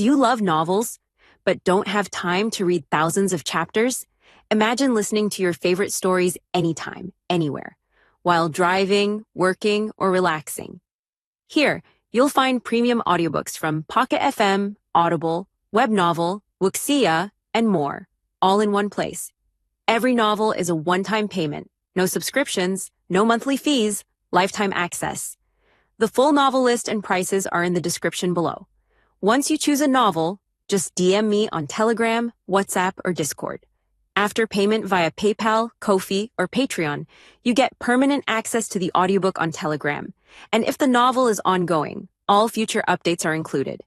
Do you love novels, but don't have time to read thousands of chapters? Imagine listening to your favorite stories anytime, anywhere, while driving, working, or relaxing. Here, you'll find premium audiobooks from Pocket FM, Audible, Webnovel, Wuxia, and more, all in one place. Every novel is a one-time payment, no subscriptions, no monthly fees, lifetime access. The full novel list and prices are in the description below. Once you choose a novel, just DM me on Telegram, WhatsApp, or Discord. After payment via PayPal, Ko-fi, or Patreon, you get permanent access to the audiobook on Telegram. And if the novel is ongoing, all future updates are included.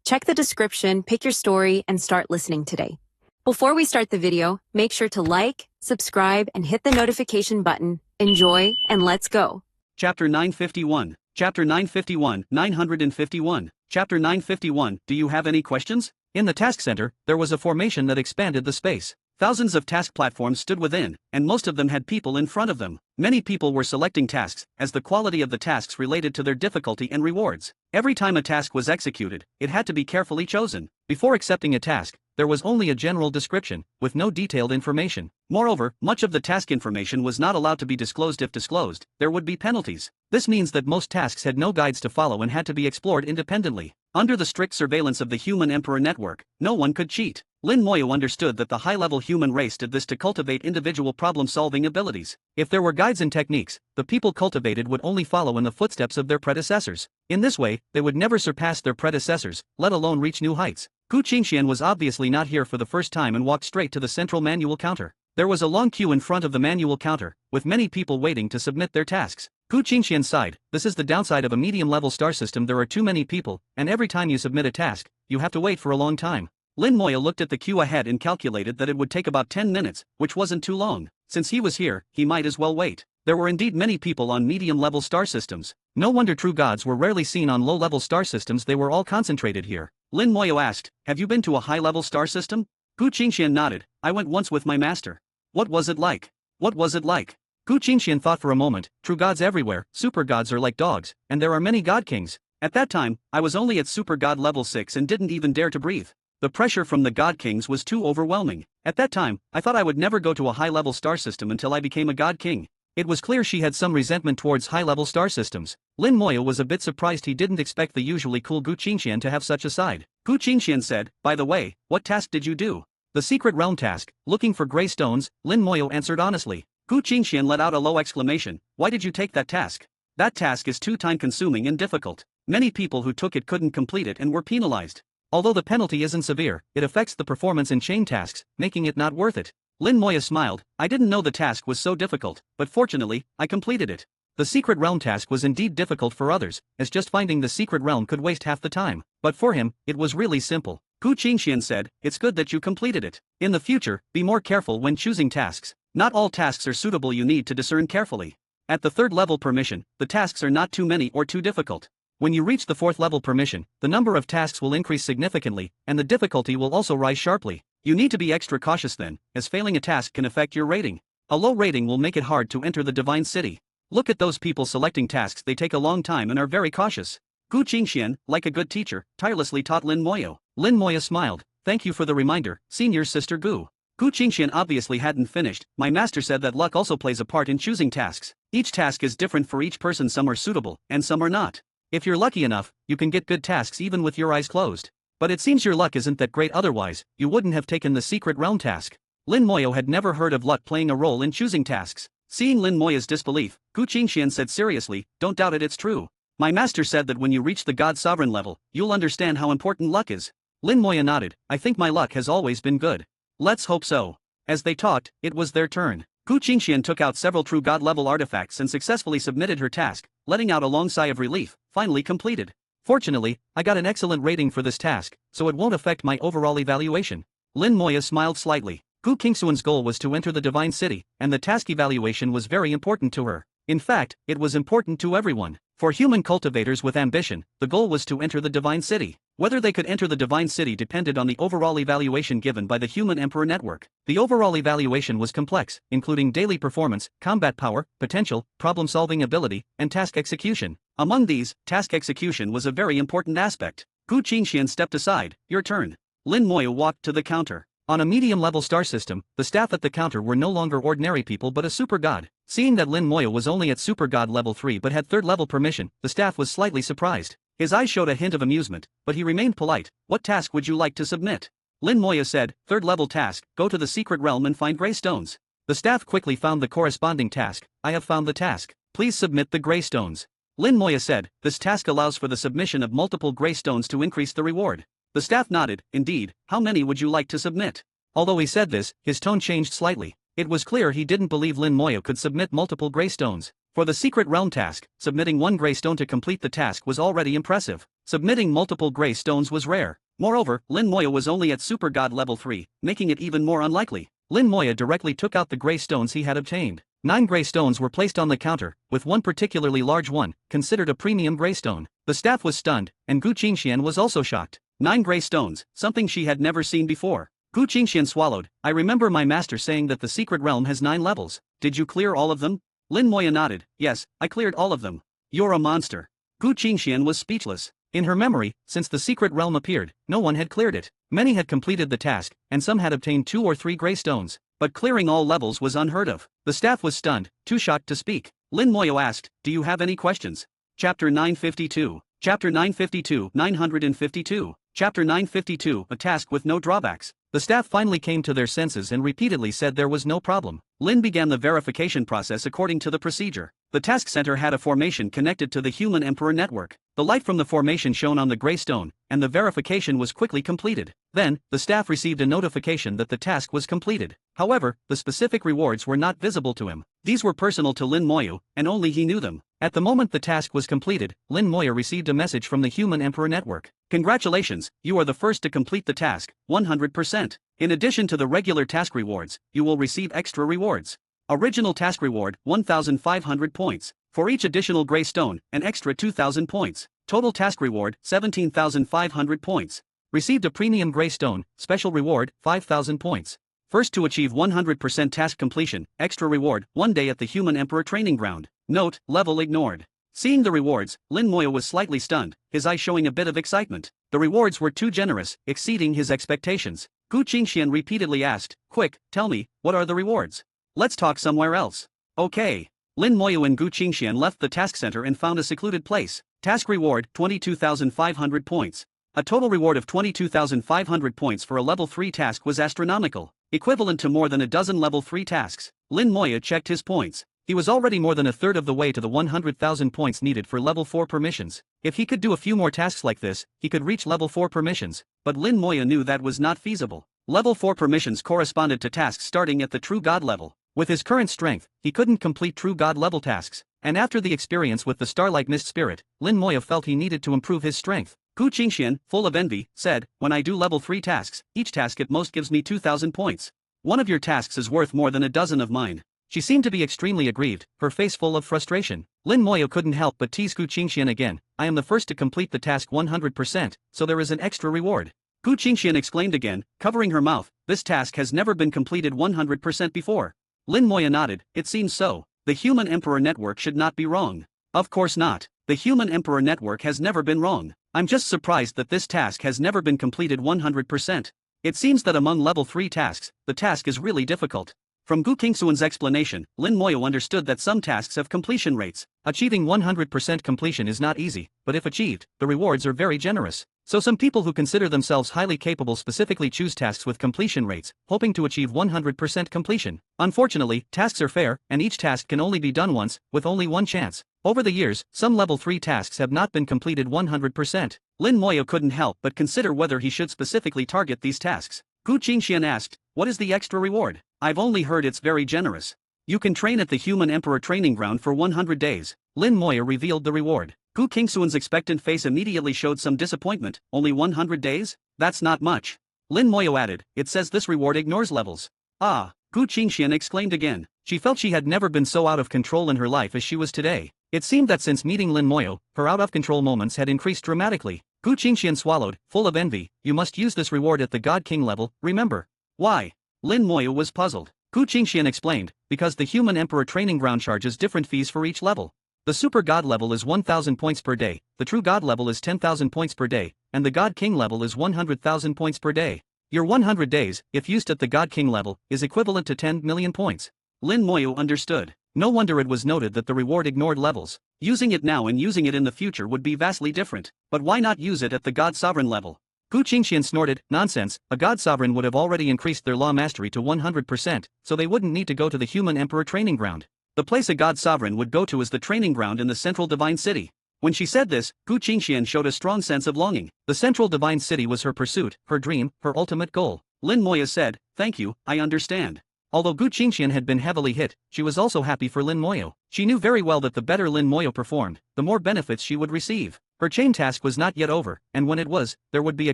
Check the description, pick your story, and start listening today. Before we start the video, make sure to like, subscribe, and hit the notification button. Enjoy, and let's go. Chapter 951. Chapter 951, 951. Chapter 951, do you have any questions? In the task center, there was a formation that expanded the space. Thousands of task platforms stood within, and most of them had people in front of them. Many people were selecting tasks, as the quality of the tasks related to their difficulty and rewards. Every time a task was executed, it had to be carefully chosen. Before accepting a task, there was only a general description, with no detailed information. Moreover, much of the task information was not allowed to be disclosed. If disclosed, there would be penalties. This means that most tasks had no guides to follow and had to be explored independently. Under the strict surveillance of the Human Emperor Network, no one could cheat. Lin Moyo understood that the high-level human race did this to cultivate individual problem-solving abilities. If there were guides and techniques, the people cultivated would only follow in the footsteps of their predecessors. In this way, they would never surpass their predecessors, let alone reach new heights. Ku Qingxian was obviously not here for the first time and walked straight to the central manual counter. There was a long queue in front of the manual counter, with many people waiting to submit their tasks. Ku Qingxian sighed. This is the downside of a medium-level star system. There are too many people, and every time you submit a task, you have to wait for a long time. Lin Moyo looked at the queue ahead and calculated that it would take about 10 minutes, which wasn't too long. Since he was here, he might as well wait. There were indeed many people on medium-level star systems. No wonder true gods were rarely seen on low-level star systems. They were all concentrated here. Lin Moyo asked, "Have you been to a high-level star system?" Ku Qingxian nodded. "I went once with my master." "What was it like?" "What was it like?" Ku Qingxian thought for a moment. True gods everywhere, super gods are like dogs, and there are many god kings. At that time, I was only at super god level 6 and didn't even dare to breathe. The pressure from the god kings was too overwhelming. At that time, I thought I would never go to a high-level star system until I became a god king. It was clear she had some resentment towards high-level star systems. Lin Moyo was a bit surprised. He didn't expect the usually cool Ku Qingxian to have such a side. Ku Qingxian said, "By the way, what task did you do?" "The secret realm task, looking for gray stones," Lin Moyo answered honestly. Ku Qingxian let out a low exclamation. "Why did you take that task?" "That task is too time-consuming and difficult. Many people who took it couldn't complete it and were penalized. Although the penalty isn't severe, it affects the performance in chain tasks, making it not worth it." Lin Moyo smiled. "I didn't know the task was so difficult, but fortunately, I completed it." The secret realm task was indeed difficult for others, as just finding the secret realm could waste half the time. But for him, it was really simple. Ku Qingxian said, "It's good that you completed it. In the future, be more careful when choosing tasks. Not all tasks are suitable. You need to discern carefully. At the third level permission, the tasks are not too many or too difficult. When you reach the fourth level permission, the number of tasks will increase significantly, and the difficulty will also rise sharply. You need to be extra cautious then, as failing a task can affect your rating. A low rating will make it hard to enter the Divine City. Look at those people selecting tasks. They take a long time and are very cautious." Ku Qingxian, like a good teacher, tirelessly taught Lin Moyo. Lin Moyo smiled. "Thank you for the reminder, senior sister Gu." Ku Qingxian obviously hadn't finished. "My master said that luck also plays a part in choosing tasks. Each task is different for each person. Some are suitable, and some are not. If you're lucky enough, you can get good tasks even with your eyes closed. But it seems your luck isn't that great. Otherwise, you wouldn't have taken the secret realm task." Lin Moyo had never heard of luck playing a role in choosing tasks. Seeing Lin Moyo's disbelief, Ku Qingxian said seriously, "Don't doubt it, it's true. My master said that when you reach the God Sovereign level, you'll understand how important luck is." Lin Moyo nodded. "I think my luck has always been good." "Let's hope so." As they talked, it was their turn. Ku Qingxian took out several true god-level artifacts and successfully submitted her task, letting out a long sigh of relief. Finally completed. "Fortunately, I got an excellent rating for this task, so it won't affect my overall evaluation." Lin Moyo smiled slightly. Ku Qingxian's goal was to enter the Divine City, and the task evaluation was very important to her. In fact, it was important to everyone. For human cultivators with ambition, the goal was to enter the Divine City. Whether they could enter the Divine City depended on the overall evaluation given by the Human Emperor Network. The overall evaluation was complex, including daily performance, combat power, potential, problem-solving ability, and task execution. Among these, task execution was a very important aspect. Gu Qingxian stepped aside. Your turn. Lin Moya walked to the counter. On a medium-level star system, the staff at the counter were no longer ordinary people but a super god. Seeing that Lin Moya was only at super god level 3 but had third-level permission, the staff was slightly surprised. His eyes showed a hint of amusement, but he remained polite. What task would you like to submit? Lin Moya said, third-level task, go to the secret realm and find gray stones. The staff quickly found the corresponding task. I have found the task. Please submit the gray stones. Lin Moya said, this task allows for the submission of multiple gray stones to increase the reward. The staff nodded. Indeed, how many would you like to submit? Although he said this, his tone changed slightly. It was clear he didn't believe Lin Moya could submit multiple gray stones. For the secret realm task, submitting one gray stone to complete the task was already impressive. Submitting multiple gray stones was rare. Moreover, Lin Moya was only at super god level 3, making it even more unlikely. Lin Moya directly took out the gray stones he had obtained. 9 gray stones were placed on the counter, with one particularly large one, considered a premium gray stone. The staff was stunned, and Gu Qingxian was also shocked. 9 gray stones, something she had never seen before. Gu Qingxian swallowed. I remember my master saying that the secret realm has 9 levels. Did you clear all of them? Lin Moya nodded. Yes, I cleared all of them. You're a monster. Gu Qingxian was speechless. In her memory, since the secret realm appeared, no one had cleared it. Many had completed the task, and some had obtained 2 or 3 gray stones. But clearing all levels was unheard of. The staff was stunned, too shocked to speak. Lin Moya asked, do you have any questions? Chapter 952. Chapter 952, 952. Chapter 952, a task with no drawbacks. The staff finally came to their senses and repeatedly said there was no problem. Lin began the verification process according to the procedure. The task center had a formation connected to the Human Emperor network. The light from the formation shone on the gray stone, and the verification was quickly completed. Then, the staff received a notification that the task was completed. However, the specific rewards were not visible to him. These were personal to Lin Moya, and only he knew them. At the moment the task was completed, Lin Moya received a message from the Human Emperor network. Congratulations, you are the first to complete the task, 100%. In addition to the regular task rewards, you will receive extra rewards. Original task reward, 1,500 points. For each additional gray stone, an extra 2,000 points. Total task reward, 17,500 points. Received a premium gray stone, special reward, 5,000 points. First to achieve 100% task completion, extra reward, 1 day at the Human Emperor training ground. Note, level ignored. Seeing the rewards, Lin Moya was slightly stunned, his eyes showing a bit of excitement. The rewards were too generous, exceeding his expectations. Gu Qingxian repeatedly asked, quick, tell me, what are the rewards? Let's talk somewhere else. Okay. Lin Moya and Gu Qingxian left the task center and found a secluded place. Task reward, 22,500 points. A total reward of 22,500 points for a level 3 task was astronomical, equivalent to more than a dozen level 3 tasks. Lin Moya checked his points. He was already more than a third of the way to the 100,000 points needed for level 4 permissions. If he could do a few more tasks like this, he could reach level 4 permissions, but Lin Moya knew that was not feasible. Level 4 permissions corresponded to tasks starting at the true god level. With his current strength, he couldn't complete true god level tasks, and after the experience with the Starlight Mist Spirit, Lin Moya felt he needed to improve his strength. Gu Qingxian, full of envy, said, when I do level 3 tasks, each task at most gives me 2,000 points. One of your tasks is worth more than a dozen of mine. She seemed to be extremely aggrieved, her face full of frustration. Lin Moya couldn't help but tease Gu Qingxian again. I am the first to complete the task 100%, so there is an extra reward. Gu Qingxian exclaimed again, covering her mouth, this task has never been completed 100% before. Lin Moya nodded, it seems so. The Human Emperor network should not be wrong. Of course not. The Human Emperor network has never been wrong. I'm just surprised that this task has never been completed 100%. It seems that among level 3 tasks, the task is really difficult. From Gu Qingxuan's explanation, Lin Moya understood that some tasks have completion rates. Achieving 100% completion is not easy, but if achieved, the rewards are very generous. So some people who consider themselves highly capable specifically choose tasks with completion rates, hoping to achieve 100% completion. Unfortunately, tasks are fair, and each task can only be done once, with only one chance. Over the years, some level 3 tasks have not been completed 100%. Lin Moya couldn't help but consider whether he should specifically target these tasks. Gu Qingxian asked, what is the extra reward? I've only heard it's very generous. You can train at the Human Emperor training ground for 100 days. Lin Moya revealed the reward. Gu Qingxuan's expectant face immediately showed some disappointment. Only 100 days? That's not much. Lin Moya added, it says this reward ignores levels. Ah, Gu Qingxian exclaimed again. She felt she had never been so out of control in her life as she was today. It seemed that since meeting Lin Moya, her out-of-control moments had increased dramatically. Gu Qingxian swallowed, full of envy. You must use this reward at the God King level, remember. Why? Lin Moya was puzzled. Gu Qingxian explained, because the Human Emperor training ground charges different fees for each level. The Super God level is 1,000 points per day, the True God level is 10,000 points per day, and the God King level is 100,000 points per day. Your 100 days, if used at the God King level, is equivalent to 10 million points. Lin Moyo understood. No wonder it was noted that the reward ignored levels. Using it now and using it in the future would be vastly different. But why not use it at the God Sovereign level? Gu Qingxian snorted, nonsense, a God Sovereign would have already increased their law mastery to 100%, so they wouldn't need to go to the human emperor training ground. The place a God Sovereign would go to is the training ground in the central divine city. When she said this, Gu Qingxian showed a strong sense of longing. The central divine city was her pursuit, her dream, her ultimate goal. Lin Moya said, "Thank you, I understand." Although Gu Qingxian had been heavily hit, she was also happy for Lin Moyo. She knew very well that the better Lin Moyo performed, the more benefits she would receive. Her chain task was not yet over, and when it was, there would be a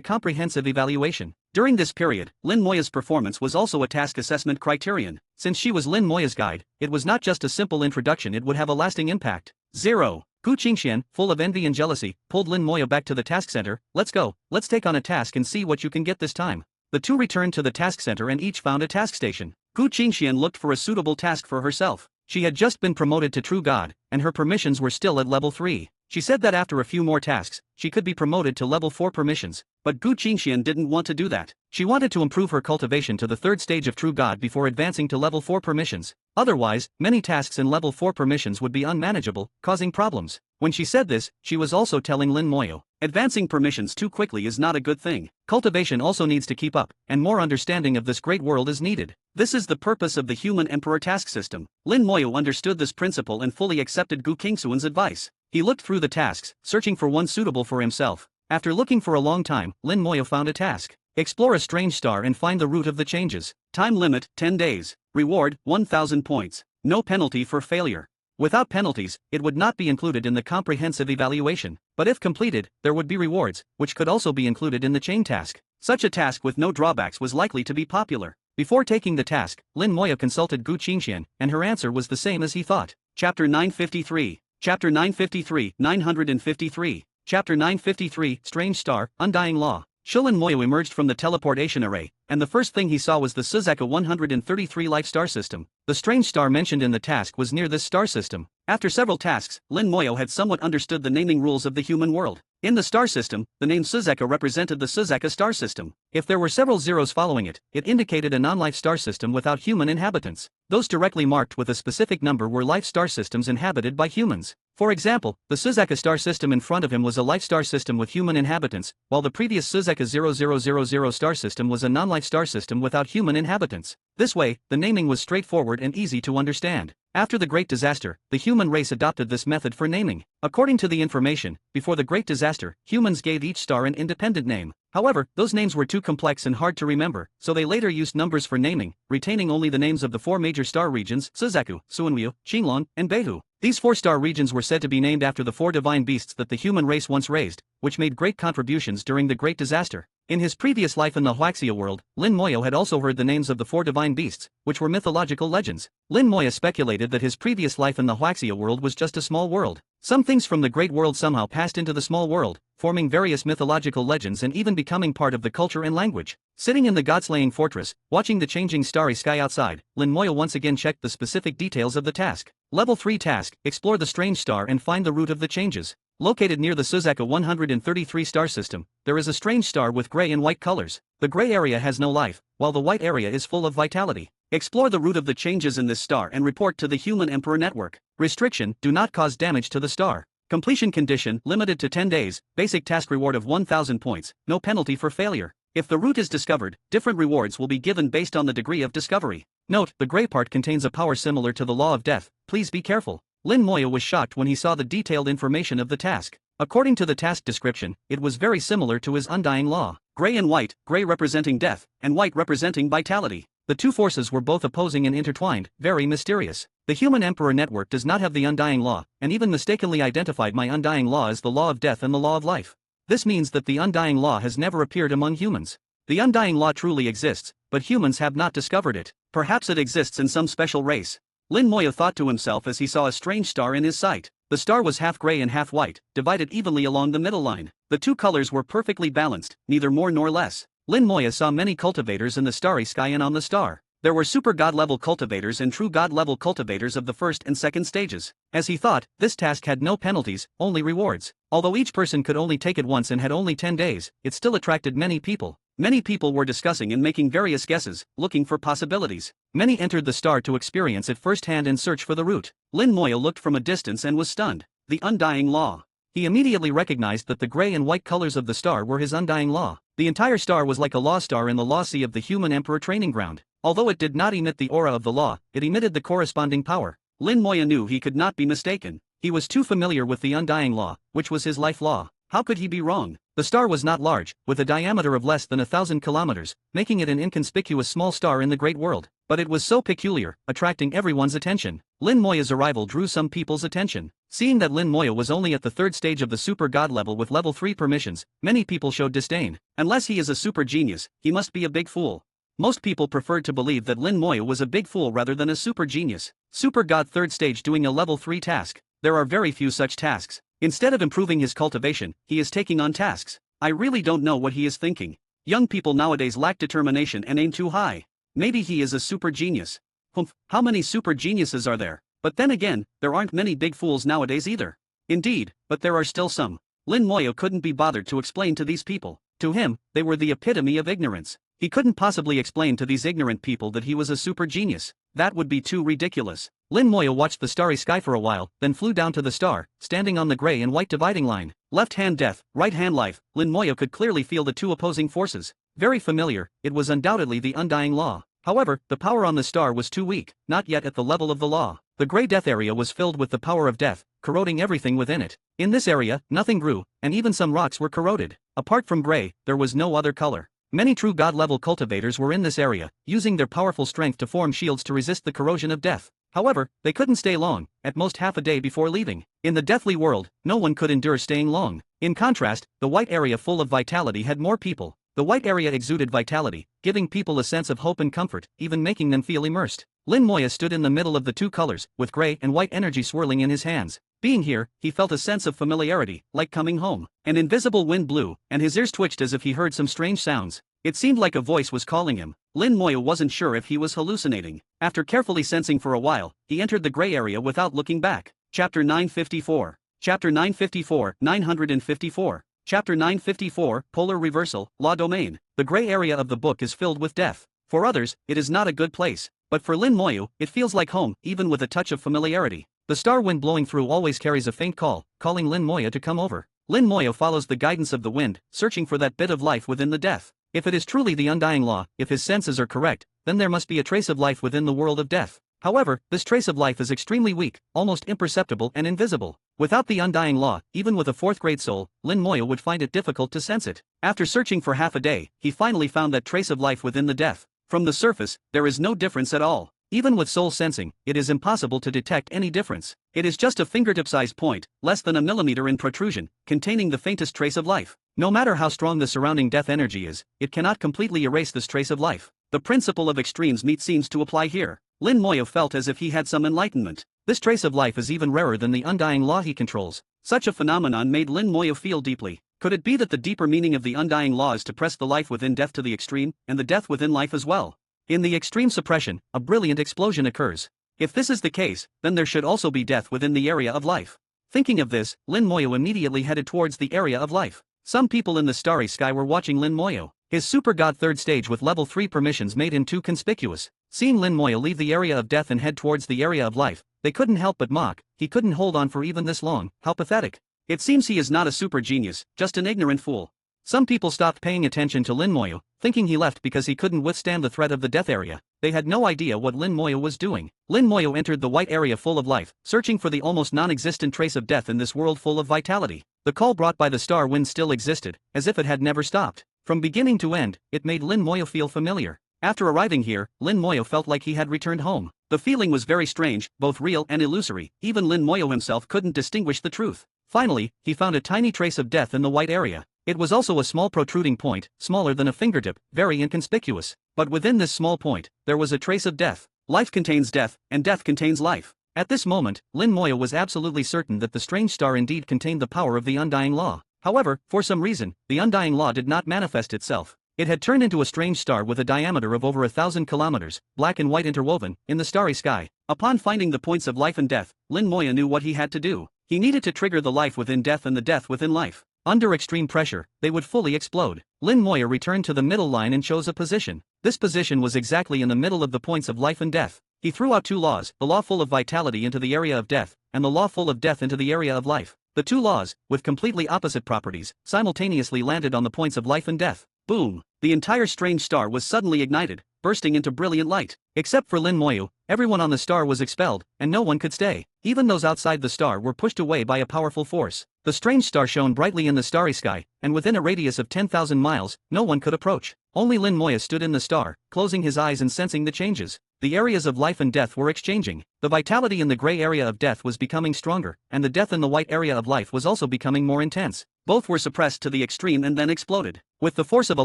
comprehensive evaluation. During this period, Lin Moya's performance was also a task assessment criterion. Since she was Lin Moya's guide, it was not just a simple introduction, it would have a lasting impact. 0. Gu Qingxian, full of envy and jealousy, pulled Lin Moya back to the task center. "Let's go, let's take on a task and see what you can get this time." The two returned to the task center and each found a task station. Gu Qingxian looked for a suitable task for herself. She had just been promoted to True God, and her permissions were still at level 3. She said that after a few more tasks, she could be promoted to level 4 permissions, but Gu Qingxian didn't want to do that. She wanted to improve her cultivation to the 3rd stage of True God before advancing to level 4 permissions. Otherwise, many tasks in level 4 permissions would be unmanageable, causing problems. When she said this, she was also telling Lin Moyo, advancing permissions too quickly is not a good thing. Cultivation also needs to keep up, and more understanding of this great world is needed. This is the purpose of the Human Emperor task system. Lin Moyo understood this principle and fully accepted Gu Qingxuan's advice. He looked through the tasks, searching for one suitable for himself. After looking for a long time, Lin Moyo found a task. Explore a strange star and find the root of the changes. Time limit, 10 days. Reward, 1,000 points. No penalty for failure. Without penalties, it would not be included in the comprehensive evaluation, but if completed, there would be rewards, which could also be included in the chain task. Such a task with no drawbacks was likely to be popular. Before taking the task, Lin Moya consulted Gu Qingxian, and her answer was the same as he thought. Chapter 953. Chapter 953, 953. Chapter 953, Strange Star, Undying Law. Shilin Moyo emerged from the teleportation array, and the first thing he saw was the Suzuka 133 life star system. The strange star mentioned in the task was near this star system. After several tasks, Lin Moyo had somewhat understood the naming rules of the human world. In the star system, the name Suzuka represented the Suzuka star system. If there were several zeros following it, it indicated a non-life star system without human inhabitants. Those directly marked with a specific number were life star systems inhabited by humans. For example, the Suzuka star system in front of him was a life star system with human inhabitants, while the previous Suzuka 0000 star system was a non-life star system without human inhabitants. This way, the naming was straightforward and easy to understand. After the Great Disaster, the human race adopted this method for naming. According to the information, before the Great Disaster, humans gave each star an independent name. However, those names were too complex and hard to remember, so they later used numbers for naming, retaining only the names of the 4 major star regions: Suzaku, Suanryu, Qinglong, and Beihu. These 4-star regions were said to be named after the 4 divine beasts that the human race once raised, which made great contributions during the Great Disaster. In his previous life in the Huaxia world, Lin Moyo had also heard the names of the 4 divine beasts, which were mythological legends. Lin Moyo speculated that his previous life in the Huaxia world was just a small world. Some things from the great world somehow passed into the small world, forming various mythological legends and even becoming part of the culture and language. Sitting in the god-slaying fortress, watching the changing starry sky outside, Lin Moyo once again checked the specific details of the task. Level 3 task, explore the strange star and find the root of the changes. Located near the Suzuka 133 star system, there is a strange star with gray and white colors. The gray area has no life, while the white area is full of vitality. Explore the root of the changes in this star and report to the Human Emperor Network. Restriction: do not cause damage to the star. Completion condition: limited to 10 days, basic task reward of 1,000 points, no penalty for failure. If the root is discovered, different rewards will be given based on the degree of discovery. Note, the gray part contains a power similar to the law of death, please be careful. Lin Moyo was shocked when he saw the detailed information of the task. According to the task description, it was very similar to his undying law. Gray and white, gray representing death, and white representing vitality. The two forces were both opposing and intertwined, very mysterious. The Human Emperor Network does not have the undying law, and even mistakenly identified my undying law as the law of death and the law of life. This means that the undying law has never appeared among humans. The undying law truly exists, but humans have not discovered it. Perhaps it exists in some special race. Lin Moyo thought to himself as he saw a strange star in his sight. The star was half gray and half white, divided evenly along the middle line. The two colors were perfectly balanced, neither more nor less. Lin Moyo saw many cultivators in the starry sky and on the star. There were super god level cultivators and true god level cultivators of the first and second stages. As he thought, this task had no penalties, only rewards. Although each person could only take it once and had only 10 days, it still attracted many people. Many people were discussing and making various guesses, looking for possibilities. Many entered the star to experience it firsthand and search for the route. Lin Moya looked from a distance and was stunned. The undying law. He immediately recognized that the gray and white colors of the star were his undying law. The entire star was like a law star in the law sea of the human emperor training ground. Although it did not emit the aura of the law, it emitted the corresponding power. Lin Moya knew he could not be mistaken. He was too familiar with the undying law, which was his life law. How could he be wrong? The star was not large, with a diameter of less than 1,000 kilometers, making it an inconspicuous small star in the great world. But it was so peculiar, attracting everyone's attention. Lin Moya's arrival drew some people's attention. Seeing that Lin Moya was only at the third stage of the super god level with level 3 permissions, many people showed disdain. Unless he is a super genius, he must be a big fool. Most people preferred to believe that Lin Moya was a big fool rather than a super genius. Super god third stage doing a level 3 task. There are very few such tasks. Instead of improving his cultivation, he is taking on tasks. I really don't know what he is thinking. Young people nowadays lack determination and aim too high. Maybe he is a super genius. Humph, how many super geniuses are there? But then again, there aren't many big fools nowadays either. Indeed, but there are still some. Lin Moya couldn't be bothered to explain to these people. To him, they were the epitome of ignorance. He couldn't possibly explain to these ignorant people that he was a super genius. That would be too ridiculous. Lin Moya watched the starry sky for a while, then flew down to the star, standing on the gray and white dividing line. Left hand death, right hand life. Lin Moya could clearly feel the two opposing forces. Very familiar, it was undoubtedly the undying law. However, the power on the star was too weak, not yet at the level of the law. The gray death area was filled with the power of death, corroding everything within it. In this area, nothing grew, and even some rocks were corroded. Apart from gray, there was no other color. Many true god-level cultivators were in this area, using their powerful strength to form shields to resist the corrosion of death. However, they couldn't stay long, at most half a day before leaving. In the deathly world, no one could endure staying long. In contrast, the white area full of vitality had more people. The white area exuded vitality, giving people a sense of hope and comfort, even making them feel immersed. Lin Moya stood in the middle of the two colors, with gray and white energy swirling in his hands. Being here, he felt a sense of familiarity, like coming home. An invisible wind blew, and his ears twitched as if he heard some strange sounds. It seemed like a voice was calling him. Lin Moya wasn't sure if he was hallucinating. After carefully sensing for a while, he entered the gray area without looking back. Chapter 954. Chapter 954, 954. Chapter 954, Polar Reversal, Law Domain. The gray area of the book is filled with death. For others, it is not a good place. But for Lin Moya, it feels like home, even with a touch of familiarity. The star wind blowing through always carries a faint call, calling Lin Moya to come over. Lin Moya follows the guidance of the wind, searching for that bit of life within the death. If it is truly the undying law, if his senses are correct, then there must be a trace of life within the world of death. However, this trace of life is extremely weak, almost imperceptible and invisible. Without the undying law, even with a fourth-grade soul, Lin Moya would find it difficult to sense it. After searching for half a day, he finally found that trace of life within the death. From the surface, there is no difference at all. Even with soul sensing, it is impossible to detect any difference. It is just a fingertip-sized point, less than a millimeter in protrusion, containing the faintest trace of life. No matter how strong the surrounding death energy is, it cannot completely erase this trace of life. The principle of extremes meet seems to apply here. Lin Moya felt as if he had some enlightenment. This trace of life is even rarer than the undying law he controls. Such a phenomenon made Lin Moya feel deeply. Could it be that the deeper meaning of the undying law is to press the life within death to the extreme, and the death within life as well? In the extreme suppression, a brilliant explosion occurs. If this is the case, then there should also be death within the area of life. Thinking of this, Lin Moya immediately headed towards the area of life. Some people in the starry sky were watching Lin Moya. His super god third stage with level 3 permissions made him too conspicuous. Seeing Lin Moya leave the area of death and head towards the area of life, they couldn't help but mock. He couldn't hold on for even this long, how pathetic. It seems he is not a super genius, just an ignorant fool. Some people stopped paying attention to Lin Moya, thinking he left because he couldn't withstand the threat of the death area. They had no idea what Lin Moya was doing. Lin Moya entered the white area full of life, searching for the almost non-existent trace of death in this world full of vitality. The call brought by the star wind still existed, as if it had never stopped. From beginning to end, it made Lin Moya feel familiar. After arriving here, Lin Moya felt like he had returned home. The feeling was very strange, both real and illusory. Even Lin Moya himself couldn't distinguish the truth. Finally, he found a tiny trace of death in the white area. It was also a small protruding point, smaller than a fingertip, very inconspicuous. But within this small point, there was a trace of death. Life contains death, and death contains life. At this moment, Lin Moya was absolutely certain that the strange star indeed contained the power of the undying law. However, for some reason, the undying law did not manifest itself. It had turned into a strange star with a diameter of over 1,000 kilometers, black and white interwoven, in the starry sky. Upon finding the points of life and death, Lin Moya knew what he had to do. He needed to trigger the life within death and the death within life. Under extreme pressure, they would fully explode. Lin Moya returned to the middle line and chose a position. This position was exactly in the middle of the points of life and death. He threw out two laws, the law full of vitality into the area of death, and the law full of death into the area of life. The two laws, with completely opposite properties, simultaneously landed on the points of life and death. Boom! The entire strange star was suddenly ignited, bursting into brilliant light. Except for Lin Moya, everyone on the star was expelled, and no one could stay. Even those outside the star were pushed away by a powerful force. The strange star shone brightly in the starry sky, and within a radius of 10,000 miles, no one could approach. Only Lin Moya stood in the star, closing his eyes and sensing the changes. The areas of life and death were exchanging. The vitality in the gray area of death was becoming stronger, and the death in the white area of life was also becoming more intense. Both were suppressed to the extreme and then exploded. With the force of a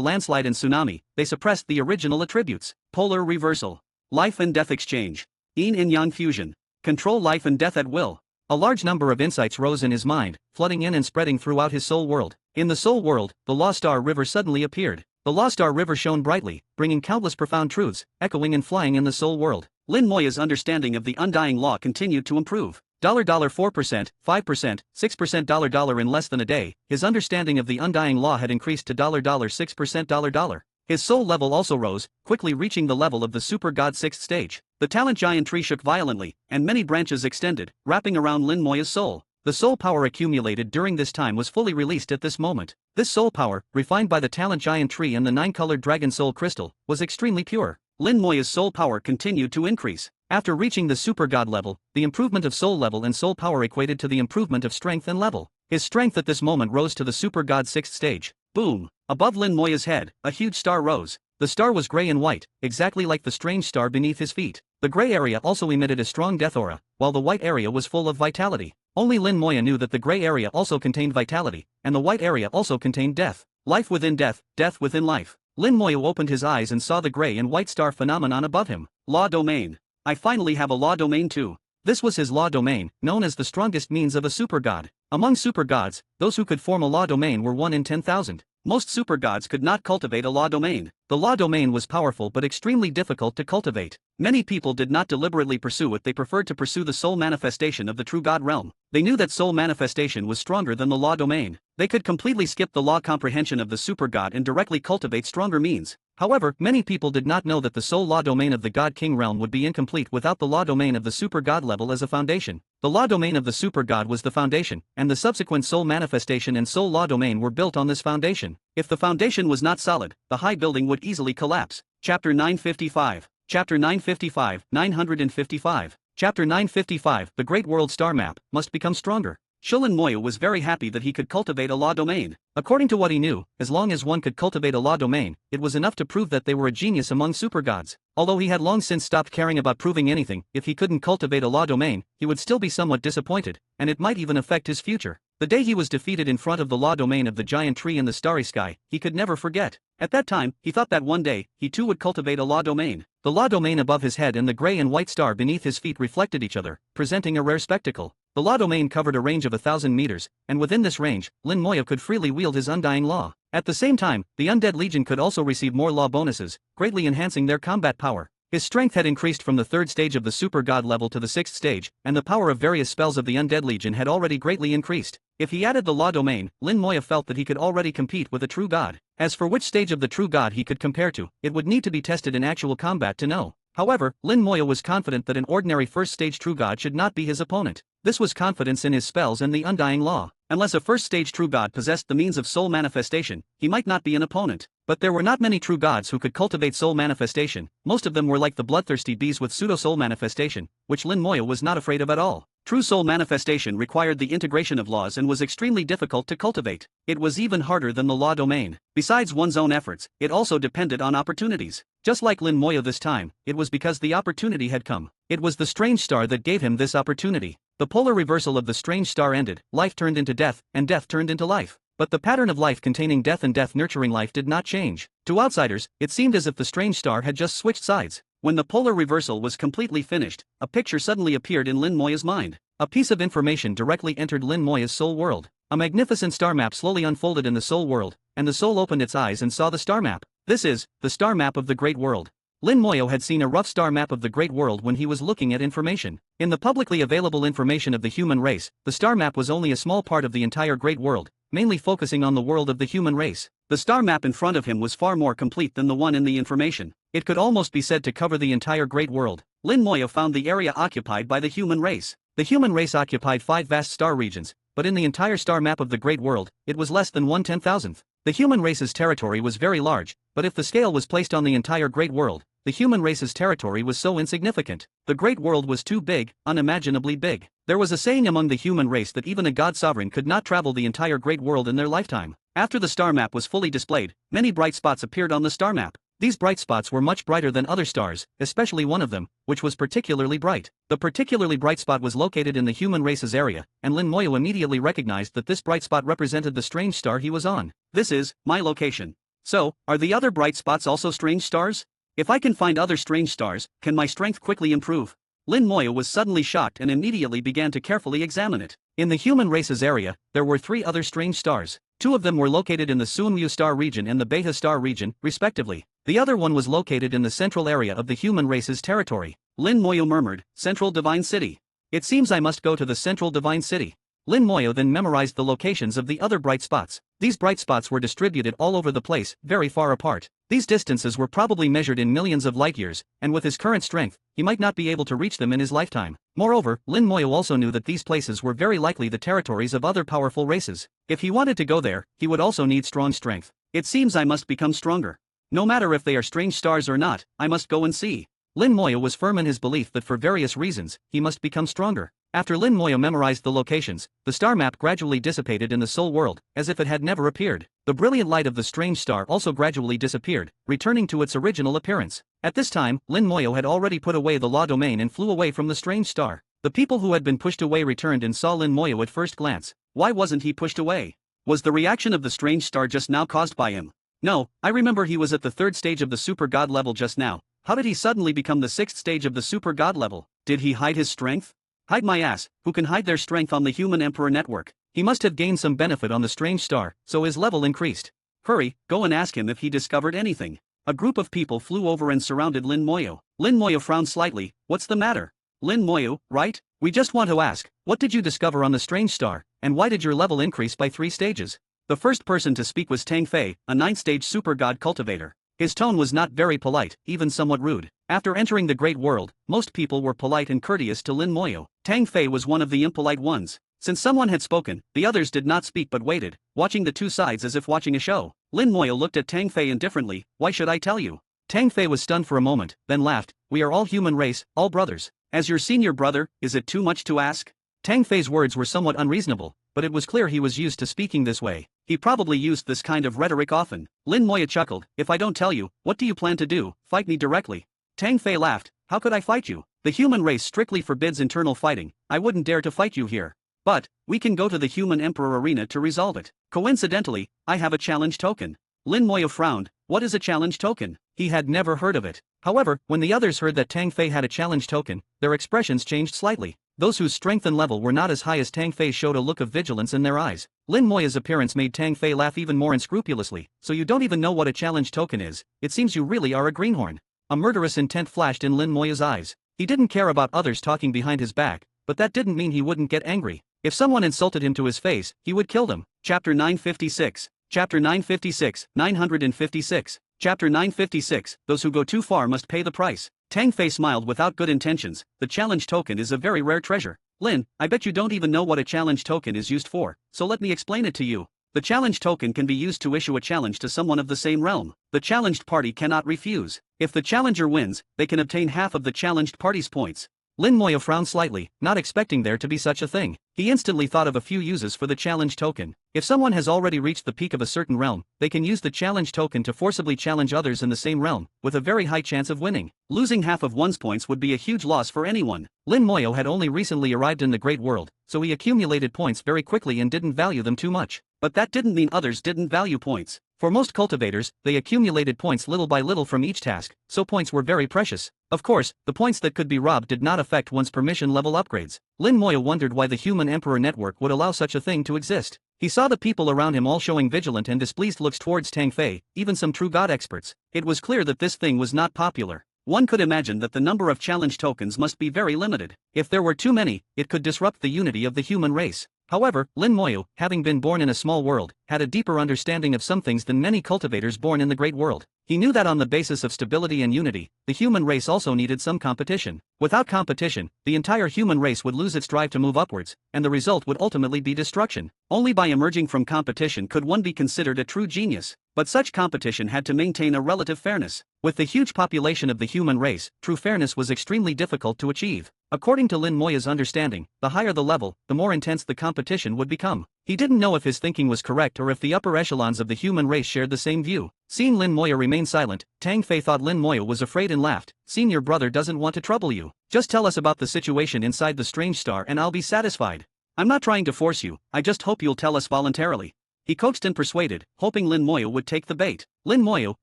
landslide and tsunami, they suppressed the original attributes. Polar reversal. Life and death exchange. Yin and yang fusion. Control life and death at will. A large number of insights rose in his mind, flooding in and spreading throughout his soul world. In the soul world, the Law Star River suddenly appeared. The Law Star River shone brightly, bringing countless profound truths, echoing and flying in the soul world. Lin Moya's understanding of the undying law continued to improve. $4%, 5%, 6% in less than a day, his understanding of the undying law had increased to $6%. His soul level also rose, quickly reaching the level of the super god 6th stage. The talent giant tree shook violently, and many branches extended, wrapping around Lin Moya's soul. The soul power accumulated during this time was fully released at this moment. This soul power, refined by the talent giant tree and the 9-colored dragon soul crystal, was extremely pure. Lin Moya's soul power continued to increase. After reaching the super god level, the improvement of soul level and soul power equated to the improvement of strength and level. His strength at this moment rose to the super god 6th stage. Boom! Above Lin Moya's head, a huge star rose. The star was gray and white, exactly like the strange star beneath his feet. The gray area also emitted a strong death aura, while the white area was full of vitality. Only Lin Moya knew that the gray area also contained vitality, and the white area also contained death. Life within death, death within life. Lin Moya opened his eyes and saw the gray and white star phenomenon above him. Law domain. I finally have a law domain too. This was his law domain, known as the strongest means of a super god. Among super gods, those who could form a law domain were 1 in 10,000. Most super gods could not cultivate a law domain. The law domain was powerful but extremely difficult to cultivate. Many people did not deliberately pursue it, they preferred to pursue the soul manifestation of the true god realm. They knew that soul manifestation was stronger than the law domain. They could completely skip the law comprehension of the super god and directly cultivate stronger means. However, many people did not know that the soul law domain of the God King realm would be incomplete without the law domain of the super god level as a foundation. The law domain of the super god was the foundation, and the subsequent soul manifestation and soul law domain were built on this foundation. If the foundation was not solid, the high building would easily collapse. Chapter 955. Chapter 955, 955. Chapter 955, The Great World Star Map, must become stronger. Lin Moya was very happy that he could cultivate a law domain. According to what he knew, as long as one could cultivate a law domain, it was enough to prove that they were a genius among super gods. Although he had long since stopped caring about proving anything, if he couldn't cultivate a law domain, he would still be somewhat disappointed, and it might even affect his future. The day he was defeated in front of the law domain of the giant tree in the starry sky, he could never forget. At that time, he thought that one day, he too would cultivate a law domain. The law domain above his head and the gray and white star beneath his feet reflected each other, presenting a rare spectacle. The law domain covered a range of 1,000 meters, and within this range, Lin Moya could freely wield his undying law. At the same time, the Undead Legion could also receive more law bonuses, greatly enhancing their combat power. His strength had increased from the 3rd stage of the super god level to the 6th stage, and the power of various spells of the Undead Legion had already greatly increased. If he added the law domain, Lin Moya felt that he could already compete with a true god. As for which stage of the true god he could compare to, it would need to be tested in actual combat to know. However, Lin Moya was confident that an ordinary 1st stage true god should not be his opponent. This was confidence in his spells and the undying law. Unless a 1st stage true god possessed the means of soul manifestation, he might not be an opponent. But there were not many true gods who could cultivate soul manifestation. Most of them were like the bloodthirsty bees with pseudo-soul manifestation, which Lin Moya was not afraid of at all. True soul manifestation required the integration of laws and was extremely difficult to cultivate. It was even harder than the law domain. Besides one's own efforts, it also depended on opportunities. Just like Lin Moya this time, it was because the opportunity had come. It was the strange star that gave him this opportunity. The polar reversal of the strange star ended, life turned into death, and death turned into life. But the pattern of life containing death and death nurturing life did not change. To outsiders, it seemed as if the strange star had just switched sides. When the polar reversal was completely finished, a picture suddenly appeared in Lin Moya's mind. A piece of information directly entered Lin Moya's soul world. A magnificent star map slowly unfolded in the soul world, and the soul opened its eyes and saw the star map. This is the star map of the Great World. Lin Moyo had seen a rough star map of the Great World when he was looking at information. In the publicly available information of the human race, the star map was only a small part of the entire Great World, mainly focusing on the world of the human race. The star map in front of him was far more complete than the one in the information. It could almost be said to cover the entire Great World. Lin Moyo found the area occupied by the human race. The human race occupied 5 vast star regions, but in the entire star map of the Great World, it was less than 1/10,000th. The human race's territory was very large, but if the scale was placed on the entire Great World, the human race's territory was so insignificant. The Great World was too big, unimaginably big. There was a saying among the human race that even a god sovereign could not travel the entire Great World in their lifetime. After the star map was fully displayed, many bright spots appeared on the star map. These bright spots were much brighter than other stars, especially one of them, which was particularly bright. The particularly bright spot was located in the human race's area, and Lin Moyo immediately recognized that this bright spot represented the strange star he was on. This is my location. So, are the other bright spots also strange stars? If I can find other strange stars, can my strength quickly improve? Lin Moyo was suddenly shocked and immediately began to carefully examine it. In the human race's area, there were 3 other strange stars. 2 of them were located in the Sunmu star region and the Beta star region, respectively. The other one was located in the central area of the human race's territory. Lin Moyo murmured, Central Divine City. It seems I must go to the Central Divine City. Lin Moyo then memorized the locations of the other bright spots. These bright spots were distributed all over the place, very far apart. These distances were probably measured in millions of light years, and with his current strength, he might not be able to reach them in his lifetime. Moreover, Lin Moyo also knew that these places were very likely the territories of other powerful races. If he wanted to go there, he would also need strong strength. It seems I must become stronger. No matter if they are strange stars or not, I must go and see. Lin Moyo was firm in his belief that for various reasons, he must become stronger. After Lin Moyo memorized the locations, the star map gradually dissipated in the soul world, as if it had never appeared. The brilliant light of the strange star also gradually disappeared, returning to its original appearance. At this time, Lin Moyo had already put away the law domain and flew away from the strange star. The people who had been pushed away returned and saw Lin Moyo at first glance. Why wasn't he pushed away? Was the reaction of the strange star just now caused by him? No, I remember he was at the 3rd stage of the super god level just now. How did he suddenly become the 6th stage of the super god level? Did he hide his strength? Hide my ass, who can hide their strength on the human emperor network? He must have gained some benefit on the strange star, so his level increased. Hurry, go and ask him if he discovered anything. A group of people flew over and surrounded Lin Moyo. Lin Moyo frowned slightly. What's the matter? Lin Moyo, right? We just want to ask, what did you discover on the strange star, and why did your level increase by 3 stages? The first person to speak was Tang Fei, a 9th stage super god cultivator. His tone was not very polite, even somewhat rude. After entering the Great World, most people were polite and courteous to Lin Moyo. Tang Fei was one of the impolite ones. Since someone had spoken, the others did not speak but waited, watching the two sides as if watching a show. Lin Moyo looked at Tang Fei indifferently. Why should I tell you? Tang Fei was stunned for a moment, then laughed. We are all human race, all brothers. As your senior brother, is it too much to ask? Tang Fei's words were somewhat unreasonable, but it was clear he was used to speaking this way. He probably used this kind of rhetoric often. Lin Moyo chuckled. If I don't tell you, what do you plan to do? Fight me directly? Tang Fei laughed. How could I fight you? The human race strictly forbids internal fighting. I wouldn't dare to fight you here. But, we can go to the human emperor arena to resolve it. Coincidentally, I have a challenge token. Lin Moyo frowned. What is a challenge token? He had never heard of it. However, when the others heard that Tang Fei had a challenge token, their expressions changed slightly. Those whose strength and level were not as high as Tang Fei showed a look of vigilance in their eyes. Lin Moyo's appearance made Tang Fei laugh even more unscrupulously. So you don't even know what a challenge token is? It seems you really are a greenhorn. A murderous intent flashed in Lin Moyo's eyes. He didn't care about others talking behind his back, but that didn't mean he wouldn't get angry. If someone insulted him to his face, he would kill them. Chapter 956. Chapter 956, 956. Chapter 956, those who go too far must pay the price. Tang Fei smiled without good intentions. The challenge token is a very rare treasure. Lin, I bet you don't even know what a challenge token is used for, so let me explain it to you. The challenge token can be used to issue a challenge to someone of the same realm. The challenged party cannot refuse. If the challenger wins, they can obtain half of the challenged party's points. Lin Moyo frowned slightly, not expecting there to be such a thing. He instantly thought of a few uses for the challenge token. If someone has already reached the peak of a certain realm, they can use the challenge token to forcibly challenge others in the same realm, with a very high chance of winning. Losing half of one's points would be a huge loss for anyone. Lin Moyo had only recently arrived in the Great World, so he accumulated points very quickly and didn't value them too much. But that didn't mean others didn't value points. For most cultivators, they accumulated points little by little from each task, so points were very precious. Of course, the points that could be robbed did not affect one's permission level upgrades. Lin Moyo wondered why the human emperor network would allow such a thing to exist. He saw the people around him all showing vigilant and displeased looks towards Tang Fei, even some true god experts. It was clear that this thing was not popular. One could imagine that the number of challenge tokens must be very limited. If there were too many, it could disrupt the unity of the human race. However, Lin Moyu, having been born in a small world, had a deeper understanding of some things than many cultivators born in the great world. He knew that on the basis of stability and unity, the human race also needed some competition. Without competition, the entire human race would lose its drive to move upwards, and the result would ultimately be destruction. Only by emerging from competition could one be considered a true genius. But such competition had to maintain a relative fairness. With the huge population of the human race, true fairness was extremely difficult to achieve. According to Lin Moya's understanding, the higher the level, the more intense the competition would become. He didn't know if his thinking was correct or if the upper echelons of the human race shared the same view. Seeing Lin Moya remain silent, Tang Fei thought Lin Moya was afraid and laughed. "Seeing your brother doesn't want to trouble you. Just tell us about the situation inside the strange star and I'll be satisfied. I'm not trying to force you, I just hope you'll tell us voluntarily." He coaxed and persuaded, hoping Lin Moya would take the bait. Lin Moya,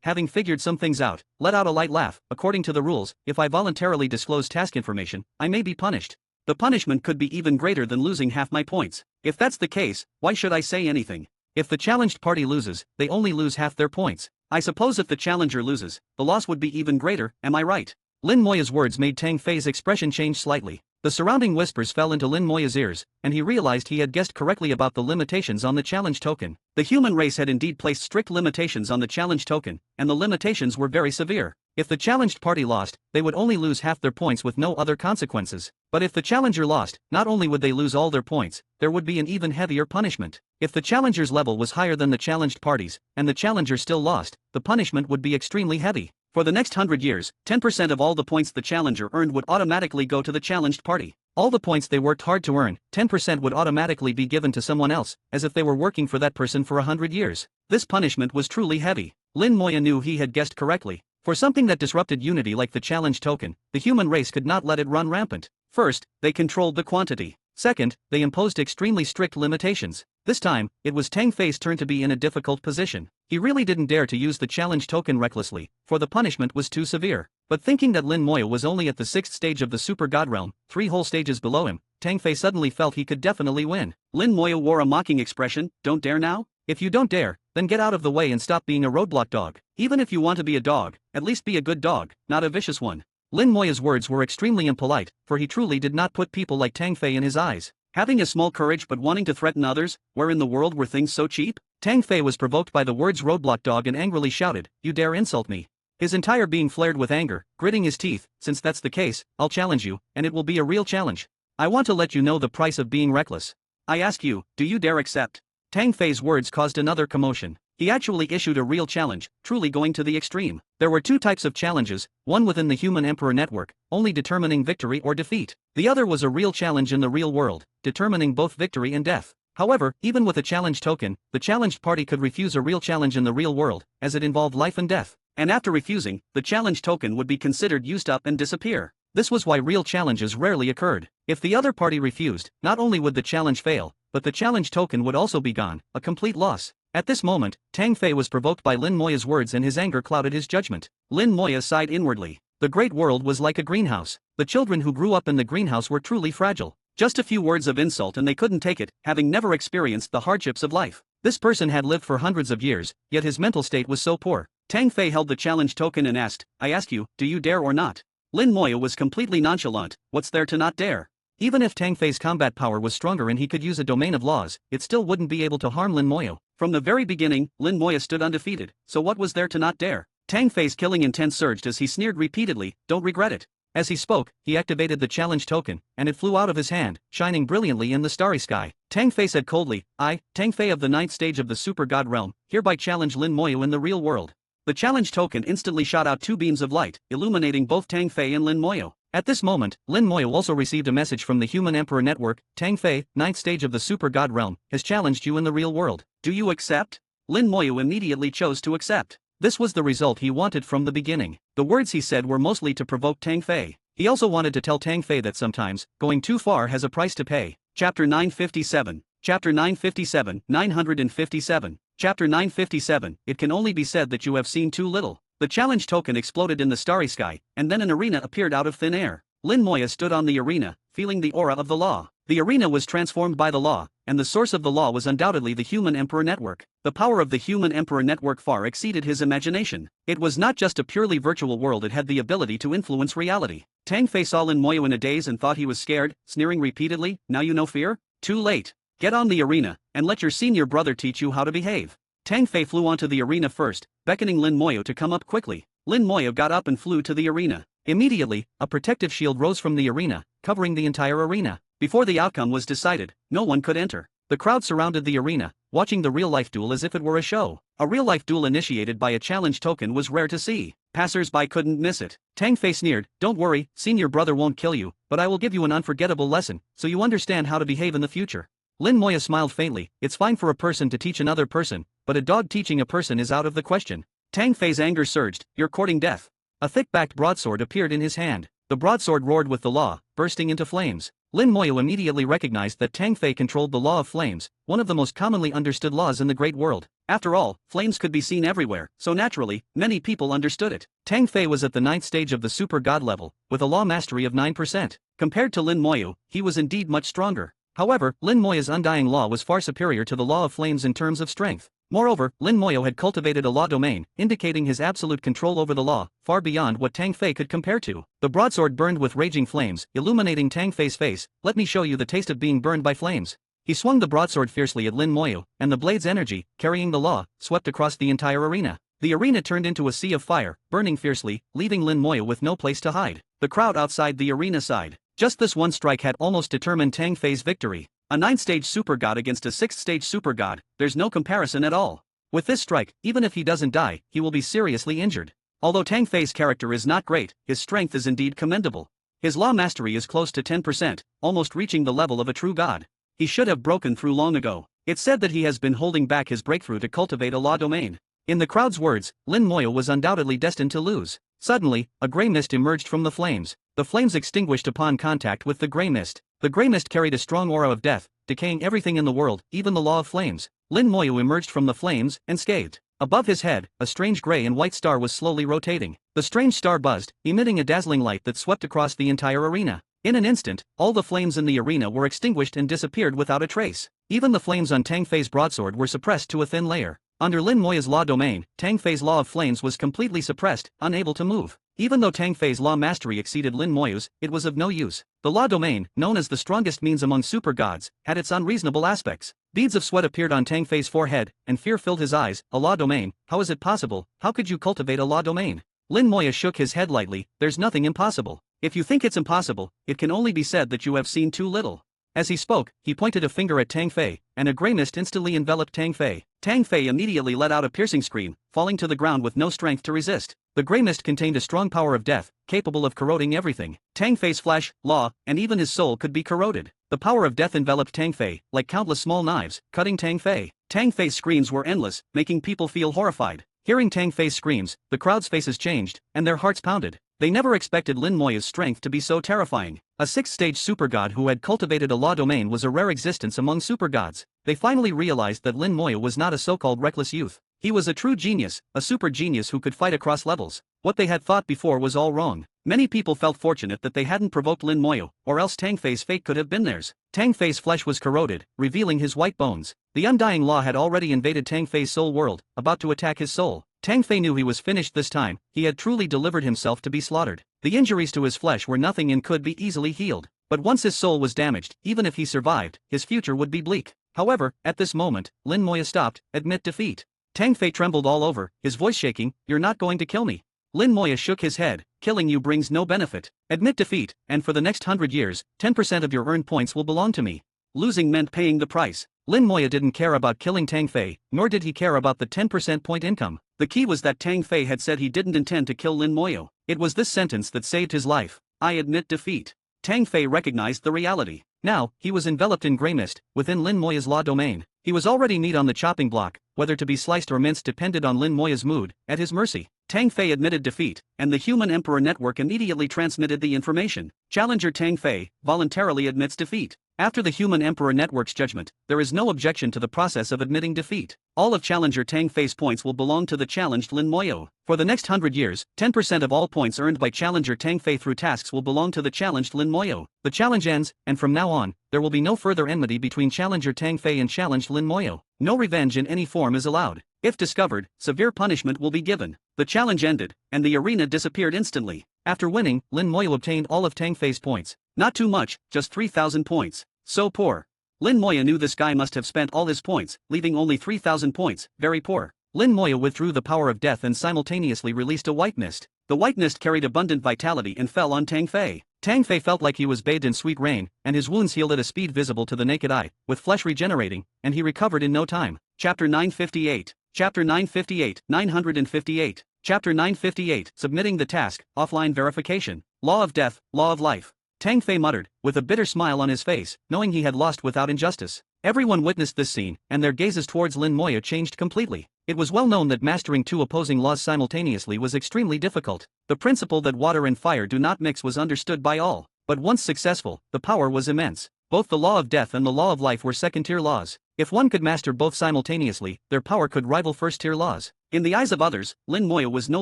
having figured some things out, let out a light laugh. "According to the rules, if I voluntarily disclose task information, I may be punished. The punishment could be even greater than losing half my points. If that's the case, why should I say anything? If the challenged party loses, they only lose half their points. I suppose if the challenger loses, the loss would be even greater, am I right?" Lin Moya's words made Tang Fei's expression change slightly. The surrounding whispers fell into Lin Moya's ears, and he realized he had guessed correctly about the limitations on the challenge token. The human race had indeed placed strict limitations on the challenge token, and the limitations were very severe. If the challenged party lost, they would only lose half their points with no other consequences. But if the challenger lost, not only would they lose all their points, there would be an even heavier punishment. If the challenger's level was higher than the challenged party's, and the challenger still lost, the punishment would be extremely heavy. For the next 100 years, 10% of all the points the challenger earned would automatically go to the challenged party. All the points they worked hard to earn, 10% would automatically be given to someone else, as if they were working for that person for 100 years. This punishment was truly heavy. Lin Moya knew he had guessed correctly. For something that disrupted unity like the challenge token, the human race could not let it run rampant. First, they controlled the quantity. Second, they imposed extremely strict limitations. This time, it was Tang Fei's turn to be in a difficult position. He really didn't dare to use the challenge token recklessly, for the punishment was too severe. But thinking that Lin Moya was only at the 6th stage of the Super God Realm, 3 whole stages below him, Tang Fei suddenly felt he could definitely win. Lin Moya wore a mocking expression. "Don't dare now? If you don't dare, then get out of the way and stop being a roadblock dog. Even if you want to be a dog, at least be a good dog, not a vicious one." Lin Moya's words were extremely impolite, for he truly did not put people like Tang Fei in his eyes. Having a small courage but wanting to threaten others, where in the world were things so cheap? Tang Fei was provoked by the words roadblock dog and angrily shouted, "You dare insult me?" His entire being flared with anger, gritting his teeth. "Since that's the case, I'll challenge you, and it will be a real challenge. I want to let you know the price of being reckless. I ask you, do you dare accept?" Tang Fei's words caused another commotion. He actually issued a real challenge, truly going to the extreme. There were 2 types of challenges, one within the Human Emperor network, only determining victory or defeat. The other was a real challenge in the real world, determining both victory and death. However, even with a challenge token, the challenged party could refuse a real challenge in the real world, as it involved life and death. And after refusing, the challenge token would be considered used up and disappear. This was why real challenges rarely occurred. If the other party refused, not only would the challenge fail, but the challenge token would also be gone, a complete loss. At this moment, Tang Fei was provoked by Lin Moya's words and his anger clouded his judgment. Lin Moya sighed inwardly. The great world was like a greenhouse. The children who grew up in the greenhouse were truly fragile. Just a few words of insult and they couldn't take it, having never experienced the hardships of life. This person had lived for hundreds of years, yet his mental state was so poor. Tang Fei held the challenge token and asked, "I ask you, do you dare or not?" Lin Moya was completely nonchalant. What's there to not dare? Even if Tang Fei's combat power was stronger and he could use a domain of laws, it still wouldn't be able to harm Lin Moya. From the very beginning, Lin Moya stood undefeated, so what was there to not dare? Tang Fei's killing intent surged as he sneered repeatedly, "Don't regret it." As he spoke, he activated the challenge token, and it flew out of his hand, shining brilliantly in the starry sky. Tang Fei said coldly, "I, Tang Fei of the 9th stage of the Super God Realm, hereby challenge Lin Moya in the real world." The challenge token instantly shot out 2 beams of light, illuminating both Tang Fei and Lin Moya. At this moment, Lin Moya also received a message from the Human Emperor Network. "Tang Fei, 9th stage of the Super God Realm, has challenged you in the real world. Do you accept?" Lin Moya immediately chose to accept. This was the result he wanted from the beginning. The words he said were mostly to provoke Tang Fei. He also wanted to tell Tang Fei that sometimes, going too far has a price to pay. Chapter 957. Chapter 957, 957. Chapter 957, it can only be said that you have seen too little. The challenge token exploded in the starry sky, and then an arena appeared out of thin air. Lin Moya stood on the arena, feeling the aura of the law. The arena was transformed by the law, and the source of the law was undoubtedly the Human Emperor Network. The power of the Human Emperor Network far exceeded his imagination. It was not just a purely virtual world, it had the ability to influence reality. Tang Fei saw Lin Moya in a daze and thought he was scared, sneering repeatedly, "Now you know fear? Too late. Get on the arena, and let your senior brother teach you how to behave." Tang Fei flew onto the arena first, beckoning Lin Moya to come up quickly. Lin Moya got up and flew to the arena. Immediately, a protective shield rose from the arena, covering the entire arena. Before the outcome was decided, no one could enter. The crowd surrounded the arena, watching the real-life duel as if it were a show. A real-life duel initiated by a challenge token was rare to see. Passers-by couldn't miss it. Tang Fei sneered, "Don't worry, senior brother won't kill you, but I will give you an unforgettable lesson, so you understand how to behave in the future." Lin Moya smiled faintly. "It's fine for a person to teach another person, but a dog teaching a person is out of the question." Tang Fei's anger surged. "You're courting death." A thick-backed broadsword appeared in his hand. The broadsword roared with the law, bursting into flames. Lin Moya immediately recognized that Tang Fei controlled the law of flames, one of the most commonly understood laws in the great world. After all, flames could be seen everywhere, so naturally, many people understood it. Tang Fei was at the 9th stage of the super god level, with a law mastery of 9%. Compared to Lin Moya, he was indeed much stronger. However, Lin Moya's undying law was far superior to the law of flames in terms of strength. Moreover, Lin Moya had cultivated a law domain, indicating his absolute control over the law, far beyond what Tang Fei could compare to. The broadsword burned with raging flames, illuminating Tang Fei's face. "Let me show you the taste of being burned by flames." He swung the broadsword fiercely at Lin Moya, and the blade's energy, carrying the law, swept across the entire arena. The arena turned into a sea of fire, burning fiercely, leaving Lin Moya with no place to hide. The crowd outside the arena sighed. Just this one strike had almost determined Tang Fei's victory. A 9th-stage super god against a 6th-stage super god, there's no comparison at all. With this strike, even if he doesn't die, he will be seriously injured. Although Tang Fei's character is not great, his strength is indeed commendable. His law mastery is close to 10%, almost reaching the level of a true god. He should have broken through long ago. It's said that he has been holding back his breakthrough to cultivate a law domain. In the crowd's words, Lin Moya was undoubtedly destined to lose. Suddenly, a gray mist emerged from the flames. The flames extinguished upon contact with the gray mist. The gray mist carried a strong aura of death, decaying everything in the world, even the law of flames. Lin Moya emerged from the flames, unscathed. Above his head, a strange gray and white star was slowly rotating. The strange star buzzed, emitting a dazzling light that swept across the entire arena. In an instant, all the flames in the arena were extinguished and disappeared without a trace. Even the flames on Tang Fei's broadsword were suppressed to a thin layer. Under Lin Moya's law domain, Tang Fei's law of flames was completely suppressed, unable to move. Even though Tang Fei's law mastery exceeded Lin Moya's, it was of no use. The law domain, known as the strongest means among super gods, had its unreasonable aspects. Beads of sweat appeared on Tang Fei's forehead, and fear filled his eyes. "A law domain? How is it possible? How could you cultivate a law domain?" Lin Moya shook his head lightly. "There's nothing impossible. If you think it's impossible, it can only be said that you have seen too little." As he spoke, he pointed a finger at Tang Fei, and a gray mist instantly enveloped Tang Fei. Tang Fei immediately let out a piercing scream, falling to the ground with no strength to resist. The gray mist contained a strong power of death, capable of corroding everything. Tang Fei's flesh, law, and even his soul could be corroded. The power of death enveloped Tang Fei, like countless small knives, cutting Tang Fei. Tang Fei's screams were endless, making people feel horrified. Hearing Tang Fei's screams, the crowd's faces changed, and their hearts pounded. They never expected Lin Moya's strength to be so terrifying. A 6th-stage supergod who had cultivated a law domain was a rare existence among supergods. They finally realized that Lin Moya was not a so-called reckless youth. He was a true genius, a super genius who could fight across levels. What they had thought before was all wrong. Many people felt fortunate that they hadn't provoked Lin Moya, or else Tang Fei's fate could have been theirs. Tang Fei's flesh was corroded, revealing his white bones. The undying law had already invaded Tang Fei's soul world, about to attack his soul. Tang Fei knew he was finished this time. He had truly delivered himself to be slaughtered. The injuries to his flesh were nothing and could be easily healed. But once his soul was damaged, even if he survived, his future would be bleak. However, at this moment, Lin Moya stopped. "Admit defeat." Tang Fei trembled all over, his voice shaking. "You're not going to kill me." Lin Moya shook his head. "Killing you brings no benefit. Admit defeat, and for the next 100 years, 10% of your earned points will belong to me." Losing meant paying the price. Lin Moya didn't care about killing Tang Fei, nor did he care about the 10% point income. The key was that Tang Fei had said he didn't intend to kill Lin Moya. It was this sentence that saved his life. "I admit defeat." Tang Fei recognized the reality. Now, he was enveloped in grey mist, within Lin Moya's law domain. He was already meat on the chopping block, whether to be sliced or minced depended on Lin Moya's mood, at his mercy. Tang Fei admitted defeat, and the Human Emperor Network immediately transmitted the information. Challenger Tang Fei voluntarily admits defeat. After the Human Emperor Network's judgment, there is no objection to the process of admitting defeat. All of Challenger Tang Fei's points will belong to the challenged Lin Moyo. For the next 100 years, 10% of all points earned by Challenger Tang Fei through tasks will belong to the challenged Lin Moyo. The challenge ends, and from now on, there will be no further enmity between Challenger Tang Fei and challenged Lin Moyo. No revenge in any form is allowed. If discovered, severe punishment will be given. The challenge ended, and the arena disappeared instantly. After winning, Lin Moyo obtained all of Tang Fei's points. Not too much, just 3,000 points. So poor. Lin Moyo knew this guy must have spent all his points, leaving only 3,000 points, very poor. Lin Moyo withdrew the power of death and simultaneously released a white mist. The white mist carried abundant vitality and fell on Tang Fei. Tang Fei felt like he was bathed in sweet rain, and his wounds healed at a speed visible to the naked eye, with flesh regenerating, and he recovered in no time. Chapter 958. Chapter 958, 958. Chapter 958, Submitting the Task, Offline Verification. Law of Death, Law of Life. Tang Fei muttered, with a bitter smile on his face, knowing he had lost without injustice. Everyone witnessed this scene, and their gazes towards Lin Moyo changed completely. It was well known that mastering two opposing laws simultaneously was extremely difficult. The principle that water and fire do not mix was understood by all. But once successful, the power was immense. Both the law of death and the law of life were second-tier laws. If one could master both simultaneously, their power could rival first-tier laws. In the eyes of others, Lin Moyo was no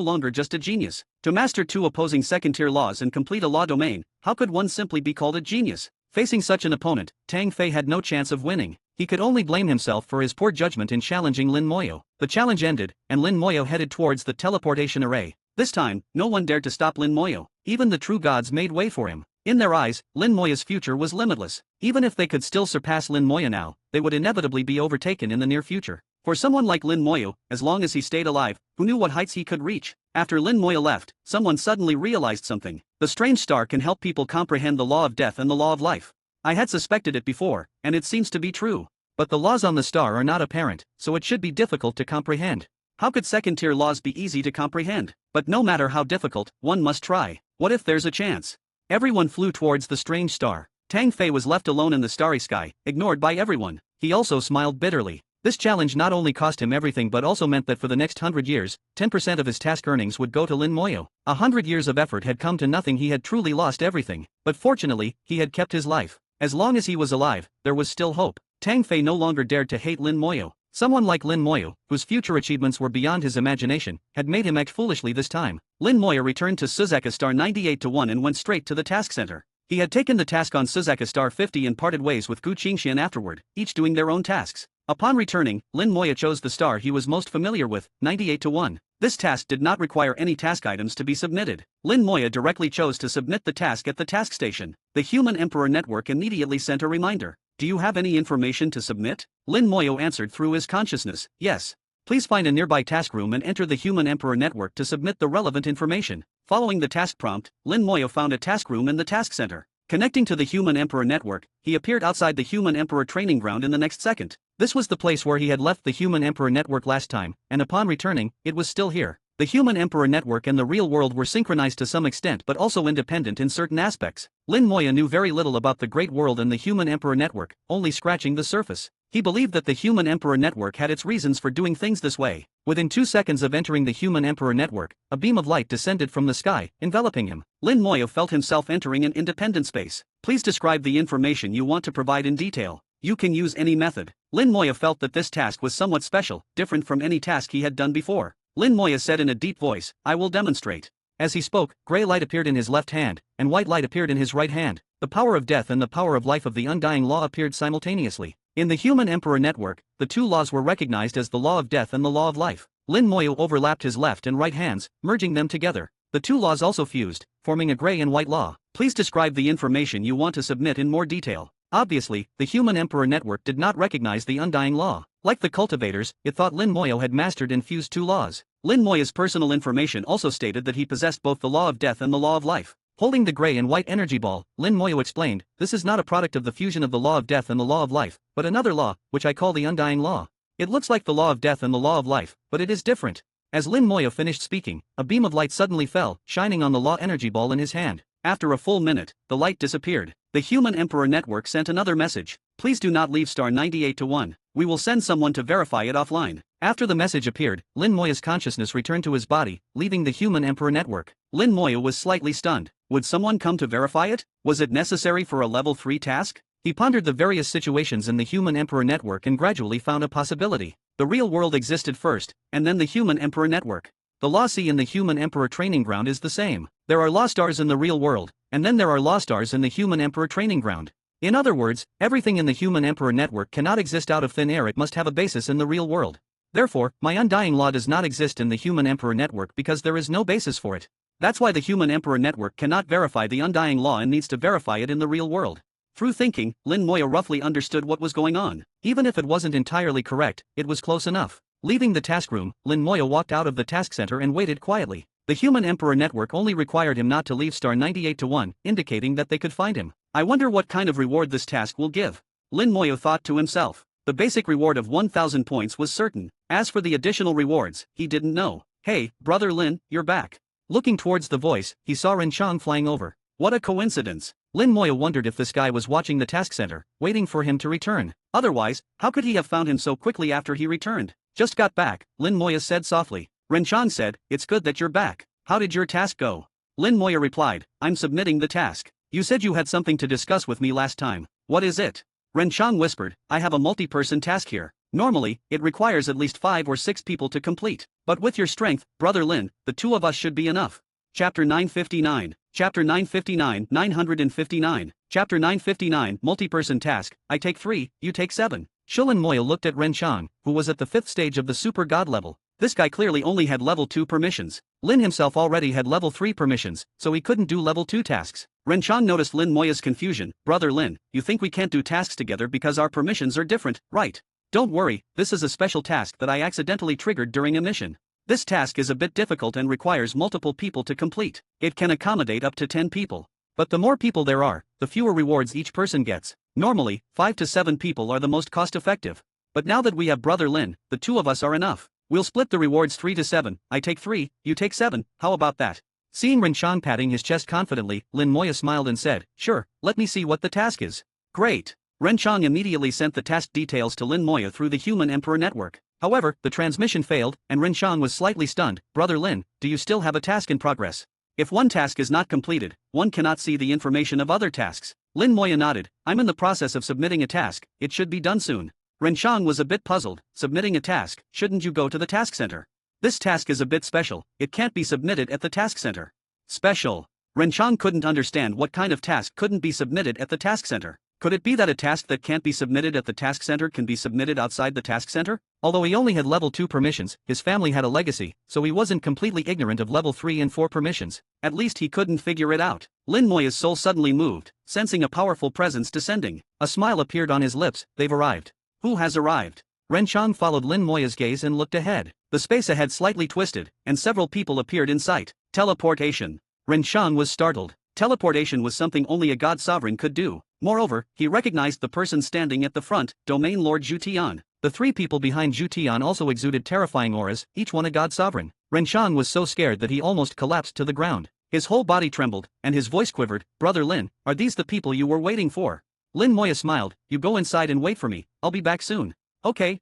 longer just a genius. To master two opposing second-tier laws and complete a law domain, how could one simply be called a genius? Facing such an opponent, Tang Fei had no chance of winning. He could only blame himself for his poor judgment in challenging Lin Moyo. The challenge ended, and Lin Moyo headed towards the teleportation array. This time, no one dared to stop Lin Moyo. Even the true gods made way for him. In their eyes, Lin Moyo's future was limitless. Even if they could still surpass Lin Moyo now, they would inevitably be overtaken in the near future. For someone like Lin Moyo, as long as he stayed alive, who knew what heights he could reach? After Lin Moyo left, someone suddenly realized something. The strange star can help people comprehend the law of death and the law of life. I had suspected it before, and it seems to be true. But the laws on the star are not apparent, so it should be difficult to comprehend. How could second-tier laws be easy to comprehend? But no matter how difficult, one must try. What if there's a chance? Everyone flew towards the strange star. Tang Fei was left alone in the starry sky, ignored by everyone. He also smiled bitterly. This challenge not only cost him everything but also meant that for the next 100 years, 10% of his task earnings would go to Lin Moyo. 100 years of effort had come to nothing. He had truly lost everything. But fortunately, he had kept his life. As long as he was alive, there was still hope. Tang Fei no longer dared to hate Lin Moyo. Someone like Lin Moyo, whose future achievements were beyond his imagination, had made him act foolishly this time. Lin Moyo returned to Suzaka Star 98-1 and went straight to the task center. He had taken the task on Suzaka Star 50 and parted ways with Gu Qingxian afterward, each doing their own tasks. Upon returning, Lin Moyo chose the star he was most familiar with, 98-1. This task did not require any task items to be submitted. Lin Moyo directly chose to submit the task at the task station. The Human Emperor Network immediately sent a reminder. Do you have any information to submit? Lin Moyo answered through his consciousness, yes. Please find a nearby task room and enter the Human Emperor Network to submit the relevant information. Following the task prompt, Lin Moyo found a task room in the task center. Connecting to the Human Emperor Network, he appeared outside the Human Emperor training ground in the next second. This was the place where he had left the Human Emperor Network last time, and upon returning, it was still here. The Human Emperor Network and the real world were synchronized to some extent but also independent in certain aspects. Lin Moyo knew very little about the Great World and the Human Emperor Network, only scratching the surface. He believed that the Human Emperor Network had its reasons for doing things this way. Within 2 seconds of entering the Human Emperor Network, a beam of light descended from the sky, enveloping him. Lin Moyo felt himself entering an independent space. Please describe the information you want to provide in detail. You can use any method. Lin Moyo felt that this task was somewhat special, different from any task he had done before. Lin Moyo said in a deep voice, I will demonstrate. As he spoke, gray light appeared in his left hand, and white light appeared in his right hand. The power of death and the power of life of the undying law appeared simultaneously. In the Human Emperor Network, the two laws were recognized as the law of death and the law of life. Lin Moyo overlapped his left and right hands, merging them together. The two laws also fused, forming a gray and white law. Please describe the information you want to submit in more detail. Obviously, the Human Emperor Network did not recognize the undying law. Like the cultivators, it thought Lin Moyo had mastered and fused two laws. Lin Moyo's personal information also stated that he possessed both the law of death and the law of life. Holding the gray and white energy ball, Lin Moyo explained, this is not a product of the fusion of the law of death and the law of life, but another law, which I call the undying law. It looks like the law of death and the law of life, but it is different. As Lin Moyo finished speaking, a beam of light suddenly fell, shining on the law energy ball in his hand. After a full minute, the light disappeared. The Human Emperor Network sent another message. Please do not leave star 98-1. We will send someone to verify it offline. After the message appeared, Lin Moya's consciousness returned to his body, leaving the human emperor network. Lin Moya was slightly stunned. Would someone come to verify it? Was it necessary for a level 3 task? He pondered the various situations in the human emperor network and gradually found a possibility. The real world existed first, and then the human emperor network. The law C in the human emperor training ground is the same. There are law stars in the real world, and then there are law stars in the human emperor training ground. In other words, everything in the human emperor network cannot exist out of thin air, it must have a basis in the real world. Therefore, my undying law does not exist in the human emperor network because there is no basis for it. That's why the human emperor network cannot verify the undying law and needs to verify it in the real world. Through thinking, Lin Moya roughly understood what was going on. Even if it wasn't entirely correct, it was close enough. Leaving the task room, Lin Moya walked out of the task center and waited quietly. The human emperor network only required him not to leave star 98 to 1, indicating that they could find him. I wonder what kind of reward this task will give. Lin Moya thought to himself. The basic reward of 1,000 points was certain. As for the additional rewards, he didn't know. Hey, brother Lin, you're back. Looking towards the voice, he saw Ren Chang flying over. What a coincidence. Lin Moya wondered if this guy was watching the task center, waiting for him to return. Otherwise, how could he have found him so quickly after he returned? Just got back, Lin Moya said softly. Ren Chang said, it's good that you're back. How did your task go? Lin Moya replied, I'm submitting the task. You said you had something to discuss with me last time. What is it? Ren Chang whispered, I have a multi-person task here. Normally, it requires at least 5 or 6 people to complete. But with your strength, brother Lin, the 2 of us should be enough. Chapter 959. Chapter 959, 959. Chapter 959, multi-person task. I take 3, you take 7. Shilin Moya looked at Ren Chang, who was at the 5th stage of the super god level. This guy clearly only had level 2 permissions. Lin himself already had level 3 permissions, so he couldn't do level 2 tasks. Ren Chang noticed Lin Moya's confusion. Brother Lin, you think we can't do tasks together because our permissions are different, right? Don't worry, this is a special task that I accidentally triggered during a mission. This task is a bit difficult and requires multiple people to complete. It can accommodate up to 10 people. But the more people there are, the fewer rewards each person gets. Normally, 5 to 7 people are the most cost-effective. But now that we have brother Lin, the 2 of us are enough. We'll split the rewards 3 to 7, I take 3, you take 7, how about that? Seeing Ren Chang patting his chest confidently, Lin Moya smiled and said, sure, let me see what the task is. Great. Ren Chang immediately sent the task details to Lin Moya through the human emperor network. However, the transmission failed, and Ren Chang was slightly stunned. Brother Lin, do you still have a task in progress? If one task is not completed, one cannot see the information of other tasks. Lin Moya nodded, I'm in the process of submitting a task, it should be done soon. Ren Chang was a bit puzzled, submitting a task, shouldn't you go to the task center? This task is a bit special, it can't be submitted at the task center. Special. Ren Chang couldn't understand what kind of task couldn't be submitted at the task center. Could it be that a task that can't be submitted at the task center can be submitted outside the task center? Although he only had level 2 permissions, his family had a legacy, so he wasn't completely ignorant of level 3 and 4 permissions. At least he couldn't figure it out. Lin Moya's soul suddenly moved, sensing a powerful presence descending. A smile appeared on his lips. They've arrived. Who has arrived? Ren Chang followed Lin Moya's gaze and looked ahead. The space ahead slightly twisted, and several people appeared in sight. Teleportation. Ren Chang was startled. Teleportation was something only a god sovereign could do. Moreover, he recognized the person standing at the front, Domain Lord Zhu Tian. The 3 people behind Zhu Tian also exuded terrifying auras, each one a god sovereign. Ren Chang was so scared that he almost collapsed to the ground. His whole body trembled, and his voice quivered. Brother Lin, are these the people you were waiting for? Lin Moya smiled, you go inside and wait for me, I'll be back soon. Okay.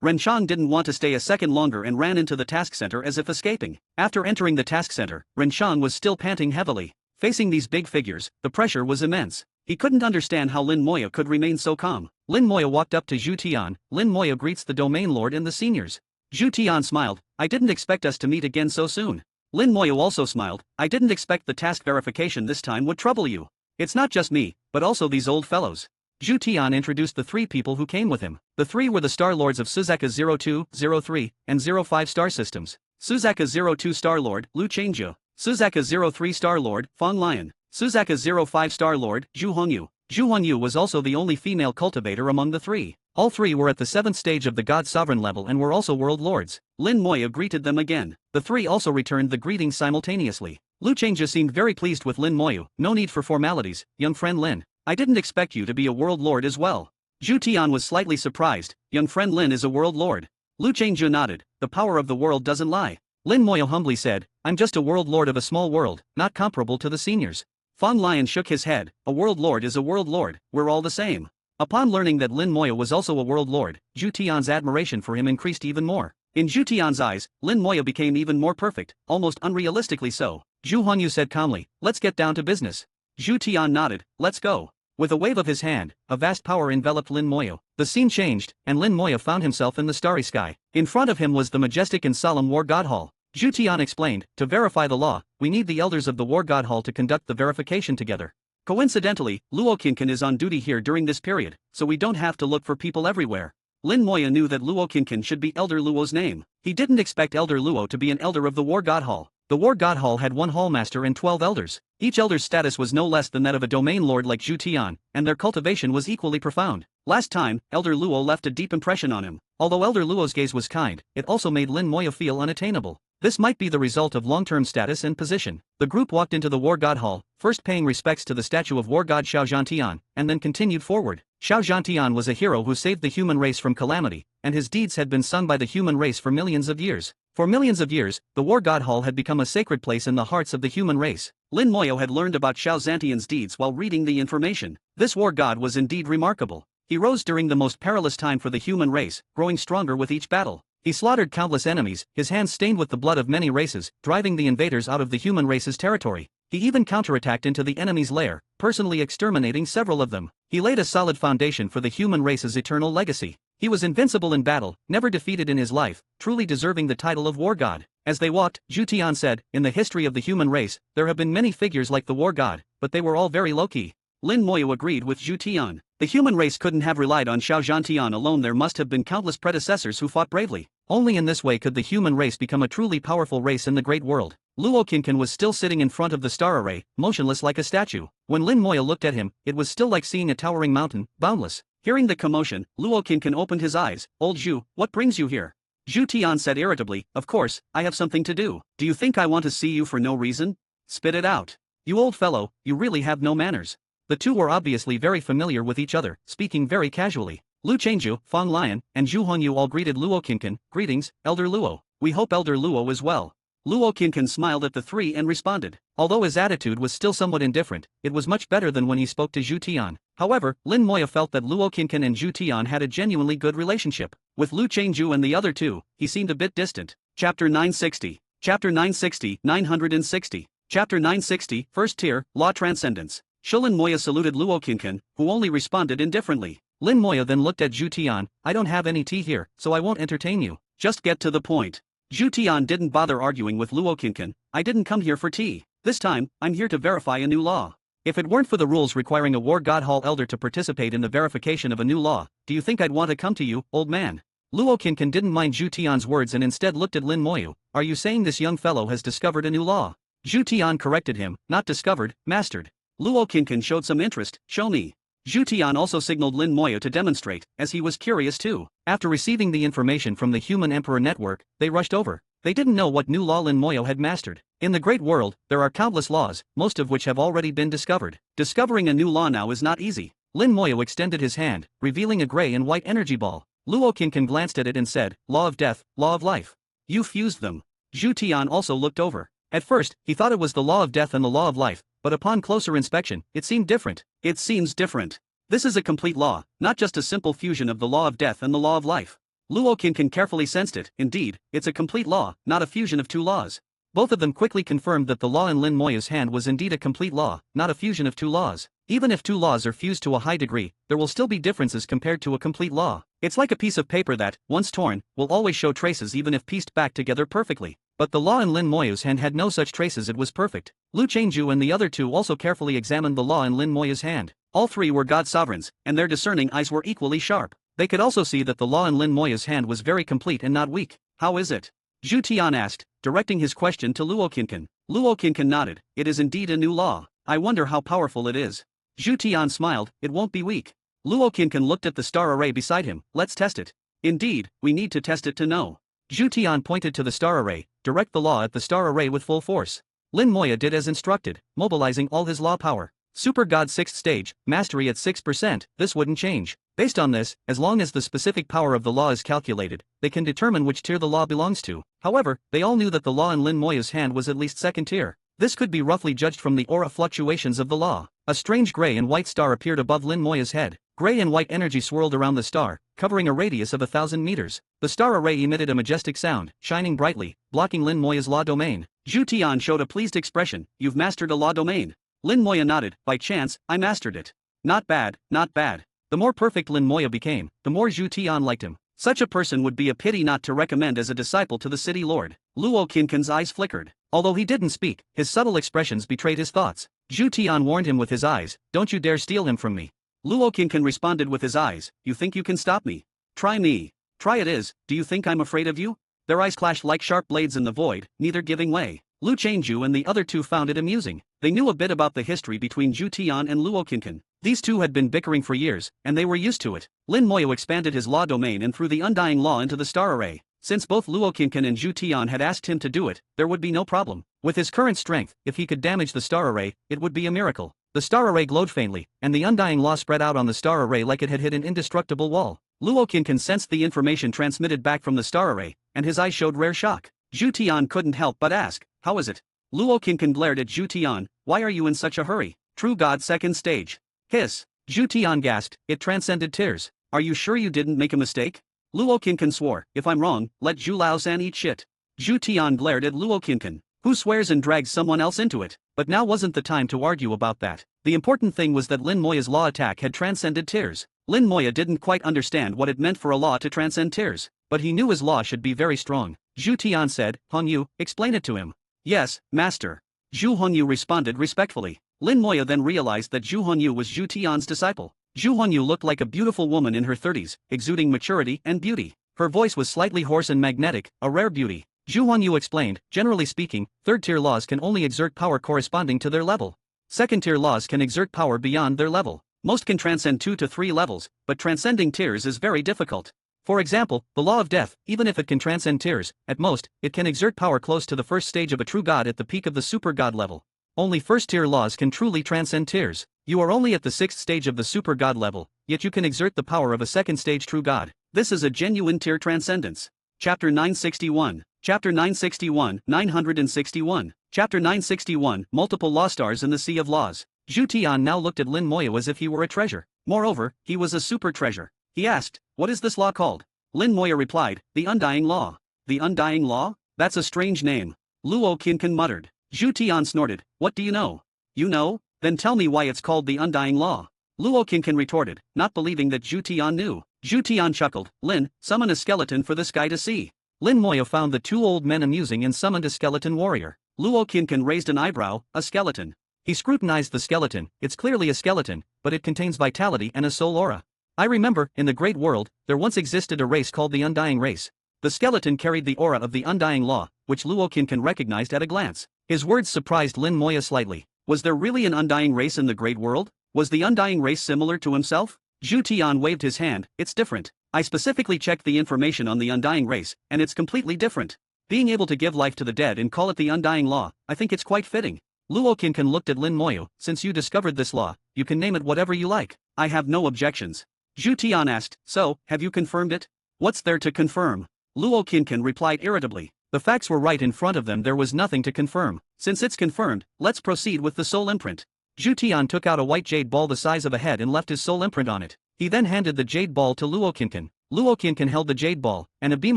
Ren Chang didn't want to stay a second longer and ran into the task center as if escaping. After entering the task center, Ren Chang was still panting heavily. Facing these big figures, the pressure was immense. He couldn't understand how Lin Moya could remain so calm. Lin Moya walked up to Zhu Tian. Lin Moya greets the Domain Lord and the seniors. Zhu Tian smiled, I didn't expect us to meet again so soon. Lin Moya also smiled, I didn't expect the task verification this time would trouble you. It's not just me, but also these old fellows. Zhu Tian introduced the 3 people who came with him. The 3 were the Star Lords of Suzaka 02, 03, and 05 star systems. Suzaka 02 Star Lord, Lu Changzhe. Suzaka 03 Star Lord, Fang Lion. Suzaka 05 Star Lord, Zhu Hongyu. Zhu Hongyu was also the only female cultivator among the 3. All 3 were at the 7th stage of the God Sovereign level and were also world lords. Lin Moya greeted them again. The 3 also returned the greetings simultaneously. Lu Changzhe seemed very pleased with Lin Moya. No need for formalities, young friend Lin. I didn't expect you to be a world lord as well. Zhu Tian was slightly surprised. Young friend Lin is a world lord. Lu Changzhe nodded. The power of the world doesn't lie. Lin Moya humbly said, I'm just a world lord of a small world, not comparable to the seniors. Fang Lion shook his head. A world lord is a world lord, we're all the same. Upon learning that Lin Moya was also a world lord, Zhu Tian's admiration for him increased even more. In Zhu Tian's eyes, Lin Moya became even more perfect, almost unrealistically so. Zhu Huanyu said calmly, "Let's get down to business." Zhu Tian nodded, "Let's go." With a wave of his hand, a vast power enveloped Lin Moya. The scene changed, and Lin Moya found himself in the starry sky. In front of him was the majestic and solemn War God Hall. Zhu Tian explained, "To verify the law, we need the elders of the War God Hall to conduct the verification together. Coincidentally, Luo Qinqin is on duty here during this period, so we don't have to look for people everywhere." Lin Moya knew that Luo Qinqin should be Elder Luo's name. He didn't expect Elder Luo to be an elder of the War God Hall. The War God Hall had one hallmaster and 12 elders. Each elder's status was no less than that of a domain lord like Zhu Tian, and their cultivation was equally profound. Last time, Elder Luo left a deep impression on him. Although Elder Luo's gaze was kind, it also made Lin Moya feel unattainable. This might be the result of long-term status and position. The group walked into the War God Hall, first paying respects to the statue of War God Xiao Zhantian, and then continued forward. Xiao Zhantian was a hero who saved the human race from calamity, and his deeds had been sung by the human race for millions of years. For millions of years, the War God Hall had become a sacred place in the hearts of the human race. Lin Moya had learned about Xiao Zhantian's deeds while reading the information. This war god was indeed remarkable. He rose during the most perilous time for the human race, growing stronger with each battle. He slaughtered countless enemies, his hands stained with the blood of many races, driving the invaders out of the human race's territory. He even counterattacked into the enemy's lair, personally exterminating several of them. He laid a solid foundation for the human race's eternal legacy. He was invincible in battle, never defeated in his life, truly deserving the title of War God. As they walked, Zhu Tian said, "In the history of the human race, there have been many figures like the War God, but they were all very low-key." Lin Moya agreed with Zhu Tian. The human race couldn't have relied on Xiao Zhantian alone. There must have been countless predecessors who fought bravely. Only in this way could the human race become a truly powerful race in the great world. Luo Qinqin was still sitting in front of the star array, motionless like a statue. When Lin Moya looked at him, it was still like seeing a towering mountain, boundless. Hearing the commotion, Luo Qinqin opened his eyes. "Old Zhu, what brings you here?" Zhu Tian said irritably, "Of course, I have something to do. Do you think I want to see you for no reason? Spit it out. You old fellow, you really have no manners." The two were obviously very familiar with each other, speaking very casually. Lu Chengju, Fang Lion, and Zhu Hongyu all greeted Luo Qinqin. "Greetings, Elder Luo. We hope Elder Luo is well." Luo Qinqin smiled at the three and responded. Although his attitude was still somewhat indifferent, it was much better than when he spoke to Zhu Tian. However, Lin Moya felt that Luo Qinqin and Zhu Tian had a genuinely good relationship. With Lu Chengju and the other two, he seemed a bit distant. Chapter 960. Chapter 960, 960. Chapter 960, First Tier, Law Transcendence. Shulin Moya saluted Luo Qinqin, who only responded indifferently. Lin Moya then looked at Zhu Tian. "I don't have any tea here, so I won't entertain you. Just get to the point." Zhu Tian didn't bother arguing with Luo Qinqin. "I didn't come here for tea. This time, I'm here to verify a new law. If it weren't for the rules requiring a War God Hall elder to participate in the verification of a new law, do you think I'd want to come to you, old man?" Luo Qinqin didn't mind Zhu Tian's words and instead looked at Lin Moya. "Are you saying this young fellow has discovered a new law?" Zhu Tian corrected him, "Not discovered, mastered." Luo Qinqin showed some interest. "Show me." Zhu Tian also signaled Lin Moya to demonstrate, as he was curious too. After receiving the information from the Human Emperor Network, they rushed over. They didn't know what new law Lin Moya had mastered. In the great world, there are countless laws, most of which have already been discovered. Discovering a new law now is not easy. Lin Moya extended his hand, revealing a gray and white energy ball. Luo Qinqin glanced at it and said, "Law of death, law of life. You fused them." Zhu Tian also looked over. At first, he thought it was the law of death and the law of life, but upon closer inspection, it seemed different. It seems different. This is a complete law, not just a simple fusion of the law of death and the law of life. Luo Qinqin carefully sensed it. Indeed, it's a complete law, not a fusion of two laws. Both of them quickly confirmed that the law in Lin Moya's hand was indeed a complete law, not a fusion of two laws. Even if two laws are fused to a high degree, there will still be differences compared to a complete law. It's like a piece of paper that, once torn, will always show traces even if pieced back together perfectly. But the law in Lin Moya's hand had no such traces. It was perfect. Lu Chengju and the other two also carefully examined the law in Lin Moya's hand. All three were god sovereigns, and their discerning eyes were equally sharp. They could also see that the law in Lin Moya's hand was very complete and not weak. "How is it?" Zhu Tian asked, directing his question to Luo Qinqin. Luo Qinqin nodded. "It is indeed a new law. I wonder how powerful it is." Zhu Tian smiled. "It won't be weak." Luo Qinqin looked at the star array beside him. "Let's test it." "Indeed, we need to test it to know." Zhu Tian pointed to the star array. "Direct the law at the star array with full force." Lin Moya did as instructed, mobilizing all his law power. Super God 6th stage, mastery at 6%, this wouldn't change. Based on this, as long as the specific power of the law is calculated, they can determine which tier the law belongs to. However, they all knew that the law in Lin Moya's hand was at least second tier. This could be roughly judged from the aura fluctuations of the law. A strange gray and white star appeared above Lin Moya's head. Gray and white energy swirled around the star, covering a radius of 1,000 meters. The star array emitted a majestic sound, shining brightly, blocking Lin Moya's law domain. Zhu Tian showed a pleased expression. You've mastered a law domain. Lin Moya nodded. By chance, I mastered it. Not bad, not bad. The more perfect Lin Moya became, the more Zhu Tian liked him. Such a person would be a pity not to recommend as a disciple to the city lord. Luo Qinqin's eyes flickered. Although he didn't speak, his subtle expressions betrayed his thoughts. Zhu Tian warned him with his eyes, don't you dare steal him from me. Luo Qinqin responded with his eyes, you think you can stop me? Try me. Try it is, do you think I'm afraid of you? Their eyes clashed like sharp blades in the void, neither giving way. Lu Changju and the other two found it amusing. They knew a bit about the history between Zhu Tian and Luo Qinqin. These two had been bickering for years, and they were used to it. Lin Moya expanded his law domain and threw the undying law into the star array. Since both Luo Qinqin and Zhu Tian had asked him to do it, there would be no problem. With his current strength, if he could damage the star array, it would be a miracle. The star array glowed faintly, and the undying law spread out on the star array like it had hit an indestructible wall. Luo Qinqin sensed the information transmitted back from the star array, and his eyes showed rare shock. Zhu Tian couldn't help but ask, how is it? Luo Qinqin glared at Zhu Tian, why are you in such a hurry? True God second stage. Hiss. Zhu Tian gasped, it transcended tears. Are you sure you didn't make a mistake? Luo Qinqin swore, if I'm wrong, let Zhu Laosan eat shit. Zhu Tian glared at Luo Qinqin. Who swears and drags someone else into it? But now wasn't the time to argue about that. The important thing was that Lin Moya's law attack had transcended tears. Lin Moya didn't quite understand what it meant for a law to transcend tears, but he knew his law should be very strong. Zhu Tian said, Hongyu, explain it to him. Yes, master. Zhu Hongyu responded respectfully. Lin Moya then realized that Zhu Hongyu was Zhu Tian's disciple. Zhu Hongyu looked like a beautiful woman in her 30s, exuding maturity and beauty. Her voice was slightly hoarse and magnetic, a rare beauty. Zhu Hongyu explained, generally speaking, third-tier laws can only exert power corresponding to their level. Second-tier laws can exert power beyond their level. Most can transcend 2 to 3 levels, but transcending tiers is very difficult. For example, the law of death, even if it can transcend tiers, at most, it can exert power close to the first stage of a true god at the peak of the super god level. Only first-tier laws can truly transcend tiers. You are only at the 6th stage of the super god level, yet you can exert the power of a second-stage true god. This is a genuine tier transcendence. Chapter 961. Chapter 961, 961. Chapter 961, Multiple Law Stars in the Sea of Laws. Zhu Tian now looked at Lin Moya as if he were a treasure. Moreover, he was a super treasure. He asked, what is this law called? Lin Moya replied, the Undying Law. The Undying Law? That's a strange name. Luo Qinqin muttered. Zhu Tian snorted, what do you know? You know? Then tell me why it's called the Undying Law. Luo Qinqin retorted, not believing that Zhu Tian knew. Zhu Tian chuckled, Lin, summon a skeleton for this guy to see. Lin Moya found the two old men amusing and summoned a skeleton warrior. Luo Qinqin raised an eyebrow, a skeleton. He scrutinized the skeleton, it's clearly a skeleton, but it contains vitality and a soul aura. I remember, in the great world, there once existed a race called the Undying Race. The skeleton carried the aura of the Undying Law, which Luo Qinqin recognized at a glance. His words surprised Lin Moya slightly. Was there really an Undying Race in the great world? Was the Undying Race similar to himself? Zhu Tian waved his hand, it's different. I specifically checked the information on the Undying Race, and it's completely different. Being able to give life to the dead and call it the Undying Law, I think it's quite fitting. Luo Qinqin looked at Lin Moya, since you discovered this law, you can name it whatever you like. I have no objections. Zhu Tian asked, so, have you confirmed it? What's there to confirm? Luo Qinqin replied irritably. The facts were right in front of them, there was nothing to confirm. Since it's confirmed, let's proceed with the soul imprint. Zhu Tian took out a white jade ball the size of a head and left his soul imprint on it. He then handed the jade ball to Luo Qinqin. Luo Qinqin held the jade ball, and a beam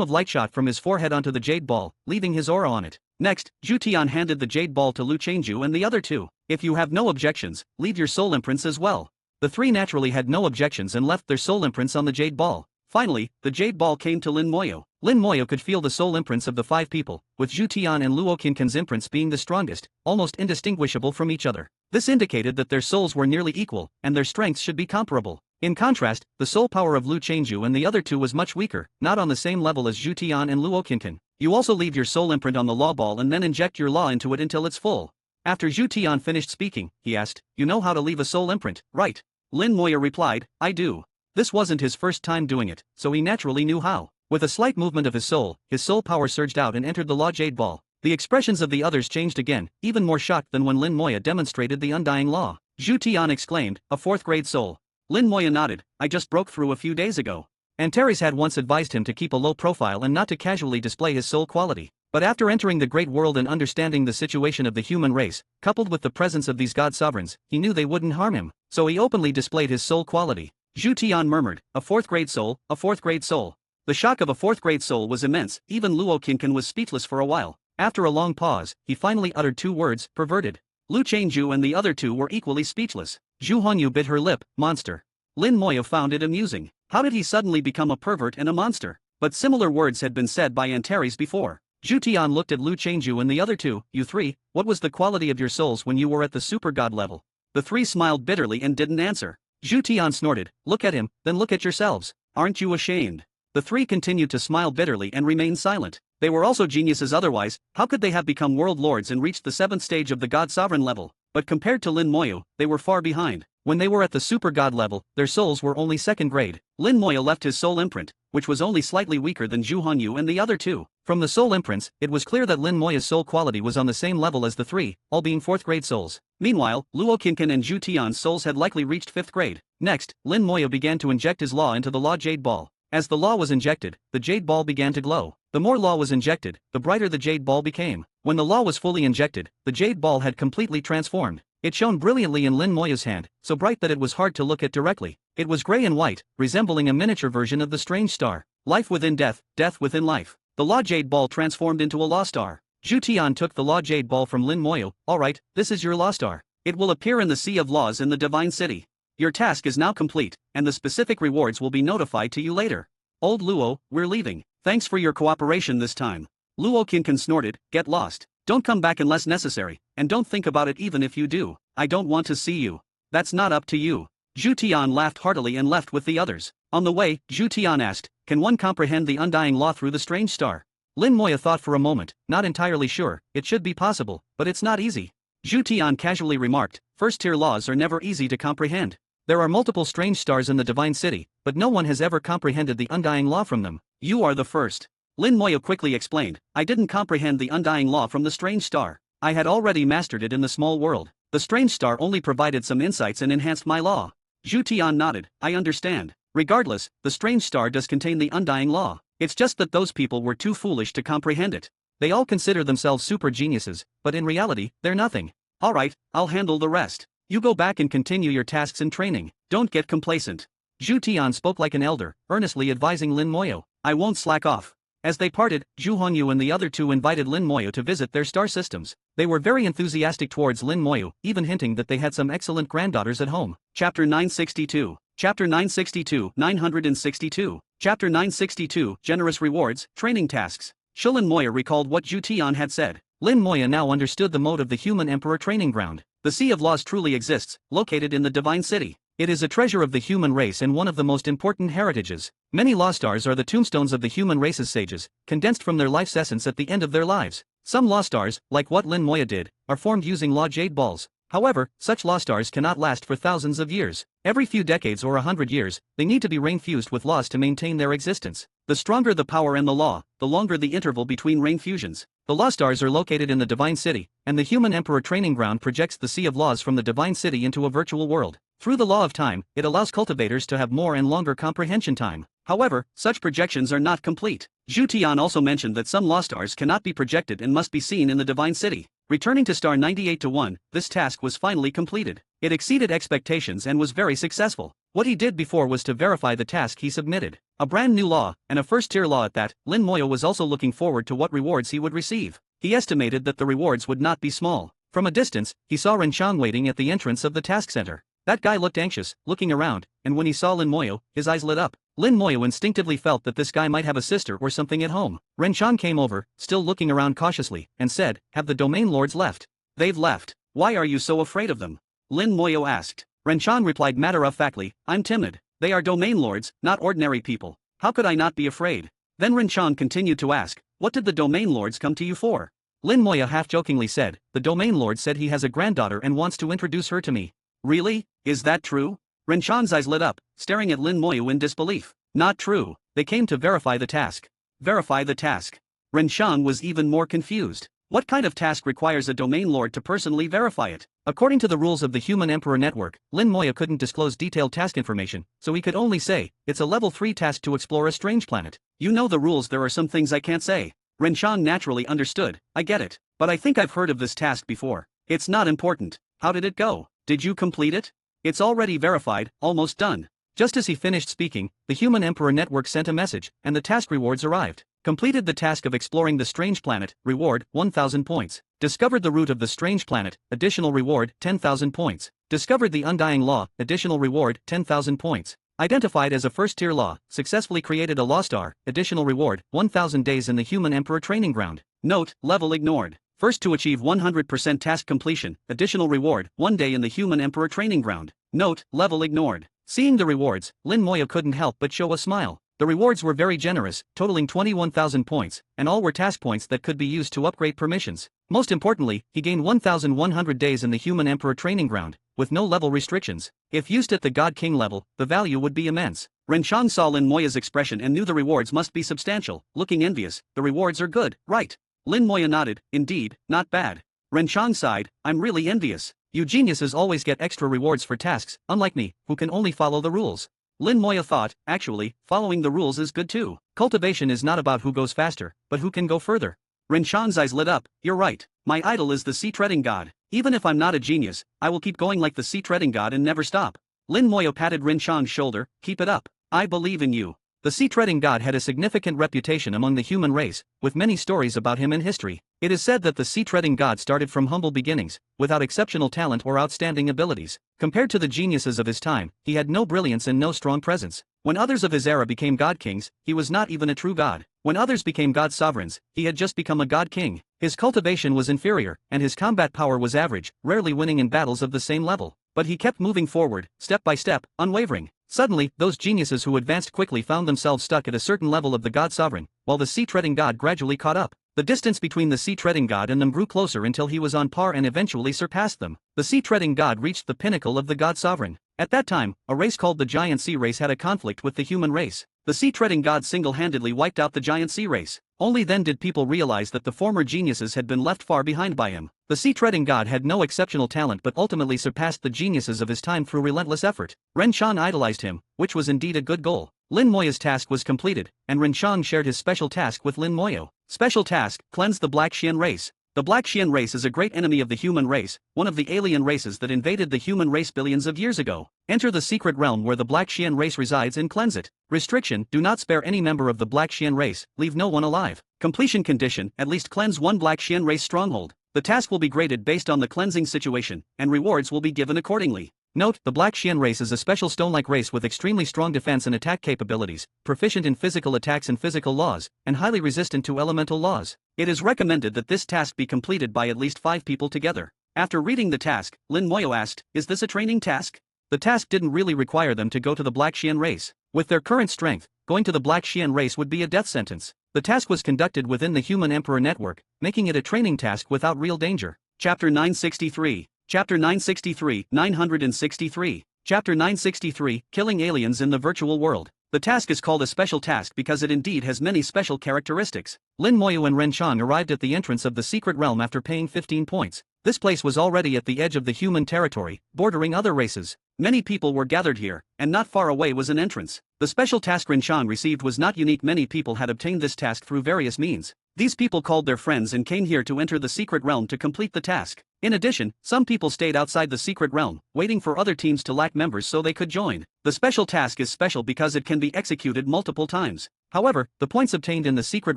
of light shot from his forehead onto the jade ball, leaving his aura on it. Next, Zhu Tian handed the jade ball to Lu Changju and the other two. If you have no objections, leave your soul imprints as well. The three naturally had no objections and left their soul imprints on the jade ball. Finally, the jade ball came to Lin Moya. Lin Moya could feel the soul imprints of the 5 people, with Zhu Tian and Luo Qinqin's imprints being the strongest, almost indistinguishable from each other. This indicated that their souls were nearly equal, and their strengths should be comparable. In contrast, the soul power of Lu Changju and the other two was much weaker, not on the same level as Zhu Tian and Luo Qinqin. You also leave your soul imprint on the law ball and then inject your law into it until it's full. After Zhu Tian finished speaking, he asked, you know how to leave a soul imprint, right? Lin Moya replied, I do. This wasn't his first time doing it, so he naturally knew how. With a slight movement of his soul power surged out and entered the law jade ball. The expressions of the others changed again, even more shocked than when Lin Moya demonstrated the Undying Law. Zhu Tian exclaimed, a 4th grade soul. Lin Moya nodded, I just broke through a few days ago. Antares had once advised him to keep a low profile and not to casually display his soul quality. But after entering the great world and understanding the situation of the human race, coupled with the presence of these god sovereigns, he knew they wouldn't harm him. So he openly displayed his soul quality. Zhu Tian murmured, a fourth-grade soul, a fourth-grade soul. The shock of a fourth-grade soul was immense, even Luo Qincan was speechless for a while. After a long pause, he finally uttered two words, perverted. Lu Changju and the other two were equally speechless. Zhu Huanyu bit her lip, monster. Lin Moyo found it amusing. How did he suddenly become a pervert and a monster? But similar words had been said by Antares before. Zhu Tian looked at Lu Changju and the other two, you three, what was the quality of your souls when you were at the super god level? The three smiled bitterly and didn't answer. Zhu Tian snorted, look at him, then look at yourselves. Aren't you ashamed? The three continued to smile bitterly and remain silent. They were also geniuses otherwise, how could they have become world lords and reached the 7th stage of the god sovereign level? But compared to Lin Moyo, they were far behind. When they were at the super god level, their souls were only 2nd grade. Lin Moyo left his soul imprint, which was only slightly weaker than Zhu Huanyu and the other two. From the soul imprints, it was clear that Lin Moyo's soul quality was on the same level as the three, all being 4th grade souls. Meanwhile, Luo Qincan and Zhu Tian's souls had likely reached 5th grade. Next, Lin Moyo began to inject his law into the law jade ball. As the law was injected, the jade ball began to glow. The more law was injected, the brighter the jade ball became. When the law was fully injected, the jade ball had completely transformed. It shone brilliantly in Lin Moyo's hand, so bright that it was hard to look at directly. It was gray and white, resembling a miniature version of the strange star. Life within death, death within life. The law jade ball transformed into a law star. Zhu Tian took the law jade ball from Lin Moyo. Alright, this is your law star. It will appear in the Sea of Laws in the Divine City. Your task is now complete, and the specific rewards will be notified to you later. Old Luo, we're leaving. Thanks for your cooperation this time. Luo Qincan snorted, get lost. Don't come back unless necessary, and don't think about it even if you do. I don't want to see you. That's not up to you. Zhu Tian laughed heartily and left with the others. On the way, Zhu Tian asked, can one comprehend the undying law through the strange star? Lin Moyo thought for a moment, not entirely sure. It should be possible, but it's not easy. Zhu Tian casually remarked, first-tier laws are never easy to comprehend. There are multiple strange stars in the Divine City, but no one has ever comprehended the undying law from them. You are the first. Lin Moyo quickly explained, I didn't comprehend the undying law from the strange star. I had already mastered it in the small world. The strange star only provided some insights and enhanced my law. Zhu Tian nodded, I understand. Regardless, the strange star does contain the undying law. It's just that those people were too foolish to comprehend it. They all consider themselves super geniuses, but in reality, they're nothing. Alright, I'll handle the rest. You go back and continue your tasks and training. Don't get complacent. Zhu Tian spoke like an elder, earnestly advising Lin Moyo. I won't slack off. As they parted, Zhu Huanyu and the other two invited Lin Moyo to visit their star systems. They were very enthusiastic towards Lin Moyo, even hinting that they had some excellent granddaughters at home. Chapter 962. Chapter 962, 962. Chapter 962, Generous Rewards, Training Tasks. Shilin Moyo recalled what Zhu Tian had said. Lin Moyo now understood the mode of the human emperor training ground. The Sea of Laws truly exists, located in the Divine City. It is a treasure of the human race and one of the most important heritages. Many law stars are the tombstones of the human race's sages, condensed from their life's essence at the end of their lives. Some law stars, like what Lin Moyo did, are formed using law jade balls. However, such law stars cannot last for thousands of years. Every few decades or 100 years, they need to be rain-fused with laws to maintain their existence. The stronger the power and the law, the longer the interval between rain fusions. The law stars are located in the Divine City, and the human emperor training ground projects the Sea of Laws from the Divine City into a virtual world. Through the law of time, it allows cultivators to have more and longer comprehension time. However, such projections are not complete. Zhu Tian also mentioned that some law stars cannot be projected and must be seen in the Divine City. Returning to star 98-1, this task was finally completed. It exceeded expectations and was very successful. What he did before was to verify the task he submitted. A brand new law, and a first-tier law at that. Lin Moyo was also looking forward to what rewards he would receive. He estimated that the rewards would not be small. From a distance, he saw Ren Chang waiting at the entrance of the task center. That guy looked anxious, looking around, and when he saw Lin Moyo, his eyes lit up. Lin Moyo instinctively felt that this guy might have a sister or something at home. Ren Chang came over, still looking around cautiously, and said, have the domain lords left? They've left. Why are you so afraid of them? Lin Moyo asked. Ren Chang replied matter-of-factly, I'm timid. They are domain lords, not ordinary people. How could I not be afraid? Then Ren Chang continued to ask, what did the domain lords come to you for? Lin Moyo half-jokingly said, the domain lord said he has a granddaughter and wants to introduce her to me. Really? Is that true? Ren Chang's eyes lit up, staring at Lin Moyo in disbelief. Not true. They came to verify the task. Verify the task. Ren Chang was even more confused. What kind of task requires a domain lord to personally verify it? According to the rules of the Human Emperor Network, Lin Moyo couldn't disclose detailed task information, so he could only say, it's a level 3 task to explore a strange planet. You know the rules, there are some things I can't say. Ren Chang naturally understood, I get it. But I think I've heard of this task before. It's not important. How did it go? Did you complete it? It's already verified, almost done. Just as he finished speaking, the Human Emperor Network sent a message, and the task rewards arrived. Completed the task of exploring the strange planet, reward 1,000 points. Discovered the root of the strange planet, additional reward 10,000 points. Discovered the undying law, additional reward 10,000 points. Identified as a first-tier law, successfully created a law star, additional reward 1,000 days in the Human Emperor training ground. Note, level ignored. First to achieve 100% task completion, additional reward 1 day in the Human Emperor training ground. Note, level ignored. Seeing the rewards, Lin Moyo couldn't help but show a smile. The rewards were very generous, totaling 21,000 points, and all were task points that could be used to upgrade permissions. Most importantly, he gained 1,100 days in the Human Emperor training ground, with no level restrictions. If used at the God King level, the value would be immense. Renchang saw Lin Moya's expression and knew the rewards must be substantial. Looking envious, the rewards are good, right? Lin Moya nodded, indeed, not bad. Renchang sighed, I'm really envious. You geniuses always get extra rewards for tasks, unlike me, who can only follow the rules. Lin Moya thought, actually, following the rules is good too. Cultivation is not about who goes faster, but who can go further. Renchang's eyes lit up, you're right. My idol is the sea-treading god. Even if I'm not a genius, I will keep going like the sea-treading god and never stop. Lin Moya patted Renchang's shoulder, keep it up. I believe in you. The sea-treading god had a significant reputation among the human race, with many stories about him in history. It is said that the sea-treading god started from humble beginnings, without exceptional talent or outstanding abilities. Compared to the geniuses of his time, he had no brilliance and no strong presence. When others of his era became god kings, he was not even a true god. When others became god sovereigns, he had just become a god king. His cultivation was inferior, and his combat power was average, rarely winning in battles of the same level. But he kept moving forward, step by step, unwavering. Suddenly, those geniuses who advanced quickly found themselves stuck at a certain level of the god sovereign, while the sea-treading god gradually caught up. The distance between the sea-treading god and them grew closer until he was on par and eventually surpassed them. The sea-treading god reached the pinnacle of the god sovereign. At that time, a race called the Giant Sea Race had a conflict with the human race. The sea-treading god single-handedly wiped out the Giant Sea Race. Only then did people realize that the former geniuses had been left far behind by him. The sea-treading god had no exceptional talent but ultimately surpassed the geniuses of his time through relentless effort. Renchang idolized him, which was indeed a good goal. Lin Moya's task was completed, and Renchang shared his special task with Lin Moyo. Special task, cleanse the Black Xian race. The Black Xian race is a great enemy of the human race, one of the alien races that invaded the human race billions of years ago. Enter the secret realm where the Black Xian race resides and cleanse it. Restriction, do not spare any member of the Black Xian race, leave no one alive. Completion condition, at least cleanse one Black Xian race stronghold. The task will be graded based on the cleansing situation, and rewards will be given accordingly. Note, the Black Xian race is a special stone-like race with extremely strong defense and attack capabilities, proficient in physical attacks and physical laws, and highly resistant to elemental laws. It is recommended that this task be completed by at least 5 people together. After reading the task, Lin Moyo asked, is this a training task? The task didn't really require them to go to the Black Xian race. With their current strength, going to the Black Xian race would be a death sentence. The task was conducted within the Human Emperor Network, making it a training task without real danger. Chapter 963. Chapter 963, 963. Chapter 963, Killing Aliens in the Virtual World. The task is called a special task because it indeed has many special characteristics. Lin Moyo and Renchang arrived at the entrance of the secret realm after paying 15 points. This place was already at the edge of the human territory, bordering other races. Many people were gathered here, and not far away was an entrance. The special task Renchang received was not unique. Many people had obtained this task through various means. These people called their friends and came here to enter the secret realm to complete the task. In addition, some people stayed outside the secret realm, waiting for other teams to lack members so they could join. The special task is special because it can be executed multiple times. However, the points obtained in the secret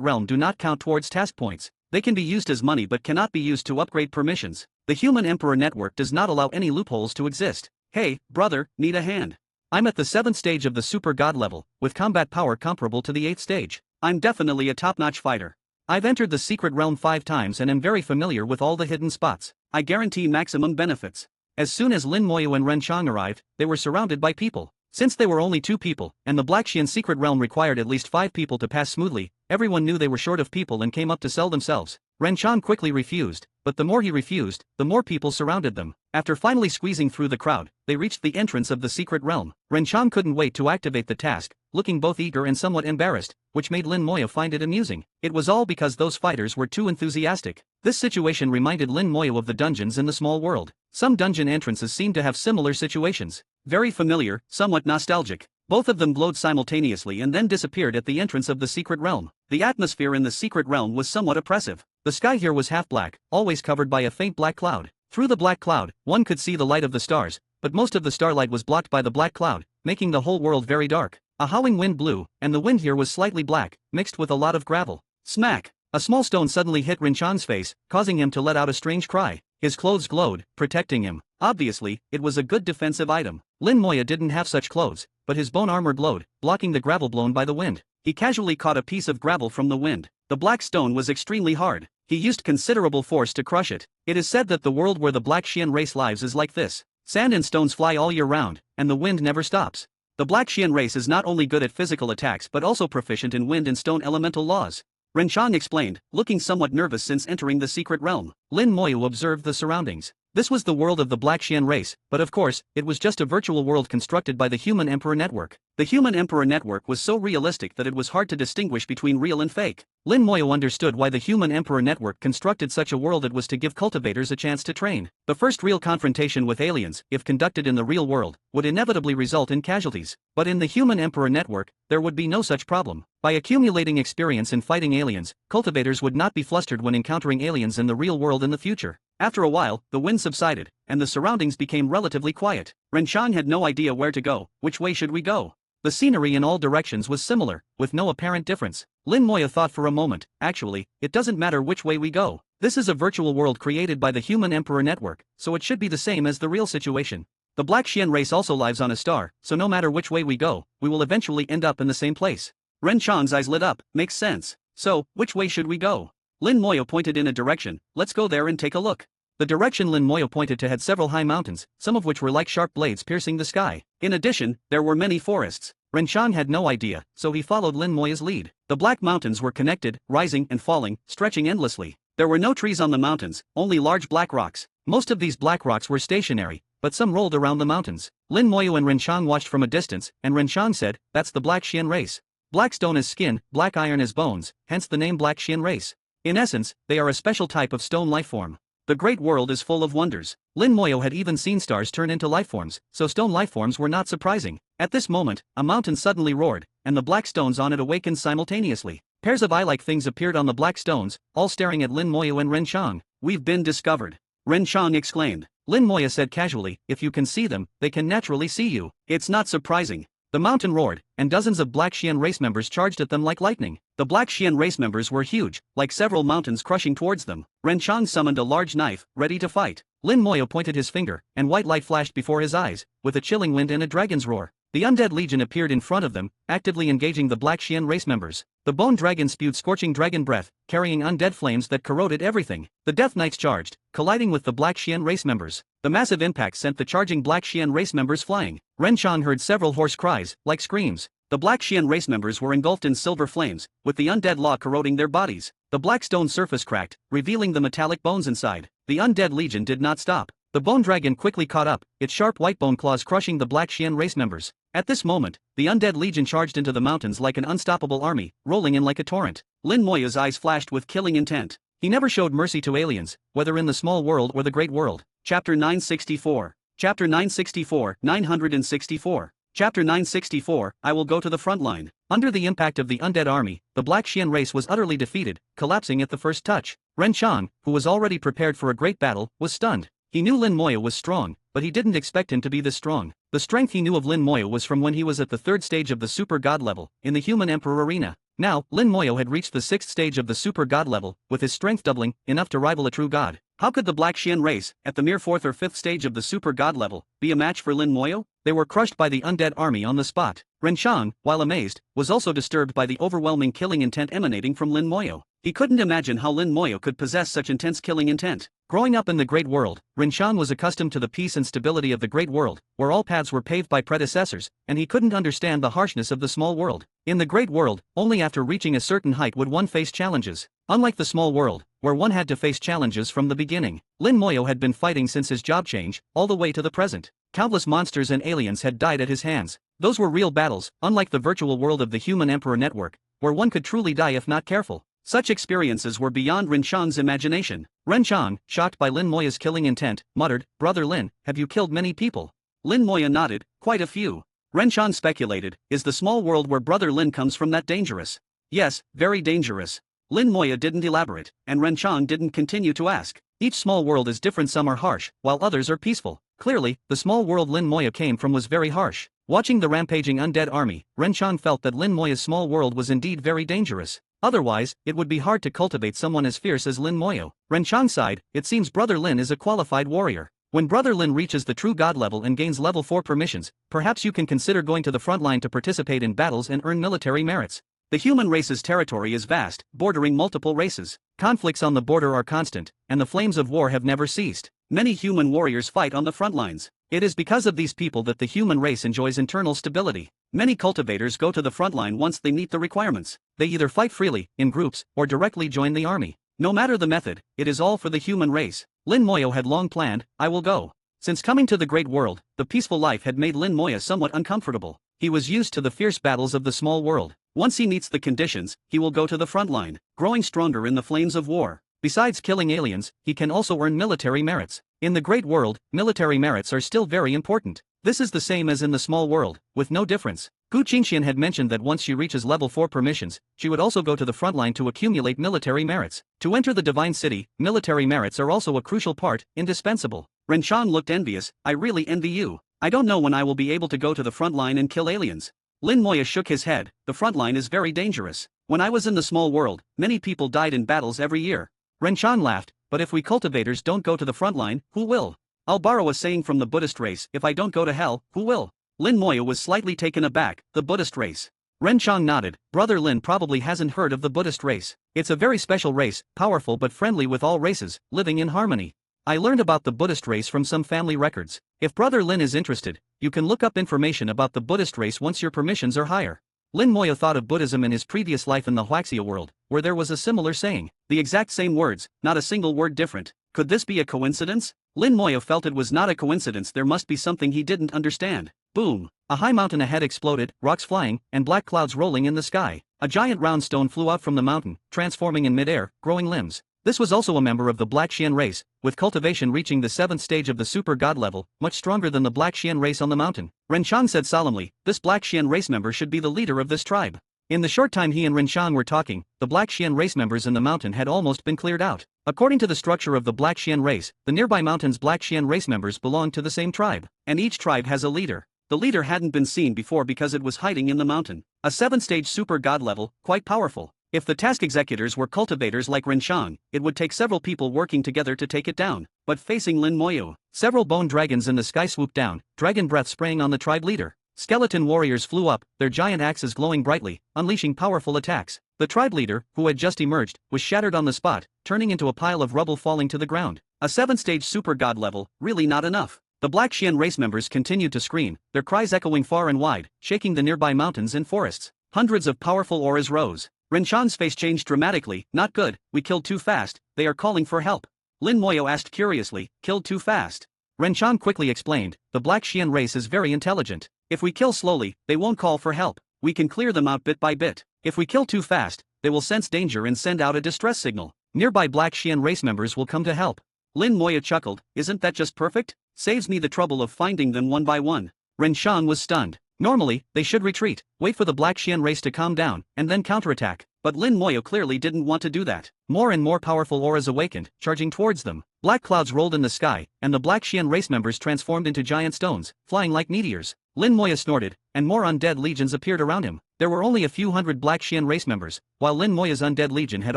realm do not count towards task points. They can be used as money but cannot be used to upgrade permissions. The Human Emperor Network does not allow any loopholes to exist. Hey, brother, need a hand? I'm at the 7th stage of the Super God level, with combat power comparable to the 8th stage. I'm definitely a top-notch fighter. I've entered the secret realm 5 times and am very familiar with all the hidden spots. I guarantee maximum benefits. As soon as Lin Moyo and Renchang arrived, they were surrounded by people. Since they were only 2 people, and the Black Xian secret realm required at least 5 people to pass smoothly, everyone knew they were short of people and came up to sell themselves. Renchang quickly refused, but the more he refused, the more people surrounded them. After finally squeezing through the crowd, they reached the entrance of the secret realm. Renchang couldn't wait to activate the task, looking both eager and somewhat embarrassed, which made Lin Moyo find it amusing. It was all because those fighters were too enthusiastic. This situation reminded Lin Moyo of the dungeons in the small world. Some dungeon entrances seemed to have similar situations. Very familiar, somewhat nostalgic. Both of them glowed simultaneously and then disappeared at the entrance of the secret realm. The atmosphere in the secret realm was somewhat oppressive. The sky here was half black, always covered by a faint black cloud. Through the black cloud, one could see the light of the stars, but most of the starlight was blocked by the black cloud, making the whole world very dark. A howling wind blew, and the wind here was slightly black, mixed with a lot of gravel. Smack! A small stone suddenly hit Rinchan's face, causing him to let out a strange cry. His clothes glowed, protecting him. Obviously, it was a good defensive item. Lin Moya didn't have such clothes, but his bone armor glowed, blocking the gravel blown by the wind. He casually caught a piece of gravel from the wind. The black stone was extremely hard. He used considerable force to crush it. It is said that the world where the Black Xian race lives is like this. Sand and stones fly all year round, and the wind never stops. The Black Xian race is not only good at physical attacks but also proficient in wind and stone elemental laws. Renchang explained, looking somewhat nervous since entering the secret realm. Lin Moyu observed the surroundings. This was the world of the Black Xian race, but of course, it was just a virtual world constructed by the Human Emperor Network. The Human Emperor Network was so realistic that it was hard to distinguish between real and fake. Lin Moyo understood why the Human Emperor Network constructed such a world. It was to give cultivators a chance to train. The first real confrontation with aliens, if conducted in the real world, would inevitably result in casualties. But in the Human Emperor Network, there would be no such problem. By accumulating experience in fighting aliens, cultivators would not be flustered when encountering aliens in the real world in the future. After a while, the wind subsided, and the surroundings became relatively quiet. Renchang had no idea where to go. Which way should we go? The scenery in all directions was similar, with no apparent difference. Lin Moya thought for a moment. Actually, it doesn't matter which way we go. This is a virtual world created by the Human Emperor Network, so it should be the same as the real situation. The Black Xian race also lives on a star, so no matter which way we go, we will eventually end up in the same place. Renchang's eyes lit up. Makes sense. So, which way should we go? Lin Moyo pointed in a direction. Let's go there and take a look. The direction Lin Moyo pointed to had several high mountains, some of which were like sharp blades piercing the sky. In addition, there were many forests. Renchang had no idea, so he followed Lin Moya's lead. The black mountains were connected, rising and falling, stretching endlessly. There were no trees on the mountains, only large black rocks. Most of these black rocks were stationary, but some rolled around the mountains. Lin Moyo and Renchang watched from a distance, and Renchang said, "That's the Black Xian race. Black stone as skin, black iron as bones, hence the name Black Xian race. In essence, they are a special type of stone lifeform. The great world is full of wonders." Lin Moyo had even seen stars turn into lifeforms, so stone lifeforms were not surprising. At this moment, a mountain suddenly roared, and the black stones on it awakened simultaneously. Pairs of eye-like things appeared on the black stones, all staring at Lin Moyo and Renchang. "We've been discovered," Renchang exclaimed. Lin Moya said casually, "If you can see them, they can naturally see you." It's not surprising. The mountain roared, and dozens of Black Xian race members charged at them like lightning. The Black Xian race members were huge, like several mountains crushing towards them. Renchang summoned a large knife, ready to fight. Lin Moyo pointed his finger, and white light flashed before his eyes, with a chilling wind and a dragon's roar. The undead legion appeared in front of them, actively engaging the Black Xian race members. The bone dragon spewed scorching dragon breath, carrying undead flames that corroded everything. The Death Knights charged, colliding with the Black Xian race members. The massive impact sent the charging Black Xian race members flying. Renchang heard several hoarse cries, like screams. The Black Xian race members were engulfed in silver flames, with the undead law corroding their bodies. The black stone surface cracked, revealing the metallic bones inside. The undead legion did not stop. The bone dragon quickly caught up, its sharp white bone claws crushing the Black Xian race members. At this moment, the undead legion charged into the mountains like an unstoppable army, rolling in like a torrent. Lin Moya's eyes flashed with killing intent. He never showed mercy to aliens, whether in the small world or the great world. Chapter 964. Chapter 964, 964. Chapter 964, I will go to the front line. Under the impact of the undead army, the Black Xian race was utterly defeated, collapsing at the first touch. Renchang, who was already prepared for a great battle, was stunned. He knew Lin Moya was strong, but he didn't expect him to be this strong. The strength he knew of Lin Moya was from when he was at the third stage of the Super God level, in the Human Emperor arena. Now, Lin Moya had reached the sixth stage of the Super God level, with his strength doubling, enough to rival a true god. How could the Black Xian race, at the mere fourth or fifth stage of the Super God level, be a match for Lin Moya? They were crushed by the undead army on the spot. Renchang, while amazed, was also disturbed by the overwhelming killing intent emanating from Lin Moya. He couldn't imagine how Lin Moya could possess such intense killing intent. Growing up in the Great World, Renchang was accustomed to the peace and stability of the Great World, where all paths were paved by predecessors, and he couldn't understand the harshness of the small world. In the Great World, only after reaching a certain height would one face challenges. Unlike the small world, where one had to face challenges from the beginning, Lin Moya had been fighting since his job change, all the way to the present. Countless monsters and aliens had died at his hands. Those were real battles, unlike the virtual world of the Human Emperor Network, where one could truly die if not careful. Such experiences were beyond Renchang's imagination. Renchang, shocked by Lin Moya's killing intent, muttered, "Brother Lin, have you killed many people?" Lin Moya nodded, "Quite a few." Renchang speculated, "Is the small world where Brother Lin comes from that dangerous?" "Yes, very dangerous." Lin Moya didn't elaborate, and Renchang didn't continue to ask. Each small world is different, some are harsh, while others are peaceful. Clearly, the small world Lin Moya came from was very harsh. Watching the rampaging undead army, Ren Chang felt that Lin Moya's small world was indeed very dangerous. Otherwise, it would be hard to cultivate someone as fierce as Lin Moyo. Ren Chang sighed, it seems Brother Lin is a qualified warrior. When Brother Lin reaches the true god level and gains level 4 permissions, perhaps you can consider going to the front line to participate in battles and earn military merits. The human race's territory is vast, bordering multiple races. Conflicts on the border are constant, and the flames of war have never ceased. Many human warriors fight on the front lines. It is because of these people that the human race enjoys internal stability. Many cultivators go to the front line once they meet the requirements. They either fight freely, in groups, or directly join the army. No matter the method, it is all for the human race. Lin Moyo had long planned, I will go. Since coming to the great world, the peaceful life had made Lin Moya somewhat uncomfortable. He was used to the fierce battles of the small world. Once he meets the conditions, he will go to the front line, growing stronger in the flames of war. Besides killing aliens, he can also earn military merits. In the great world, military merits are still very important. This is the same as in the small world, with no difference. Gu Qingxian had mentioned that once she reaches level 4 permissions, she would also go to the front line to accumulate military merits. To enter the Divine City, military merits are also a crucial part, indispensable. Ren Chang looked envious, I really envy you. I don't know when I will be able to go to the front line and kill aliens. Lin Moya shook his head, the front line is very dangerous. When I was in the small world, many people died in battles every year. Ren Chang laughed, but if we cultivators don't go to the front line, who will? I'll borrow a saying from the Buddhist race, if I don't go to hell, who will? Lin Moya was slightly taken aback, the Buddhist race. Ren Chang nodded, Brother Lin probably hasn't heard of the Buddhist race. It's a very special race, powerful but friendly with all races, living in harmony. I learned about the Buddhist race from some family records. If Brother Lin is interested, you can look up information about the Buddhist race once your permissions are higher. Lin Moya thought of Buddhism in his previous life in the Huaxia world, where there was a similar saying. The exact same words, not a single word different. Could this be a coincidence? Lin Moya felt it was not a coincidence, there must be something he didn't understand. Boom! A high mountain ahead exploded, rocks flying, and black clouds rolling in the sky. A giant round stone flew out from the mountain, transforming in midair, growing limbs. This was also a member of the Black Xian race, with cultivation reaching the 7th stage of the super god level, much stronger than the Black Xian race on the mountain. Ren Chang said solemnly, this Black Xian race member should be the leader of this tribe. In the short time he and Ren Chang were talking, the Black Xian race members in the mountain had almost been cleared out. According to the structure of the Black Xian race, the nearby mountain's Black Xian race members belong to the same tribe, and each tribe has a leader. The leader hadn't been seen before because it was hiding in the mountain. A 7th-stage super god level, quite powerful. If the task executors were cultivators like Ren Chang, it would take several people working together to take it down. But facing Lin Moyo, several bone dragons in the sky swooped down, dragon breath spraying on the tribe leader. Skeleton warriors flew up, their giant axes glowing brightly, unleashing powerful attacks. The tribe leader, who had just emerged, was shattered on the spot, turning into a pile of rubble falling to the ground. A 7th-stage super god level, really not enough. The Black Xian race members continued to scream, their cries echoing far and wide, shaking the nearby mountains and forests. Hundreds of powerful auras rose. Ren Chang's face changed dramatically, not good, we killed too fast, they are calling for help. Lin Moyo asked curiously, killed too fast? Ren Chang quickly explained, the Black Xian race is very intelligent. If we kill slowly, they won't call for help. We can clear them out bit by bit. If we kill too fast, they will sense danger and send out a distress signal. Nearby Black Xian race members will come to help. Lin Moya chuckled, isn't that just perfect? Saves me the trouble of finding them one by one. Ren Chang was stunned. Normally, they should retreat, wait for the Black Xian race to calm down, and then counterattack. But Lin Moyo clearly didn't want to do that. More and more powerful auras awakened, charging towards them. Black clouds rolled in the sky, and the Black Xian race members transformed into giant stones, flying like meteors. Lin Moya snorted, and more undead legions appeared around him. There were only a few hundred Black Xian race members, while Lin Moya's undead legion had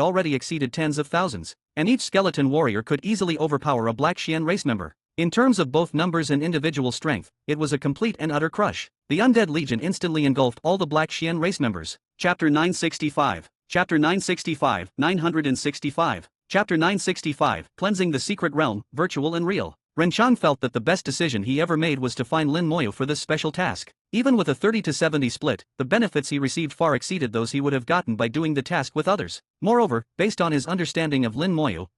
already exceeded tens of thousands, and each skeleton warrior could easily overpower a Black Xian race member. In terms of both numbers and individual strength, it was a complete and utter crush. The undead legion instantly engulfed all the Black Xian race members. Chapter 965. Chapter 965, 965. Chapter 965, Cleansing the Secret Realm, Virtual and Real. Ren Chang felt that the best decision he ever made was to find Lin Moyo for this special task. Even with a 30-70 split, the benefits he received far exceeded those he would have gotten by doing the task with others. Moreover, based on his understanding of Lin Moyo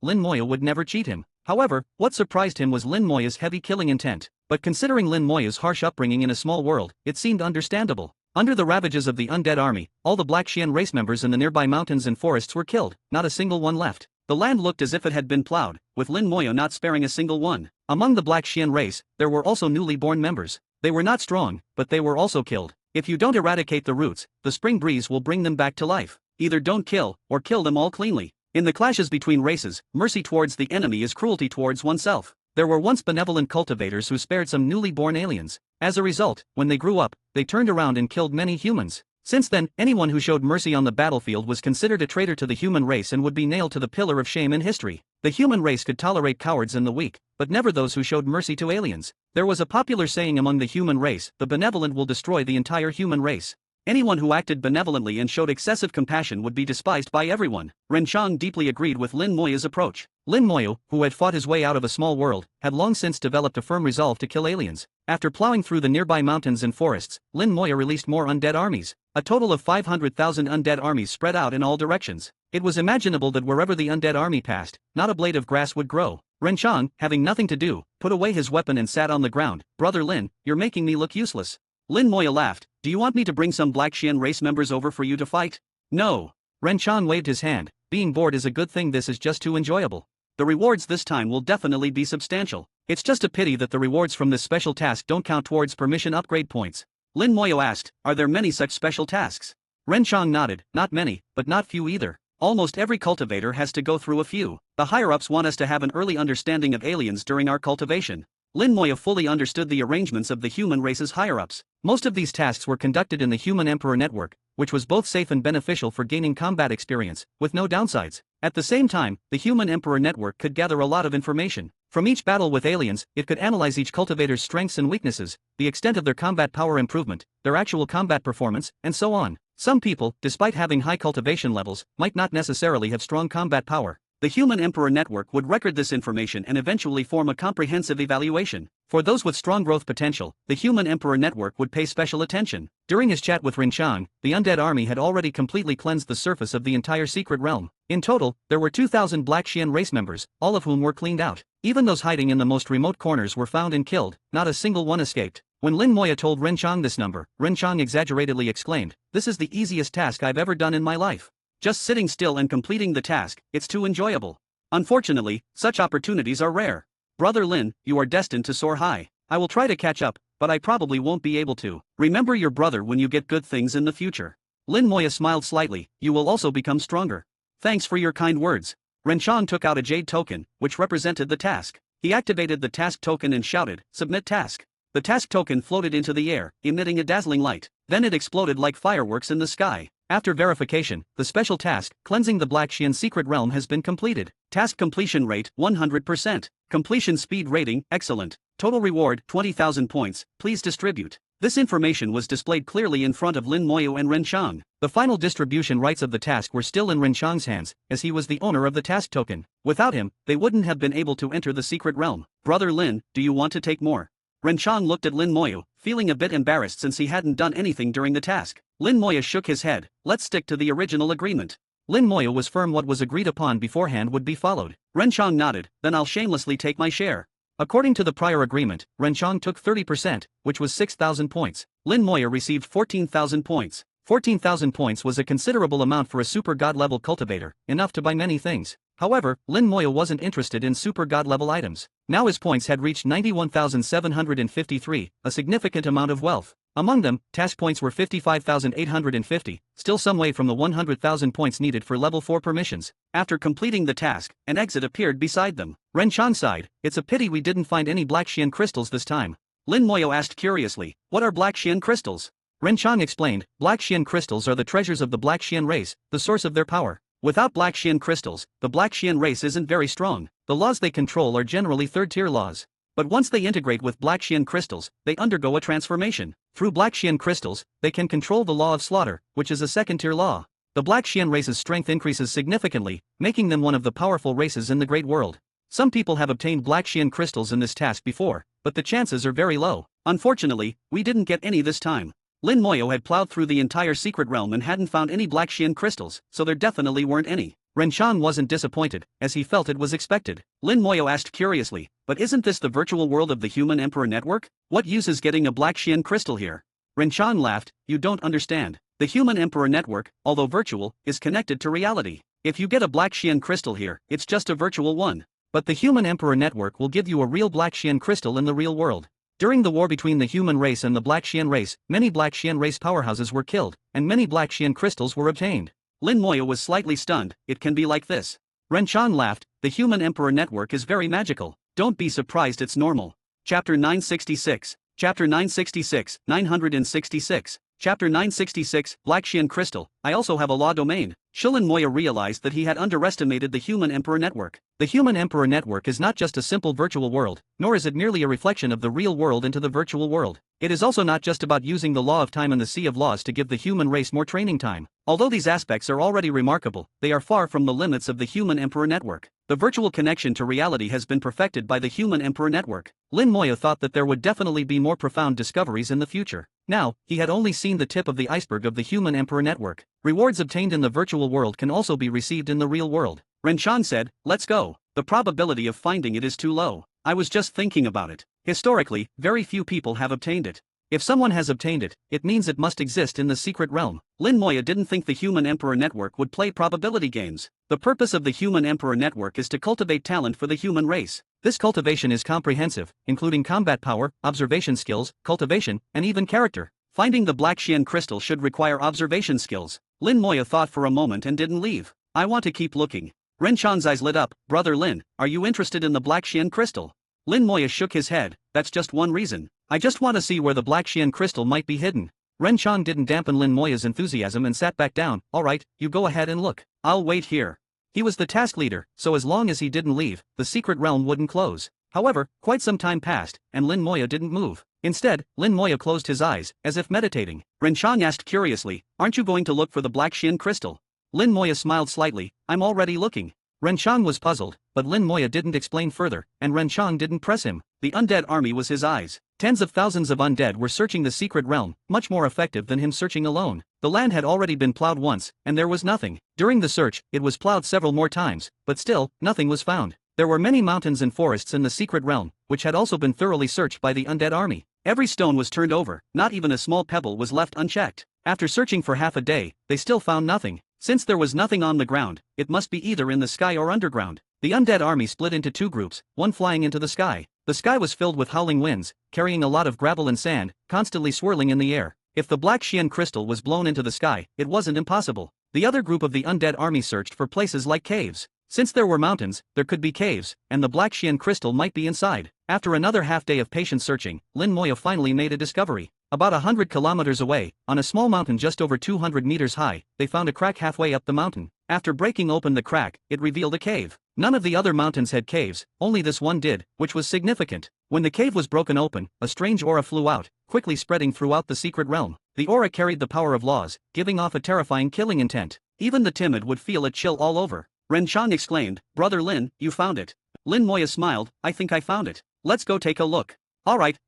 would never cheat him. However, what surprised him was Lin Moya's heavy killing intent. But considering Lin Moya's harsh upbringing in a small world, it seemed understandable. Under the ravages of the undead army, all the Black Xian race members in the nearby mountains and forests were killed, not a single one left. The land looked as if it had been plowed, with Lin Moyo not sparing a single one. Among the Black Xian race, there were also newly born members. They were not strong, but they were also killed. If you don't eradicate the roots, the spring breeze will bring them back to life. Either don't kill, or kill them all cleanly. In the clashes between races, mercy towards the enemy is cruelty towards oneself. There were once benevolent cultivators who spared some newly born aliens. As a result, when they grew up, they turned around and killed many humans. Since then, anyone who showed mercy on the battlefield was considered a traitor to the human race and would be nailed to the pillar of shame in history. The human race could tolerate cowards and the weak, but never those who showed mercy to aliens. There was a popular saying among the human race, the benevolent will destroy the entire human race. Anyone who acted benevolently and showed excessive compassion would be despised by everyone. Ren Xiang deeply agreed with Lin Moya's approach. Lin Moya, who had fought his way out of a small world, had long since developed a firm resolve to kill aliens. After plowing through the nearby mountains and forests, Lin Moya released more undead armies. A total of 500,000 undead armies spread out in all directions. It was imaginable that wherever the undead army passed, not a blade of grass would grow. Ren Xiang, having nothing to do, put away his weapon and sat on the ground. Brother Lin, you're making me look useless. Lin Moya laughed. Do you want me to bring some Black Xian race members over for you to fight? No. Ren Xiang waved his hand. Being bored is a good thing, this is just too enjoyable. The rewards this time will definitely be substantial. It's just a pity that the rewards from this special task don't count towards permission upgrade points. Lin Moya asked, are there many such special tasks? Ren Xiang nodded, not many, but not few either. Almost every cultivator has to go through a few. The higher-ups want us to have an early understanding of aliens during our cultivation. Lin Moya fully understood the arrangements of the human race's higher-ups. Most of these tasks were conducted in the Human Emperor Network, which was both safe and beneficial for gaining combat experience, with no downsides. At the same time, the Human Emperor Network could gather a lot of information. From each battle with aliens, it could analyze each cultivator's strengths and weaknesses, the extent of their combat power improvement, their actual combat performance, and so on. Some people, despite having high cultivation levels, might not necessarily have strong combat power. The Human Emperor Network would record this information and eventually form a comprehensive evaluation. For those with strong growth potential, the Human Emperor Network would pay special attention. During his chat with Ren Xiang, the undead army had already completely cleansed the surface of the entire secret realm. In total, there were 2,000 Black Xian race members, all of whom were cleaned out. Even those hiding in the most remote corners were found and killed, not a single one escaped. When Lin Moya told Ren Xiang this number, Ren Xiang exaggeratedly exclaimed, "This is the easiest task I've ever done in my life. Just sitting still and completing the task, it's too enjoyable." Unfortunately, such opportunities are rare. Brother Lin, you are destined to soar high. I will try to catch up, but I probably won't be able to. Remember your brother when you get good things in the future. Lin Moya smiled slightly. You will also become stronger. Thanks for your kind words. Ren Xiang took out a jade token, which represented the task. He activated the task token and shouted, "Submit task." The task token floated into the air, emitting a dazzling light. Then it exploded like fireworks in the sky. After verification, the special task, cleansing the Black Xian secret realm, has been completed. Task completion rate, 100%. Completion speed rating, excellent. Total reward, 20,000 points, please distribute. This information was displayed clearly in front of Lin Moya and Ren Xiang. The final distribution rights of the task were still in Ren Xiang's hands, as he was the owner of the task token. Without him, they wouldn't have been able to enter the secret realm. Brother Lin, do you want to take more? Ren Xiang looked at Lin Moya, feeling a bit embarrassed since he hadn't done anything during the task. Lin Moya shook his head. Let's stick to the original agreement. Lin Moya was firm what was agreed upon beforehand would be followed. Ren Xiang nodded, then I'll shamelessly take my share. According to the prior agreement, Ren Xiang took 30%, which was 6,000 points. Lin Moya received 14,000 points. 14,000 points was a considerable amount for a super god level cultivator, enough to buy many things. However, Lin Moya wasn't interested in super god level items. Now his points had reached 91,753, a significant amount of wealth. Among them, task points were 55,850, still some way from the 100,000 points needed for level 4 permissions. After completing the task, an exit appeared beside them. Ren Xiang sighed, "It's a pity we didn't find any Black Xian crystals this time." Lin Moya asked curiously, "What are Black Xian crystals?" Ren Xiang explained, Black Xian crystals are the treasures of the Black Xian race, the source of their power. Without Black Xian crystals, the Black Xian race isn't very strong. The laws they control are generally third-tier laws. But once they integrate with Black Xian crystals, they undergo a transformation. Through Black Xian crystals, they can control the law of slaughter, which is a second-tier law. The Black Xian race's strength increases significantly, making them one of the powerful races in the Great World. Some people have obtained Black Xian crystals in this task before, but the chances are very low. Unfortunately, we didn't get any this time. Lin Moya had plowed through the entire secret realm and hadn't found any Black Xian crystals, so there definitely weren't any. Ren Xiang wasn't disappointed, as he felt it was expected. Lin Moya asked curiously, "But isn't this the virtual world of the Human Emperor Network? What use is getting a Black Xian crystal here?" Ren Xiang laughed, "You don't understand. The Human Emperor Network, although virtual, is connected to reality. If you get a Black Xian crystal here, it's just a virtual one. But the Human Emperor Network will give you a real Black Xian crystal in the real world." During the war between the human race and the Black Xian race, many Black Xian race powerhouses were killed, and many Black Xian crystals were obtained. Lin Moya was slightly stunned. "It can be like this." Ren Xiang laughed, "The Human Emperor Network is very magical. Don't be surprised, it's normal. Chapter 966. Chapter 966, 966. Chapter 966, Black Xian Crystal. I also have a law domain. Shilin Moya realized that he had underestimated the Human Emperor Network. The Human Emperor Network is not just a simple virtual world, nor is it merely a reflection of the real world into the virtual world. It is also not just about using the law of time and the sea of laws to give the human race more training time. Although these aspects are already remarkable, they are far from the limits of the Human Emperor Network. The virtual connection to reality has been perfected by the Human Emperor Network. Lin Moya thought that there would definitely be more profound discoveries in the future. Now, he had only seen the tip of the iceberg of the Human Emperor Network. Rewards obtained in the virtual world can also be received in the real world. Renshan said, "Let's go. The probability of finding it is too low. I was just thinking about it. Historically, very few people have obtained it. If someone has obtained it, it means it must exist in the secret realm." Lin Moya didn't think the Human Emperor Network would play probability games. The purpose of the Human Emperor Network is to cultivate talent for the human race. This cultivation is comprehensive, including combat power, observation skills, cultivation, and even character. Finding the Black Xian Crystal should require observation skills. Lin Moya thought for a moment and didn't leave. "I want to keep looking." Renshan's eyes lit up. "Brother Lin, are you interested in the Black Xian Crystal?" Lin Moya shook his head. "That's just one reason. I just want to see where the Black Xian Crystal might be hidden." Renshan didn't dampen Lin Moya's enthusiasm and sat back down. "Alright, you go ahead and look. I'll wait here." He was the task leader, so as long as he didn't leave, the secret realm wouldn't close. However, quite some time passed, and Lin Moya didn't move. Instead, Lin Moya closed his eyes, as if meditating. Renshan asked curiously, "Aren't you going to look for the Black Xian Crystal?" Lin Moya smiled slightly. "I'm already looking." Renshan was puzzled, but Lin Moya didn't explain further, and Renshan didn't press him. The undead army was his eyes. Tens of thousands of undead were searching the secret realm, much more effective than him searching alone. The land had already been plowed once, and there was nothing. During the search, it was plowed several more times, but still, nothing was found. There were many mountains and forests in the secret realm, which had also been thoroughly searched by the undead army. Every stone was turned over, not even a small pebble was left unchecked. After searching for half a day, they still found nothing. Since there was nothing on the ground, it must be either in the sky or underground. The undead army split into two groups, one flying into the sky. The sky was filled with howling winds, carrying a lot of gravel and sand, constantly swirling in the air. If the Black Xian Crystal was blown into the sky, it wasn't impossible. The other group of the undead army searched for places like caves. Since there were mountains, there could be caves, and the Black Xian Crystal might be inside. After another half-day of patient searching, Lin Moya finally made a discovery. About 100 kilometers away, on a small mountain just over 200 meters high, they found a crack halfway up the mountain. After breaking open the crack, it revealed a cave. None of the other mountains had caves, only this one did, which was significant. When the cave was broken open, a strange aura flew out, quickly spreading throughout the secret realm. The aura carried the power of laws, giving off a terrifying killing intent. Even the timid would feel a chill all over. Renshan exclaimed, "Brother Lin, you found it." Lin Moya smiled, "I think I found it. Let's go take a look." Alright,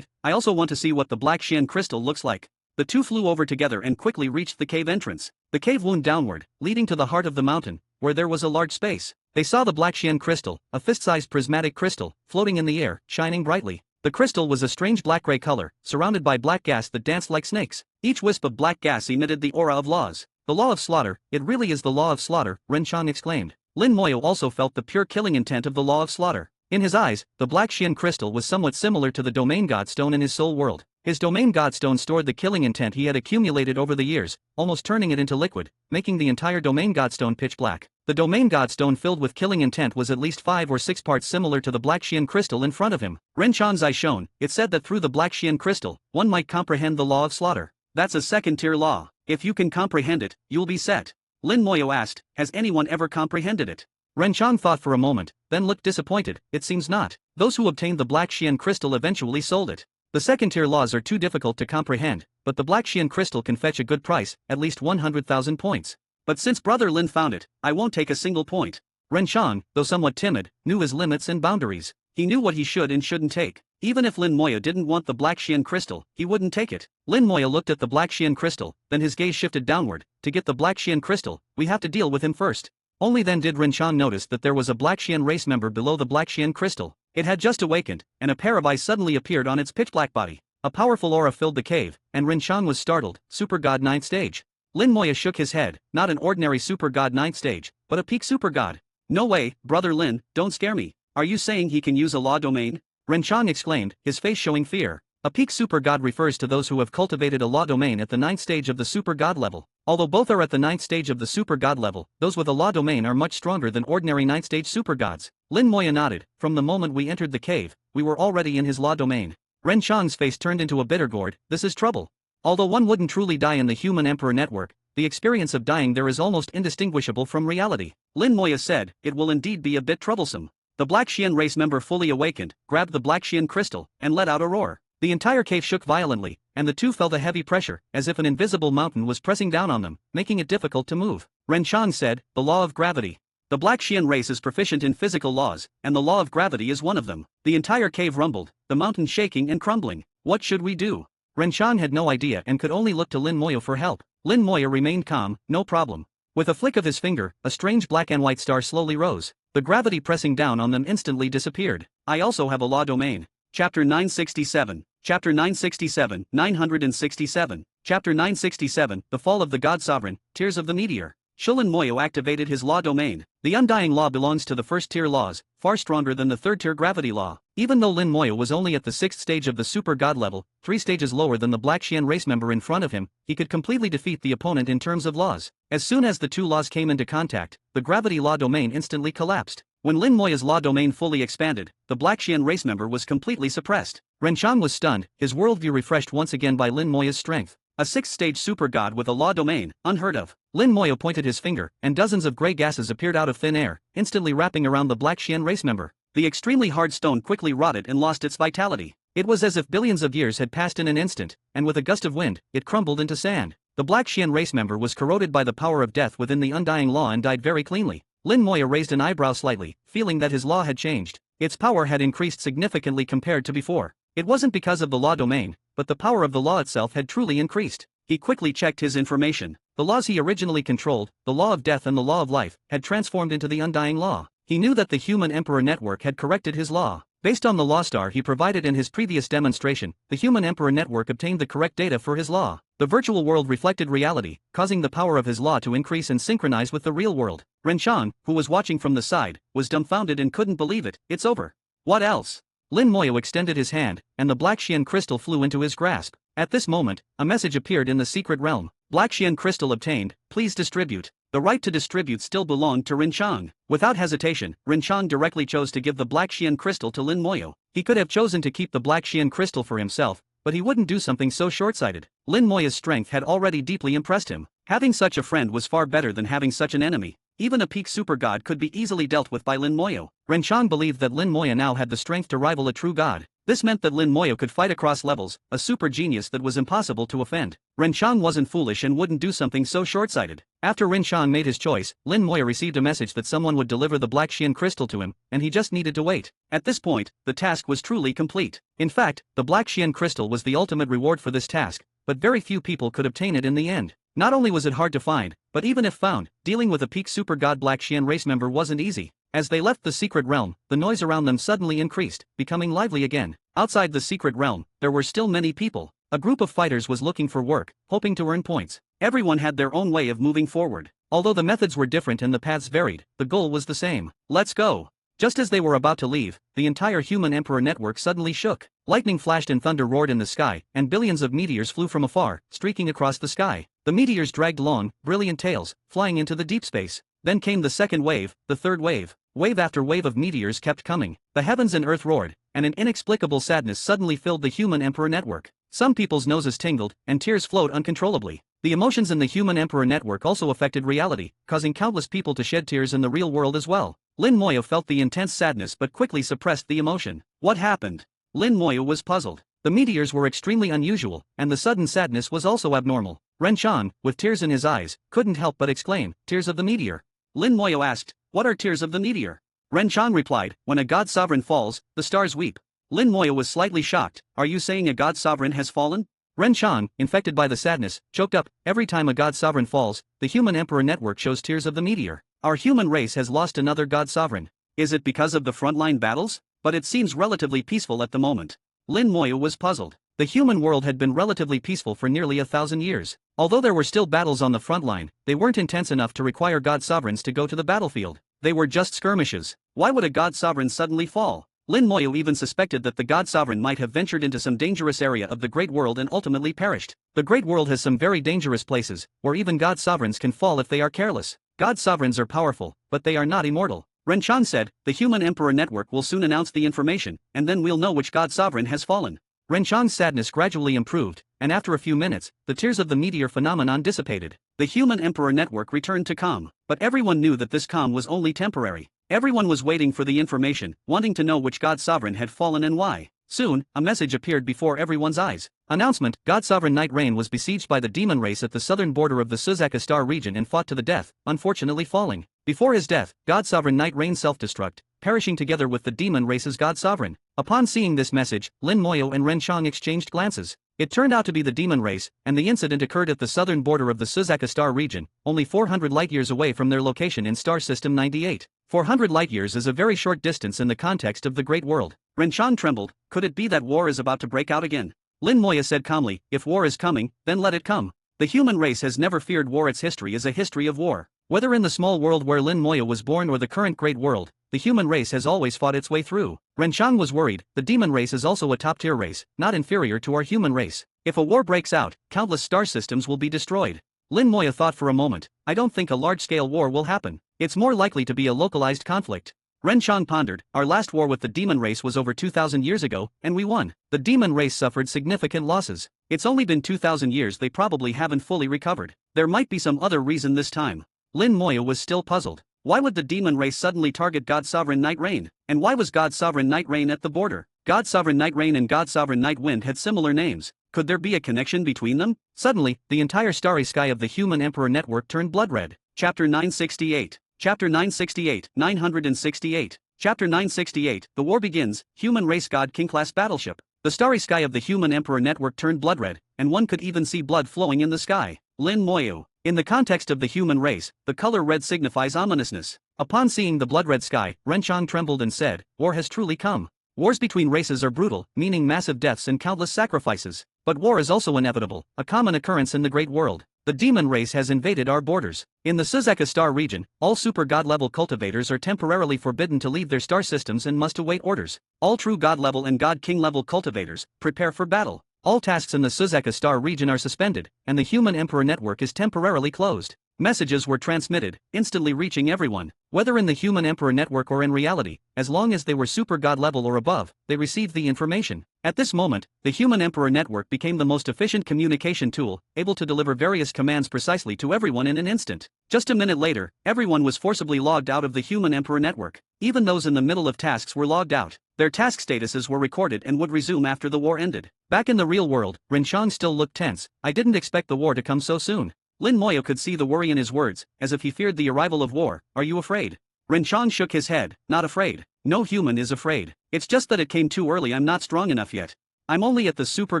I also want to see what the Black Xian Crystal looks like." The two flew over together and quickly reached the cave entrance. The cave wound downward, leading to the heart of the mountain, where there was a large space. They saw the Black Xian Crystal, a fist-sized prismatic crystal, floating in the air, shining brightly. The crystal was a strange black-gray color, surrounded by black gas that danced like snakes. Each wisp of black gas emitted the aura of laws. "The law of slaughter, it really is the law of slaughter," Renshan exclaimed. Lin Moya also felt the pure killing intent of the law of slaughter. In his eyes, the Black Xian Crystal was somewhat similar to the Domain Godstone in his soul world. His Domain Godstone stored the killing intent he had accumulated over the years, almost turning it into liquid, making the entire Domain Godstone pitch black. The Domain Godstone filled with killing intent was at least 5 or 6 parts similar to the Black Xian Crystal in front of him. Renshan's eye shone. It said that through the Black Xian Crystal, one might comprehend the law of slaughter. That's a second-tier law. If you can comprehend it, you'll be set. Lin Moya asked, "Has anyone ever comprehended it?" Renshan thought for a moment, then looked disappointed. "It seems not. Those who obtained the Black Xian Crystal eventually sold it. The second-tier laws are too difficult to comprehend, but the Black Xian Crystal can fetch a good price, at least 100,000 points. But since Brother Lin found it, I won't take a single point." Renshan, though somewhat timid, knew his limits and boundaries. He knew what he should and shouldn't take. Even if Lin Moya didn't want the Black Xian Crystal, he wouldn't take it. Lin Moya looked at the Black Xian Crystal, then his gaze shifted downward. "To get the Black Xian Crystal, we have to deal with him first." Only then did Renshan notice that there was a Black Xian race member below the Black Xian Crystal. It had just awakened, and a pair of eyes suddenly appeared on its pitch-black body. A powerful aura filled the cave, and Renshan was startled. Super God 9th stage. Lin Moya shook his head. Not an ordinary Super God 9th stage, but a peak Super God. "No way, Brother Lin, don't scare me. Are you saying he can use a law domain?" Renshan exclaimed, his face showing fear. A peak Super God refers to those who have cultivated a law domain at the 9th stage of the Super God level. Although both are at the 9th stage of the super god level, those with a law domain are much stronger than ordinary 9th stage super gods. Lin Moya nodded. From the moment we entered the cave, we were already in his law domain. Ren Xiang's face turned into a bitter gourd. This is trouble. Although one wouldn't truly die in the human emperor network, the experience of dying there is almost indistinguishable from reality. Lin Moya said, it will indeed be a bit troublesome. The Black Xian race member fully awakened, grabbed the Black Xian crystal, and let out a roar. The entire cave shook violently, and the two felt a heavy pressure, as if an invisible mountain was pressing down on them, making it difficult to move. Ren Xiang said, the law of gravity. The Black Xian race is proficient in physical laws, and the law of gravity is one of them. The entire cave rumbled, the mountain shaking and crumbling. What should we do? Ren Xiang had no idea and could only look to Lin Moya for help. Lin Moya remained calm, no problem. With a flick of his finger, a strange black and white star slowly rose. The gravity pressing down on them instantly disappeared. I also have a law domain. Chapter 967. Chapter 967, 967. Chapter 967, The Fall of the God Sovereign, Tears of the Meteor. Shulin Moyo activated his law domain. The Undying Law belongs to the first tier laws, far stronger than the third tier gravity law. Even though Lin Moyo was only at the 6th stage of the super god level, 3 stages lower than the Black Xian race member in front of him, he could completely defeat the opponent in terms of laws. As soon as the two laws came into contact, the gravity law domain instantly collapsed. When Lin Moya's law domain fully expanded, the Black Xian race member was completely suppressed. Ren Xiang was stunned, his worldview refreshed once again by Lin Moya's strength. A 6th stage super god with a law domain, unheard of. Lin Moya pointed his finger, and dozens of grey gases appeared out of thin air, instantly wrapping around the Black Xian race member. The extremely hard stone quickly rotted and lost its vitality. It was as if billions of years had passed in an instant, and with a gust of wind, it crumbled into sand. The Black Xian race member was corroded by the power of death within the Undying Law and died very cleanly. Lin Moya raised an eyebrow slightly, feeling that his law had changed. Its power had increased significantly compared to before. It wasn't because of the law domain, but the power of the law itself had truly increased. He quickly checked his information. The laws he originally controlled, the law of death and the law of life, had transformed into the Undying Law. He knew that the Human Emperor Network had corrected his law. Based on the law star he provided in his previous demonstration, the Human Emperor Network obtained the correct data for his law. The virtual world reflected reality, causing the power of his law to increase and synchronize with the real world. Ren Xiang, who was watching from the side, was dumbfounded and couldn't believe it. It's over. What else? Lin Moyo extended his hand, and the Black Xian crystal flew into his grasp. At this moment, a message appeared in the secret realm. Black Xian crystal obtained, please distribute. The right to distribute still belonged to Ren Xiang. Without hesitation, Ren Xiang directly chose to give the Black Xian crystal to Lin Moyo. He could have chosen to keep the Black Xian crystal for himself, but he wouldn't do something so short-sighted. Lin Moya's strength had already deeply impressed him. Having such a friend was far better than having such an enemy. Even a peak super god could be easily dealt with by Lin Moyo. Ren Xiang believed that Lin Moya now had the strength to rival a true god. This meant that Lin Moyo could fight across levels, a super genius that was impossible to offend. Ren Xiang wasn't foolish and wouldn't do something so short-sighted. After Ren Xiang made his choice, Lin Moya received a message that someone would deliver the Black Xian crystal to him, and he just needed to wait. At this point, the task was truly complete. In fact, the Black Xian crystal was the ultimate reward for this task, but very few people could obtain it in the end. Not only was it hard to find, but even if found, dealing with a peak super god Black Xian race member wasn't easy. As they left the secret realm, the noise around them suddenly increased, becoming lively again. Outside the secret realm, there were still many people. A group of fighters was looking for work, hoping to earn points. Everyone had their own way of moving forward. Although the methods were different and the paths varied, the goal was the same. Let's go. Just as they were about to leave, the entire Human Emperor Network suddenly shook. Lightning flashed and thunder roared in the sky, and billions of meteors flew from afar, streaking across the sky. The meteors dragged long, brilliant tails, flying into the deep space. Then came the second wave, the third wave. Wave after wave of meteors kept coming. The heavens and earth roared, and an inexplicable sadness suddenly filled the Human Emperor Network. Some people's noses tingled, and tears flowed uncontrollably. The emotions in the Human Emperor Network also affected reality, causing countless people to shed tears in the real world as well. Lin Moyo felt the intense sadness but quickly suppressed the emotion. What happened? Lin Moyo was puzzled. The meteors were extremely unusual, and the sudden sadness was also abnormal. Ren Xiang, with tears in his eyes, couldn't help but exclaim, "Tears of the meteor." Lin Moyo asked, "What are tears of the meteor?" Ren Xiang replied, "When a god sovereign falls, the stars weep." Lin Moyo was slightly shocked. "Are you saying a god sovereign has fallen?" Ren Xiang, infected by the sadness, choked up. "Every time a god sovereign falls, the Human Emperor Network shows tears of the meteor. Our human race has lost another god sovereign. Is it because of the frontline battles? But it seems relatively peaceful at the moment." Lin Moyo was puzzled. The human world had been relatively peaceful for nearly 1,000 years. Although there were still battles on the front line, they weren't intense enough to require god sovereigns to go to the battlefield. They were just skirmishes. Why would a god sovereign suddenly fall? Lin Moyo even suspected that the God Sovereign might have ventured into some dangerous area of the Great World and ultimately perished. The Great World has some very dangerous places, where even God Sovereigns can fall if they are careless. God Sovereigns are powerful, but they are not immortal. Ren Chang said, the Human Emperor Network will soon announce the information, and then we'll know which God Sovereign has fallen. Ren Chang's sadness gradually improved, and after a few minutes, the tears of the meteor phenomenon dissipated. The Human Emperor Network returned to calm, but everyone knew that this calm was only temporary. Everyone was waiting for the information, wanting to know which God Sovereign had fallen and why. Soon, a message appeared before everyone's eyes. Announcement: God Sovereign Knight Rain was besieged by the demon race at the southern border of the Suzaka Star region and fought to the death, unfortunately falling. Before his death, God Sovereign Knight Rain self-destruct, perishing together with the demon race's God Sovereign. Upon seeing this message, Lin Moyo and Ren Chang exchanged glances. It turned out to be the demon race, and the incident occurred at the southern border of the Suzaka Star region, only 400 light-years away from their location in Star System 98. 400 light-years is a very short distance in the context of the Great World. Ren Chang trembled. Could it be that war is about to break out again? Lin Moyo said calmly, if war is coming, then let it come. The human race has never feared war. Its history is a history of war. Whether in the small world where Lin Moyo was born or the current Great World, the human race has always fought its way through. Ren Chang was worried. The demon race is also a top-tier race, not inferior to our human race. If a war breaks out, countless star systems will be destroyed. Lin Moyo thought for a moment. I don't think a large-scale war will happen. It's more likely to be a localized conflict. Ren Chang pondered. Our last war with the demon race was over 2,000 years ago, and we won. The demon race suffered significant losses. It's only been 2,000 years. They probably haven't fully recovered. There might be some other reason this time. Lin Moyo was still puzzled. Why would the demon race suddenly target God Sovereign Knight Rain? And why was God Sovereign Knight Rain at the border? God Sovereign Knight Rain and God Sovereign Knight Wind had similar names. Could there be a connection between them? Suddenly, the entire starry sky of the Human Emperor Network turned blood red. Chapter 968. Chapter 968, 968. Chapter 968, The War Begins, Human Race God King Class Battleship. The starry sky of the Human Emperor Network turned blood red, and one could even see blood flowing in the sky. Lin Moyo. In the context of the human race, the color red signifies ominousness. Upon seeing the blood-red sky, Ren Chang trembled and said, war has truly come. Wars between races are brutal, meaning massive deaths and countless sacrifices. But war is also inevitable, a common occurrence in the Great World. The demon race has invaded our borders. In the Suzaka Star region, all super god-level cultivators are temporarily forbidden to leave their star systems and must await orders. All true god-level and god-king-level cultivators prepare for battle. All tasks in the Suzaka Star region are suspended, and the Human Emperor Network is temporarily closed. Messages were transmitted, instantly reaching everyone. Whether in the Human Emperor Network or in reality, as long as they were super god level or above, they received the information. At this moment, the Human Emperor Network became the most efficient communication tool, able to deliver various commands precisely to everyone in an instant. Just a minute later, everyone was forcibly logged out of the Human Emperor Network. Even those in the middle of tasks were logged out. Their task statuses were recorded and would resume after the war ended. Back in the real world, Ren Chang still looked tense. I didn't expect the war to come so soon. Lin Moyo could see the worry in his words, as if he feared the arrival of war. Are you afraid? Ren Chang shook his head. Not afraid. No human is afraid. It's just that it came too early. I'm not strong enough yet. I'm only at the super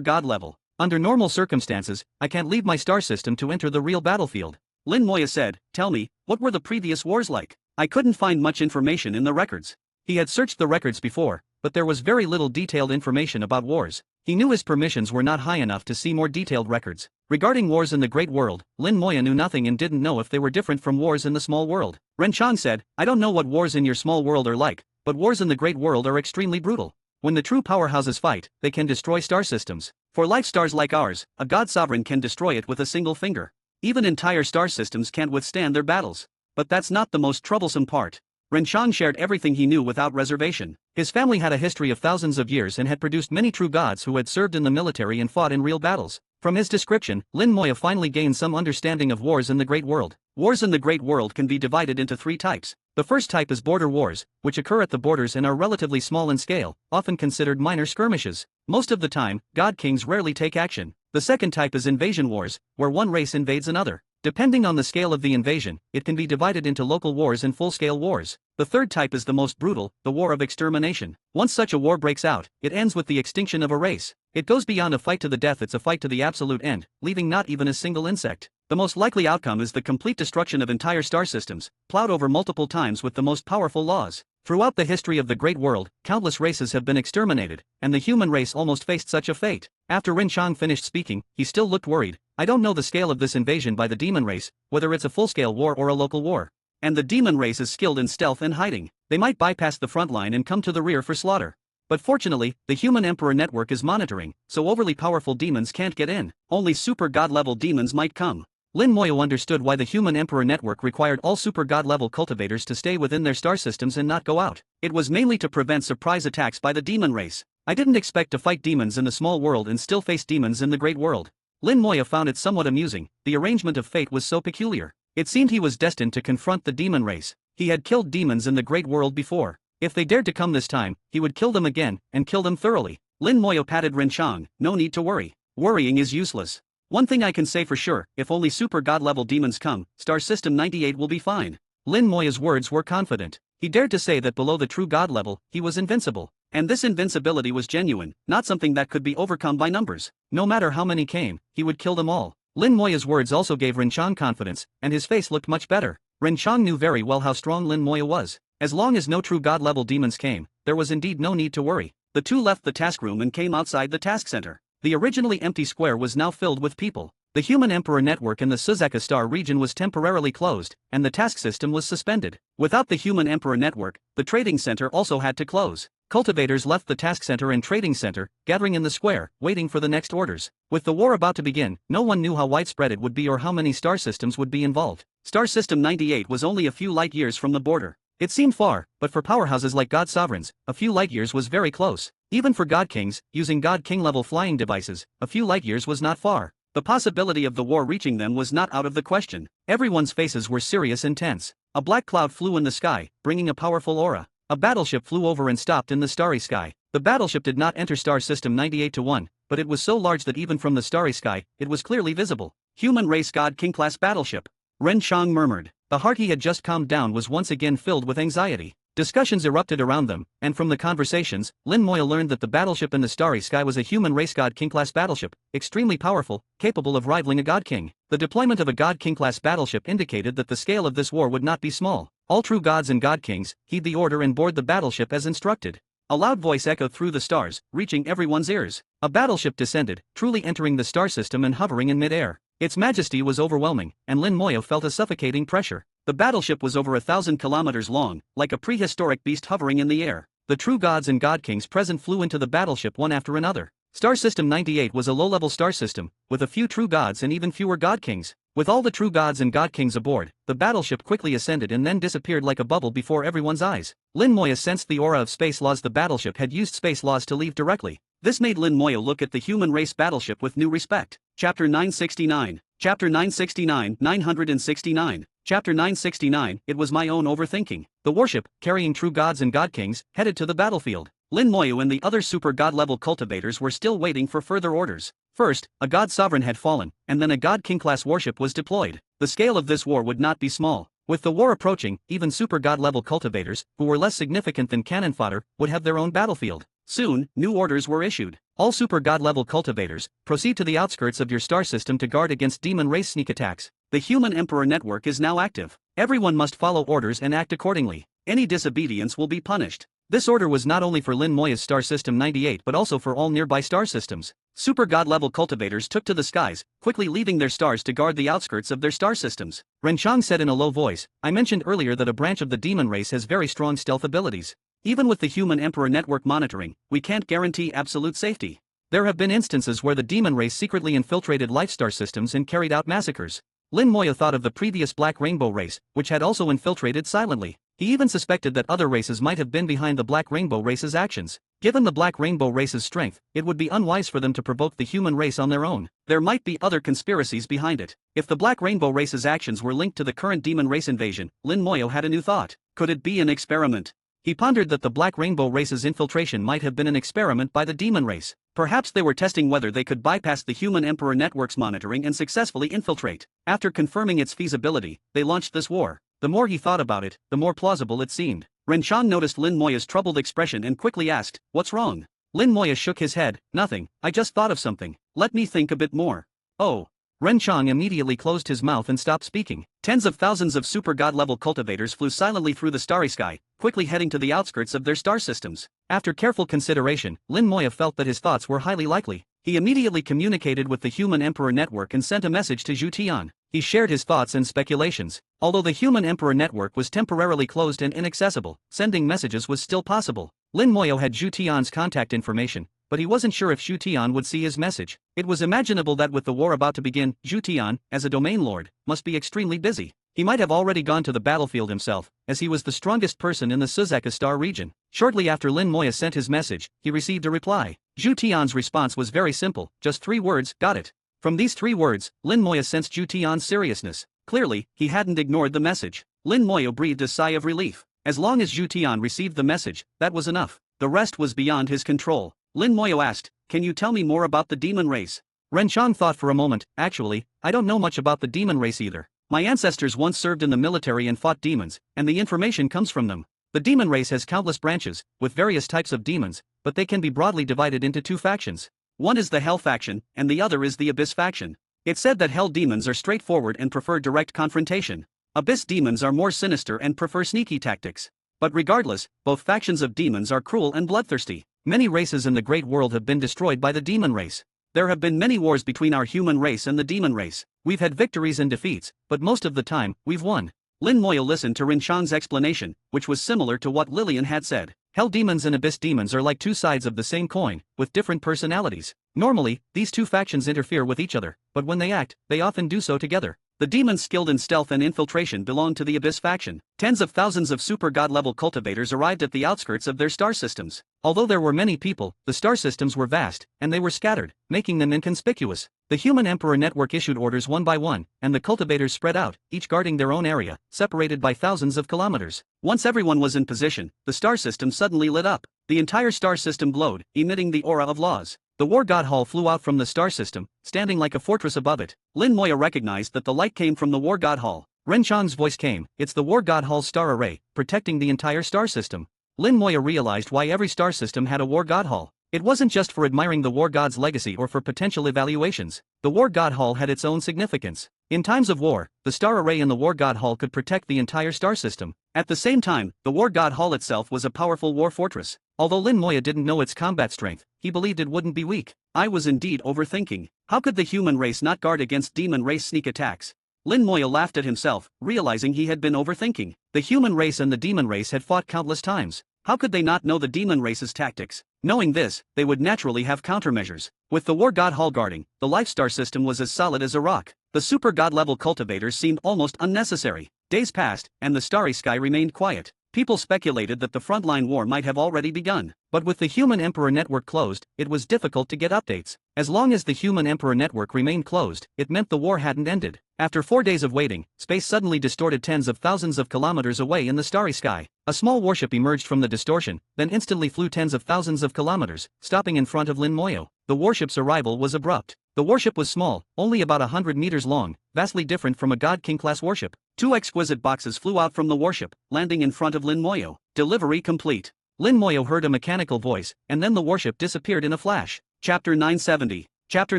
god level. Under normal circumstances, I can't leave my star system to enter the real battlefield. Lin Moyo said, tell me, what were the previous wars like? I couldn't find much information in the records. He had searched the records before, but there was very little detailed information about wars. He knew his permissions were not high enough to see more detailed records. Regarding wars in the Great World, Lin Moyo knew nothing and didn't know if they were different from wars in the small world. Ren Chang said, I don't know what wars in your small world are like, but wars in the Great World are extremely brutal. When the true powerhouses fight, they can destroy star systems. For life stars like ours, a god sovereign can destroy it with a single finger. Even entire star systems can't withstand their battles. But that's not the most troublesome part. Ren Chang shared everything he knew without reservation. His family had a history of thousands of years and had produced many true gods who had served in the military and fought in real battles. From his description, Lin Moyo finally gained some understanding of wars in the Great World. Wars in the Great World can be divided into three types. The first type is border wars, which occur at the borders and are relatively small in scale, often considered minor skirmishes. Most of the time, god kings rarely take action. The second type is invasion wars, where one race invades another. Depending on the scale of the invasion, it can be divided into local wars and full-scale wars. The third type is the most brutal, the war of extermination. Once such a war breaks out, it ends with the extinction of a race. It goes beyond a fight to the death. It's a fight to the absolute end, leaving not even a single insect. The most likely outcome is the complete destruction of entire star systems, plowed over multiple times with the most powerful laws. Throughout the history of the Great World, countless races have been exterminated, and the human race almost faced such a fate. After Ren Chang finished speaking, he still looked worried. I don't know the scale of this invasion by the demon race, whether it's a full-scale war or a local war. And the demon race is skilled in stealth and hiding. They might bypass the front line and come to the rear for slaughter. But fortunately, the human Emperor network is monitoring, so overly powerful demons can't get in. Only super god level demons might come. Lin Moyo understood why the human Emperor network required all super god level cultivators to stay within their star systems and not go out. It was mainly to prevent surprise attacks by the demon race. I didn't expect to fight demons in the small world and still face demons in the great world. Lin Moyo found it somewhat amusing. The arrangement of fate was so peculiar. It seemed he was destined to confront the demon race. He had killed demons in the great world before. If they dared to come this time, he would kill them again, and kill them thoroughly. Lin Moyo patted Renchang. No need to worry. Worrying is useless. One thing I can say for sure, if only super god level demons come, Star System 98 will be fine. Lin Moya's words were confident. He dared to say that below the true god level, he was invincible. And this invincibility was genuine, not something that could be overcome by numbers. No matter how many came, he would kill them all. Lin Moya's words also gave Renchang confidence, and his face looked much better. Renchang knew very well how strong Lin Moya was. As long as no true god level demons came, there was indeed no need to worry. The two left the task room and came outside the task center. The originally empty square was now filled with people. The human Emperor network in the Suzaka Star region was temporarily closed, and the task system was suspended. Without the human Emperor network, the trading center also had to close. Cultivators left the task center and trading center, gathering in the square, waiting for the next orders. With the war about to begin, no one knew how widespread it would be or how many star systems would be involved. Star System 98 was only a few light years from the border. It seemed far, but for powerhouses like God Sovereigns, a few light years was very close. Even for God Kings, using God King level flying devices, a few light years was not far. The possibility of the war reaching them was not out of the question. Everyone's faces were serious and tense. A black cloud flew in the sky, bringing a powerful aura. A battleship flew over and stopped in the starry sky. The battleship did not enter Star System 98-1, but it was so large that even from the starry sky, it was clearly visible. Human race God King class battleship. Ren Chang murmured. The heart he had just calmed down was once again filled with anxiety. Discussions erupted around them, and from the conversations, Lin Moya learned that the battleship in the starry sky was a human race God King class battleship, extremely powerful, capable of rivaling a God King. The deployment of a God King class battleship indicated that the scale of this war would not be small. All true gods and God Kings heed the order and board the battleship as instructed. A loud voice echoed through the stars, reaching everyone's ears. A battleship descended, truly entering the star system and hovering in mid-air. Its majesty was overwhelming, and Lin Moya felt a suffocating pressure. The battleship was over 1,000 kilometers long, like a prehistoric beast hovering in the air. The true gods and God Kings present flew into the battleship one after another. Star System 98 was a low-level star system, with a few true gods and even fewer God Kings. With all the true gods and God Kings aboard, the battleship quickly ascended and then disappeared like a bubble before everyone's eyes. Lin Moya sensed the aura of space laws. The battleship had used space laws to leave directly. This made Lin Moya look at the human race battleship with new respect. Chapter 969. Chapter 969, 969. Chapter 969, it was my own overthinking. The warship, carrying true gods and God Kings, headed to the battlefield. Lin Moya and the other super god level cultivators were still waiting for further orders. First, a god sovereign had fallen, and then a God King class warship was deployed. The scale of this war would not be small. With the war approaching, even super god level cultivators, who were less significant than cannon fodder, would have their own battlefield. Soon, new orders were issued. All super god level cultivators, proceed to the outskirts of your star system to guard against demon race sneak attacks. The human Emperor network is now active. Everyone must follow orders and act accordingly. Any disobedience will be punished. This order was not only for Lin Moya's Star System 98 but also for all nearby star systems. Super god-level cultivators took to the skies, quickly leaving their stars to guard the outskirts of their star systems. Renchang said in a low voice, I mentioned earlier that a branch of the demon race has very strong stealth abilities. Even with the human Emperor network monitoring, we can't guarantee absolute safety. There have been instances where the demon race secretly infiltrated life star systems and carried out massacres. Lin Moya thought of the previous Black Rainbow race, which had also infiltrated silently. He even suspected that other races might have been behind the Black Rainbow race's actions. Given the Black Rainbow race's strength, it would be unwise for them to provoke the human race on their own. There might be other conspiracies behind it. If the Black Rainbow race's actions were linked to the current demon race invasion, Lin Moya had a new thought. Could it be an experiment? He pondered that the Black Rainbow race's infiltration might have been an experiment by the demon race. Perhaps they were testing whether they could bypass the human Emperor network's monitoring and successfully infiltrate. After confirming its feasibility, they launched this war. The more he thought about it, the more plausible it seemed. Renchang noticed Lin Moya's troubled expression and quickly asked, "What's wrong?" Lin Moya shook his head, "Nothing, I just thought of something. Let me think a bit more." "Oh." Renchang immediately closed his mouth and stopped speaking. Tens of thousands of super god-level cultivators flew silently through the starry sky, quickly heading to the outskirts of their star systems. After careful consideration, Lin Moya felt that his thoughts were highly likely. He immediately communicated with the human Emperor network and sent a message to Zhu Tian. He shared his thoughts and speculations. Although the human Emperor network was temporarily closed and inaccessible, sending messages was still possible. Lin Moyo had Zhu Tian's contact information, but he wasn't sure if Zhu Tian would see his message. It was imaginable that with the war about to begin, Zhu Tian, as a domain lord, must be extremely busy. He might have already gone to the battlefield himself, as he was the strongest person in the Suzaka Star region. Shortly after Lin Moyo sent his message, he received a reply. Zhu Tian's response was very simple, just 3 words, got it. From these 3 words, Lin Moyo sensed Zhu Tian's seriousness. Clearly, he hadn't ignored the message. Lin Moyo breathed a sigh of relief. As long as Zhu Tian received the message, that was enough. The rest was beyond his control. Lin Moyo asked, "Can you tell me more about the demon race?" Ren Chang thought for a moment. Actually, I don't know much about the demon race either. My ancestors once served in the military and fought demons, and the information comes from them. The demon race has countless branches, with various types of demons, but they can be broadly divided into 2 factions. One is the Hell faction, and the other is the Abyss faction. It's said that Hell demons are straightforward and prefer direct confrontation. Abyss demons are more sinister and prefer sneaky tactics. But regardless, both factions of demons are cruel and bloodthirsty. Many races in the Great World have been destroyed by the demon race. There have been many wars between our human race and the demon race. We've had victories and defeats, but most of the time, we've won. Lin Moyo listened to Rin Chang's explanation, which was similar to what Lillian had said. Hell demons and Abyss demons are like 2 sides of the same coin, with different personalities. Normally, these 2 factions interfere with each other, but when they act, they often do so together. The demons skilled in stealth and infiltration belong to the Abyss faction. Tens of thousands of super god-level cultivators arrived at the outskirts of their star systems. Although there were many people, the star systems were vast, and they were scattered, making them inconspicuous. The Human Emperor Network issued orders one by one, and the cultivators spread out, each guarding their own area, separated by thousands of kilometers. Once everyone was in position, the star system suddenly lit up. The entire star system glowed, emitting the aura of laws. The War God Hall flew out from the star system, standing like a fortress above it. Lin Moyo recognized that the light came from the War God Hall. Ren Chang's voice came, "It's the War God Hall's star array, protecting the entire star system." Lin Moyo realized why every star system had a War God Hall. It wasn't just for admiring the War God's legacy or for potential evaluations. The War God Hall had its own significance. In times of war, the star array in the War God Hall could protect the entire star system. At the same time, the War God Hall itself was a powerful war fortress. Although Lin Moyo didn't know its combat strength, he believed it wouldn't be weak. I was indeed overthinking. How could the human race not guard against demon race sneak attacks? Lin Moyo laughed at himself, realizing he had been overthinking. The human race and the demon race had fought countless times. How could they not know the demon race's tactics? Knowing this, they would naturally have countermeasures. With the War God Hall guarding, the life star system was as solid as a rock. The super god level cultivators seemed almost unnecessary. Days passed, and the starry sky remained quiet. People speculated that the frontline war might have already begun. But with the Human Emperor Network closed, it was difficult to get updates. As long as the Human Emperor Network remained closed, it meant the war hadn't ended. After 4 days of waiting, space suddenly distorted tens of thousands of kilometers away in the starry sky. A small warship emerged from the distortion, then instantly flew tens of thousands of kilometers, stopping in front of Lin Moyo. The warship's arrival was abrupt. The warship was small, only about 100 meters long, vastly different from a God King-class warship. 2 exquisite boxes flew out from the warship, landing in front of Lin Moyo. Delivery complete. Lin Moyo heard a mechanical voice, and then the warship disappeared in a flash. Chapter 970. Chapter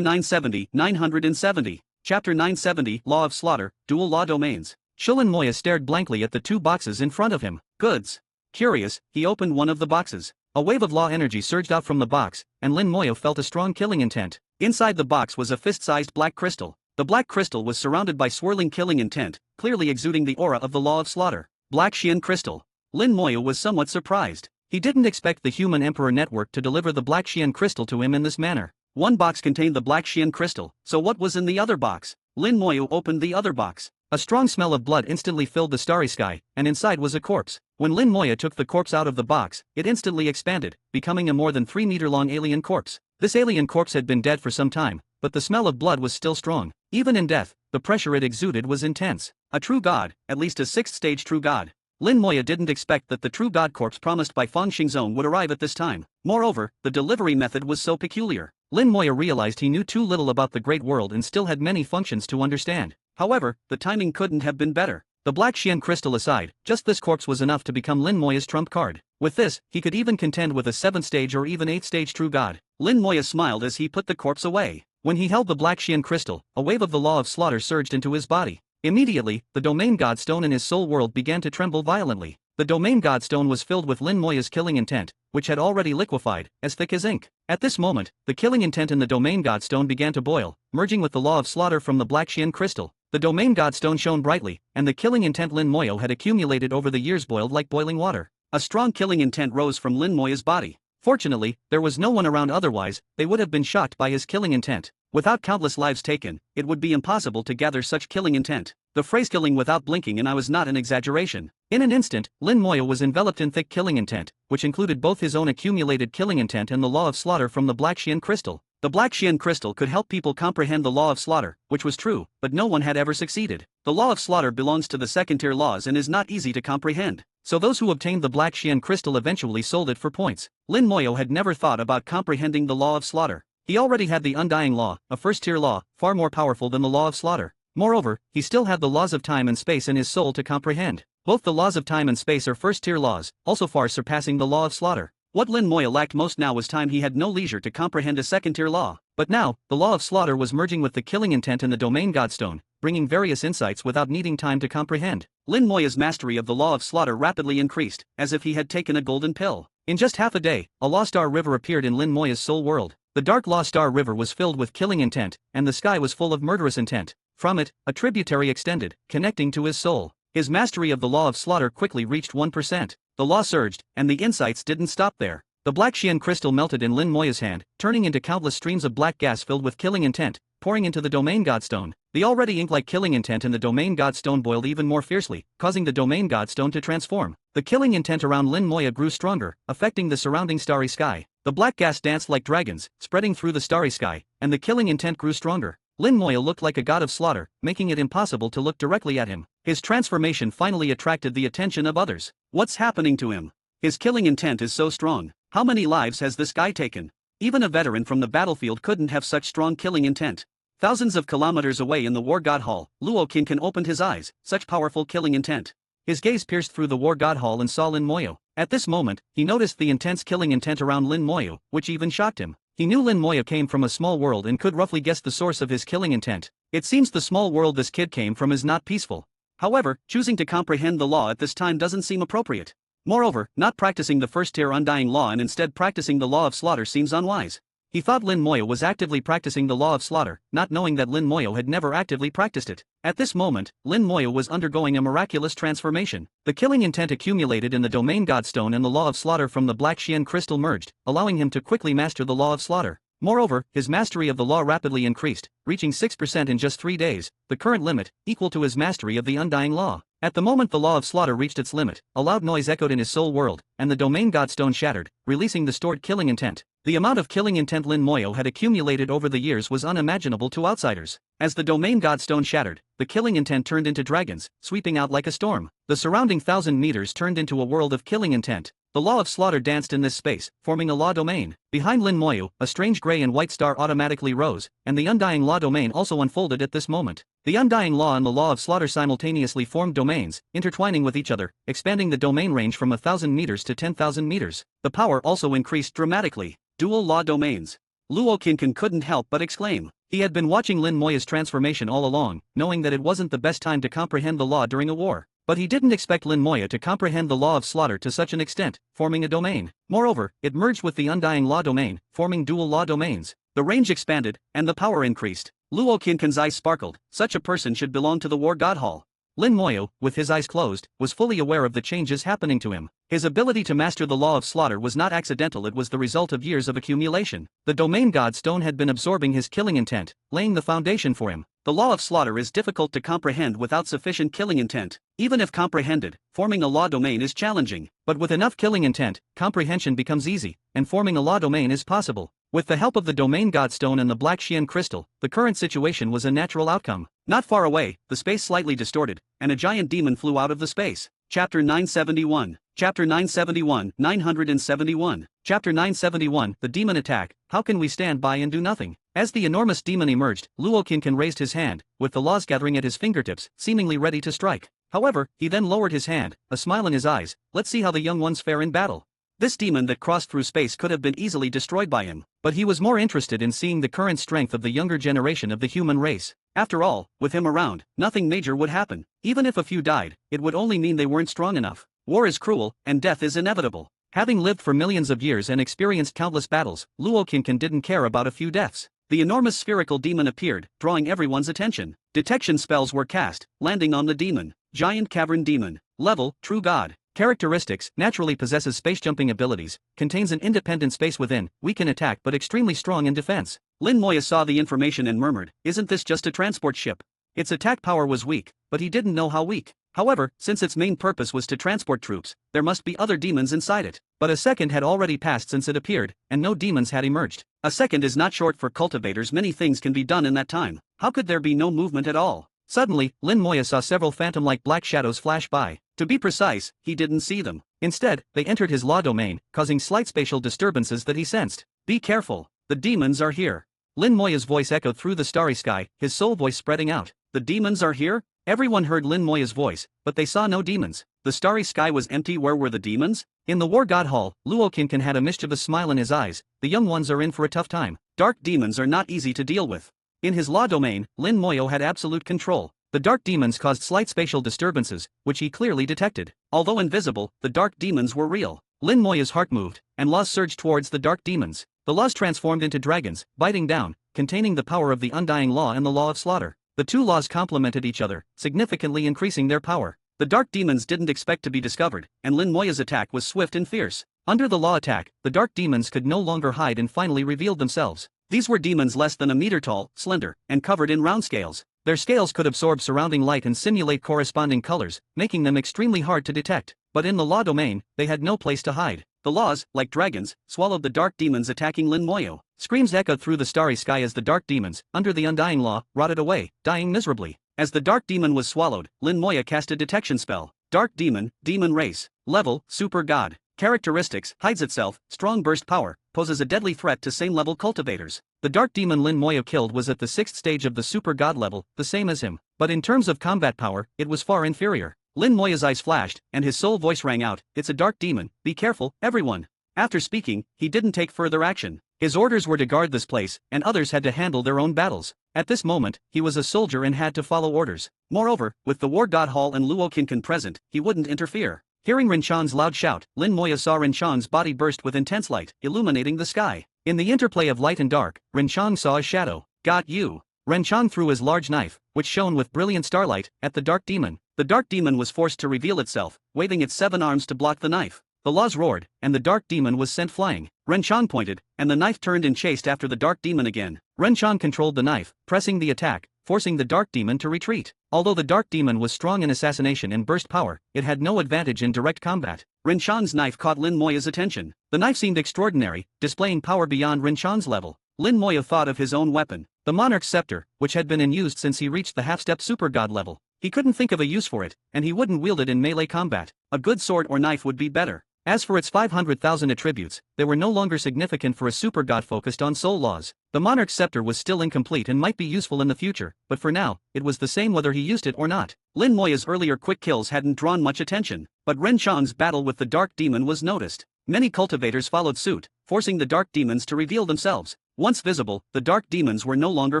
970, 970. Chapter 970, Law of Slaughter, Dual Law Domains. Shulin Moya stared blankly at the 2 boxes in front of him. Goods. Curious, he opened one of the boxes. A wave of law energy surged out from the box, and Lin Moyo felt a strong killing intent. Inside the box was a fist-sized black crystal. The black crystal was surrounded by swirling killing intent, clearly exuding the aura of the Law of Slaughter. Black Xian Crystal. Lin Moyo was somewhat surprised. He didn't expect the Human Emperor Network to deliver the Black Xian Crystal to him in this manner. One box contained the Black Xian Crystal, so what was in the other box? Lin Moyo opened the other box. A strong smell of blood instantly filled the starry sky, and inside was a corpse. When Lin Moyo took the corpse out of the box, it instantly expanded, becoming a more than 3-meter-long alien corpse. This alien corpse had been dead for some time, but the smell of blood was still strong. Even in death, the pressure it exuded was intense. A true god, at least a 6th-stage true god. Lin Moyo didn't expect that the true god corpse promised by Fang Xingzong would arrive at this time. Moreover, the delivery method was so peculiar. Lin Moyo realized he knew too little about the great world and still had many functions to understand. However, the timing couldn't have been better. The Black Xian Crystal aside, just this corpse was enough to become Lin Moyo's trump card. With this, he could even contend with a 7th-stage or even 8th-stage true god. Lin Moyo smiled as he put the corpse away. When he held the Black Xian Crystal, a wave of the Law of Slaughter surged into his body. Immediately, the Domain God Stone in his soul world began to tremble violently. The Domain God Stone was filled with Lin Moyo's killing intent, which had already liquefied, as thick as ink. At this moment, the killing intent in the Domain God Stone began to boil, merging with the Law of Slaughter from the Black Xian Crystal. The Domain God Stone shone brightly, and the killing intent Lin Moyo had accumulated over the years boiled like boiling water. A strong killing intent rose from Lin Moya's body. Fortunately, there was no one around, otherwise, they would have been shocked by his killing intent. Without countless lives taken, it would be impossible to gather such killing intent. The phrase killing without blinking an eye was not an exaggeration. In an instant, Lin Moya was enveloped in thick killing intent, which included both his own accumulated killing intent and the law of slaughter from the Black Xian crystal. The Black Xian crystal could help people comprehend the law of slaughter, which was true, but no one had ever succeeded. The law of slaughter belongs to the second-tier laws and is not easy to comprehend. So those who obtained the Black Xian crystal eventually sold it for points. Lin Moya had never thought about comprehending the law of slaughter. He already had the Undying Law, a first-tier law, far more powerful than the law of slaughter. Moreover, he still had the laws of time and space in his soul to comprehend. Both the laws of time and space are first-tier laws, also far surpassing the law of slaughter. What Lin Moya lacked most now was time. He had no leisure to comprehend a second-tier law. But now, the law of slaughter was merging with the killing intent in the domain godstone, bringing various insights without needing time to comprehend. Lin Moya's mastery of the law of slaughter rapidly increased, as if he had taken a golden pill. In just half a day, a Law Star River appeared in Lin Moya's soul world. The dark Law Star River was filled with killing intent, and the sky was full of murderous intent. From it, a tributary extended, connecting to his soul. His mastery of the law of slaughter quickly reached 1%. The law surged, and the insights didn't stop there. The Black Xian crystal melted in Lin Moya's hand, turning into countless streams of black gas filled with killing intent, pouring into the domain godstone. The already ink-like killing intent in the domain godstone boiled even more fiercely, causing the domain godstone to transform. The killing intent around Lin Moya grew stronger, affecting the surrounding starry sky. The black gas danced like dragons, spreading through the starry sky, and the killing intent grew stronger. Lin Moya looked like a god of slaughter, making it impossible to look directly at him. His transformation finally attracted the attention of others. What's happening to him? His killing intent is so strong. How many lives has this guy taken? Even a veteran from the battlefield couldn't have such strong killing intent. Thousands of kilometers away in the War God Hall, Luo Qincan opened his eyes, such powerful killing intent. His gaze pierced through the War God Hall and saw Lin Moya. At this moment, he noticed the intense killing intent around Lin Moya, which even shocked him. He knew Lin Moya came from a small world and could roughly guess the source of his killing intent. It seems the small world this kid came from is not peaceful. However, choosing to comprehend the law at this time doesn't seem appropriate. Moreover, not practicing the first-tier Undying Law and instead practicing the law of slaughter seems unwise. He thought Lin Moya was actively practicing the law of slaughter, not knowing that Lin Moya had never actively practiced it. At this moment, Lin Moya was undergoing a miraculous transformation. The killing intent accumulated in the domain godstone and the law of slaughter from the Black Xian crystal merged, allowing him to quickly master the law of slaughter. Moreover, his mastery of the law rapidly increased, reaching 6% in just 3 days, the current limit, equal to his mastery of the Undying Law. At the moment the law of slaughter reached its limit, a loud noise echoed in his soul world, and the domain godstone shattered, releasing the stored killing intent. The amount of killing intent Lin Moya had accumulated over the years was unimaginable to outsiders. As the domain godstone shattered, the killing intent turned into dragons, sweeping out like a storm. The surrounding 1,000 meters turned into a world of killing intent. The law of slaughter danced in this space, forming a law domain. Behind Lin Moya, a strange gray and white star automatically rose, and the Undying Law domain also unfolded at this moment. The Undying Law and the law of slaughter simultaneously formed domains, intertwining with each other, expanding the domain range from 1,000 meters to 10,000 meters. The power also increased dramatically. Dual law domains. Luo Qincan couldn't help but exclaim. He had been watching Lin Moya's transformation all along, knowing that it wasn't the best time to comprehend the law during a war. But he didn't expect Lin Moya to comprehend the law of slaughter to such an extent, forming a domain. Moreover, it merged with the Undying Law domain, forming dual law domains. The range expanded, and the power increased. Luo Qincan's eyes sparkled. Such a person should belong to the War God Hall. Lin Moya, with his eyes closed, was fully aware of the changes happening to him. His ability to master the law of slaughter was not accidental, it was the result of years of accumulation. The domain godstone had been absorbing his killing intent, laying the foundation for him. The law of slaughter is difficult to comprehend without sufficient killing intent. Even if comprehended, forming a law domain is challenging. But with enough killing intent, comprehension becomes easy, and forming a law domain is possible. With the help of the domain godstone and the Black Xian crystal, the current situation was a natural outcome. Not far away, the space slightly distorted, and a giant demon flew out of the space. Chapter 971. Chapter 971, 971. Chapter 971, The Demon Attack. How can we stand by and do nothing? As the enormous demon emerged, Luo Qincan raised his hand, with the laws gathering at his fingertips, seemingly ready to strike. However, he then lowered his hand, a smile in his eyes. Let's see how the young ones fare in battle. This demon that crossed through space could have been easily destroyed by him, but he was more interested in seeing the current strength of the younger generation of the human race. After all, with him around, nothing major would happen. Even if a few died, it would only mean they weren't strong enough. War is cruel, and death is inevitable. Having lived for millions of years and experienced countless battles, Luo Qincan didn't care about a few deaths. The enormous spherical demon appeared, drawing everyone's attention. Detection spells were cast, landing on the demon. Giant Cavern Demon. Level, True God. Characteristics: naturally possesses space-jumping abilities, contains an independent space within, weak in attack but extremely strong in defense. Lin Moya saw the information and murmured, "Isn't this just a transport ship?" Its attack power was weak, but he didn't know how weak. However, since its main purpose was to transport troops, there must be other demons inside it. But a second had already passed since it appeared, and no demons had emerged. A second is not short for cultivators. Many things can be done in that time. How could there be no movement at all? Suddenly, Lin Moya saw several phantom-like black shadows flash by. To be precise, he didn't see them. Instead, they entered his law domain, causing slight spatial disturbances that he sensed. "Be careful. The demons are here." Lin Moya's voice echoed through the starry sky, his soul voice spreading out. "The demons are here?" Everyone heard Lin Moya's voice, but they saw no demons. The starry sky was empty. Where were the demons? In the War God Hall, Luo Qinqin had a mischievous smile in his eyes. The young ones are in for a tough time. Dark demons are not easy to deal with. In his law domain, Lin Moya had absolute control. The dark demons caused slight spatial disturbances, which he clearly detected. Although invisible, the dark demons were real. Lin Moya's heart moved, and laws surged towards the dark demons. The laws transformed into dragons, biting down, containing the power of the undying law and the law of slaughter. The two laws complemented each other, significantly increasing their power. The dark demons didn't expect to be discovered, and Lin Moya's attack was swift and fierce. Under the law attack, the dark demons could no longer hide and finally revealed themselves. These were demons less than a meter tall, slender, and covered in round scales. Their scales could absorb surrounding light and simulate corresponding colors, making them extremely hard to detect. But in the law domain, they had no place to hide. The laws, like dragons, swallowed the dark demons attacking Lin Moya. Screams echoed through the starry sky as the dark demons, under the undying law, rotted away, dying miserably. As the dark demon was swallowed, Lin Moya cast a detection spell. Dark demon, demon race. Level, super god. Characteristics: hides itself, strong burst power, poses a deadly threat to same level cultivators. The dark demon Lin Moya killed was at the 6th stage of the super god level, the same as him. But in terms of combat power, it was far inferior. Lin Moya's eyes flashed, and his soul voice rang out, "It's a dark demon, be careful, everyone." After speaking, he didn't take further action. His orders were to guard this place, and others had to handle their own battles. At this moment, he was a soldier and had to follow orders. Moreover, with the War God Hall and Luo Qinqin present, he wouldn't interfere. Hearing Rinchan's loud shout, Lin Moya saw Rinchan's body burst with intense light, illuminating the sky. In the interplay of light and dark, Rinchan saw a shadow. "Got you." Rinchan threw his large knife, which shone with brilliant starlight, at the dark demon. The dark demon was forced to reveal itself, waving its 7 arms to block the knife. The laws roared, and the dark demon was sent flying. Rinchan pointed, and the knife turned and chased after the dark demon again. Rinchan controlled the knife, pressing the attack, forcing the dark demon to retreat. Although the dark demon was strong in assassination and burst power, it had no advantage in direct combat. Rinchan's knife caught Lin Moya's attention. The knife seemed extraordinary, displaying power beyond Rinchan's level. Lin Moya thought of his own weapon, the Monarch's Scepter, which had been in use since he reached the half-step super god level. He couldn't think of a use for it, and he wouldn't wield it in melee combat. A good sword or knife would be better. As for its 500,000 attributes, they were no longer significant for a super god focused on soul laws. The Monarch's Scepter was still incomplete and might be useful in the future, but for now, it was the same whether he used it or not. Lin Moya's earlier quick kills hadn't drawn much attention, but Rinchan's battle with the dark demon was noticed. Many cultivators followed suit, forcing the dark demons to reveal themselves. Once visible, the dark demons were no longer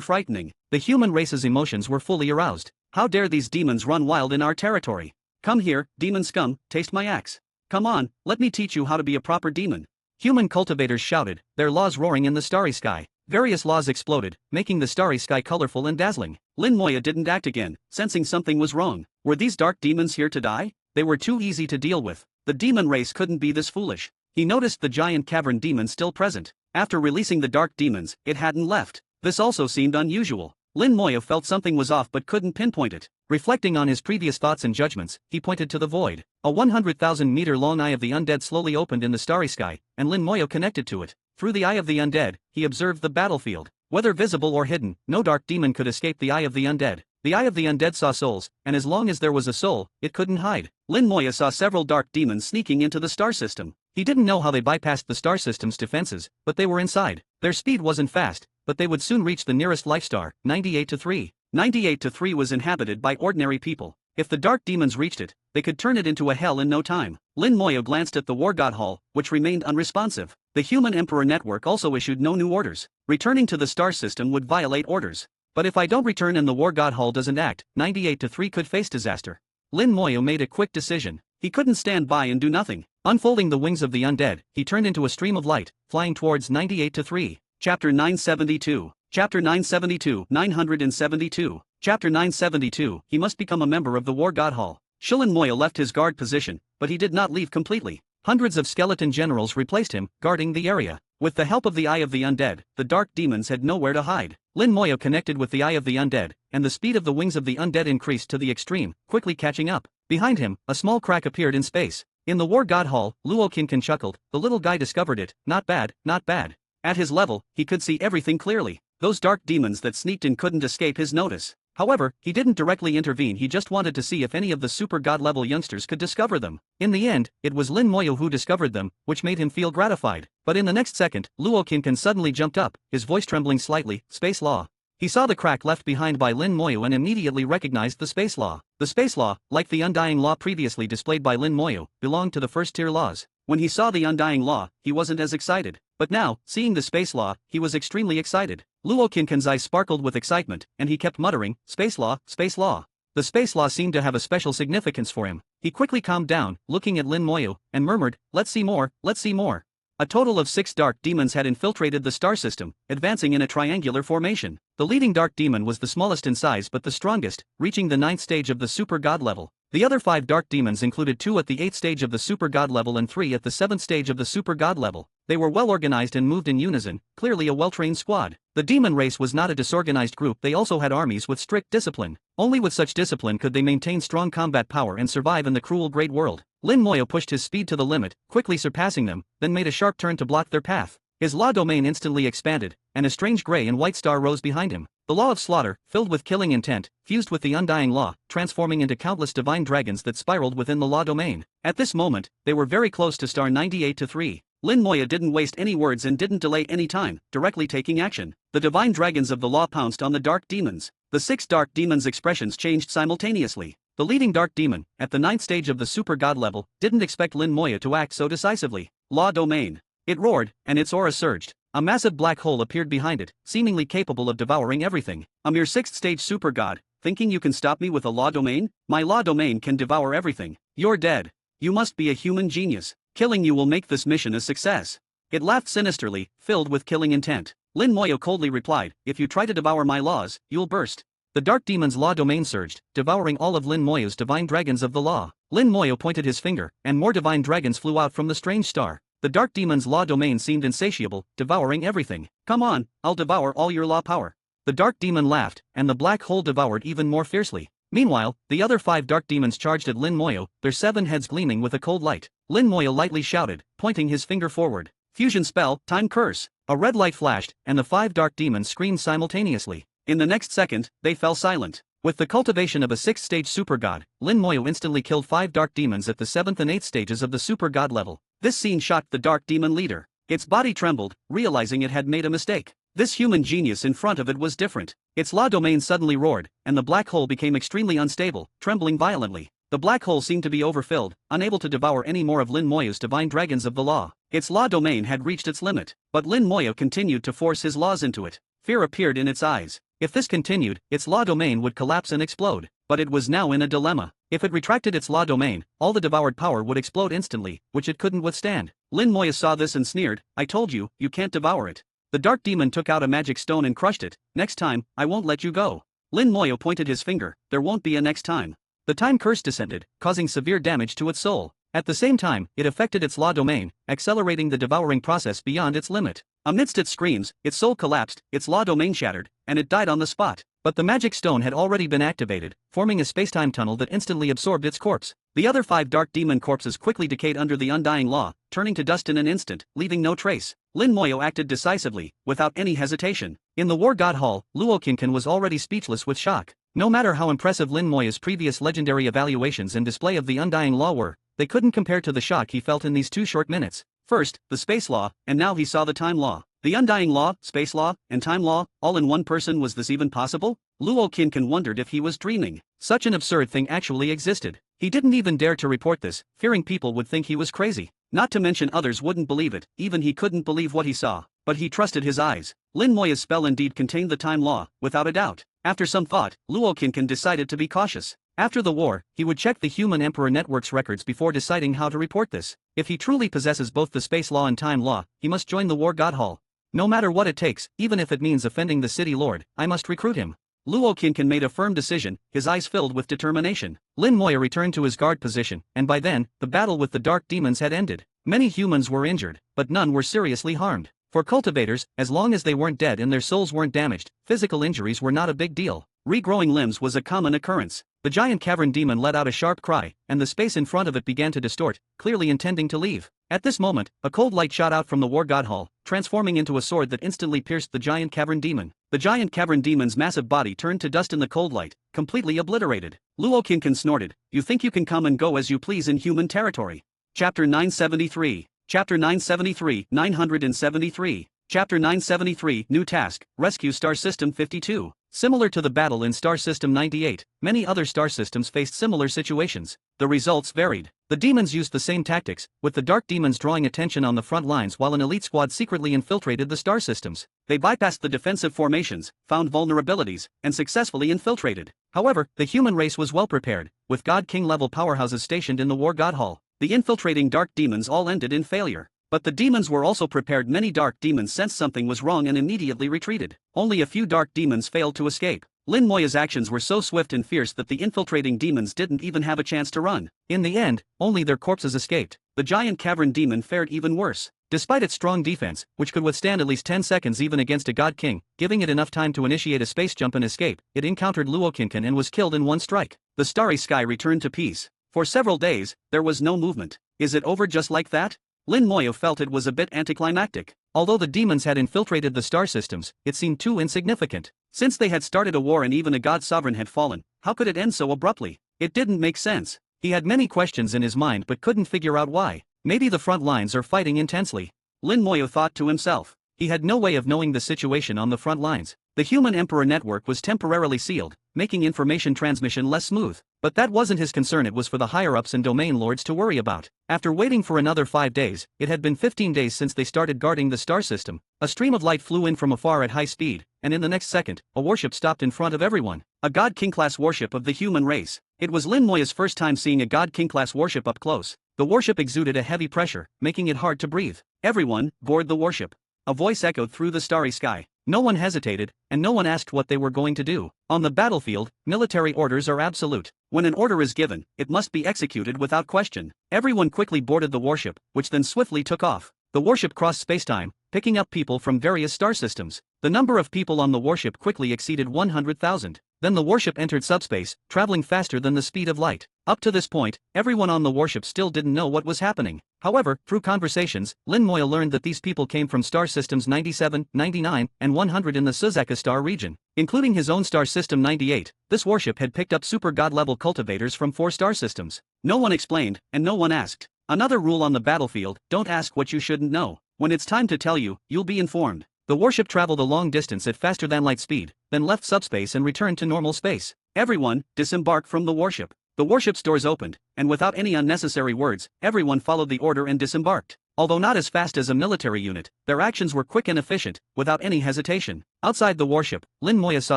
frightening. The human race's emotions were fully aroused. "How dare these demons run wild in our territory? Come here, demon scum, taste my axe. Come on, let me teach you how to be a proper demon." Human cultivators shouted, their laws roaring in the starry sky. Various laws exploded, making the starry sky colorful and dazzling. Lin Moya didn't act again, sensing something was wrong. Were these dark demons here to die? They were too easy to deal with. The demon race couldn't be this foolish. He noticed the giant cavern demon still present. After releasing the dark demons, it hadn't left. This also seemed unusual. Lin Moya felt something was off but couldn't pinpoint it. Reflecting on his previous thoughts and judgments, he pointed to the void. A 100,000-meter-long eye of the undead slowly opened in the starry sky, and Lin Moya connected to it. Through the eye of the undead, he observed the battlefield. Whether visible or hidden, no dark demon could escape the eye of the undead. The eye of the undead saw souls, and as long as there was a soul, it couldn't hide. Lin Moya saw several dark demons sneaking into the star system. He didn't know how they bypassed the star system's defenses, but they were inside. Their speed wasn't fast, but they would soon reach the nearest life star, 98-3. 98-3 was inhabited by ordinary people. If the dark demons reached it, they could turn it into a hell in no time. Lin Moya glanced at the War God Hall, which remained unresponsive. The Human Emperor Network also issued no new orders. Returning to the star system would violate orders. But if I don't return and the War God Hall doesn't act, 98-3 could face disaster. Lin Moya made a quick decision. He couldn't stand by and do nothing. Unfolding the wings of the undead, he turned into a stream of light, flying towards 98-3. Chapter 972. Chapter 972. 972. Chapter 972. He must become a member of the War God Hall. Lin Moya left his guard position, but he did not leave completely. Hundreds of skeleton generals replaced him, guarding the area. With the help of the Eye of the Undead, the dark demons had nowhere to hide. Lin Moya connected with the Eye of the Undead, and the speed of the wings of the undead increased to the extreme, quickly catching up. Behind him, a small crack appeared in space. In the War God Hall, Luo Qinqin chuckled. The little guy discovered it. Not bad, not bad. At his level, he could see everything clearly. Those dark demons that sneaked in couldn't escape his notice. However, he didn't directly intervene, he just wanted to see if any of the super god level youngsters could discover them. In the end, it was Lin Moya who discovered them, which made him feel gratified. But in the next second, Luo Qinqin suddenly jumped up, his voice trembling slightly. Space Law. He saw the crack left behind by Lin Moya and immediately recognized the Space Law. The Space Law, like the Undying Law previously displayed by Lin Moya, belonged to the first tier laws. When he saw the Undying Law, he wasn't as excited. But now, seeing the Space Law, he was extremely excited. Luo Qinqin's eyes sparkled with excitement, and he kept muttering, Space Law, Space Law. The Space Law seemed to have a special significance for him. He quickly calmed down, looking at Lin Moya, and murmured, let's see more, let's see more. A total of 6 dark demons had infiltrated the star system, advancing in a triangular formation. The leading dark demon was the smallest in size but the strongest, reaching the 9th stage of the super god level. The other 5 dark demons included 2 at the 8th stage of the super god level and 3 at the 7th stage of the super god level. They were well organized and moved in unison, clearly a well-trained squad. The demon race was not a disorganized group, they also had armies with strict discipline. Only with such discipline could they maintain strong combat power and survive in the cruel great world. Lin Moya pushed his speed to the limit, quickly surpassing them, then made a sharp turn to block their path. His law domain instantly expanded, and a strange gray and white star rose behind him. The law of slaughter, filled with killing intent, fused with the undying law, transforming into countless divine dragons that spiraled within the law domain. At this moment, they were very close to star 98-3. Lin Moya didn't waste any words and didn't delay any time, directly taking action. The divine dragons of the law pounced on the dark demons. The 6 dark demons' expressions changed simultaneously. The leading dark demon, at the 9th stage of the super god level, didn't expect Lin Moya to act so decisively. Law domain. It roared, and its aura surged. A massive black hole appeared behind it, seemingly capable of devouring everything. A mere 6th stage super god, thinking you can stop me with a law domain? My law domain can devour everything. You're dead. You must be a human genius. Killing you will make this mission a success. It laughed sinisterly, filled with killing intent. Lin Moya coldly replied, if you try to devour my laws, you'll burst. The dark demon's law domain surged, devouring all of Lin Moya's divine dragons of the law. Lin Moya pointed his finger, and more divine dragons flew out from the strange star. The dark demon's law domain seemed insatiable, devouring everything. Come on, I'll devour all your law power. The dark demon laughed, and the black hole devoured even more fiercely. Meanwhile, the other 5 dark demons charged at Lin Moya, their 7 heads gleaming with a cold light. Lin Moya lightly shouted, pointing his finger forward. Fusion spell, time curse. A red light flashed, and the 5 dark demons screamed simultaneously. In the next second, they fell silent. With the cultivation of a 6th stage super god, Lin Moya instantly killed 5 dark demons at the 7th and 8th stages of the super god level. This scene shocked the dark demon leader. Its body trembled, realizing it had made a mistake. This human genius in front of it was different. Its law domain suddenly roared, and the black hole became extremely unstable, trembling violently. The black hole seemed to be overfilled, unable to devour any more of Lin Moya's divine dragons of the law. Its law domain had reached its limit, but Lin Moya continued to force his laws into it. Fear appeared in its eyes. If this continued, its law domain would collapse and explode. But it was now in a dilemma. If it retracted its law domain, all the devoured power would explode instantly, which it couldn't withstand. Lin Moya saw this and sneered, I told you, you can't devour it. The dark demon took out a magic stone and crushed it. Next time, I won't let you go. Lin Moya pointed his finger, there won't be a next time. The time curse descended, causing severe damage to its soul. At the same time, it affected its law domain, accelerating the devouring process beyond its limit. Amidst its screams, its soul collapsed, its law domain shattered, and it died on the spot. But the magic stone had already been activated, forming a spacetime tunnel that instantly absorbed its corpse. The other 5 dark demon corpses quickly decayed under the undying law, turning to dust in an instant, leaving no trace. Lin Moya acted decisively, without any hesitation. In the War God Hall, Luo Qinqin was already speechless with shock. No matter how impressive Lin Moya's previous legendary evaluations and display of the undying law were, they couldn't compare to the shock he felt in these 2 short minutes. First, the space law, and now he saw the time law. The undying law, space law, and time law, all in one person. Was this even possible? Luo Qinqin wondered if he was dreaming. Such an absurd thing actually existed. He didn't even dare to report this, fearing people would think he was crazy. Not to mention others wouldn't believe it, even he couldn't believe what he saw. But he trusted his eyes. Lin Moya's spell indeed contained the time law, without a doubt. After some thought, Luo Qinqin decided to be cautious. After the war, he would check the Human Emperor Network's records before deciding how to report this. If he truly possesses both the space law and time law, he must join the War God Hall. No matter what it takes, even if it means offending the city lord, I must recruit him. Luo Qincan made a firm decision, his eyes filled with determination. Lin Moya returned to his guard position, and by then, the battle with the dark demons had ended. Many humans were injured, but none were seriously harmed. For cultivators, as long as they weren't dead and their souls weren't damaged, physical injuries were not a big deal. Regrowing limbs was a common occurrence. The giant cavern demon let out a sharp cry, and the space in front of it began to distort, clearly intending to leave. At this moment, a cold light shot out from the War God Hall, transforming into a sword that instantly pierced the giant cavern demon. The giant cavern demon's massive body turned to dust in the cold light, completely obliterated. Luo Qincan snorted, "You think you can come and go as you please in human territory?" Chapter 973. Chapter 973, 973. Chapter 973, New Task, Rescue Star System 52. Similar to the battle in Star System 98, many other star systems faced similar situations. The results varied. The demons used the same tactics, with the dark demons drawing attention on the front lines while an elite squad secretly infiltrated the star systems. They bypassed the defensive formations, found vulnerabilities, and successfully infiltrated. However, the human race was well prepared, with God King level powerhouses stationed in the War God Hall. The infiltrating dark demons all ended in failure. But the demons were also prepared. Many dark demons sensed something was wrong and immediately retreated. Only a few dark demons failed to escape. Lin Moya's actions were so swift and fierce that the infiltrating demons didn't even have a chance to run. In the end, only their corpses escaped. The giant cavern demon fared even worse. Despite its strong defense, which could withstand at least 10 seconds even against a god king, giving it enough time to initiate a space jump and escape, it encountered Luo Qincan and was killed in one strike. The starry sky returned to peace. For several days, there was no movement. Is it over just like that? Lin Moya felt it was a bit anticlimactic. Although the demons had infiltrated the star systems, it seemed too insignificant. Since they had started a war and even a god sovereign had fallen, how could it end so abruptly? It didn't make sense. He had many questions in his mind but couldn't figure out why. Maybe the front lines are fighting intensely. Lin Moya thought to himself. He had no way of knowing the situation on the front lines. The human emperor network was temporarily sealed, making information transmission less smooth. But that wasn't his concern. It was for the higher-ups and domain lords to worry about. After waiting for another 5 days, it had been 15 days since they started guarding the star system. A stream of light flew in from afar at high speed, and in the next second, a warship stopped in front of everyone. A God King-class warship of the human race. It was Lin Moya's first time seeing a God King-class warship up close. The warship exuded a heavy pressure, making it hard to breathe. Everyone, board the warship. A voice echoed through the starry sky. No one hesitated, and no one asked what they were going to do. On the battlefield, military orders are absolute. When an order is given, it must be executed without question. Everyone quickly boarded the warship, which then swiftly took off. The warship crossed spacetime, picking up people from various star systems. The number of people on the warship quickly exceeded 100,000. Then the warship entered subspace, traveling faster than the speed of light. Up to this point, everyone on the warship still didn't know what was happening. However, through conversations, Lin Moya learned that these people came from star systems 97, 99, and 100 in the Suzaka star region. Including his own star system 98, this warship had picked up super god-level cultivators from 4 star systems. No one explained, and no one asked. Another rule on the battlefield: don't ask what you shouldn't know. When it's time to tell you, you'll be informed. The warship traveled a long distance at faster than light speed, then left subspace and returned to normal space. Everyone, disembark from the warship. The warship's doors opened, and without any unnecessary words, everyone followed the order and disembarked. Although not as fast as a military unit, their actions were quick and efficient, without any hesitation. Outside the warship, Lin Moya saw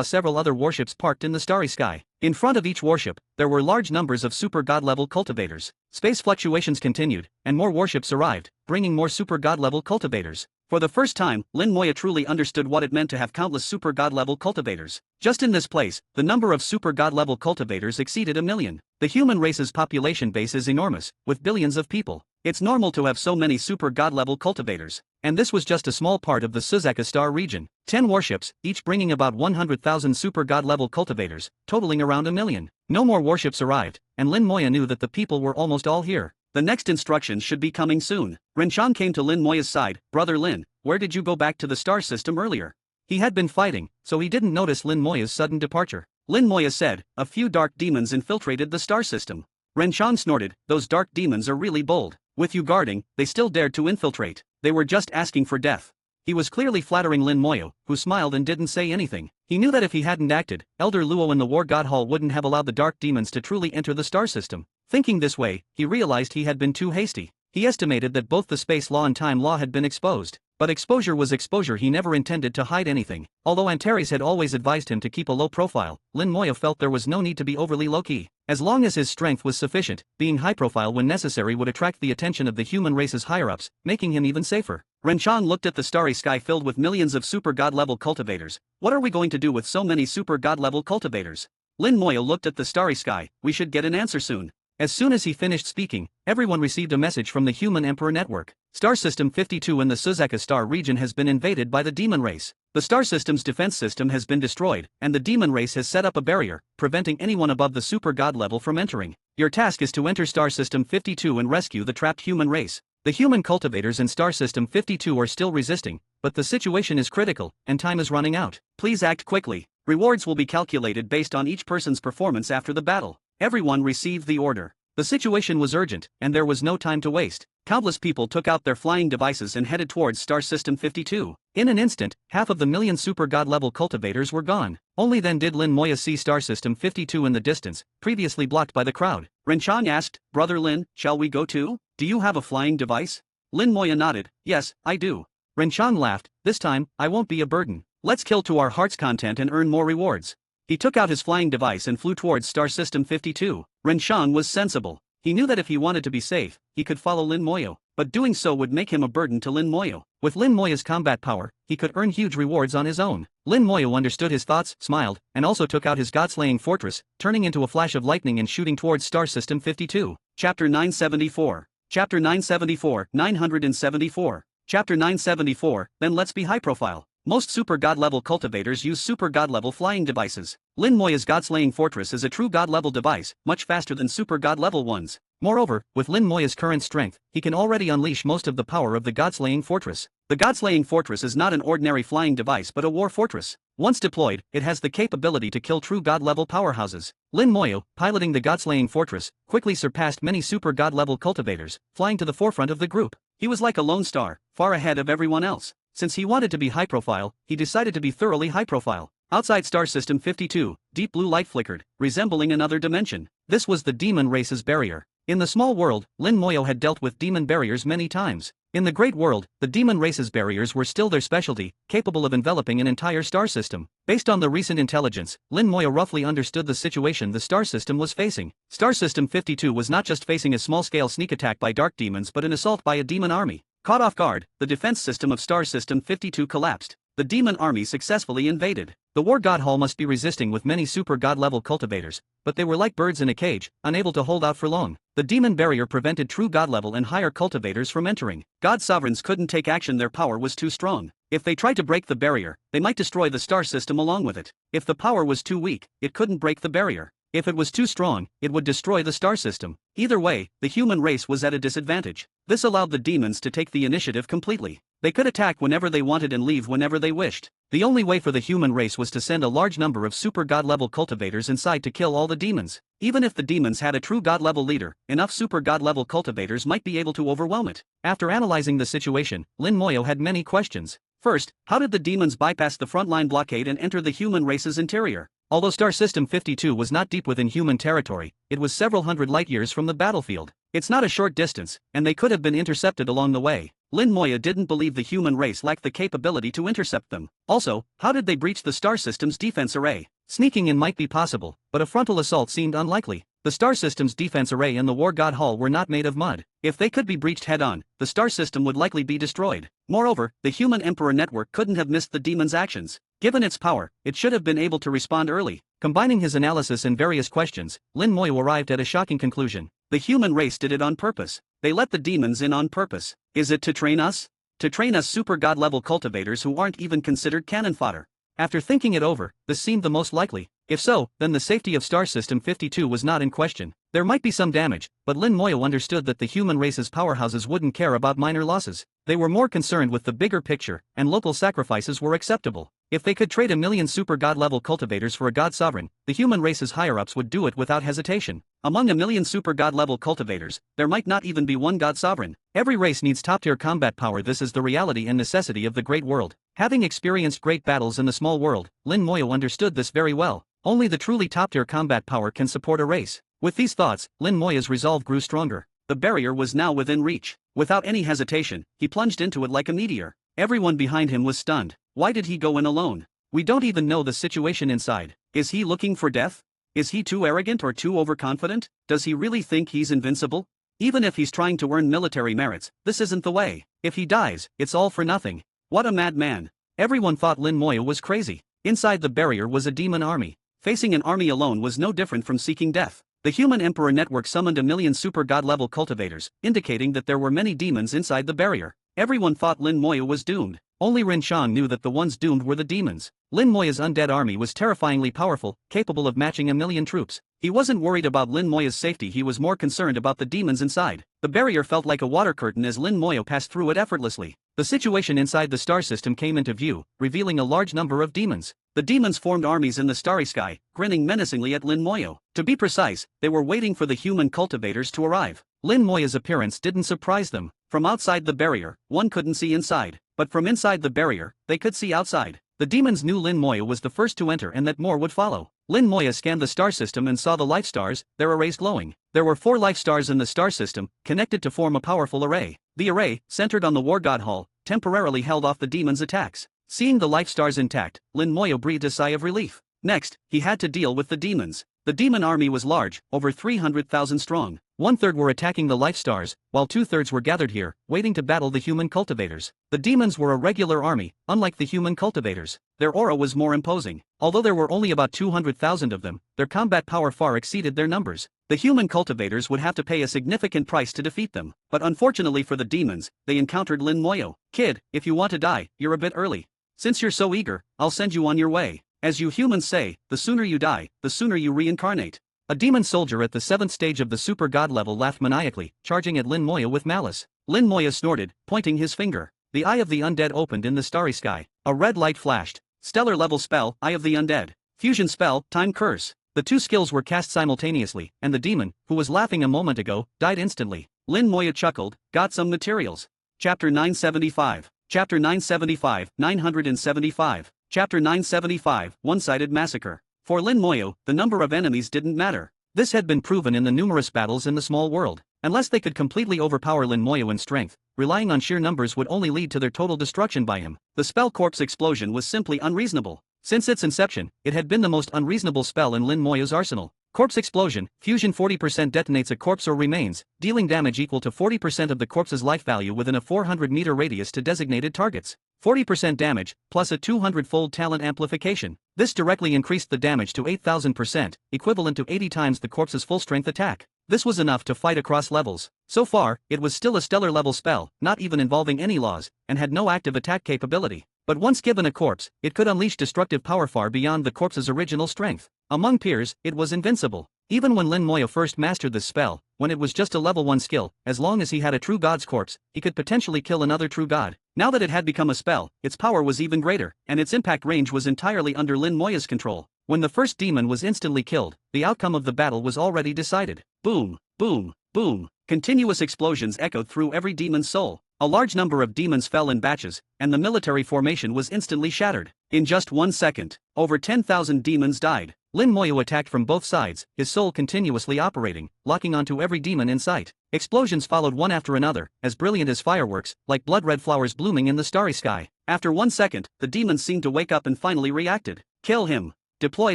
several other warships parked in the starry sky. In front of each warship, there were large numbers of super god-level cultivators. Space fluctuations continued, and more warships arrived, bringing more super god-level cultivators. For the first time, Lin Moya truly understood what it meant to have countless super god-level cultivators. Just in this place, the number of super god-level cultivators exceeded 1 million. The human race's population base is enormous, with billions of people. It's normal to have so many super god-level cultivators. And this was just a small part of the Suzaka star region. 10 warships, each bringing about 100,000 super god-level cultivators, totaling around 1 million. No more warships arrived, and Lin Moya knew that the people were almost all here. The next instructions should be coming soon. Renchang came to Lin Moya's side. Brother Lin, where did you go back to the star system earlier? He had been fighting, so he didn't notice Lin Moya's sudden departure. Lin Moya said, a few dark demons infiltrated the star system. Renchang snorted, those dark demons are really bold. With you guarding, they still dared to infiltrate. They were just asking for death. He was clearly flattering Lin Moya, who smiled and didn't say anything. He knew that if he hadn't acted, Elder Luo in the War God Hall wouldn't have allowed the dark demons to truly enter the star system. Thinking this way, he realized he had been too hasty. He estimated that both the space law and time law had been exposed. But exposure was exposure. He never intended to hide anything. Although Antares had always advised him to keep a low profile, Lin Moya felt there was no need to be overly low-key. As long as his strength was sufficient, being high-profile when necessary would attract the attention of the human race's higher-ups, making him even safer. Renchang looked at the starry sky filled with millions of super god level cultivators. What are we going to do with so many super god level cultivators? Lin Moyo looked at the starry sky. We should get an answer soon. As soon as he finished speaking, everyone received a message from the Human Emperor Network. Star System 52 in the Suzaka Star region has been invaded by the demon race. The star system's defense system has been destroyed, and the demon race has set up a barrier, preventing anyone above the super god level from entering. Your task is to enter Star System 52 and rescue the trapped human race. The human cultivators in Star System 52 are still resisting, but the situation is critical, and time is running out. Please act quickly. Rewards will be calculated based on each person's performance after the battle. Everyone received the order. The situation was urgent, and there was no time to waste. Countless people took out their flying devices and headed towards Star System 52. In an instant, half of the million super god level cultivators were gone. Only then did Lin Moya see Star System 52 in the distance, previously blocked by the crowd. Renchang asked, Brother Lin, shall we go too? Do you have a flying device? Lin Moya nodded, yes, I do. Renchang laughed, this time, I won't be a burden. Let's kill to our heart's content and earn more rewards. He took out his flying device and flew towards Star System 52. Renchang was sensible. He knew that if he wanted to be safe, he could follow Lin Moyo, but doing so would make him a burden to Lin Moyo. With Lin Moyo's combat power, he could earn huge rewards on his own. Lin Moyo understood his thoughts, smiled, and also took out his god-slaying fortress, turning into a flash of lightning and shooting towards Star System 52. Chapter 974. Chapter 974, 974. Chapter 974, then let's be high profile. Most super god level cultivators use super god level flying devices. Lin Moya's god-slaying fortress is a true god level device, much faster than super god level ones. Moreover, with Lin Moya's current strength, he can already unleash most of the power of the god-slaying fortress. The god-slaying fortress is not an ordinary flying device but a war fortress. Once deployed, it has the capability to kill true god level powerhouses. Lin Moyo, piloting the god-slaying fortress, quickly surpassed many super god level cultivators, flying to the forefront of the group. He was like a lone star, far ahead of everyone else. Since he wanted to be high profile, he decided to be thoroughly high profile. Outside Star System 52, deep blue light flickered, resembling another dimension. This was the demon race's barrier. In the small world, Lin Moyo had dealt with demon barriers many times. In the great world, the demon race's barriers were still their specialty, capable of enveloping an entire star system. Based on the recent intelligence, Lin Moyo roughly understood the situation the star system was facing. Star System 52 was not just facing a small-scale sneak attack by dark demons but an assault by a demon army. Caught off guard, the defense system of Star System 52 collapsed. The demon army successfully invaded. The War God Hall must be resisting with many super god level cultivators, but they were like birds in a cage, unable to hold out for long. The demon barrier prevented true god level and higher cultivators from entering. God sovereigns couldn't take action, their power was too strong. If they tried to break the barrier, they might destroy the star system along with it. If the power was too weak, it couldn't break the barrier. If it was too strong, it would destroy the star system. Either way, the human race was at a disadvantage. This allowed the demons to take the initiative completely. They could attack whenever they wanted and leave whenever they wished. The only way for the human race was to send a large number of super god level cultivators inside to kill all the demons. Even if the demons had a true god level leader, enough super god level cultivators might be able to overwhelm it. After analyzing the situation, Lin Moyo had many questions. First, how did the demons bypass the frontline blockade and enter the human race's interior? Although Star System 52 was not deep within human territory, it was several hundred light-years from the battlefield. It's not a short distance, and they could have been intercepted along the way. Lin Moya didn't believe the human race lacked the capability to intercept them. Also, how did they breach the star system's defense array? Sneaking in might be possible, but a frontal assault seemed unlikely. The star system's defense array and the War God Hall were not made of mud. If they could be breached head-on, the star system would likely be destroyed. Moreover, the Human Emperor Network couldn't have missed the demon's actions. Given its power, it should have been able to respond early. Combining his analysis and various questions, Lin Moyo arrived at a shocking conclusion. The human race did it on purpose. They let the demons in on purpose. Is it to train us? To train us super god level cultivators who aren't even considered cannon fodder. After thinking it over, this seemed the most likely. If so, then the safety of Star System 52 was not in question. There might be some damage, but Lin Moyo understood that the human race's powerhouses wouldn't care about minor losses. They were more concerned with the bigger picture, and local sacrifices were acceptable. If they could trade 1 million super god level cultivators for a god sovereign, the human race's higher-ups would do it without hesitation. Among 1 million super god level cultivators, there might not even be one god sovereign. Every race needs top-tier combat power. This is the reality and necessity of the great world. Having experienced great battles in the small world, Lin Moyo understood this very well. Only the truly top-tier combat power can support a race. With these thoughts, Lin Moya's resolve grew stronger. The barrier was now within reach. Without any hesitation, he plunged into it like a meteor. Everyone behind him was stunned. Why did he go in alone? We don't even know the situation inside. Is he looking for death? Is he too arrogant or too overconfident? Does he really think he's invincible? Even if he's trying to earn military merits, this isn't the way. If he dies, it's all for nothing. What a madman. Everyone thought Lin Moya was crazy. Inside the barrier was a demon army. Facing an army alone was no different from seeking death. The Human Emperor Network summoned 1,000,000 super god-level cultivators, indicating that there were many demons inside the barrier. Everyone thought Lin Moya was doomed. Only Rin Xiang knew that the ones doomed were the demons. Lin Moya's undead army was terrifyingly powerful, capable of matching 1,000,000 troops. He wasn't worried about Lin Moya's safety, he was more concerned about the demons inside. The barrier felt like a water curtain as Lin Moya passed through it effortlessly. The situation inside the star system came into view, revealing a large number of demons. The demons formed armies in the starry sky, grinning menacingly at Lin Moya. To be precise, they were waiting for the human cultivators to arrive. Lin Moya's appearance didn't surprise them. From outside the barrier, one couldn't see inside. But from inside the barrier, they could see outside. The demons knew Lin Moya was the first to enter and that more would follow. Lin Moya scanned the star system and saw the life stars, their arrays glowing. There were 4 life stars in the star system, connected to form a powerful array. The array, centered on the War God Hall, temporarily held off the demons' attacks. Seeing the life stars intact, Lin Moya breathed a sigh of relief. Next, he had to deal with the demons. The demon army was large, over 300,000 strong. 1/3 were attacking the life stars, while 2/3 were gathered here, waiting to battle the human cultivators. The demons were a regular army, unlike the human cultivators. Their aura was more imposing. Although there were only about 200,000 of them, their combat power far exceeded their numbers. The human cultivators would have to pay a significant price to defeat them. But unfortunately for the demons, they encountered Lin Moya. "Kid, if you want to die, you're a bit early. Since you're so eager, I'll send you on your way. As you humans say, the sooner you die, the sooner you reincarnate." A demon soldier at the 7th stage of the super god level laughed maniacally, charging at Lin Moya with malice. Lin Moya snorted, pointing his finger. The Eye of the Undead opened in the starry sky. A red light flashed. Stellar level spell, Eye of the Undead. Fusion spell, Time Curse. The 2 skills were cast simultaneously, and the demon, who was laughing a moment ago, died instantly. Lin Moya chuckled, got some materials. Chapter 975. Chapter 975, 975. Chapter 975, One-Sided Massacre. For Lin Moya, the number of enemies didn't matter. This had been proven in the numerous battles in the small world. Unless they could completely overpower Lin Moya in strength, relying on sheer numbers would only lead to their total destruction by him. The spell Corpse Explosion was simply unreasonable. Since its inception, it had been the most unreasonable spell in Lin Moya's arsenal. Corpse Explosion, fusion 40% detonates a corpse or remains, dealing damage equal to 40% of the corpse's life value within a 400-meter radius to designated targets. 40% damage, plus a 200-fold talent amplification. This directly increased the damage to 8,000%, equivalent to 80 times the corpse's full-strength attack. This was enough to fight across levels. So far, it was still a stellar-level spell, not even involving any laws, and had no active attack capability. But once given a corpse, it could unleash destructive power far beyond the corpse's original strength. Among peers, it was invincible. Even when Lin Moya first mastered this spell, when it was just a level 1 skill, as long as he had a true god's corpse, he could potentially kill another true god. Now that it had become a spell, its power was even greater, and its impact range was entirely under Lin Moya's control. When the first demon was instantly killed, the outcome of the battle was already decided. Boom, boom, boom. Continuous explosions echoed through every demon's soul. A large number of demons fell in batches, and the military formation was instantly shattered. In just 1 second, over 10,000 demons died. Lin Moya attacked from both sides, his soul continuously operating, locking onto every demon in sight. Explosions followed one after another, as brilliant as fireworks, like blood-red flowers blooming in the starry sky. After 1 second, the demons seemed to wake up and finally reacted. Kill him. Deploy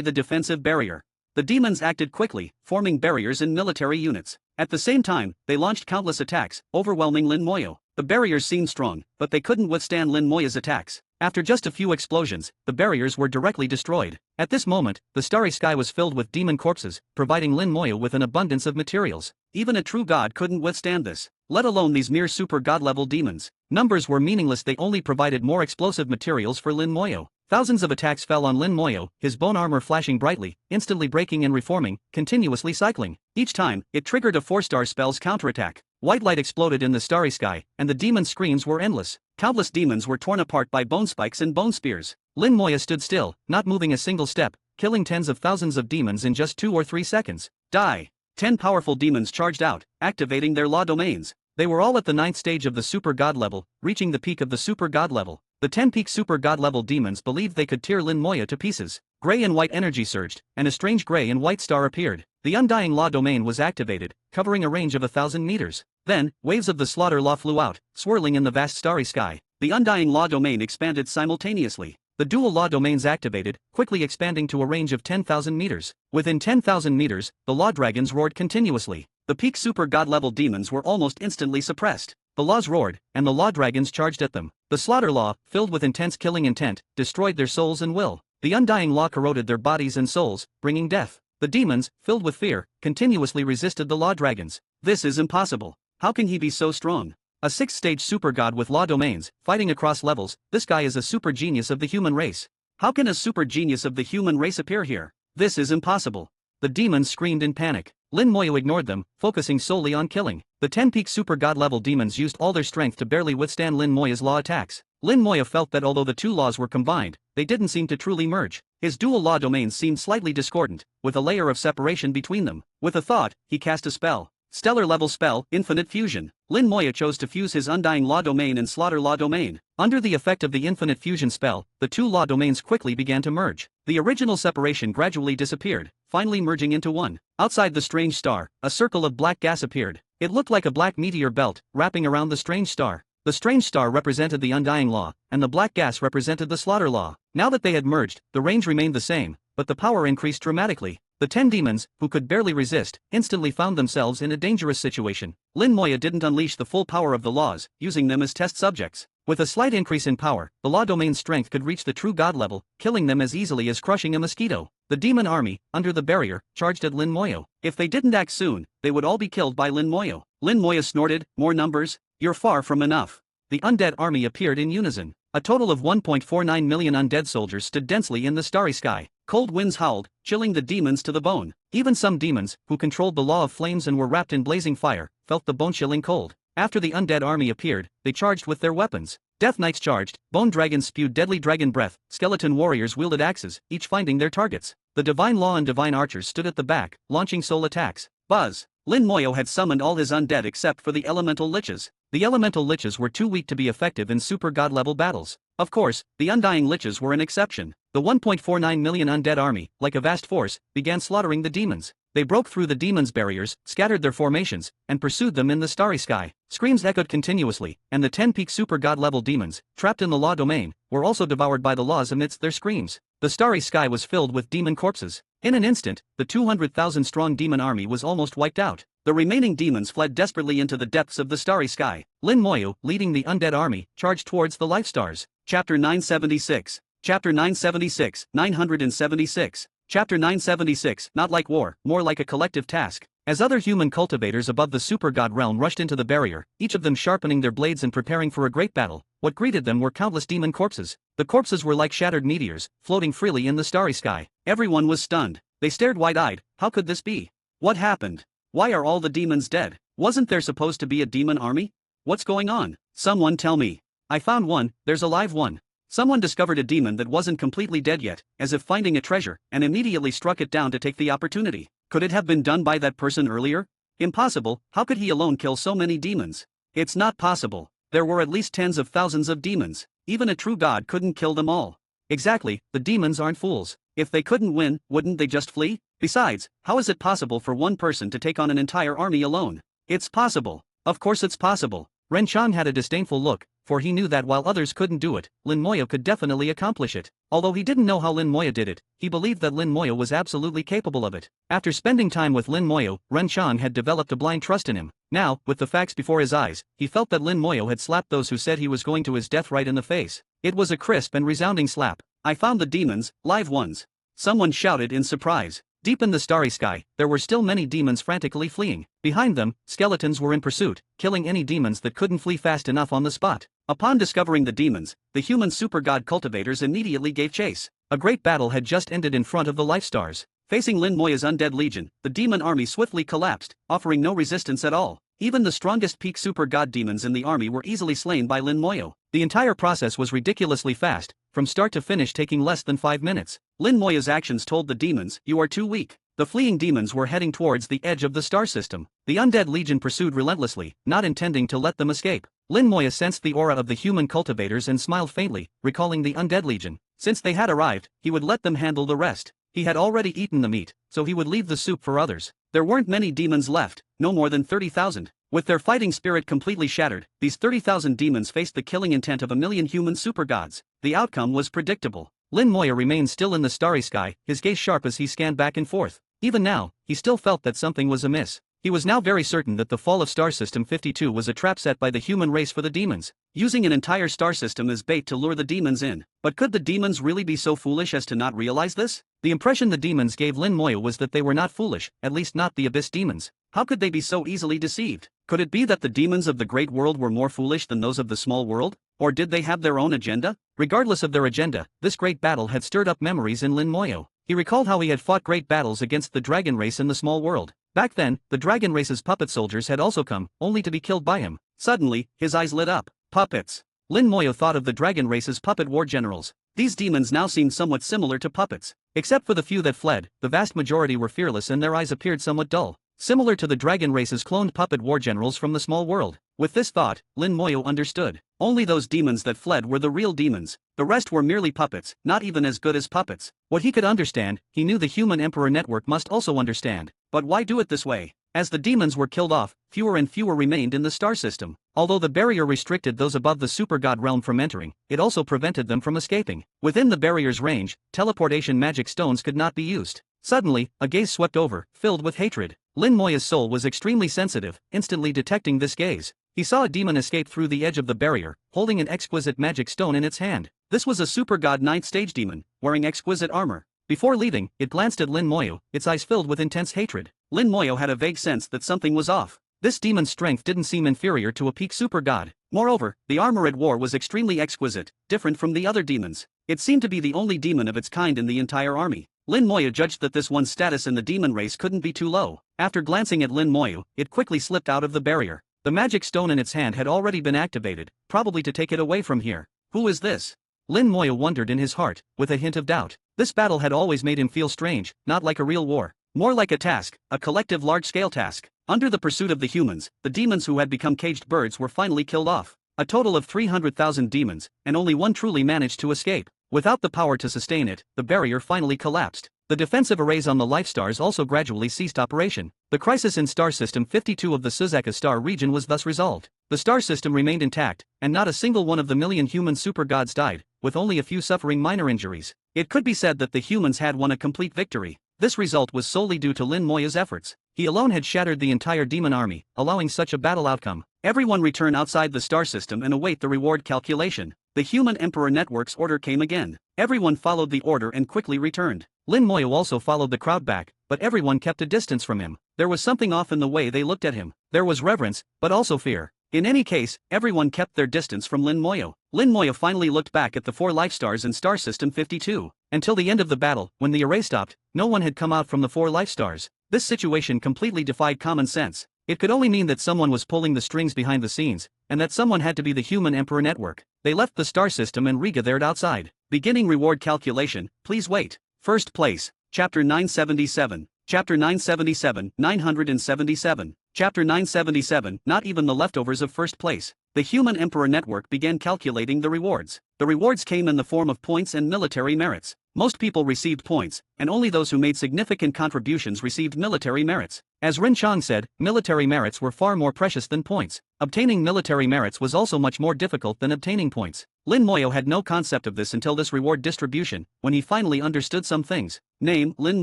the defensive barrier. The demons acted quickly, forming barriers in military units. At the same time, they launched countless attacks, overwhelming Lin Moya. The barriers seemed strong, but they couldn't withstand Lin Moya's attacks. After just a few explosions, the barriers were directly destroyed. At this moment, the starry sky was filled with demon corpses, providing Lin Moya with an abundance of materials. Even a true god couldn't withstand this, let alone these mere super god-level demons. Numbers were meaningless, they only provided more explosive materials for Lin Moya. Thousands of attacks fell on Lin Moya, his bone armor flashing brightly, instantly breaking and reforming, continuously cycling. Each time, it triggered a 4-star spell's counterattack. White light exploded in the starry sky, and the demons' screams were endless. Countless demons were torn apart by bone spikes and bone spears. Lin Moya stood still, not moving a single step, killing tens of thousands of demons in just 2 or 3 seconds. Die! 10 powerful demons charged out, activating their law domains. They were all at the 9th stage of the super god level, reaching the peak of the super god level. The 10 peak super god level demons believed they could tear Lin Moya to pieces. Gray and white energy surged, and a strange gray and white star appeared. The Undying Law domain was activated, covering a range of 1,000 meters. Then, waves of the Slaughter Law flew out, swirling in the vast starry sky. The Undying Law domain expanded simultaneously. The Dual Law domains activated, quickly expanding to a range of 10,000 meters. Within 10,000 meters, the Law Dragons roared continuously. The peak super god level demons were almost instantly suppressed. The laws roared, and the law dragons charged at them. The slaughter law, filled with intense killing intent, destroyed their souls and will. The undying law corroded their bodies and souls, bringing death. The demons, filled with fear, continuously resisted the law dragons. This is impossible. How can he be so strong? A 6th-stage super god with law domains, fighting across levels. This guy is a super genius of the human race. How can a super genius of the human race appear here? This is impossible. The demons screamed in panic. Lin Moyo ignored them, focusing solely on killing. The 10 peak super god level demons used all their strength to barely withstand Lin Moyo's law attacks. Lin Moyo felt that although the two laws were combined, they didn't seem to truly merge. His dual law domains seemed slightly discordant, with a layer of separation between them. With a thought, he cast a spell. Stellar level spell, Infinite Fusion. Lin Moyo chose to fuse his Undying Law domain and Slaughter Law domain. Under the effect of the Infinite Fusion spell, the two law domains quickly began to merge. The original separation gradually disappeared, finally merging into one. Outside the strange star, a circle of black gas appeared. It looked like a black meteor belt, wrapping around the strange star. The strange star represented the Undying Law, and the black gas represented the Slaughter Law. Now that they had merged, the range remained the same, but the power increased dramatically. The 10 demons, who could barely resist, instantly found themselves in a dangerous situation. Lin Moyo didn't unleash the full power of the laws, using them as test subjects. With a slight increase in power, the law domain's strength could reach the true god level, killing them as easily as crushing a mosquito. The demon army, under the barrier, charged at Lin Moyo. If they didn't act soon, they would all be killed by Lin Moyo. Lin Moyo snorted, "More numbers? You're far from enough." The undead army appeared in unison. A total of 1.49 million undead soldiers stood densely in the starry sky. Cold winds howled, chilling the demons to the bone. Even some demons, who controlled the law of flames and were wrapped in blazing fire, felt the bone-chilling cold. After the undead army appeared, they charged with their weapons. Death Knights charged, bone dragons spewed deadly dragon breath, skeleton warriors wielded axes, each finding their targets. The divine law and divine archers stood at the back, launching soul attacks. Buzz! Lin Moyo had summoned all his undead except for the elemental liches. The elemental liches were too weak to be effective in super god level battles. Of course, the undying liches were an exception. The 1.49 million undead army, like a vast force, began slaughtering the demons. They broke through the demons' barriers, scattered their formations, and pursued them in the starry sky. Screams echoed continuously, and the 10 peak super god level demons, trapped in the law domain, were also devoured by the laws amidst their screams. The starry sky was filled with demon corpses. In an instant, the 200,000 strong demon army was almost wiped out. The remaining demons fled desperately into the depths of the starry sky. Lin Moyo, leading the undead army, charged towards the life stars. Chapter 976. Chapter 976, 976. Chapter 976, not like war, more like a collective task. As other human cultivators above the super god realm rushed into the barrier, each of them sharpening their blades and preparing for a great battle, what greeted them were countless demon corpses. The corpses were like shattered meteors, floating freely in the starry sky. Everyone was stunned. They stared wide-eyed. How could this be? What happened? Why are all the demons dead? Wasn't there supposed to be a demon army? What's going on? Someone tell me. I found one, there's a live one. Someone discovered a demon that wasn't completely dead yet, as if finding a treasure, and immediately struck it down to take the opportunity. Could it have been done by that person earlier? Impossible. How could he alone kill so many demons? It's not possible. There were at least tens of thousands of demons. Even a true god couldn't kill them all. Exactly, the demons aren't fools. If they couldn't win, wouldn't they just flee? Besides, how is it possible for one person to take on an entire army alone? It's possible. Of course it's possible. Ren Chang had a disdainful look, for he knew that while others couldn't do it, Lin Moyo could definitely accomplish it. Although he didn't know how Lin Moyo did it, he believed that Lin Moyo was absolutely capable of it. After spending time with Lin Moyo, Ren Chang had developed a blind trust in him. Now, with the facts before his eyes, he felt that Lin Moyo had slapped those who said he was going to his death right in the face. It was a crisp and resounding slap. I found the demons, live ones. Someone shouted in surprise. Deep in the starry sky, there were still many demons frantically fleeing. Behind them, skeletons were in pursuit, killing any demons that couldn't flee fast enough on the spot. Upon discovering the demons, the human super god cultivators immediately gave chase. A great battle had just ended in front of the life stars. Facing Lin Moyo's undead legion, the demon army swiftly collapsed, offering no resistance at all. Even the strongest peak super god demons in the army were easily slain by Lin Moyo. The entire process was ridiculously fast, from start to finish taking less than 5 minutes. Lin Moyo's actions told the demons, "You are too weak." The fleeing demons were heading towards the edge of the star system. The undead legion pursued relentlessly, not intending to let them escape. Lin Moyo sensed the aura of the human cultivators and smiled faintly, recalling the undead legion. Since they had arrived, he would let them handle the rest. He had already eaten the meat, so he would leave the soup for others. There weren't many demons left, no more than 30,000. With their fighting spirit completely shattered, these 30,000 demons faced the killing intent of a million human super gods. The outcome was predictable. Lin Moyo remained still in the starry sky, his gaze sharp as he scanned back and forth. Even now, he still felt that something was amiss. He was now very certain that the fall of Star System 52 was a trap set by the human race for the demons, using an entire star system as bait to lure the demons in. But could the demons really be so foolish as to not realize this? The impression the demons gave Lin Moyo was that they were not foolish, at least not the Abyss demons. How could they be so easily deceived? Could it be that the demons of the great world were more foolish than those of the small world? Or did they have their own agenda? Regardless of their agenda, this great battle had stirred up memories in Lin Moyo. He recalled how he had fought great battles against the dragon race in the small world. Back then, the dragon race's puppet soldiers had also come, only to be killed by him. Suddenly, his eyes lit up. Puppets. Lin Moyo thought of the dragon race's puppet war generals. These demons now seemed somewhat similar to puppets. Except for the few that fled, the vast majority were fearless and their eyes appeared somewhat dull, similar to the dragon race's cloned puppet war generals from the small world. With this thought, Lin Moyo understood. Only those demons that fled were the real demons. The rest were merely puppets, not even as good as puppets. What he could understand, he knew the human emperor network must also understand. But why do it this way? As the demons were killed off, fewer and fewer remained in the star system. Although the barrier restricted those above the super god realm from entering, it also prevented them from escaping. Within the barrier's range, teleportation magic stones could not be used. Suddenly, a gaze swept over, filled with hatred. Lin Moya's soul was extremely sensitive, instantly detecting this gaze. He saw a demon escape through the edge of the barrier, holding an exquisite magic stone in its hand. This was a super god 9th stage demon, wearing exquisite armor. Before leaving, it glanced at Lin Moyo, its eyes filled with intense hatred. Lin Moyo had a vague sense that something was off. This demon's strength didn't seem inferior to a peak super god. Moreover, the armor it wore was extremely exquisite, different from the other demons. It seemed to be the only demon of its kind in the entire army. Lin Moyo judged that this one's status in the demon race couldn't be too low. After glancing at Lin Moyo, it quickly slipped out of the barrier. The magic stone in its hand had already been activated, probably to take it away from here. Who is this? Lin Moyo wondered in his heart, with a hint of doubt. This battle had always made him feel strange, not like a real war. More like a task, a collective large-scale task. Under the pursuit of the humans, the demons who had become caged birds were finally killed off. A total of 300,000 demons, and only one truly managed to escape. Without the power to sustain it, the barrier finally collapsed. The defensive arrays on the life stars also gradually ceased operation. The crisis in Star System 52 of the Suzaka star region was thus resolved. The star system remained intact, and not a single one of the million human super gods died, with only a few suffering minor injuries. It could be said that the humans had won a complete victory. This result was solely due to Lin Moya's efforts. He alone had shattered the entire demon army, allowing such a battle outcome. Everyone return outside the star system and await the reward calculation. The human emperor network's order came again. Everyone followed the order and quickly returned. Lin Moyo also followed the crowd back, but everyone kept a distance from him. There was something off in the way they looked at him. There was reverence, but also fear. In any case, everyone kept their distance from Lin Moyo. Lin Moyo finally looked back at the 4 life stars in Star System 52. Until the end of the battle, when the array stopped, no one had come out from the 4 life stars. This situation completely defied common sense. It could only mean that someone was pulling the strings behind the scenes, and that someone had to be the human emperor network. They left the star system and re-gathered outside. Beginning reward calculation, please wait. First place, Chapter 977. Chapter 977, 977. Chapter 977, not even the leftovers of first place. The human emperor network began calculating the rewards. The rewards came in the form of points and military merits. Most people received points, and only those who made significant contributions received military merits. As Rin Chang said, military merits were far more precious than points. Obtaining military merits was also much more difficult than obtaining points. Lin Moyo had no concept of this until this reward distribution, when he finally understood some things. Name, Lin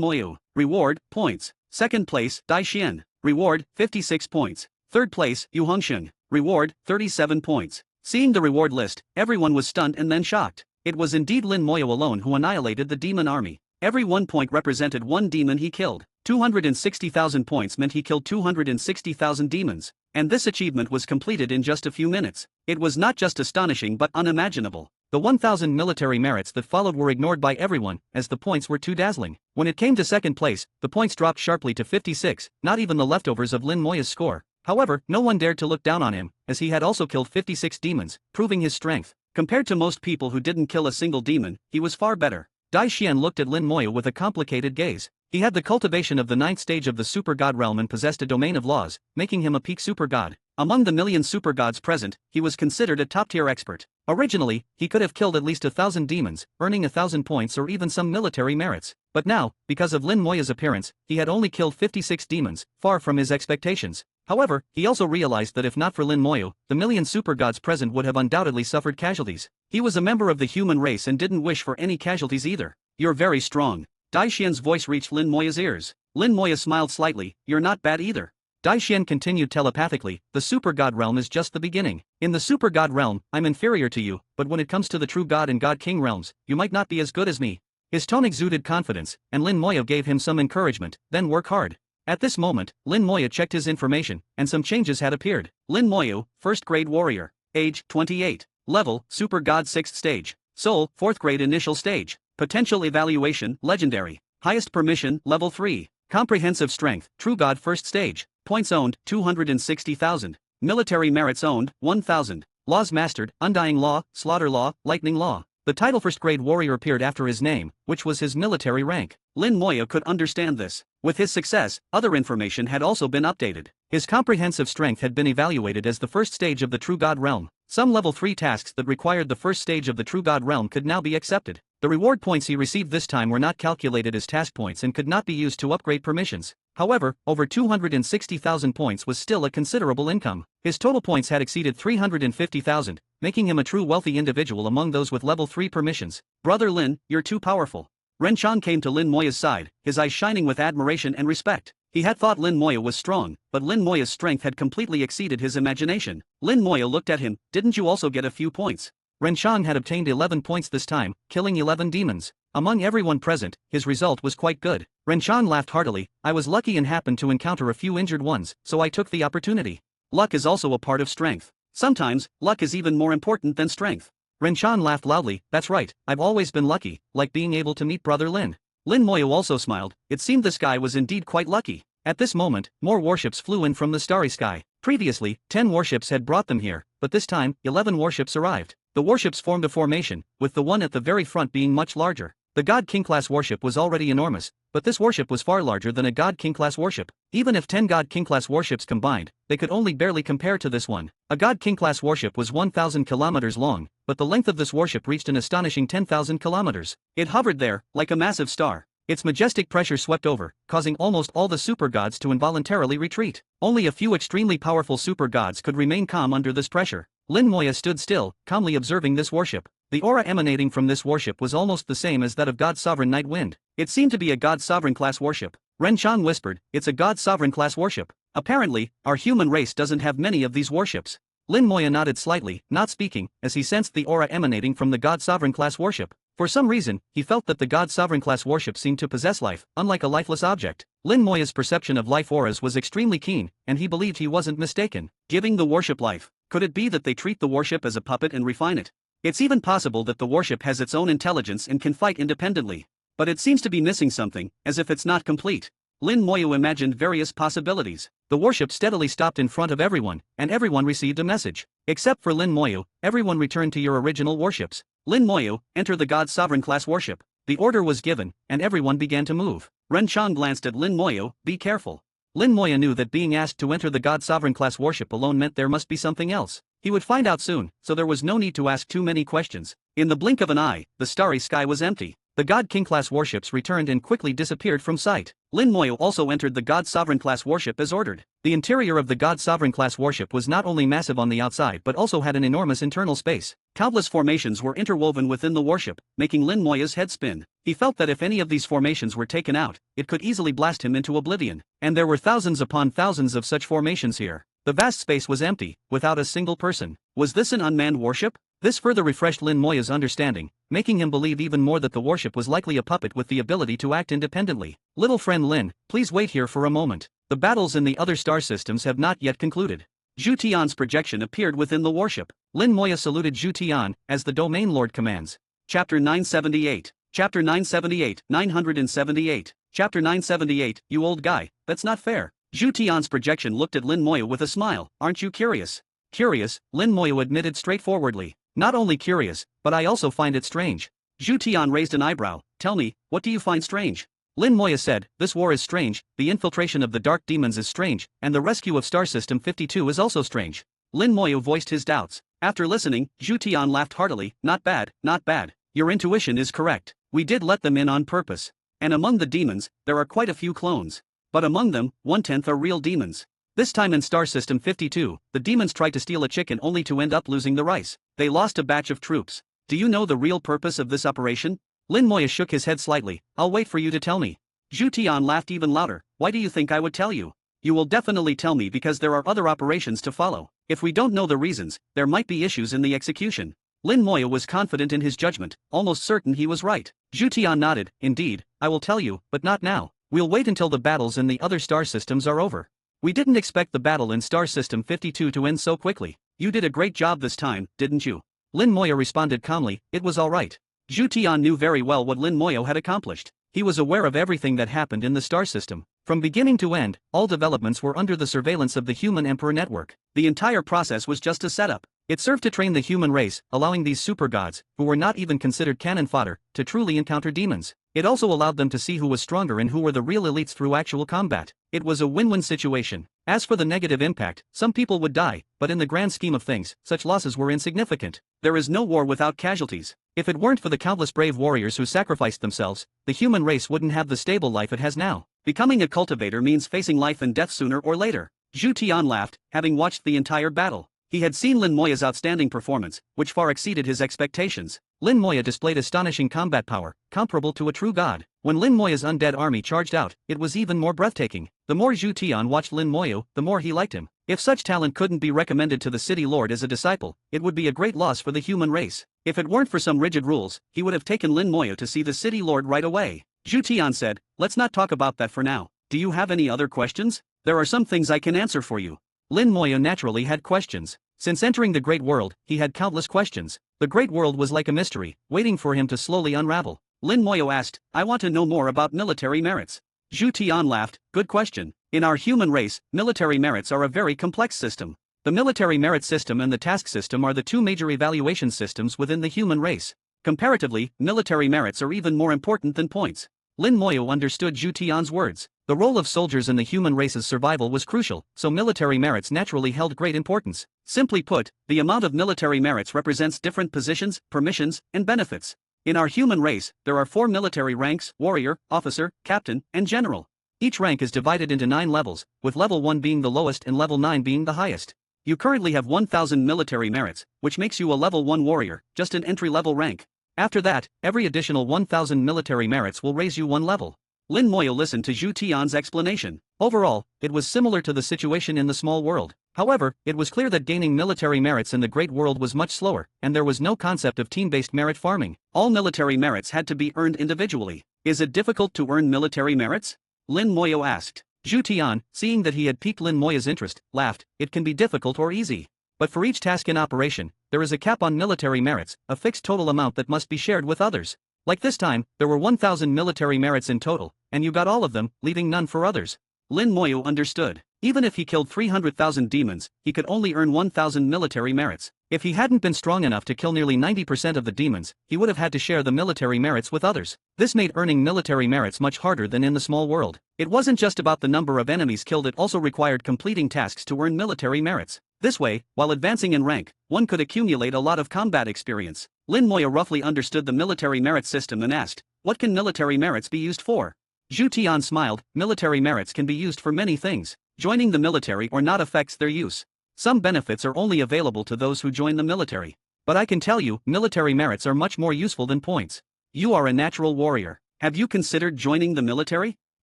Moyo. Reward, points. Second place, Dai Xian. Reward, 56 points. Third place, Yu Hongsheng. Reward, 37 points. Seeing the reward list, everyone was stunned and then shocked. It was indeed Lin Moyo alone who annihilated the demon army. Every 1 point represented 1 demon he killed. 260,000 points meant he killed 260,000 demons. And this achievement was completed in just a few minutes. It was not just astonishing but unimaginable. The 1,000 military merits that followed were ignored by everyone, as the points were too dazzling. When it came to second place, the points dropped sharply to 56, not even the leftovers of Lin Moya's score. However, no one dared to look down on him, as he had also killed 56 demons, proving his strength. Compared to most people who didn't kill a single demon, he was far better. Dai Xian looked at Lin Moyo with a complicated gaze. He had the cultivation of the 9th stage of the super god realm and possessed a domain of laws, making him a peak super god. Among the million super gods present, he was considered a top-tier expert. Originally, he could have killed at least 1,000 demons, earning 1,000 points or even some military merits. But now, because of Lin Moya's appearance, he had only killed 56 demons, far from his expectations. However, he also realized that if not for Lin Moyo, the million super gods present would have undoubtedly suffered casualties. He was a member of the human race and didn't wish for any casualties either. You're very strong. Dai Xian's voice reached Lin Moya's ears. Lin Moya smiled slightly, you're not bad either. Dai Xian continued telepathically, the super god realm is just the beginning. In the super god realm, I'm inferior to you, but when it comes to the true god and god king realms, you might not be as good as me. His tone exuded confidence, and Lin Moya gave him some encouragement, then work hard. At this moment, Lin Moya checked his information, and some changes had appeared. Lin Moya, 1st grade warrior. Age, 28. Level, Super God 6th stage. Soul, 4th grade initial stage. Potential evaluation, legendary. Highest permission, level 3. Comprehensive strength, True God 1st stage. Points owned, 260,000. Military merits owned, 1,000. Laws mastered, Undying Law, Slaughter Law, Lightning Law. The title 1st grade warrior appeared after his name, which was his military rank. Lin Moya could understand this. With his success, other information had also been updated. His comprehensive strength had been evaluated as the 1st stage of the True God realm. Some level 3 tasks that required the 1st stage of the True God realm could now be accepted. The reward points he received this time were not calculated as task points and could not be used to upgrade permissions. However, over 260,000 points was still a considerable income. His total points had exceeded 350,000, making him a true wealthy individual among those with level 3 permissions. Brother Lin, you're too powerful. Ren Chang came to Lin Moya's side, his eyes shining with admiration and respect. He had thought Lin Moya was strong, but Lin Moya's strength had completely exceeded his imagination. Lin Moya looked at him, didn't you also get a few points? Ren Chang had obtained 11 points this time, killing 11 demons. Among everyone present, his result was quite good. Ren Chang laughed heartily, I was lucky and happened to encounter a few injured ones, so I took the opportunity. Luck is also a part of strength. Sometimes, luck is even more important than strength. Ren Chang laughed loudly, that's right, I've always been lucky, like being able to meet Brother Lin. Lin Moya also smiled, it seemed this guy was indeed quite lucky. At this moment, more warships flew in from the starry sky. Previously, 10 warships had brought them here, but this time, 11 warships arrived. The warships formed a formation, with the one at the very front being much larger. The God King class warship was already enormous, but this warship was far larger than a God King class warship. Even if 10 God King class warships combined, they could only barely compare to this one. A God King class warship was 1,000 kilometers long, but the length of this warship reached an astonishing 10,000 kilometers. It hovered there, like a massive star. Its majestic pressure swept over, causing almost all the super gods to involuntarily retreat. Only a few extremely powerful super gods could remain calm under this pressure. Lin Moya stood still, calmly observing this warship. The aura emanating from this warship was almost the same as that of God Sovereign Night Wind. It seemed to be a God Sovereign class warship. Ren Chang whispered, it's a God Sovereign class warship. Apparently, our human race doesn't have many of these warships. Lin Moya nodded slightly, not speaking, as he sensed the aura emanating from the God Sovereign class warship. For some reason, he felt that the God Sovereign class warship seemed to possess life, unlike a lifeless object. Lin Moya's perception of life auras was extremely keen, and he believed he wasn't mistaken. Giving the warship life. Could it be that they treat the warship as a puppet and refine it? It's even possible that the warship has its own intelligence and can fight independently. But it seems to be missing something, as if it's not complete. Lin Moya imagined various possibilities. The warship steadily stopped in front of everyone, and everyone received a message. Except for Lin Moya, everyone returned to your original warships. Lin Moya, enter the God Sovereign class warship. The order was given, and everyone began to move. Ren Chang glanced at Lin Moya, be careful. Lin Moya knew that being asked to enter the God Sovereign class warship alone meant there must be something else. He would find out soon, so there was no need to ask too many questions. In the blink of an eye, the starry sky was empty. The God King class warships returned and quickly disappeared from sight. Lin Moya also entered the God Sovereign class warship as ordered. The interior of the God Sovereign class warship was not only massive on the outside but also had an enormous internal space. Countless formations were interwoven within the warship, making Lin Moya's head spin. He felt that if any of these formations were taken out, it could easily blast him into oblivion. And there were thousands upon thousands of such formations here. The vast space was empty, without a single person. Was this an unmanned warship? This further refreshed Lin Moya's understanding, making him believe even more that the warship was likely a puppet with the ability to act independently. Little friend Lin, please wait here for a moment. The battles in the other star systems have not yet concluded. Zhu Tian's projection appeared within the warship. Lin Moya saluted Zhu Tian, as the Domain Lord commands. Chapter 978. Chapter 978, 978. Chapter 978, you old guy, that's not fair. Zhu Tian's projection looked at Lin Moya with a smile, aren't you curious? Curious, Lin Moya admitted straightforwardly. Not only curious, but I also find it strange. Zhu Tian raised an eyebrow, tell me, what do you find strange? Lin Moya said, this war is strange, the infiltration of the dark demons is strange, and the rescue of Star System 52 is also strange. Lin Moya voiced his doubts. After listening, Zhu Tian laughed heartily, not bad, not bad. Your intuition is correct. We did let them in on purpose. And among the demons, there are quite a few clones. But among them, 1/10 are real demons. This time in Star System 52, the demons tried to steal a chicken only to end up losing the rice. They lost a batch of troops. Do you know the real purpose of this operation? Lin Moya shook his head slightly, I'll wait for you to tell me. Zhu Tian laughed even louder, why do you think I would tell you? You will definitely tell me because there are other operations to follow. If we don't know the reasons, there might be issues in the execution. Lin Moya was confident in his judgment, almost certain he was right. Zhu Tian nodded. Indeed, I will tell you, but not now. We'll wait until the battles in the other star systems are over. We didn't expect the battle in Star System 52 to end so quickly. You did a great job this time, didn't you? Lin Moya responded calmly. It was alright. Zhu Tian knew very well what Lin Moya had accomplished. He was aware of everything that happened in the star system. From beginning to end, all developments were under the surveillance of the Human Emperor Network. The entire process was just a setup. It served to train the human race, allowing these super gods, who were not even considered cannon fodder, to truly encounter demons. It also allowed them to see who was stronger and who were the real elites through actual combat. It was a win-win situation. As for the negative impact, some people would die, but in the grand scheme of things, such losses were insignificant. There is no war without casualties. If it weren't for the countless brave warriors who sacrificed themselves, the human race wouldn't have the stable life it has now. Becoming a cultivator means facing life and death sooner or later. Zhu Tian laughed, having watched the entire battle. He had seen Lin Moya's outstanding performance, which far exceeded his expectations. Lin Moya displayed astonishing combat power, comparable to a true god. When Lin Moya's undead army charged out, it was even more breathtaking. The more Zhu Tian watched Lin Moya, the more he liked him. If such talent couldn't be recommended to the city lord as a disciple, it would be a great loss for the human race. If it weren't for some rigid rules, he would have taken Lin Moya to see the city lord right away. Zhu Tian said, let's not talk about that for now. Do you have any other questions? There are some things I can answer for you. Lin Moya naturally had questions. Since entering the Great World, he had countless questions. The Great World was like a mystery, waiting for him to slowly unravel. Lin Moya asked, I want to know more about military merits. Zhu Tian laughed, good question. In our human race, military merits are a very complex system. The military merit system and the task system are the two major evaluation systems within the human race. Comparatively, military merits are even more important than points. Lin Moya understood Zhu Tian's words. The role of soldiers in the human race's survival was crucial, so military merits naturally held great importance. Simply put, the amount of military merits represents different positions, permissions, and benefits. In our human race, there are 4 military ranks: warrior, officer, captain, and general. Each rank is divided into 9 levels, with level 1 being the lowest and level 9 being the highest. You currently have 1000 military merits, which makes you a level 1 warrior, just an entry-level rank. After that, every additional 1000 military merits will raise you 1 level. Lin Moya listened to Zhu Tian's explanation. Overall, it was similar to the situation in the small world. However, it was clear that gaining military merits in the Great World was much slower, and there was no concept of team-based merit farming. All military merits had to be earned individually. Is it difficult to earn military merits? Lin Moya asked. Zhu Tian, seeing that he had piqued Lin Moya's interest, laughed. It can be difficult or easy. But for each task in operation, there is a cap on military merits, a fixed total amount that must be shared with others. Like this time, there were 1000 military merits in total, and you got all of them, leaving none for others. Lin Moya understood. Even if he killed 300,000 demons, he could only earn 1000 military merits. If he hadn't been strong enough to kill nearly 90% of the demons, he would have had to share the military merits with others. This made earning military merits much harder than in the small world. It wasn't just about the number of enemies killed, it also required completing tasks to earn military merits. This way, while advancing in rank, one could accumulate a lot of combat experience. Lin Moya roughly understood the military merit system and asked, what can military merits be used for? Zhu Tian smiled. Military merits can be used for many things. Joining the military or not affects their use. Some benefits are only available to those who join the military. But I can tell you, military merits are much more useful than points. You are a natural warrior. Have you considered joining the military?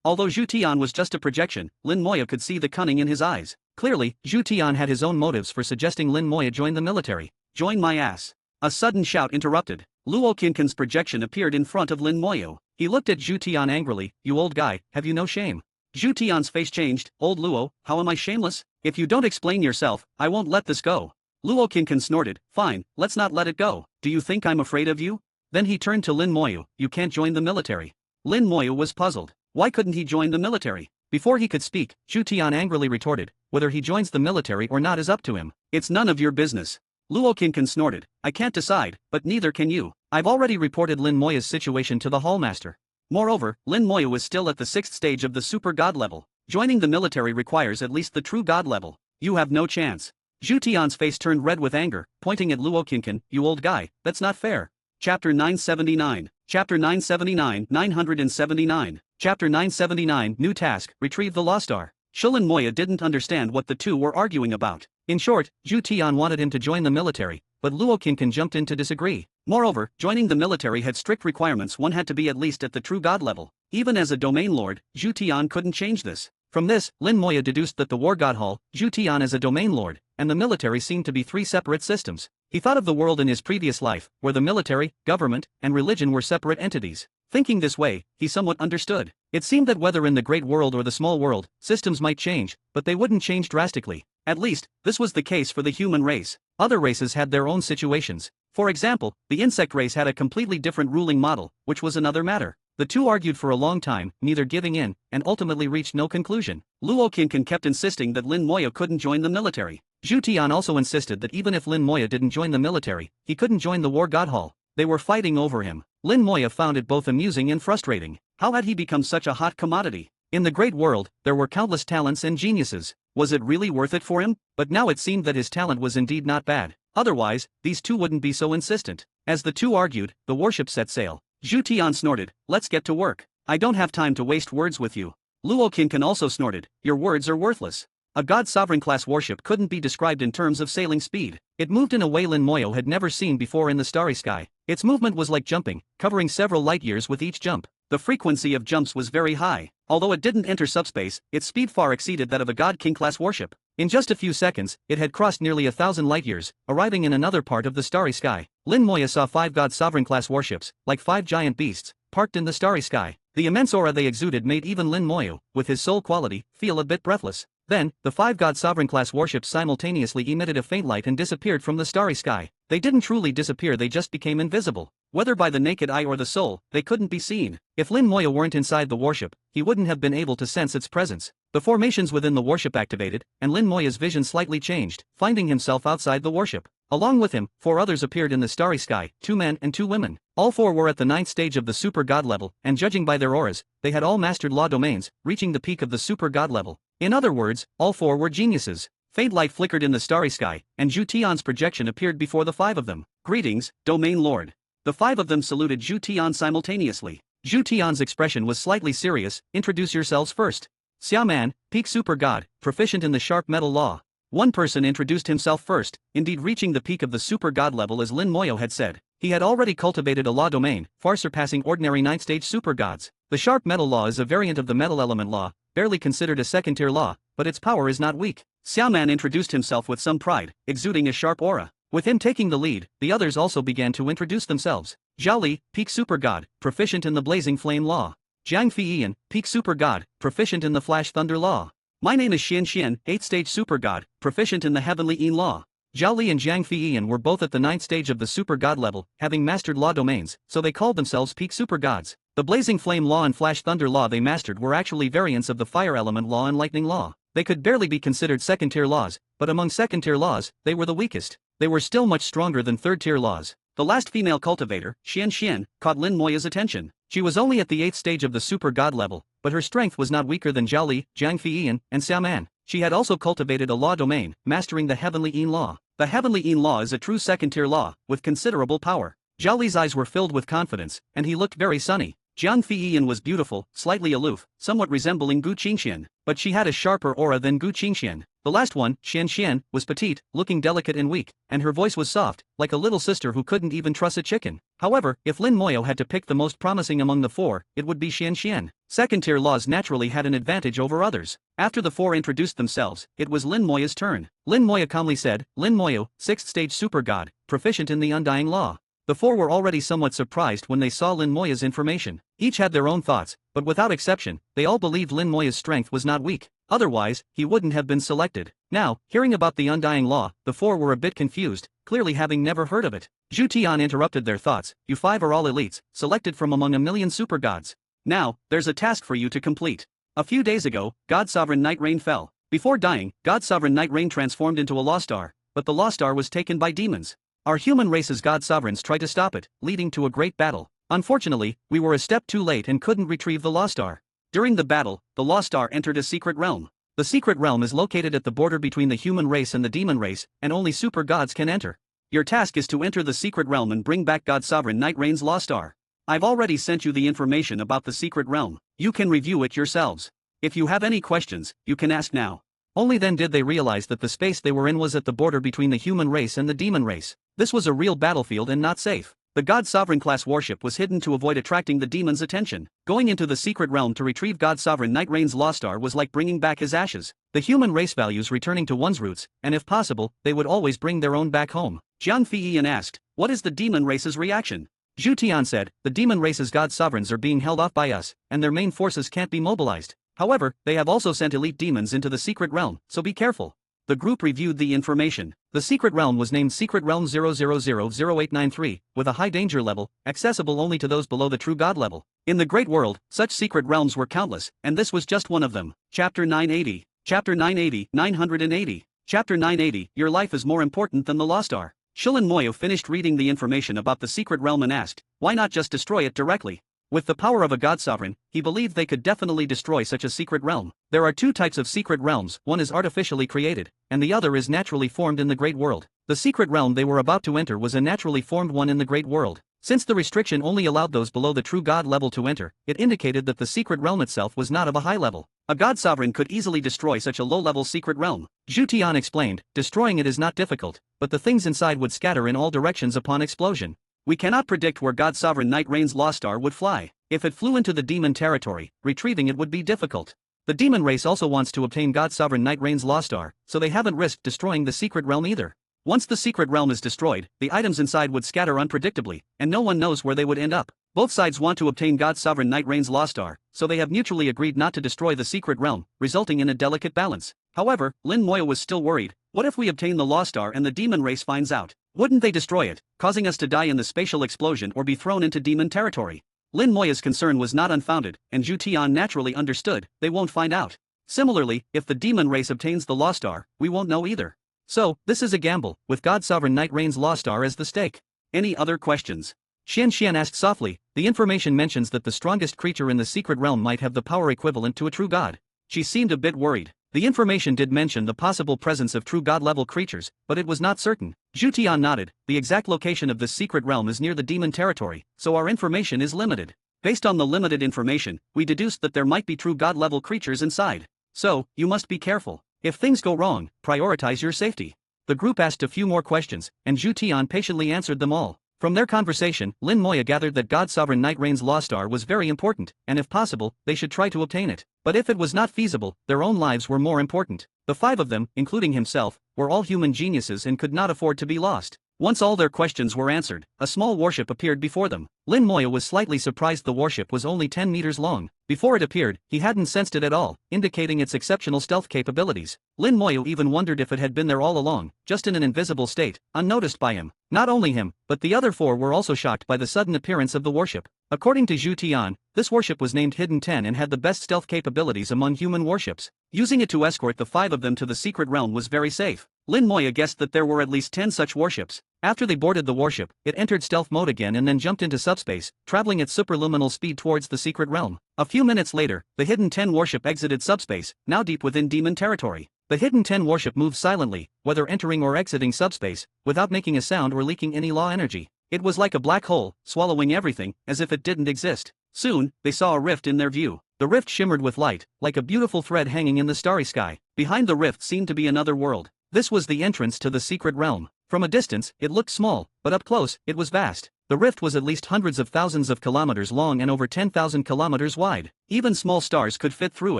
Although Zhu Tian was just a projection, Lin Moya could see the cunning in his eyes. Clearly, Zhu Tian had his own motives for suggesting Lin Moya join the military. Join my ass. A sudden shout interrupted. Luo Qinqin's projection appeared in front of Lin Moya. He looked at Zhu Tian angrily. You old guy, have you no shame? Zhu Tian's face changed. Old Luo, how am I shameless? If you don't explain yourself, I won't let this go. Luo Qinqin snorted. Fine, let's not let it go. Do you think I'm afraid of you? Then he turned to Lin Moya. You can't join the military. Lin Moya was puzzled. Why couldn't he join the military? Before he could speak, Zhu Tian angrily retorted. Whether he joins the military or not is up to him. It's none of your business. Luo Qinqin snorted. I can't decide, but neither can you. I've already reported Lin Moya's situation to the Hallmaster. Moreover, Lin Moya was still at the 6th stage of the super god level. Joining the military requires at least the true god level. You have no chance. Zhu Tian's face turned red with anger, pointing at Luo Qinqin. You old guy, that's not fair. Chapter 979. Chapter 979, 979. Chapter 979, New Task, Retrieve the Lost Star. Lin Moya didn't understand what the two were arguing about. In short, Zhu Tian wanted him to join the military, but Luo Qinqin jumped in to disagree. Moreover, joining the military had strict requirements. One had to be at least at the true god level. Even as a domain lord, Zhu Tian couldn't change this. From this, Lin Moya deduced that the War God Hall, Zhu Tian as a domain lord, and the military seemed to be three separate systems. He thought of the world in his previous life, where the military, government, and religion were separate entities. Thinking this way, he somewhat understood. It seemed that whether in the great world or the small world, systems might change, but they wouldn't change drastically. At least, this was the case for the human race. Other races had their own situations. For example, the insect race had a completely different ruling model, which was another matter. The two argued for a long time, neither giving in, and ultimately reached no conclusion. Luo Qincan kept insisting that Lin Moya couldn't join the military. Zhu Tian also insisted that even if Lin Moya didn't join the military, he couldn't join the War God Hall. They were fighting over him. Lin Moya found it both amusing and frustrating. How had he become such a hot commodity? In the great world, there were countless talents and geniuses. Was it really worth it for him? But now it seemed that his talent was indeed not bad. Otherwise, these two wouldn't be so insistent. As the two argued, the warship set sail. Zhu Tian snorted, "Let's get to work. I don't have time to waste words with you." Luo Qincan also snorted, "Your words are worthless." A God Sovereign class warship couldn't be described in terms of sailing speed. It moved in a way Lin Moya had never seen before in the starry sky. Its movement was like jumping, covering several light years with each jump. The frequency of jumps was very high. Although it didn't enter subspace, its speed far exceeded that of a God King class warship. In just a few seconds, it had crossed nearly 1,000 light-years, arriving in another part of the starry sky. Lin Moya saw 5 God Sovereign class warships, like 5 giant beasts, parked in the starry sky. The immense aura they exuded made even Lin Moya, with his soul quality, feel a bit breathless. Then, the 5 God Sovereign class warships simultaneously emitted a faint light and disappeared from the starry sky. They didn't truly disappear, they just became invisible. Whether by the naked eye or the soul, they couldn't be seen. If Lin Moya weren't inside the warship, he wouldn't have been able to sense its presence. The formations within the warship activated, and Lin Moya's vision slightly changed, finding himself outside the warship. Along with him, 4 others appeared in the starry sky, 2 men and 2 women. All 4 were at the 9th stage of the super god level, and judging by their auras, they had all mastered law domains, reaching the peak of the super god level. In other words, all 4 were geniuses. Faint light flickered in the starry sky, and Zhu Tian's projection appeared before the 5 of them. "Greetings, Domain Lord." The 5 of them saluted Zhu Tian simultaneously. Zhu Tian's expression was slightly serious. "Introduce yourselves first." Xiaoman, peak super god, proficient in the sharp metal law. One person introduced himself first, indeed reaching the peak of the super god level as Lin Moya had said. He had already cultivated a law domain, far surpassing ordinary 9th stage super gods. The sharp metal law is a variant of the metal element law, barely considered a second-tier law, but its power is not weak. Xiaoman introduced himself with some pride, exuding a sharp aura. With him taking the lead, the others also began to introduce themselves. Zhao Li, peak super god, proficient in the blazing flame law. Jiang Feiyan, peak super god, proficient in the flash thunder law. My name is Xian Xian, 8th stage super god, proficient in the heavenly Yin law. Zhao Li and Jiang Feiyan were both at the 9th stage of the super god level, having mastered law domains, so they called themselves peak super gods. The blazing flame law and flash thunder law they mastered were actually variants of the fire element law and lightning law. They could barely be considered second-tier laws, but among second-tier laws, they were the weakest. They were still much stronger than third-tier laws. The last female cultivator, Xian Xian, caught Lin Moya's attention. She was only at the 8th stage of the super god level, but her strength was not weaker than Zhao Li, Jiang Feiyan, and Xiaoman. She had also cultivated a law domain, mastering the heavenly Yin law. The heavenly Yin law is a true second-tier law, with considerable power. Zhao Li's eyes were filled with confidence, and he looked very sunny. Jiang Feiyan was beautiful, slightly aloof, somewhat resembling Gu Qingxian, but she had a sharper aura than Gu Qingxian. The last one, Xian Xian, was petite, looking delicate and weak, and her voice was soft, like a little sister who couldn't even truss a chicken. However, if Lin Moya had to pick the most promising among the 4, it would be Xian Xian. Second-tier laws naturally had an advantage over others. After the 4 introduced themselves, it was Lin Moya's turn. Lin Moya calmly said, "Lin Moya, 6th stage super god, proficient in the undying law." The 4 were already somewhat surprised when they saw Lin Moya's information. Each had their own thoughts, but without exception, they all believed Lin Moya's strength was not weak. Otherwise, he wouldn't have been selected. Now, hearing about the undying law, the 4 were a bit confused, clearly having never heard of it. Zhu Tian interrupted their thoughts. "You 5 are all elites, selected from among a million super gods. Now, there's a task for you to complete." A few days ago, God Sovereign Night Rain fell. Before dying, God Sovereign Night Rain transformed into a Law Star, but the Law Star was taken by demons. Our human race's God Sovereigns tried to stop it, leading to a great battle. Unfortunately, we were a step too late and couldn't retrieve the Law Star. During the battle, the Law Star entered a secret realm. The secret realm is located at the border between the human race and the demon race, and only super gods can enter. Your task is to enter the secret realm and bring back God Sovereign Night Rain's Law Star. I've already sent you the information about the secret realm. You can review it yourselves. If you have any questions, you can ask now. Only then did they realize that the space they were in was at the border between the human race and the demon race. This was a real battlefield and not safe. The God Sovereign class warship was hidden to avoid attracting the demon's attention. Going into the secret realm to retrieve God Sovereign Knight Rain's lost star was like bringing back his ashes. The human race values returning to one's roots, and if possible, they would always bring their own back home. Jiang Feiyan asked, "What is the demon race's reaction?" Zhu Tian said, "The demon race's God Sovereigns are being held off by us, and their main forces can't be mobilized. However, they have also sent elite demons into the secret realm, so be careful." The group reviewed the information. The secret realm was named Secret Realm 0000893, with a high danger level, accessible only to those below the true god level. In the great world, such secret realms were countless, and this was just one of them. Chapter 980. Chapter 980, 980. Chapter 980, Your life is more important than the lost are. Shilin Moyo finished reading the information about the secret realm and asked, why not just destroy it directly? With the power of a god sovereign, he believed they could definitely destroy such a secret realm. There are two types of secret realms, one is artificially created, and the other is naturally formed in the great world. The secret realm they were about to enter was a naturally formed one in the great world. Since the restriction only allowed those below the true god level to enter, it indicated that the secret realm itself was not of a high level. A god sovereign could easily destroy such a low-level secret realm. Zhu Tian explained, destroying it is not difficult, but the things inside would scatter in all directions upon explosion. We cannot predict where God Sovereign Knight Rain's lost star would fly. If it flew into the demon territory, retrieving it would be difficult. The demon race also wants to obtain God Sovereign Knight Rain's lost star, so they haven't risked destroying the secret realm either. Once the secret realm is destroyed, the items inside would scatter unpredictably, and no one knows where they would end up. Both sides want to obtain God Sovereign Knight Rain's lost star, so they have mutually agreed not to destroy the secret realm, resulting in a delicate balance. However, Lin Moya was still worried. What if we obtain the lost star and the demon race finds out? Wouldn't they destroy it, causing us to die in the spatial explosion or be thrown into demon territory? Lin Moya's concern was not unfounded, and Zhu Tian naturally understood, they won't find out. Similarly, if the demon race obtains the lost star, we won't know either. So, this is a gamble, with God Sovereign Knight Rain's lost star as the stake. Any other questions? Xian Xian asked softly. The information mentions that the strongest creature in the secret realm might have the power equivalent to a true god. She seemed a bit worried. The information did mention the possible presence of true god-level creatures, but it was not certain. Zhu Tian nodded. The exact location of this secret realm is near the demon territory, so our information is limited. Based on the limited information, we deduced that there might be true god-level creatures inside. So, you must be careful. If things go wrong, prioritize your safety. The group asked a few more questions, and Zhu Tian patiently answered them all. From their conversation, Lin Moya gathered that God Sovereign Knight Rain's lost star was very important, and if possible, they should try to obtain it. But if it was not feasible, their own lives were more important. The five of them, including himself, were all human geniuses and could not afford to be lost. Once all their questions were answered, a small warship appeared before them. Lin Moya was slightly surprised the warship was only 10 meters long. Before it appeared, he hadn't sensed it at all, indicating its exceptional stealth capabilities. Lin Moya even wondered if it had been there all along, just in an invisible state, unnoticed by him. Not only him, but the other four were also shocked by the sudden appearance of the warship. According to Zhu Tian, this warship was named Hidden 10 and had the best stealth capabilities among human warships. Using it to escort the five of them to the secret realm was very safe. Lin Moya guessed that there were at least 10 such warships. After they boarded the warship, it entered stealth mode again and then jumped into subspace, traveling at superluminal speed towards the secret realm. A few minutes later, the Hidden 10 warship exited subspace, now deep within demon territory. The Hidden 10 warship moved silently, whether entering or exiting subspace, without making a sound or leaking any law energy. It was like a black hole, swallowing everything, as if it didn't exist. Soon, they saw a rift in their view. The rift shimmered with light, like a beautiful thread hanging in the starry sky. Behind the rift seemed to be another world. This was the entrance to the secret realm. From a distance, it looked small, but up close, it was vast. The rift was at least hundreds of thousands of kilometers long and over 10,000 kilometers wide. Even small stars could fit through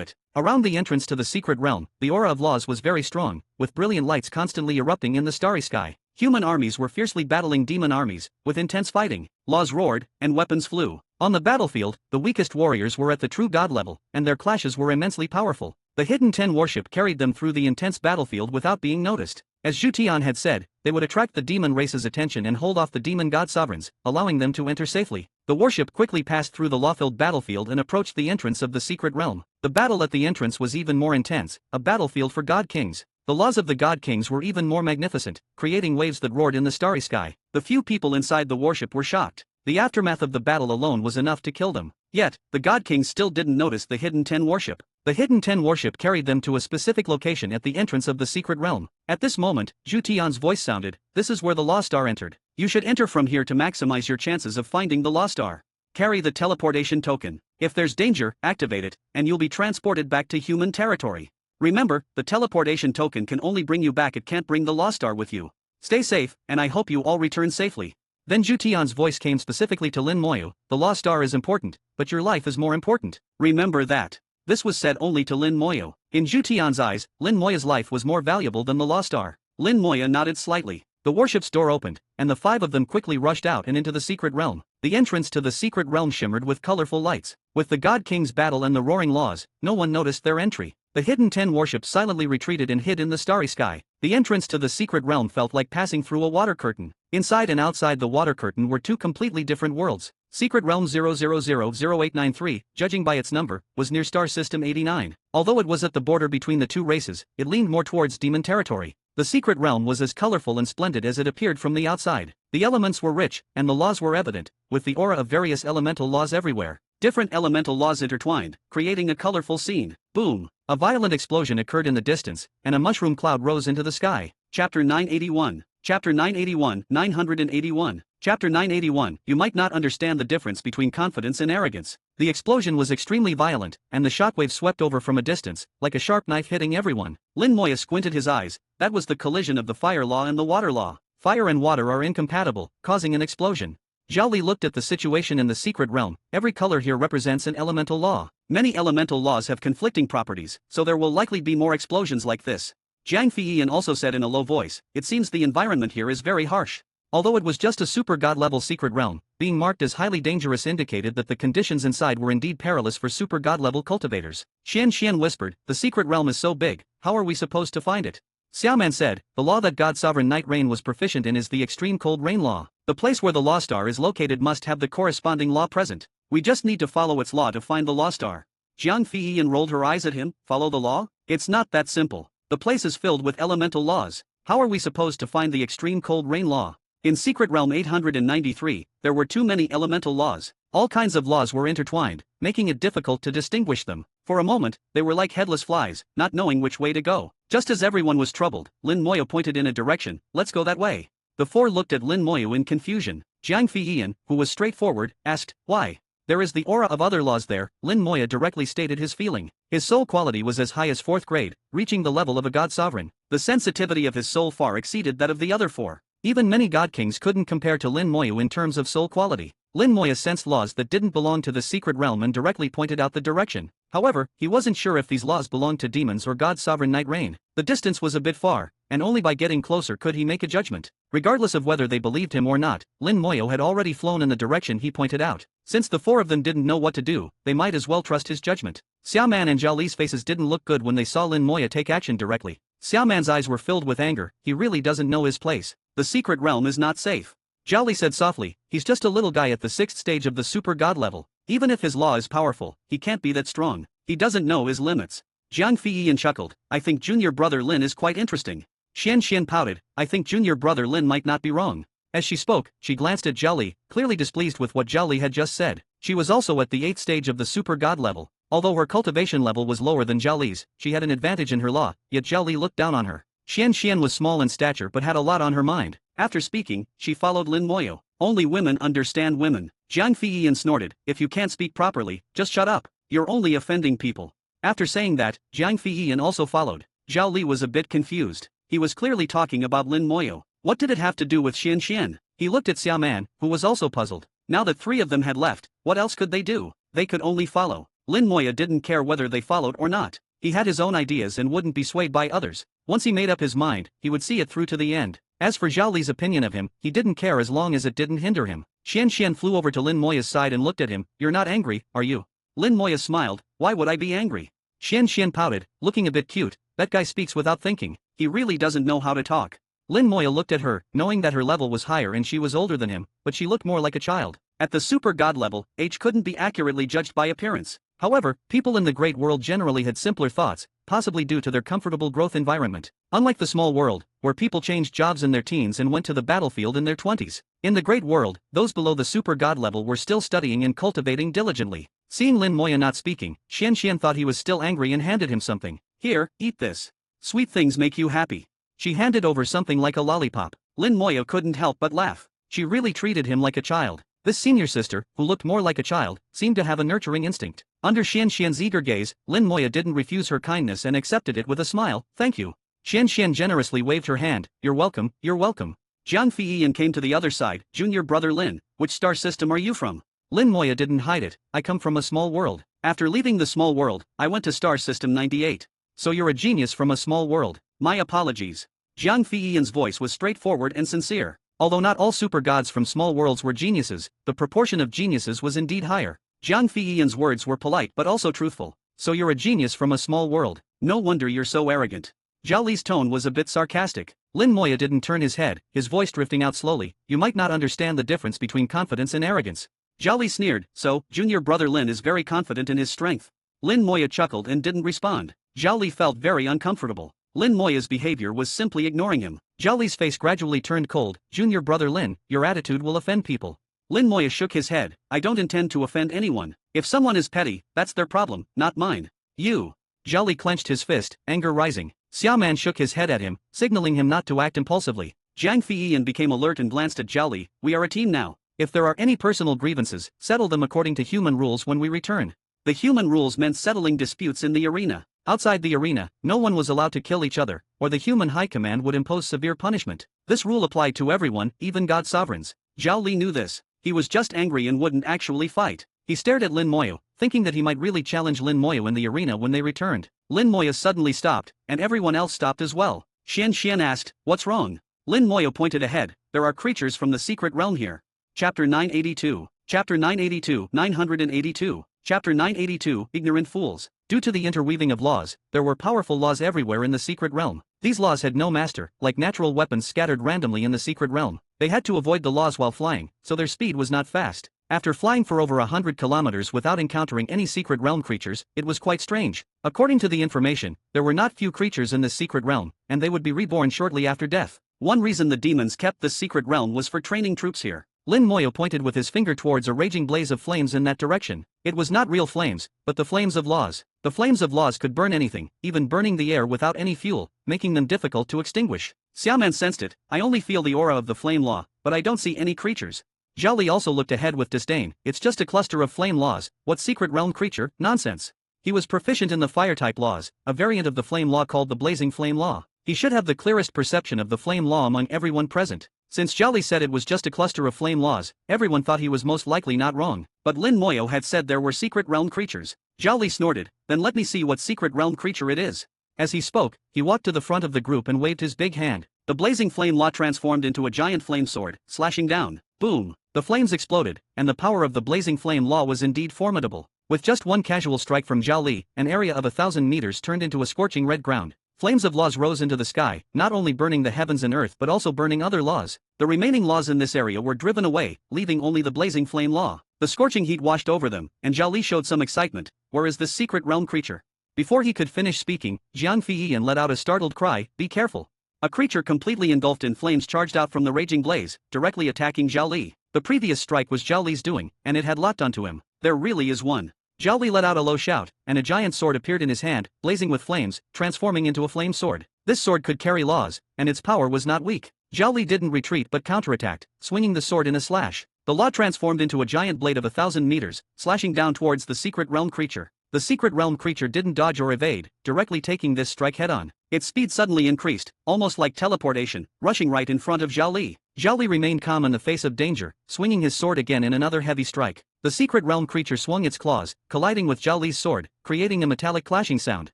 it. Around the entrance to the secret realm, the aura of laws was very strong, with brilliant lights constantly erupting in the starry sky. Human armies were fiercely battling demon armies, with intense fighting. Laws roared, and weapons flew. On the battlefield, the weakest warriors were at the true god level, and their clashes were immensely powerful. The Hidden 10 warship carried them through the intense battlefield without being noticed. As Zhu Tian had said, they would attract the demon race's attention and hold off the demon god sovereigns, allowing them to enter safely. The warship quickly passed through the law-filled battlefield and approached the entrance of the secret realm. The battle at the entrance was even more intense, a battlefield for god kings. The laws of the god kings were even more magnificent, creating waves that roared in the starry sky. The few people inside the warship were shocked. The aftermath of the battle alone was enough to kill them. Yet, the god kings still didn't notice the Hidden 10 warship. The Hidden 10 warship carried them to a specific location at the entrance of the secret realm. At this moment, Zhu Tian's voice sounded, "This is where the lost star entered. You should enter from here to maximize your chances of finding the lost star. Carry the teleportation token. If there's danger, activate it, and you'll be transported back to human territory. Remember, the teleportation token can only bring you back, it can't bring the lost star with you. Stay safe, and I hope you all return safely." Then Zhu Tian's voice came specifically to Lin Moyu, the Law Star is important, but your life is more important. Remember that. This was said only to Lin Moyu. In Zhu Tian's eyes, Lin Moya's life was more valuable than the Law Star. Lin Moya nodded slightly. The warship's door opened, and the 5 of them quickly rushed out and into the secret realm. The entrance to the secret realm shimmered with colorful lights. With the God King's battle and the roaring laws, no one noticed their entry. The hidden 10 warships silently retreated and hid in the starry sky. The entrance to the secret realm felt like passing through a water curtain. Inside and outside the water curtain were 2 completely different worlds. Secret Realm 0000893, judging by its number, was near Star System 89. Although it was at the border between the 2 races, it leaned more towards demon territory. The secret realm was as colorful and splendid as it appeared from the outside. The elements were rich, and the laws were evident, with the aura of various elemental laws everywhere. Different elemental laws intertwined, creating a colorful scene. Boom! A violent explosion occurred in the distance, and a mushroom cloud rose into the sky. Chapter 981. Chapter 981, 981. Chapter 981, you might not understand the difference between confidence and arrogance. The explosion was extremely violent, and the shockwave swept over from a distance, like a sharp knife hitting everyone. Lin Moya squinted his eyes. That was the collision of the fire law and the water law. Fire and water are incompatible, causing an explosion. Zhao Li looked at the situation in the secret realm. Every color here represents an elemental law. Many elemental laws have conflicting properties, so there will likely be more explosions like this. Jiang Feiyan also said in a low voice, it seems the environment here is very harsh. Although it was just a super god-level secret realm, being marked as highly dangerous indicated that the conditions inside were indeed perilous for super god-level cultivators. Xian whispered, the secret realm is so big, how are we supposed to find it? Xiaoman said, the law that God-sovereign Night Rain was proficient in is the extreme cold rain law. The place where the law star is located must have the corresponding law present. We just need to follow its law to find the law star. Jiang Feiyan rolled her eyes at him, follow the law? It's not that simple. The place is filled with elemental laws. How are we supposed to find the extreme cold rain law? In Secret Realm 893, there were too many elemental laws. All kinds of laws were intertwined, making it difficult to distinguish them. For a moment, they were like headless flies, not knowing which way to go. Just as everyone was troubled, Lin Moya pointed in a direction, let's go that way. The 4 looked at Lin Moya in confusion. Jiang Feiyan, who was straightforward, asked, why? There is the aura of other laws there. Lin Moya directly stated his feeling. His soul quality was as high as 4th grade, reaching the level of a god sovereign. The sensitivity of his soul far exceeded that of the other 4. Even many god kings couldn't compare to Lin Moya in terms of soul quality. Lin Moya sensed laws that didn't belong to the secret realm and directly pointed out the direction. However, he wasn't sure if these laws belonged to demons or god sovereign Night Rain. The distance was a bit far, and only by getting closer could he make a judgment. Regardless of whether they believed him or not, Lin Moya had already flown in the direction he pointed out. Since the 4 of them didn't know what to do, they might as well trust his judgment. Xiaoman and Zhao Li's faces didn't look good when they saw Lin Moya take action directly. Xiaoman's eyes were filled with anger. He really doesn't know his place. The secret realm is not safe. Zhao Li said softly, he's just a little guy at the 6th stage of the super god level. Even if his law is powerful, he can't be that strong. He doesn't know his limits. Jiang Feiyan chuckled, I think junior brother Lin is quite interesting. Xian pouted, I think junior brother Lin might not be wrong. As she spoke, she glanced at Zhao Li, clearly displeased with what Zhao Li had just said. She was also at the 8th stage of the super god level. Although her cultivation level was lower than Zhao Li's, she had an advantage in her law, yet Zhao Li looked down on her. Xian was small in stature but had a lot on her mind. After speaking, she followed Lin Moya. Only women understand women. Jiang Feiyan snorted, if you can't speak properly, just shut up. You're only offending people. After saying that, Jiang Feiyan also followed. Zhao Li was a bit confused. He was clearly talking about Lin Moya. What did it have to do with Xian? He looked at Xiaoman, who was also puzzled. Now that 3 of them had left, what else could they do? They could only follow. Lin Moya didn't care whether they followed or not. He had his own ideas and wouldn't be swayed by others. Once he made up his mind, he would see it through to the end. As for Zhao Li's opinion of him, he didn't care as long as it didn't hinder him. Xian flew over to Lin Moya's side and looked at him, you're not angry, are you? Lin Moya smiled, why would I be angry? Xian pouted, looking a bit cute, that guy speaks without thinking, he really doesn't know how to talk. Lin Moya looked at her, knowing that her level was higher and she was older than him, but she looked more like a child. At the super god level, age couldn't be accurately judged by appearance. However, people in the great world generally had simpler thoughts, possibly due to their comfortable growth environment. Unlike the small world, where people changed jobs in their teens and went to the battlefield in their 20s. In the great world, those below the super god level were still studying and cultivating diligently. Seeing Lin Moya not speaking, Xian thought he was still angry and handed him something. Here, eat this. Sweet things make you happy. She handed over something like a lollipop. Lin Moya couldn't help but laugh. She really treated him like a child. This senior sister, who looked more like a child, seemed to have a nurturing instinct. Under Xian's eager gaze, Lin Moya didn't refuse her kindness and accepted it with a smile, thank you. Xian generously waved her hand, you're welcome, you're welcome. Jiang Feiyan came to the other side. Junior brother Lin, which star system are you from? Lin Moya didn't hide it. I come from a small world. After leaving the small world, I went to star system 98. So you're a genius from a small world. My apologies. Jiang Feiyan's voice was straightforward and sincere. Although not all super gods from small worlds were geniuses, the proportion of geniuses was indeed higher. Jiang Feiyan's words were polite but also truthful. So you're a genius from a small world. No wonder you're so arrogant. Zhao Li's tone was a bit sarcastic. Lin Moya didn't turn his head, his voice drifting out slowly. You might not understand the difference between confidence and arrogance. Zhao Li sneered. So, junior brother Lin is very confident in his strength. Lin Moya chuckled and didn't respond. Zhao Li felt very uncomfortable. Lin Moya's behavior was simply ignoring him. Zhao Li's face gradually turned cold. Junior brother Lin, your attitude will offend people. Lin Moya shook his head. I don't intend to offend anyone. If someone is petty, that's their problem, not mine. You. Zhao Li clenched his fist, anger rising. Xiaoman shook his head at him, signaling him not to act impulsively. Jiang Feiyan became alert and glanced at Zhao Li. We are a team now. If there are any personal grievances, settle them according to human rules when we return. The human rules meant settling disputes in the arena. Outside the arena, no one was allowed to kill each other, or the human high command would impose severe punishment. This rule applied to everyone, even god sovereigns. Zhao Li knew this. He was just angry and wouldn't actually fight. He stared at Lin Moya, thinking that he might really challenge Lin Moya in the arena when they returned. Lin Moya suddenly stopped, and everyone else stopped as well. Xian Xian asked, what's wrong? Lin Moya pointed ahead. There are creatures from the secret realm here. Chapter 982. Chapter 982. 982. Chapter 982. Ignorant Fools. Due to the interweaving of laws, there were powerful laws everywhere in the secret realm. These laws had no master, like natural weapons scattered randomly in the secret realm. They had to avoid the laws while flying, so their speed was not fast. After flying for over 100 kilometers without encountering any secret realm creatures, it was quite strange. According to the information, there were not few creatures in this secret realm, and they would be reborn shortly after death. One reason the demons kept this secret realm was for training troops here. Lin Moya pointed with his finger towards a raging blaze of flames in that direction. It was not real flames, but the flames of laws. The flames of laws could burn anything, even burning the air without any fuel, making them difficult to extinguish. Xiaoman sensed it. I only feel the aura of the flame law, but I don't see any creatures. Zhao Li also looked ahead with disdain. It's just a cluster of flame laws. What secret realm creature? Nonsense. He was proficient in the fire-type laws, a variant of the flame law called the blazing flame law. He should have the clearest perception of the flame law among everyone present. Since Zhao Li said it was just a cluster of flame laws, everyone thought he was most likely not wrong. But Lin Moya had said there were secret realm creatures. Zhao Li snorted. Then let me see what secret realm creature it is. As he spoke, he walked to the front of the group and waved his big hand. The blazing flame law transformed into a giant flame sword, slashing down. Boom! The flames exploded, and the power of the blazing flame law was indeed formidable. With just one casual strike from Zhao Li, an area of 1,000 meters turned into a scorching red ground. Flames of laws rose into the sky, not only burning the heavens and earth but also burning other laws. The remaining laws in this area were driven away, leaving only the blazing flame law. The scorching heat washed over them, and Zhao Li showed some excitement. Where is this secret realm creature? Before he could finish speaking, Jiang Feiyan let out a startled cry, be careful. A creature completely engulfed in flames charged out from the raging blaze, directly attacking Zhao Li. The previous strike was Zhao Li's doing, and it had locked onto him. There really is one. Zhao Li let out a low shout, and a giant sword appeared in his hand, blazing with flames, transforming into a flame sword. This sword could carry laws, and its power was not weak. Zhao Li didn't retreat but counterattacked, swinging the sword in a slash. The law transformed into a giant blade of 1,000 meters, slashing down towards the secret realm creature. The secret realm creature didn't dodge or evade, directly taking this strike head-on. Its speed suddenly increased, almost like teleportation, rushing right in front of Zhao Li. Zhao Li remained calm in the face of danger, swinging his sword again in another heavy strike. The secret realm creature swung its claws, colliding with Zhao Li's sword, creating a metallic clashing sound.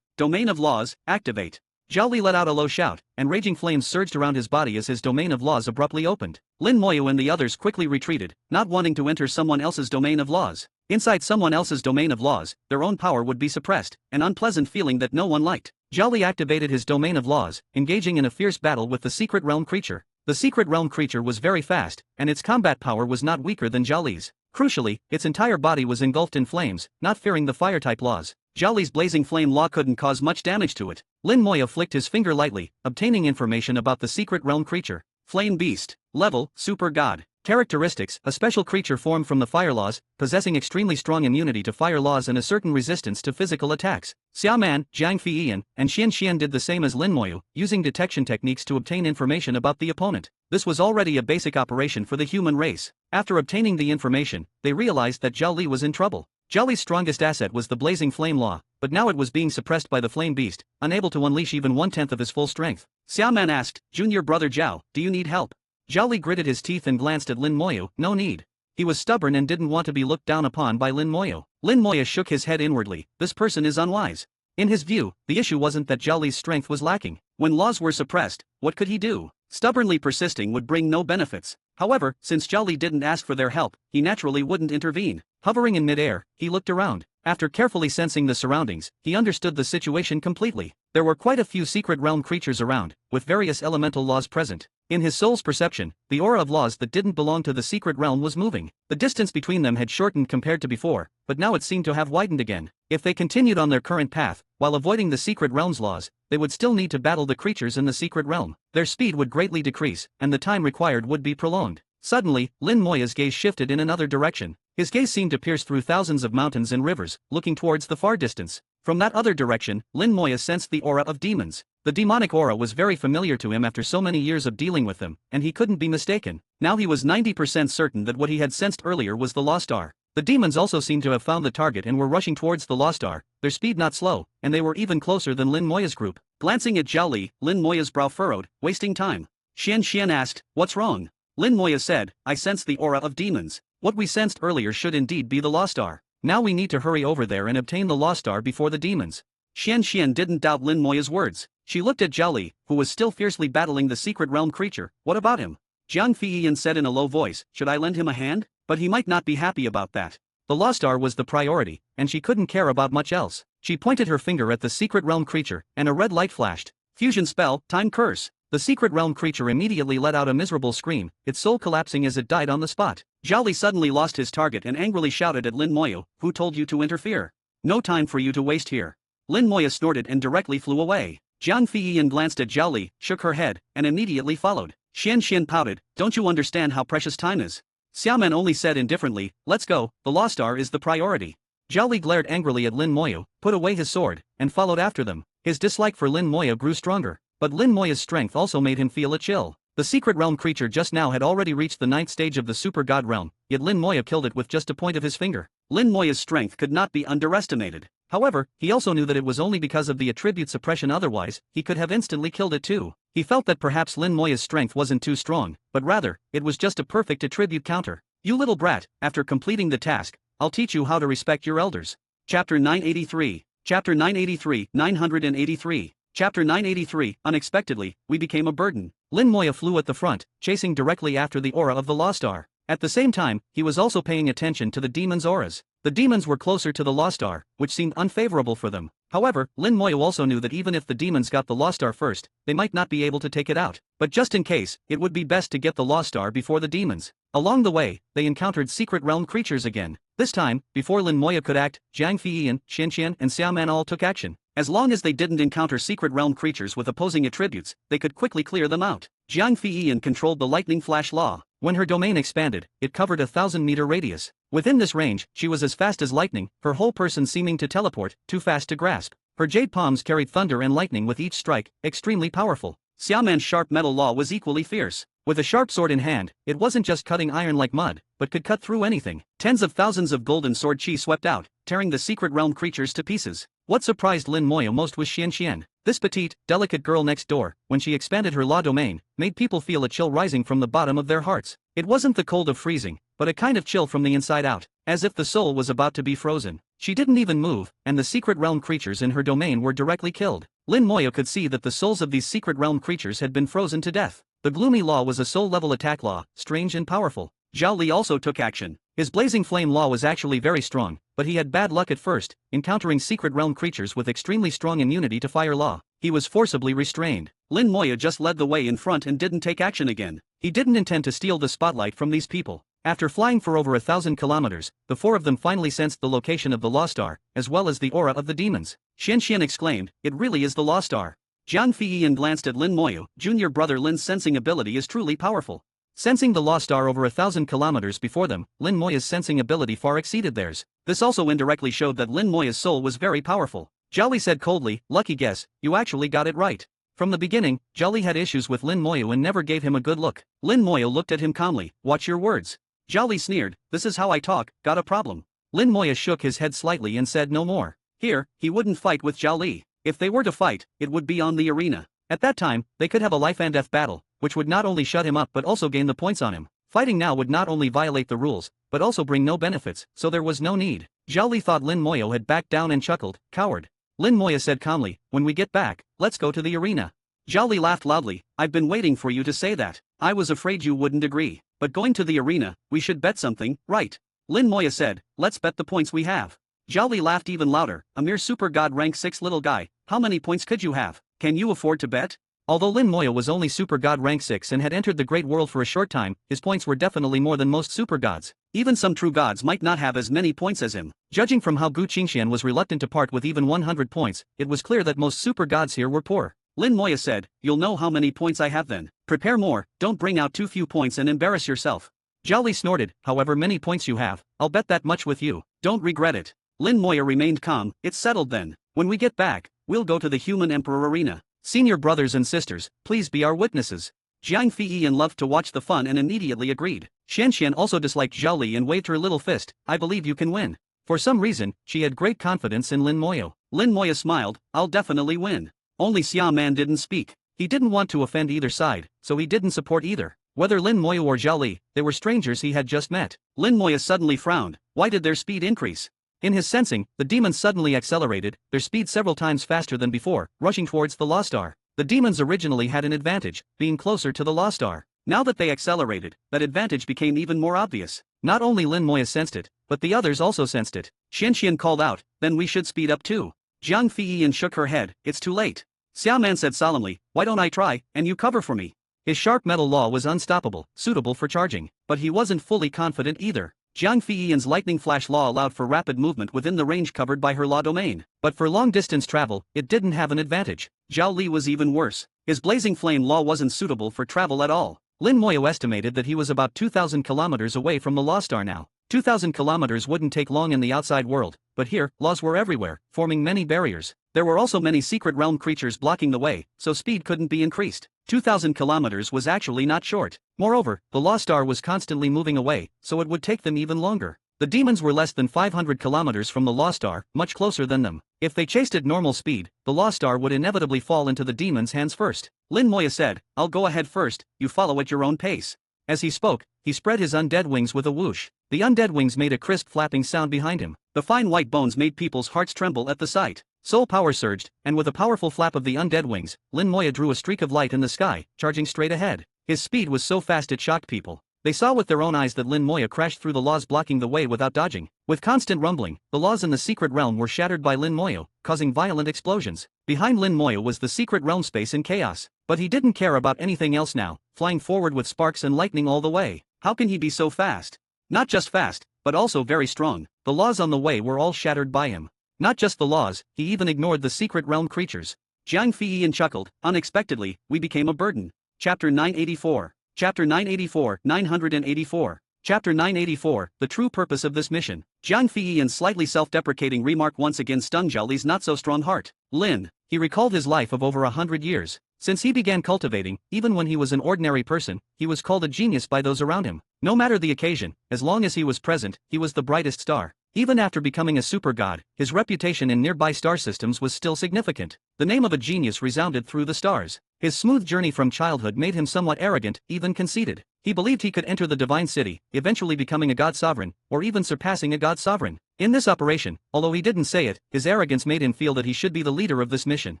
Domain of laws, activate. Zhao Li let out a low shout, and raging flames surged around his body as his domain of laws abruptly opened. Lin Moya and the others quickly retreated, not wanting to enter someone else's domain of laws. Inside someone else's domain of laws, their own power would be suppressed, an unpleasant feeling that no one liked. Zhao Li activated his domain of laws, engaging in a fierce battle with the secret realm creature. The secret realm creature was very fast, and its combat power was not weaker than Zhao Li's. Crucially, its entire body was engulfed in flames, not fearing the fire-type laws. Zhao Li's blazing flame law couldn't cause much damage to it. Lin Moya flicked his finger lightly, obtaining information about the secret realm creature. Flame Beast. Level, Super God. Characteristics, a special creature formed from the fire laws, possessing extremely strong immunity to fire laws and a certain resistance to physical attacks. Xiaoman, Jiang Feiyan, and Xian Xian did the same as Lin Moya, using detection techniques to obtain information about the opponent. This was already a basic operation for the human race. After obtaining the information, they realized that Zhao Li was in trouble. Zhao Li's strongest asset was the blazing flame law, but now it was being suppressed by the flame beast, unable to unleash even 1/10 of his full strength. Xiaoman asked, Junior brother Zhao, do you need help? Zhao Li gritted his teeth and glanced at Lin Moyo. No need. He was stubborn and didn't want to be looked down upon by Lin Moyo. Lin Moyo shook his head inwardly. This person is unwise. In his view, the issue wasn't that Zhao Li's strength was lacking. When laws were suppressed, what could he do? Stubbornly persisting would bring no benefits. However, since Zhao Li didn't ask for their help, he naturally wouldn't intervene. Hovering in midair, he looked around. After carefully sensing the surroundings, he understood the situation completely. There were quite a few secret realm creatures around, with various elemental laws present. In his soul's perception, the aura of laws that didn't belong to the secret realm was moving. The distance between them had shortened compared to before, but now it seemed to have widened again. If they continued on their current path, while avoiding the secret realm's laws, they would still need to battle the creatures in the secret realm. Their speed would greatly decrease, and the time required would be prolonged. Suddenly, Lin Moya's gaze shifted in another direction. His gaze seemed to pierce through thousands of mountains and rivers, looking towards the far distance. From that other direction, Lin Moya sensed the aura of demons. The demonic aura was very familiar to him after so many years of dealing with them, and he couldn't be mistaken. Now he was 90% certain that what he had sensed earlier was the Lost Star. The demons also seemed to have found the target and were rushing towards the Lost Star, their speed not slow, and they were even closer than Lin Moya's group. Glancing at Zhao Li, Lin Moya's brow furrowed, wasting time. Xian asked, "What's wrong?" Lin Moya said, "I sense the aura of demons. What we sensed earlier should indeed be the Lost Star. Now we need to hurry over there and obtain the Lost Star before the demons." Xian didn't doubt Lin Moya's words. She looked at Zhao Li, who was still fiercely battling the secret realm creature. "What about him?" Jiang Feiyan said in a low voice, "Should I lend him a hand? But he might not be happy about that." The Lost Star was the priority, and she couldn't care about much else. She pointed her finger at the secret realm creature, and a red light flashed. Fusion spell, time curse. The secret realm creature immediately let out a miserable scream, its soul collapsing as it died on the spot. Zhao Li suddenly lost his target and angrily shouted at Lin Moyo, "Who told you to interfere? No time for you to waste here." Lin Moya snorted and directly flew away. Jiang Feiyan glanced at Zhao Li, shook her head, and immediately followed. Xian pouted, "Don't you understand how precious time is?" Xiaoman only said indifferently, "Let's go, the Lost Star is the priority." Zhao Li glared angrily at Lin Moyo, put away his sword, and followed after them. His dislike for Lin Moya grew stronger, but Lin Moya's strength also made him feel a chill. The secret realm creature just now had already reached the 9th stage of the super god realm, yet Lin Moya killed it with just a point of his finger. Lin Moya's strength could not be underestimated. However, he also knew that it was only because of the attribute suppression, otherwise, he could have instantly killed it too. He felt that perhaps Lin Moya's strength wasn't too strong, but rather, it was just a perfect attribute counter. "You little brat, after completing the task, I'll teach you how to respect your elders." Chapter 983. Chapter 983, 983. Chapter 983, Unexpectedly, we became a burden. Lin Moya flew at the front, chasing directly after the aura of the Lost Star. At the same time, he was also paying attention to the demons' auras. The demons were closer to the Lost Star, which seemed unfavorable for them. However, Lin Moya also knew that even if the demons got the Lost Star first, they might not be able to take it out. But just in case, it would be best to get the Lost Star before the demons. Along the way, they encountered secret realm creatures again. This time, before Lin Moya could act, Jiang Feiyan, Xian, and Xiaoman all took action. As long as they didn't encounter secret realm creatures with opposing attributes, they could quickly clear them out. Jiang Feiyan controlled the lightning flash law. When her domain expanded, it covered a 1,000-meter radius. Within this range, she was as fast as lightning, her whole person seeming to teleport, too fast to grasp. Her jade palms carried thunder and lightning with each strike, extremely powerful. Xiaoman's sharp metal law was equally fierce. With a sharp sword in hand, it wasn't just cutting iron like mud, but could cut through anything. Tens of thousands of golden sword chi swept out, tearing the secret realm creatures to pieces. What surprised Lin Moya most was Xian. This petite, delicate girl next door, when she expanded her law domain, made people feel a chill rising from the bottom of their hearts. It wasn't the cold of freezing, but a kind of chill from the inside out, as if the soul was about to be frozen. She didn't even move, and the secret realm creatures in her domain were directly killed. Lin Moya could see that the souls of these secret realm creatures had been frozen to death. The gloomy law was a soul-level attack law, strange and powerful. Zhao Li also took action. His blazing flame law was actually very strong, but he had bad luck at first, encountering secret realm creatures with extremely strong immunity to fire law. He was forcibly restrained. Lin Moya just led the way in front and didn't take action again. He didn't intend to steal the spotlight from these people. After flying for over 1,000 kilometers, the four of them finally sensed the location of the Lost Star, as well as the aura of the demons. Xian exclaimed, "It really is the Lost Star." Jiang Feiyan glanced at Lin Moyo. Junior brother Lin's sensing ability is truly powerful. Sensing the Lost Star over 1,000 kilometers before them, Lin Moya's sensing ability far exceeded theirs. This also indirectly showed that Lin Moya's soul was very powerful. Zhao Li said coldly, "Lucky guess, you actually got it right." From the beginning, Zhao Li had issues with Lin Moyo and never gave him a good look. Lin Moyo looked at him calmly, "Watch your words." Zhao Li sneered, "This is how I talk, got a problem?" Lin Moya shook his head slightly and said no more. Here, he wouldn't fight with Zhao Li. If they were to fight, it would be on the arena. At that time, they could have a life and death battle, which would not only shut him up but also gain the points on him. Fighting now would not only violate the rules, but also bring no benefits, so there was no need. Zhao Li thought Lin Moyo had backed down and chuckled, "Coward." Lin Moyo said calmly, "When we get back, let's go to the arena." Zhao Li laughed loudly, "I've been waiting for you to say that. I was afraid you wouldn't agree. But going to the arena, we should bet something, right?" Lin Moyo said, "Let's bet the points we have." Zhao Li laughed even louder, "A mere super god rank 6 little guy, how many points could you have? Can you afford to bet?" Although Lin Moyo was only super god rank 6 and had entered the great world for a short time, his points were definitely more than most super gods. Even some true gods might not have as many points as him. Judging from how Gu Qingxian was reluctant to part with even 100 points, it was clear that most super gods here were poor. Lin Moyo said, "You'll know how many points I have then. Prepare more, don't bring out too few points and embarrass yourself." Zhao Li snorted, "However many points you have, I'll bet that much with you. Don't regret it." Lin Moyo remained calm, "It's settled then. When we get back, we'll go to the Human Emperor Arena. Senior brothers and sisters, please be our witnesses." Jiang Feiyan loved to watch the fun and immediately agreed. Xianxian also disliked Zhao Li and waved her little fist, "I believe you can win." For some reason, she had great confidence in Lin Moyo. Lin Moyo smiled, "I'll definitely win." Only Xia Man didn't speak. He didn't want to offend either side, so he didn't support either. Whether Lin Moyo or Zhao Li, they were strangers he had just met. Lin Moyo suddenly frowned. Why did their speed increase? In his sensing, the demons suddenly accelerated, their speed several times faster than before, rushing towards the Lost Star. The demons originally had an advantage, being closer to the Lost Star. Now that they accelerated, that advantage became even more obvious. Not only Lin Moyo sensed it, but the others also sensed it. Xianxian called out, "Then we should speed up too." Jiang Feiyan shook her head, "It's too late." Xiaoman said solemnly, "Why don't I try, and you cover for me?" His sharp metal law was unstoppable, suitable for charging, but he wasn't fully confident either. Jiang Feiyan's lightning flash law allowed for rapid movement within the range covered by her law domain, but for long-distance travel, it didn't have an advantage. Zhao Li was even worse. His blazing flame law wasn't suitable for travel at all. Lin Moyo estimated that he was about 2,000 kilometers away from the Lost Star now. 2,000 kilometers wouldn't take long in the outside world, but here, laws were everywhere, forming many barriers. There were also many secret realm creatures blocking the way, so speed couldn't be increased. 2,000 kilometers was actually not short. Moreover, the Lost Star was constantly moving away, so it would take them even longer. The demons were less than 500 kilometers from the Lost Star, much closer than them. If they chased at normal speed, the Lost Star would inevitably fall into the demons' hands first. Lin Moyo said, "I'll go ahead first, you follow at your own pace." As he spoke, he spread his undead wings with a whoosh. The undead wings made a crisp flapping sound behind him. The fine white bones made people's hearts tremble at the sight. Soul power surged, and with a powerful flap of the undead wings, Lin Moyo drew a streak of light in the sky, charging straight ahead. His speed was so fast it shocked people. They saw with their own eyes that Lin Moyo crashed through the laws blocking the way without dodging. With constant rumbling, the laws in the secret realm were shattered by Lin Moyo, causing violent explosions. Behind Lin Moyo was the secret realm space in chaos. But he didn't care about anything else now, flying forward with sparks and lightning all the way. How can he be so fast? Not just fast, but also very strong. The laws on the way were all shattered by him. Not just the laws, he even ignored the secret realm creatures. Jiang Feiyan chuckled, "Unexpectedly, we became a burden." Chapter 984. Chapter 984, 984. Chapter 984, The True Purpose of This Mission. Jiang Feiyan's slightly self-deprecating remark once again stung Zhao Li's not-so-strong heart. Lin. He recalled his life of over 100 years. Since he began cultivating, even when he was an ordinary person, he was called a genius by those around him. No matter the occasion, as long as he was present, he was the brightest star. Even after becoming a super god, his reputation in nearby star systems was still significant. The name of a genius resounded through the stars. His smooth journey from childhood made him somewhat arrogant, even conceited. He believed he could enter the divine city, eventually becoming a god sovereign, or even surpassing a god sovereign. In this operation, although he didn't say it, his arrogance made him feel that he should be the leader of this mission.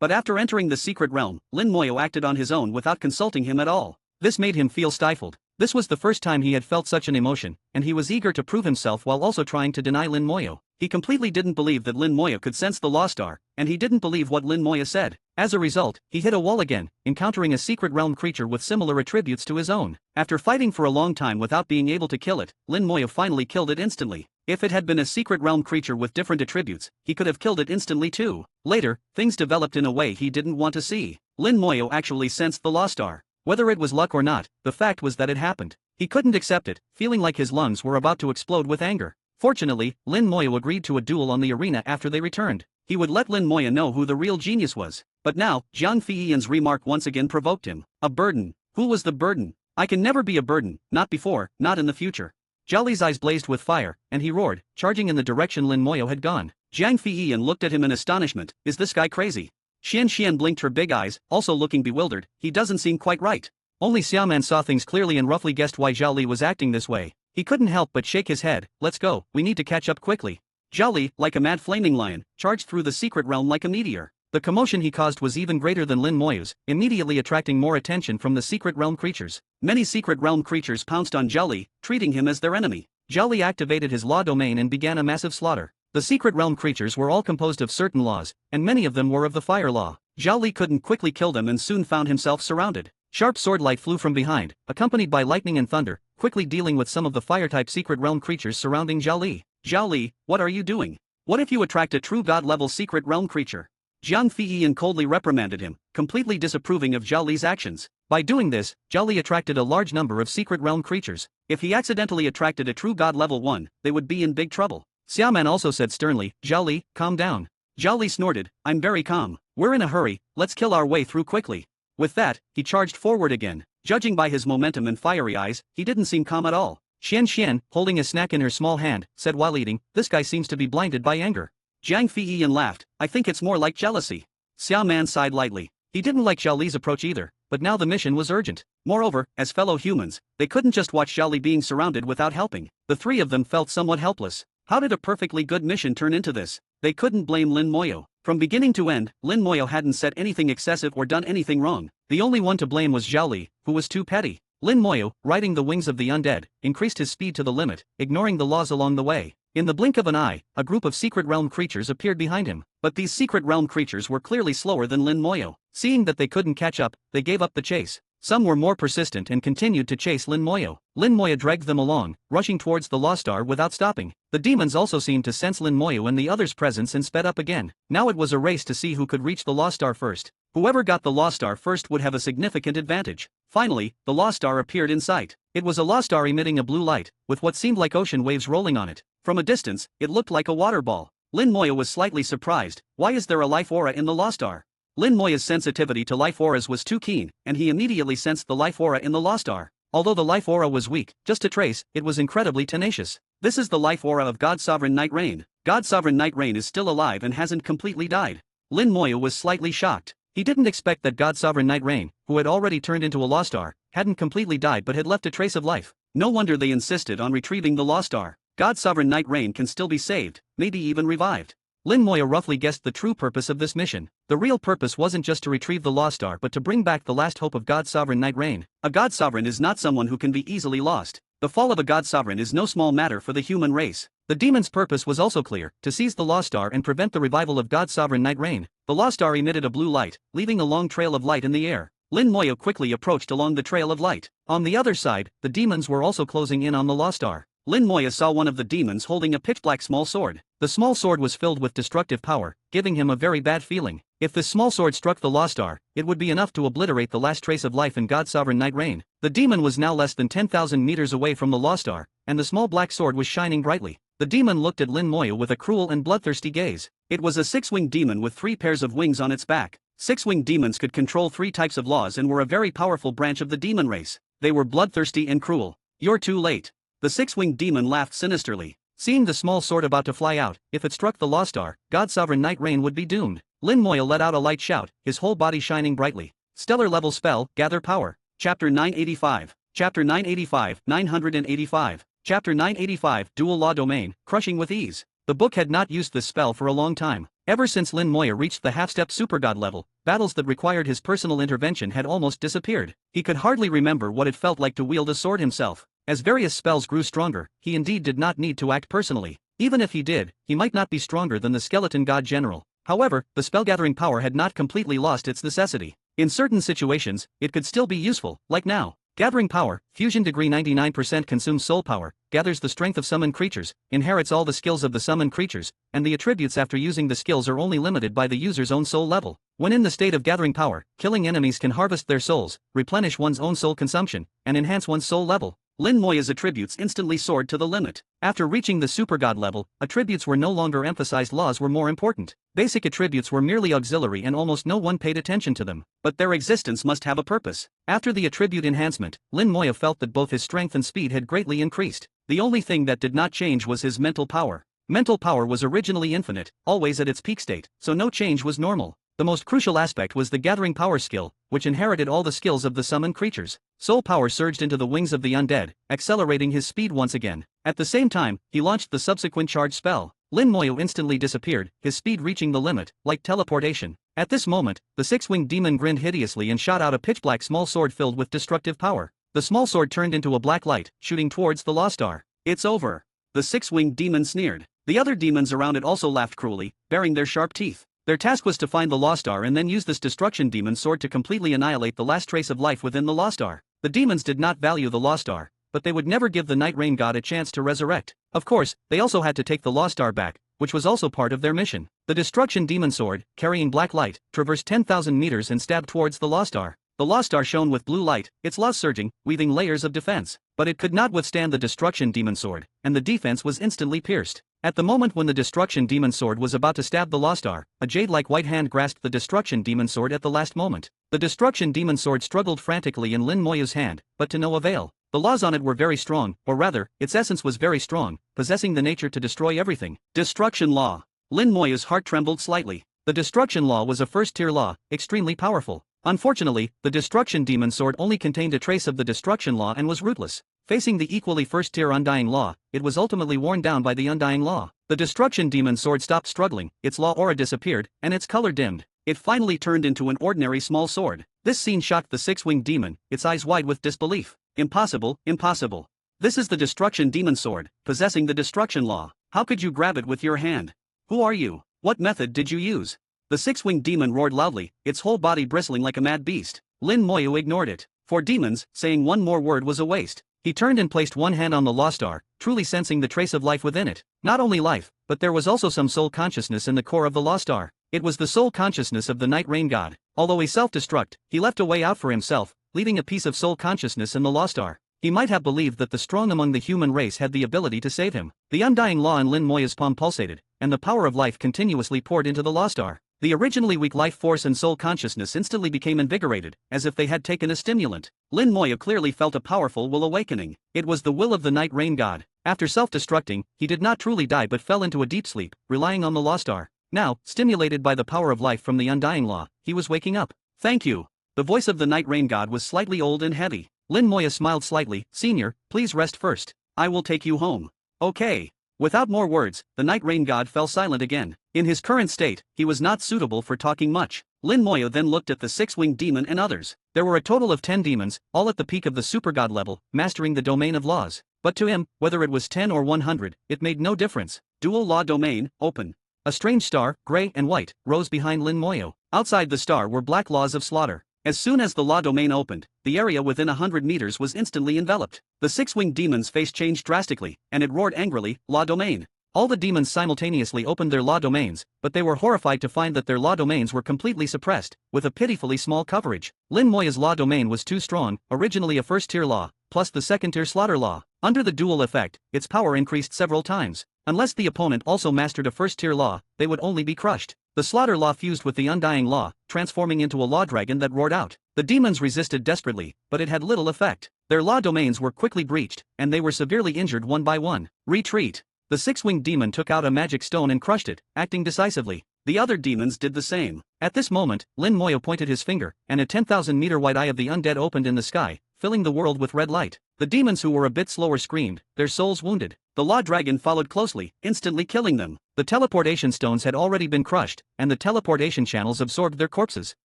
But after entering the secret realm, Lin Moyo acted on his own without consulting him at all. This made him feel stifled. This was the first time he had felt such an emotion, and he was eager to prove himself while also trying to deny Lin Moyo. He completely didn't believe that Lin Moyo could sense the Lost Star, and he didn't believe what Lin Moyo said. As a result, he hit a wall again, encountering a secret realm creature with similar attributes to his own. After fighting for a long time without being able to kill it, Lin Moyo finally killed it instantly. If it had been a secret realm creature with different attributes, he could have killed it instantly too. Later, things developed in a way he didn't want to see. Lin Moyo actually sensed the Lost Star. Whether it was luck or not, the fact was that it happened. He couldn't accept it, feeling like his lungs were about to explode with anger. Fortunately, Lin Moyo agreed to a duel on the arena after they returned. He would let Lin Moyo know who the real genius was. But now, Jiang Feiyan's remark once again provoked him. A burden. Who was the burden? I can never be a burden, not before, not in the future. Zhao Li's eyes blazed with fire, and he roared, charging in the direction Lin Moyo had gone. Jiang Feiyan looked at him in astonishment. Is this guy crazy? Xian blinked her big eyes, also looking bewildered. He doesn't seem quite right. Only Xiaoman saw things clearly and roughly guessed why Zhao Li was acting this way. He couldn't help but shake his head. Let's go, we need to catch up quickly. Zhao Li, like a mad flaming lion, charged through the secret realm like a meteor. The commotion he caused was even greater than Lin Moyu's, immediately attracting more attention from the secret realm creatures. Many secret realm creatures pounced on Zhao Li, treating him as their enemy. Zhao Li activated his law domain and began a massive slaughter. The secret realm creatures were all composed of certain laws, and many of them were of the fire law. Zhao Li couldn't quickly kill them and soon found himself surrounded. Sharp sword light flew from behind, accompanied by lightning and thunder, quickly dealing with some of the fire-type secret realm creatures surrounding Zhao Li. Zhao Li, what are you doing? What if you attract a true god-level secret realm creature? Jiang Feiyan coldly reprimanded him, completely disapproving of Zhao Li's actions. By doing this, Zhao Li attracted a large number of secret realm creatures. If he accidentally attracted a true god level 1, they would be in big trouble. Xiaoman also said sternly, Zhao Li, calm down. Zhao Li snorted, I'm very calm. We're in a hurry, let's kill our way through quickly. With that, he charged forward again. Judging by his momentum and fiery eyes, he didn't seem calm at all. Xian, holding a snack in her small hand, said while eating, this guy seems to be blinded by anger. Jiang Feiyan laughed, I think it's more like jealousy. Xiaoman sighed lightly. He didn't like Zhao Li's approach either, but now the mission was urgent. Moreover, as fellow humans, they couldn't just watch Zhao Li being surrounded without helping. The three of them felt somewhat helpless. How did a perfectly good mission turn into this? They couldn't blame Lin Moyo. From beginning to end, Lin Moyo hadn't said anything excessive or done anything wrong. The only one to blame was Zhao Li, who was too petty. Lin Moyo, riding the wings of the undead, increased his speed to the limit, ignoring the laws along the way. In the blink of an eye, a group of secret realm creatures appeared behind him, but these secret realm creatures were clearly slower than Lin Moyo. Seeing that they couldn't catch up, they gave up the chase. Some were more persistent and continued to chase Lin Moyo. Lin Moyo dragged them along, rushing towards the Lost Star without stopping. The demons also seemed to sense Lin Moyo and the others' presence and sped up again. Now it was a race to see who could reach the Lost Star first. Whoever got the Lost Star first would have a significant advantage. Finally, the Lost Star appeared in sight. It was a Lost Star emitting a blue light, with what seemed like ocean waves rolling on it. From a distance, it looked like a water ball. Lin Moyo was slightly surprised. Why is there a life aura in the Lost Star? Lin Moyo's sensitivity to life auras was too keen, and he immediately sensed the life aura in the Lost Star. Although the life aura was weak, just a trace, it was incredibly tenacious. This is the life aura of God Sovereign Night Rain. God Sovereign Night Rain is still alive and hasn't completely died. Lin Moyo was slightly shocked. He didn't expect that God Sovereign Night Rain, who had already turned into a Lost Star, hadn't completely died but had left a trace of life. No wonder they insisted on retrieving the Lost Star. God Sovereign Night Rain can still be saved, maybe even revived. Lin Moyo roughly guessed the true purpose of this mission. The real purpose wasn't just to retrieve the Lost Star but to bring back the last hope of God Sovereign Night Rain. A God Sovereign is not someone who can be easily lost. The fall of a God Sovereign is no small matter for the human race. The demon's purpose was also clear, to seize the Lost Star and prevent the revival of God Sovereign Night Rain. The Lost Star emitted a blue light, leaving a long trail of light in the air. Lin Moyo quickly approached along the trail of light. On the other side, the demons were also closing in on the Lost Star. Lin Moyo saw one of the demons holding a pitch-black small sword. The small sword was filled with destructive power, giving him a very bad feeling. If this small sword struck the Lost Star, it would be enough to obliterate the last trace of life in God Sovereign Night Rain. The demon was now less than 10,000 meters away from the Lost Star, and the small black sword was shining brightly. The demon looked at Lin Moyo with a cruel and bloodthirsty gaze. It was a six-winged demon with 3 pairs of wings on its back. Six-winged demons could control 3 types of laws and were a very powerful branch of the demon race. They were bloodthirsty and cruel. You're too late. The six-winged demon laughed sinisterly. Seeing the small sword about to fly out, if it struck the Lost Star, God Sovereign Night Rain would be doomed. Lin Moyo let out a light shout, his whole body shining brightly. Stellar level spell, gather power. Chapter 985. Chapter 985, 985. Chapter 985, Dual Law Domain, crushing with ease. The book had not used this spell for a long time. Ever since Lin Moyo reached the half-step supergod level, battles that required his personal intervention had almost disappeared. He could hardly remember what it felt like to wield a sword himself. As various spells grew stronger, he indeed did not need to act personally. Even if he did, he might not be stronger than the skeleton god general. However, the spell-gathering power had not completely lost its necessity. In certain situations, it could still be useful, like now. Gathering power, fusion degree 99% consumes soul power, gathers the strength of summoned creatures, inherits all the skills of the summoned creatures, and the attributes after using the skills are only limited by the user's own soul level. When in the state of gathering power, killing enemies can harvest their souls, replenish one's own soul consumption, and enhance one's soul level. Lin Moyo's attributes instantly soared to the limit. After reaching the supergod level, attributes were no longer emphasized, laws were more important. Basic attributes were merely auxiliary and almost no one paid attention to them, but their existence must have a purpose. After the attribute enhancement, Lin Moyo felt that both his strength and speed had greatly increased. The only thing that did not change was his mental power. Mental power was originally infinite, always at its peak state, so no change was normal. The most crucial aspect was the gathering power skill, which inherited all the skills of the summoned creatures. Soul power surged into the wings of the undead, accelerating his speed once again. At the same time, he launched the subsequent charge spell. Lin Moyo instantly disappeared, his speed reaching the limit, like teleportation. At this moment, the six-winged demon grinned hideously and shot out a pitch-black small sword filled with destructive power. The small sword turned into a black light, shooting towards the Lost Star. "It's over." The six-winged demon sneered. The other demons around it also laughed cruelly, baring their sharp teeth. Their task was to find the Lost Star and then use this destruction demon sword to completely annihilate the last trace of life within the Lost Star. The demons did not value the Lost Star, but they would never give the Night Rain God a chance to resurrect. Of course, they also had to take the Lost Star back, which was also part of their mission. The destruction demon sword, carrying black light, traversed 10,000 meters and stabbed towards the Lost Star. The Lost Star shone with blue light, its laws surging, weaving layers of defense. But it could not withstand the destruction demon sword, and the defense was instantly pierced. At the moment when the destruction demon sword was about to stab the Lost Star, a jade-like white hand grasped the destruction demon sword at the last moment. The destruction demon sword struggled frantically in Lin Moyo's hand, but to no avail. The laws on it were very strong, or rather, its essence was very strong, possessing the nature to destroy everything. Destruction law. Lin Moyo's heart trembled slightly. The destruction law was a first-tier law, extremely powerful. Unfortunately, the destruction demon sword only contained a trace of the destruction law and was rootless. Facing the equally first-tier undying law, it was ultimately worn down by the undying law. The destruction demon sword stopped struggling, its law aura disappeared, and its color dimmed. It finally turned into an ordinary small sword. This scene shocked the six-winged demon, its eyes wide with disbelief. Impossible, impossible. This is the destruction demon sword, possessing the destruction law. How could you grab it with your hand? Who are you? What method did you use? The six-winged demon roared loudly, its whole body bristling like a mad beast. Lin Moyo ignored it. For demons, saying one more word was a waste. He turned and placed one hand on the Lost Star, truly sensing the trace of life within it. Not only life, but there was also some soul consciousness in the core of the Lost Star. It was the soul consciousness of the Night Rain God. Although he self-destruct, he left a way out for himself, leaving a piece of soul consciousness in the Lost Star. He might have believed that the strong among the human race had the ability to save him. The undying law in Lin Moyo's palm pulsated, and the power of life continuously poured into the Lost Star. The originally weak life force and soul consciousness instantly became invigorated, as if they had taken a stimulant. Lin Moyo clearly felt a powerful will awakening. It was the will of the Night Rain God. After self-destructing, he did not truly die but fell into a deep sleep, relying on the Lost Star. Now, stimulated by the power of life from the undying law, he was waking up. "Thank you." The voice of the Night Rain God was slightly old and heavy. Lin Moyo smiled slightly. "Senior, please rest first. I will take you home." "Okay." Without more words, the Night Rain God fell silent again. In his current state, he was not suitable for talking much. Lin Moyo then looked at the six-winged demon and others. There were a total of 10 demons, all at the peak of the supergod level, mastering the domain of laws. But to him, whether it was 10 or 100, it made no difference. Dual law domain, open. A strange star, gray and white, rose behind Lin Moyo. Outside the star were black laws of slaughter. As soon as the law domain opened, the area within 100 meters was instantly enveloped. The six-winged demon's face changed drastically, and it roared angrily, "Law domain." All the demons simultaneously opened their law domains, but they were horrified to find that their law domains were completely suppressed, with a pitifully small coverage. Lin Moyo's law domain was too strong, originally a first-tier law, plus the second-tier slaughter law. Under the dual effect, its power increased several times. Unless the opponent also mastered a first-tier law, they would only be crushed. The slaughter law fused with the undying law, transforming into a law dragon that roared out. The demons resisted desperately, but it had little effect. Their law domains were quickly breached, and they were severely injured one by one. Retreat. The six-winged demon took out a magic stone and crushed it, acting decisively. The other demons did the same. At this moment, Lin Moyo pointed his finger, and a 10,000-meter wide eye of the undead opened in the sky, filling the world with red light. The demons who were a bit slower screamed, their souls wounded. The law dragon followed closely, instantly killing them. The teleportation stones had already been crushed, and the teleportation channels absorbed their corpses.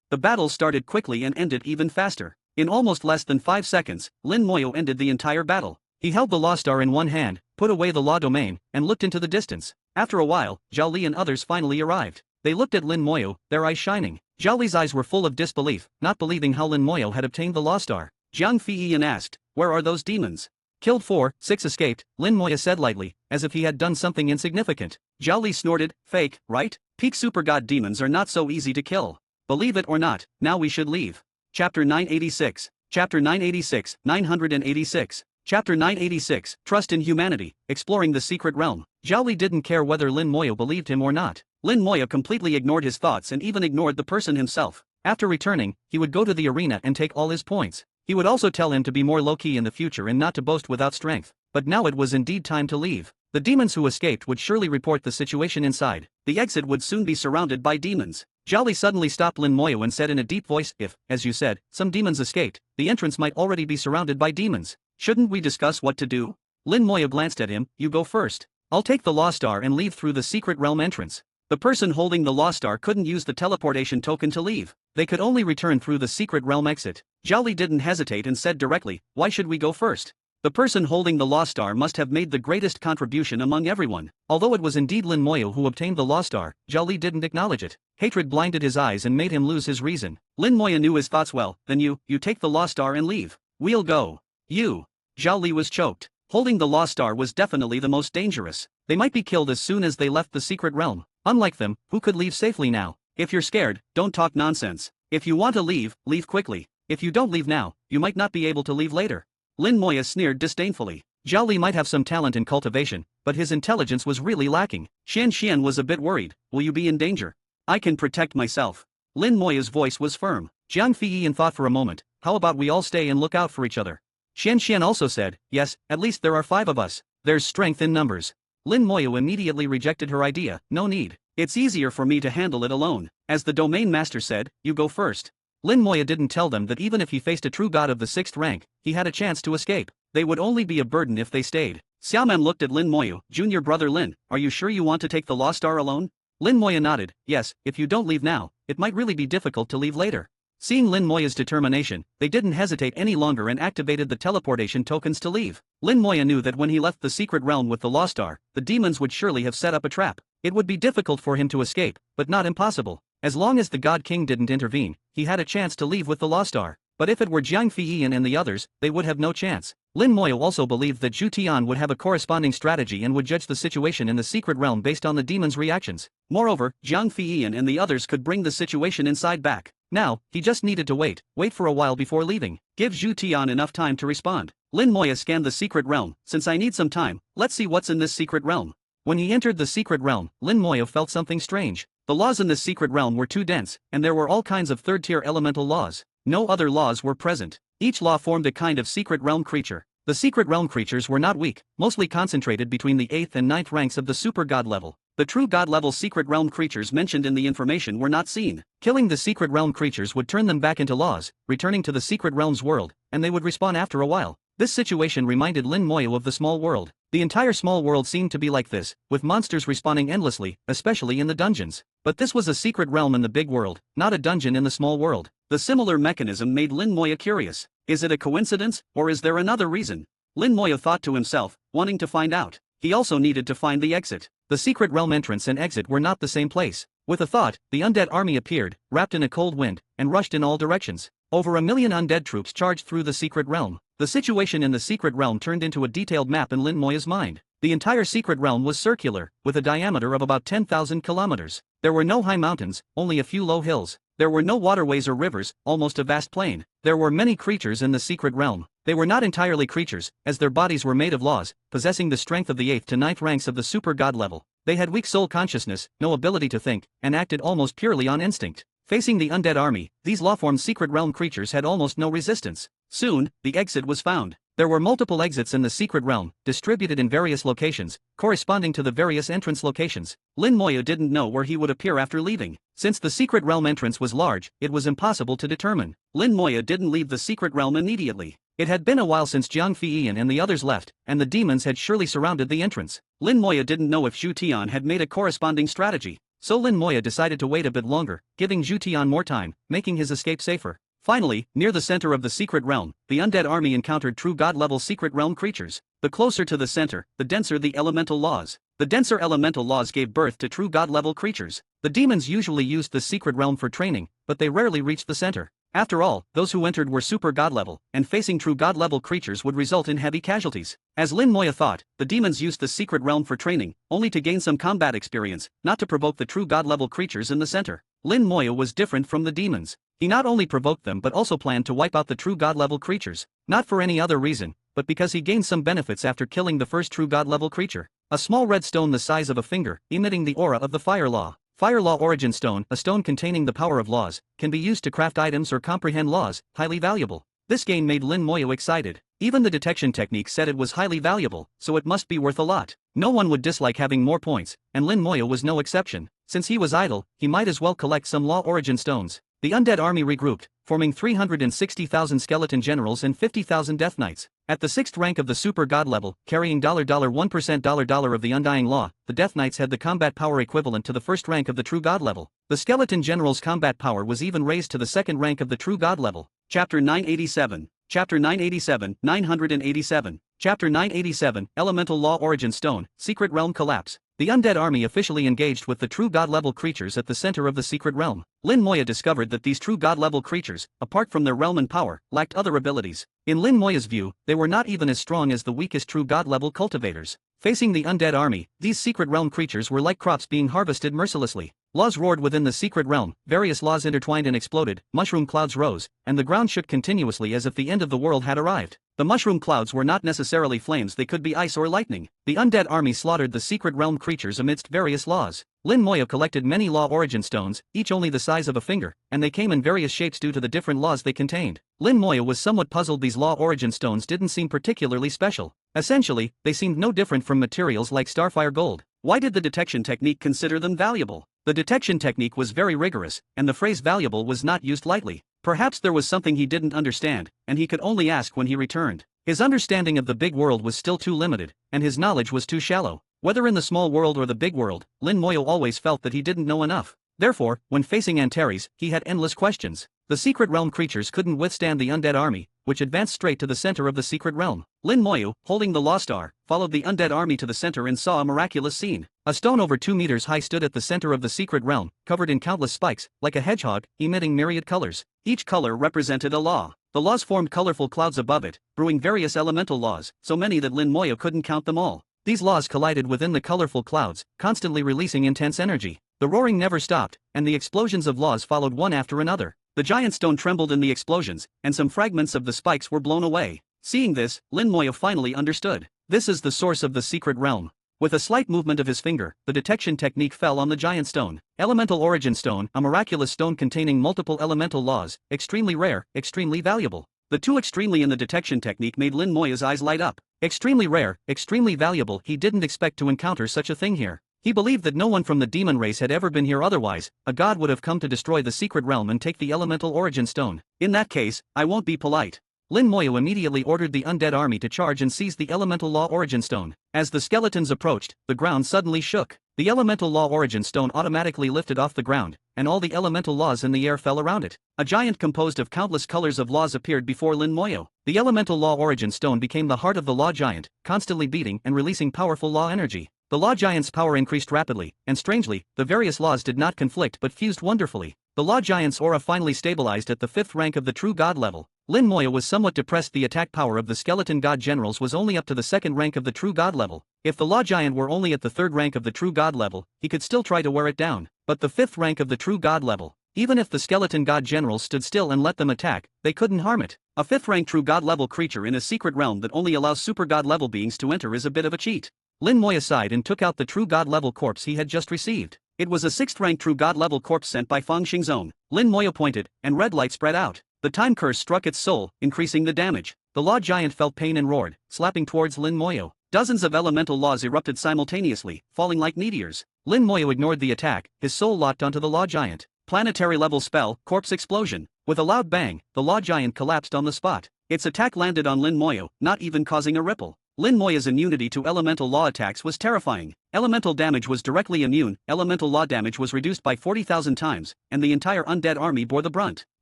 The battle started quickly and ended even faster. In almost less than 5 seconds, Lin Moyo ended the entire battle. He held the Law Star in one hand, put away the law domain, and looked into the distance. After a while, Zhao Li and others finally arrived. They looked at Lin Moyo, their eyes shining. Zhao Li's eyes were full of disbelief, not believing how Lin Moyo had obtained the Law Star. Jiang Feiyan asked, "Where are those demons?" "Killed 4, 6 escaped," Lin Moyo said lightly, as if he had done something insignificant. Zhao Li snorted, "Fake, right? Peak super god demons are not so easy to kill. Believe it or not, now we should leave." Chapter 986. Chapter 986, 986. Chapter 986, Trust in Humanity, Exploring the Secret Realm. Zhao Li didn't care whether Lin Moyo believed him or not. Lin Moyo completely ignored his thoughts and even ignored the person himself. After returning, he would go to the arena and take all his points. He would also tell him to be more low-key in the future and not to boast without strength. But now it was indeed time to leave. The demons who escaped would surely report the situation inside. the exit would soon be surrounded by demons. Jolly suddenly stopped Lin Moyo and said in a deep voice, if, as you said, some demons escaped, the entrance might already be surrounded by demons. Shouldn't we discuss what to do? Lin Moyo glanced at him. You go first. I'll take the Lost Star and leave through the secret realm entrance. The person holding the Lost Star couldn't use the teleportation token to leave. They could only return through the secret realm exit. Jolly didn't hesitate and said directly, why should we go first? The person holding the Lost Star must have made the greatest contribution among everyone. Although it was indeed Lin Moyo who obtained the Lost Star, Jolly didn't acknowledge it. Hatred blinded his eyes and made him lose his reason. Lin Moyo knew his thoughts well. Then you take the Lost Star and leave. We'll go. You. Jolly was choked. Holding the Lost Star was definitely the most dangerous. They might be killed as soon as they left the secret realm. Unlike them, who could leave safely now? If you're scared, don't talk nonsense. If you want to leave, leave quickly. If you don't leave now, you might not be able to leave later. Lin Moyo sneered disdainfully. Jolly might have some talent in cultivation, but his intelligence was really lacking. Xian Xian was a bit worried. Will you be in danger? I can protect myself. Lin Moyo's voice was firm. Jiang Feiyin thought for a moment. How about we all stay and look out for each other? Xian Xian also said, yes, at least there are 5 of us. There's strength in numbers. Lin Moyo immediately rejected her idea. No need. It's easier for me to handle it alone. As the domain master said, you go first. Lin Moyo didn't tell them that even if he faced a true god of the 6th rank, he had a chance to escape. They would only be a burden if they stayed. Xiaoman looked at Lin Moyo. Junior brother Lin, are you sure you want to take the Lost Star alone? Lin Moyo nodded. Yes, if you don't leave now, it might really be difficult to leave later. Seeing Lin Moyo's determination, they didn't hesitate any longer and activated the teleportation tokens to leave. Lin Moyo knew that when he left the secret realm with the Lost Star, the demons would surely have set up a trap. It would be difficult for him to escape, but not impossible. As long as the God King didn't intervene, he had a chance to leave with the Lost Star. But if it were Jiang Feiyin and the others, they would have no chance. Lin Moyo also believed that Zhu Tian would have a corresponding strategy and would judge the situation in the secret realm based on the demons' reactions. Moreover, Jiang Feiyin and the others could bring the situation inside back. Now, he just needed to wait for a while before leaving. Give Zhu Tian enough time to respond. Lin Moyo scanned the secret realm. Since I need some time, let's see what's in this secret realm. When he entered the secret realm, Lin Moyo felt something strange. The laws in this secret realm were too dense, and there were all kinds of third-tier elemental laws. No other laws were present. Each law formed a kind of secret realm creature. The secret realm creatures were not weak, mostly concentrated between the 8th and 9th ranks of the super god level. The true god level secret realm creatures mentioned in the information were not seen. Killing the secret realm creatures would turn them back into laws, returning to the secret realm's world, and they would respawn after a while. This situation reminded Lin Moyo of the small world. The entire small world seemed to be like this, with monsters respawning endlessly, especially in the dungeons. But this was a secret realm in the big world, not a dungeon in the small world. The similar mechanism made Lin Moyo curious. Is it a coincidence, or is there another reason? Lin Moyo thought to himself, wanting to find out. He also needed to find the exit. The secret realm entrance and exit were not the same place. With a thought, the undead army appeared, wrapped in a cold wind, and rushed in all directions. Over 1 million undead troops charged through the secret realm. The situation in the secret realm turned into a detailed map in Lin Moyo's mind. The entire secret realm was circular, with a diameter of about 10,000 kilometers. There were no high mountains, only a few low hills. There were no waterways or rivers, almost a vast plain. There were many creatures in the secret realm. They were not entirely creatures, as their bodies were made of laws, possessing the strength of the 8th to 9th ranks of the super god level. They had weak soul consciousness, no ability to think, and acted almost purely on instinct. Facing the undead army, these law-formed secret realm creatures had almost no resistance. Soon, the exit was found. There were multiple exits in the secret realm, distributed in various locations, corresponding to the various entrance locations. Lin Moyo didn't know where he would appear after leaving. Since the secret realm entrance was large, it was impossible to determine. Lin Moyo didn't leave the secret realm immediately. It had been a while since Jiang Feiyin and the others left, and the demons had surely surrounded the entrance. Lin Moyo didn't know if Zhu Tian had made a corresponding strategy. So Lin Moyo decided to wait a bit longer, giving Zhu Tian more time, making his escape safer. Finally, near the center of the secret realm, the undead army encountered true god-level secret realm creatures. The closer to the center, the denser the elemental laws. The denser elemental laws gave birth to true god-level creatures. The demons usually used the secret realm for training, but they rarely reached the center. After all, those who entered were super god level, and facing true god level creatures would result in heavy casualties. As Lin Moyo thought, the demons used the secret realm for training, only to gain some combat experience, not to provoke the true god level creatures in the center. Lin Moyo was different from the demons. He not only provoked them but also planned to wipe out the true god level creatures, not for any other reason, but because he gained some benefits after killing the first true god level creature. A small red stone the size of a finger, emitting the aura of the fire law. Fire Law Origin Stone, a stone containing the power of laws, can be used to craft items or comprehend laws, highly valuable. This gain made Lin Moyo excited. Even the detection technique said it was highly valuable, so it must be worth a lot. No one would dislike having more points, and Lin Moya was no exception. Since he was idle, he might as well collect some law origin stones. The undead army regrouped, forming 360,000 skeleton generals and 50,000 death knights. At the 6th rank of the super god level, carrying $1% of the undying law, the death knights had the combat power equivalent to the 1st rank of the true god level. The skeleton general's combat power was even raised to the 2nd rank of the true god level. Chapter 987. Chapter 987, 987. Chapter 987, Elemental Law Origin Stone, Secret Realm Collapse. The undead army officially engaged with the true god-level creatures at the center of the secret realm. Lin Moya discovered that these true god-level creatures, apart from their realm and power, lacked other abilities. In Lin Moya's view, they were not even as strong as the weakest true god-level cultivators. Facing the undead army, these secret realm creatures were like crops being harvested mercilessly. Laws roared within the secret realm, various laws intertwined and exploded, mushroom clouds rose, and the ground shook continuously as if the end of the world had arrived. The mushroom clouds were not necessarily flames, they could be ice or lightning. The undead army slaughtered the secret realm creatures amidst various laws. Lin Moya collected many law origin stones, each only the size of a finger, and they came in various shapes due to the different laws they contained. Lin Moya was somewhat puzzled. These law origin stones didn't seem particularly special. Essentially, they seemed no different from materials like starfire gold. Why did the detection technique consider them valuable? The detection technique was very rigorous, and the phrase valuable was not used lightly. Perhaps there was something he didn't understand, and he could only ask when he returned. His understanding of the big world was still too limited, and his knowledge was too shallow. Whether in the small world or the big world, Lin Moya always felt that he didn't know enough. Therefore, when facing Antares, he had endless questions. The secret realm creatures couldn't withstand the undead army, which advanced straight to the center of the secret realm. Lin Moya, holding the Law Star, followed the undead army to the center and saw a miraculous scene. A stone over 2 meters high stood at the center of the secret realm, covered in countless spikes, like a hedgehog, emitting myriad colors. Each color represented a law. The laws formed colorful clouds above it, brewing various elemental laws, so many that Lin Moya couldn't count them all. These laws collided within the colorful clouds, constantly releasing intense energy. The roaring never stopped, and the explosions of laws followed one after another. The giant stone trembled in the explosions, and some fragments of the spikes were blown away. Seeing this, Lin Moya finally understood. This is the source of the secret realm. With a slight movement of his finger, the detection technique fell on the giant stone. Elemental Origin Stone, a miraculous stone containing multiple elemental laws, extremely rare, extremely valuable. The two extremely in the detection technique made Lin Moya's eyes light up. Extremely rare, extremely valuable. He didn't expect to encounter such a thing here. He believed that no one from the demon race had ever been here, otherwise, a god would have come to destroy the secret realm and take the elemental origin stone. In that case, I won't be polite. Lin Moya immediately ordered the undead army to charge and seize the elemental law origin stone. As the skeletons approached, the ground suddenly shook. The elemental law origin stone automatically lifted off the ground, and all the elemental laws in the air fell around it. A giant composed of countless colors of laws appeared before Lin Moya. The elemental law origin stone became the heart of the law giant, constantly beating and releasing powerful law energy. The law giant's power increased rapidly, and strangely, the various laws did not conflict but fused wonderfully. The law giant's aura finally stabilized at the 5th rank of the true god level. Lin Moya was somewhat depressed. The attack power of the skeleton god generals was only up to the 2nd rank of the true god level. If the law giant were only at the 3rd rank of the true god level, he could still try to wear it down. But the 5th rank of the true god level, even if the skeleton god generals stood still and let them attack, they couldn't harm it. A 5th rank true god level creature in a secret realm that only allows super god level beings to enter is a bit of a cheat. Lin Moya sighed and took out the true god level corpse he had just received. It was a 6th rank true god level corpse sent by Fang Xingzong. Lin Moya pointed, and red light spread out. The time curse struck its soul, increasing the damage. The law giant felt pain and roared, slapping towards Lin Moya. Dozens of elemental laws erupted simultaneously, falling like meteors. Lin Moya ignored the attack, his soul locked onto the law giant. Planetary level spell, corpse explosion. With a loud bang, the law giant collapsed on the spot. Its attack landed on Lin Moya, not even causing a ripple. Lin Moya's immunity to elemental law attacks was terrifying. Elemental damage was directly immune, elemental law damage was reduced by 40,000 times, and the entire undead army bore the brunt.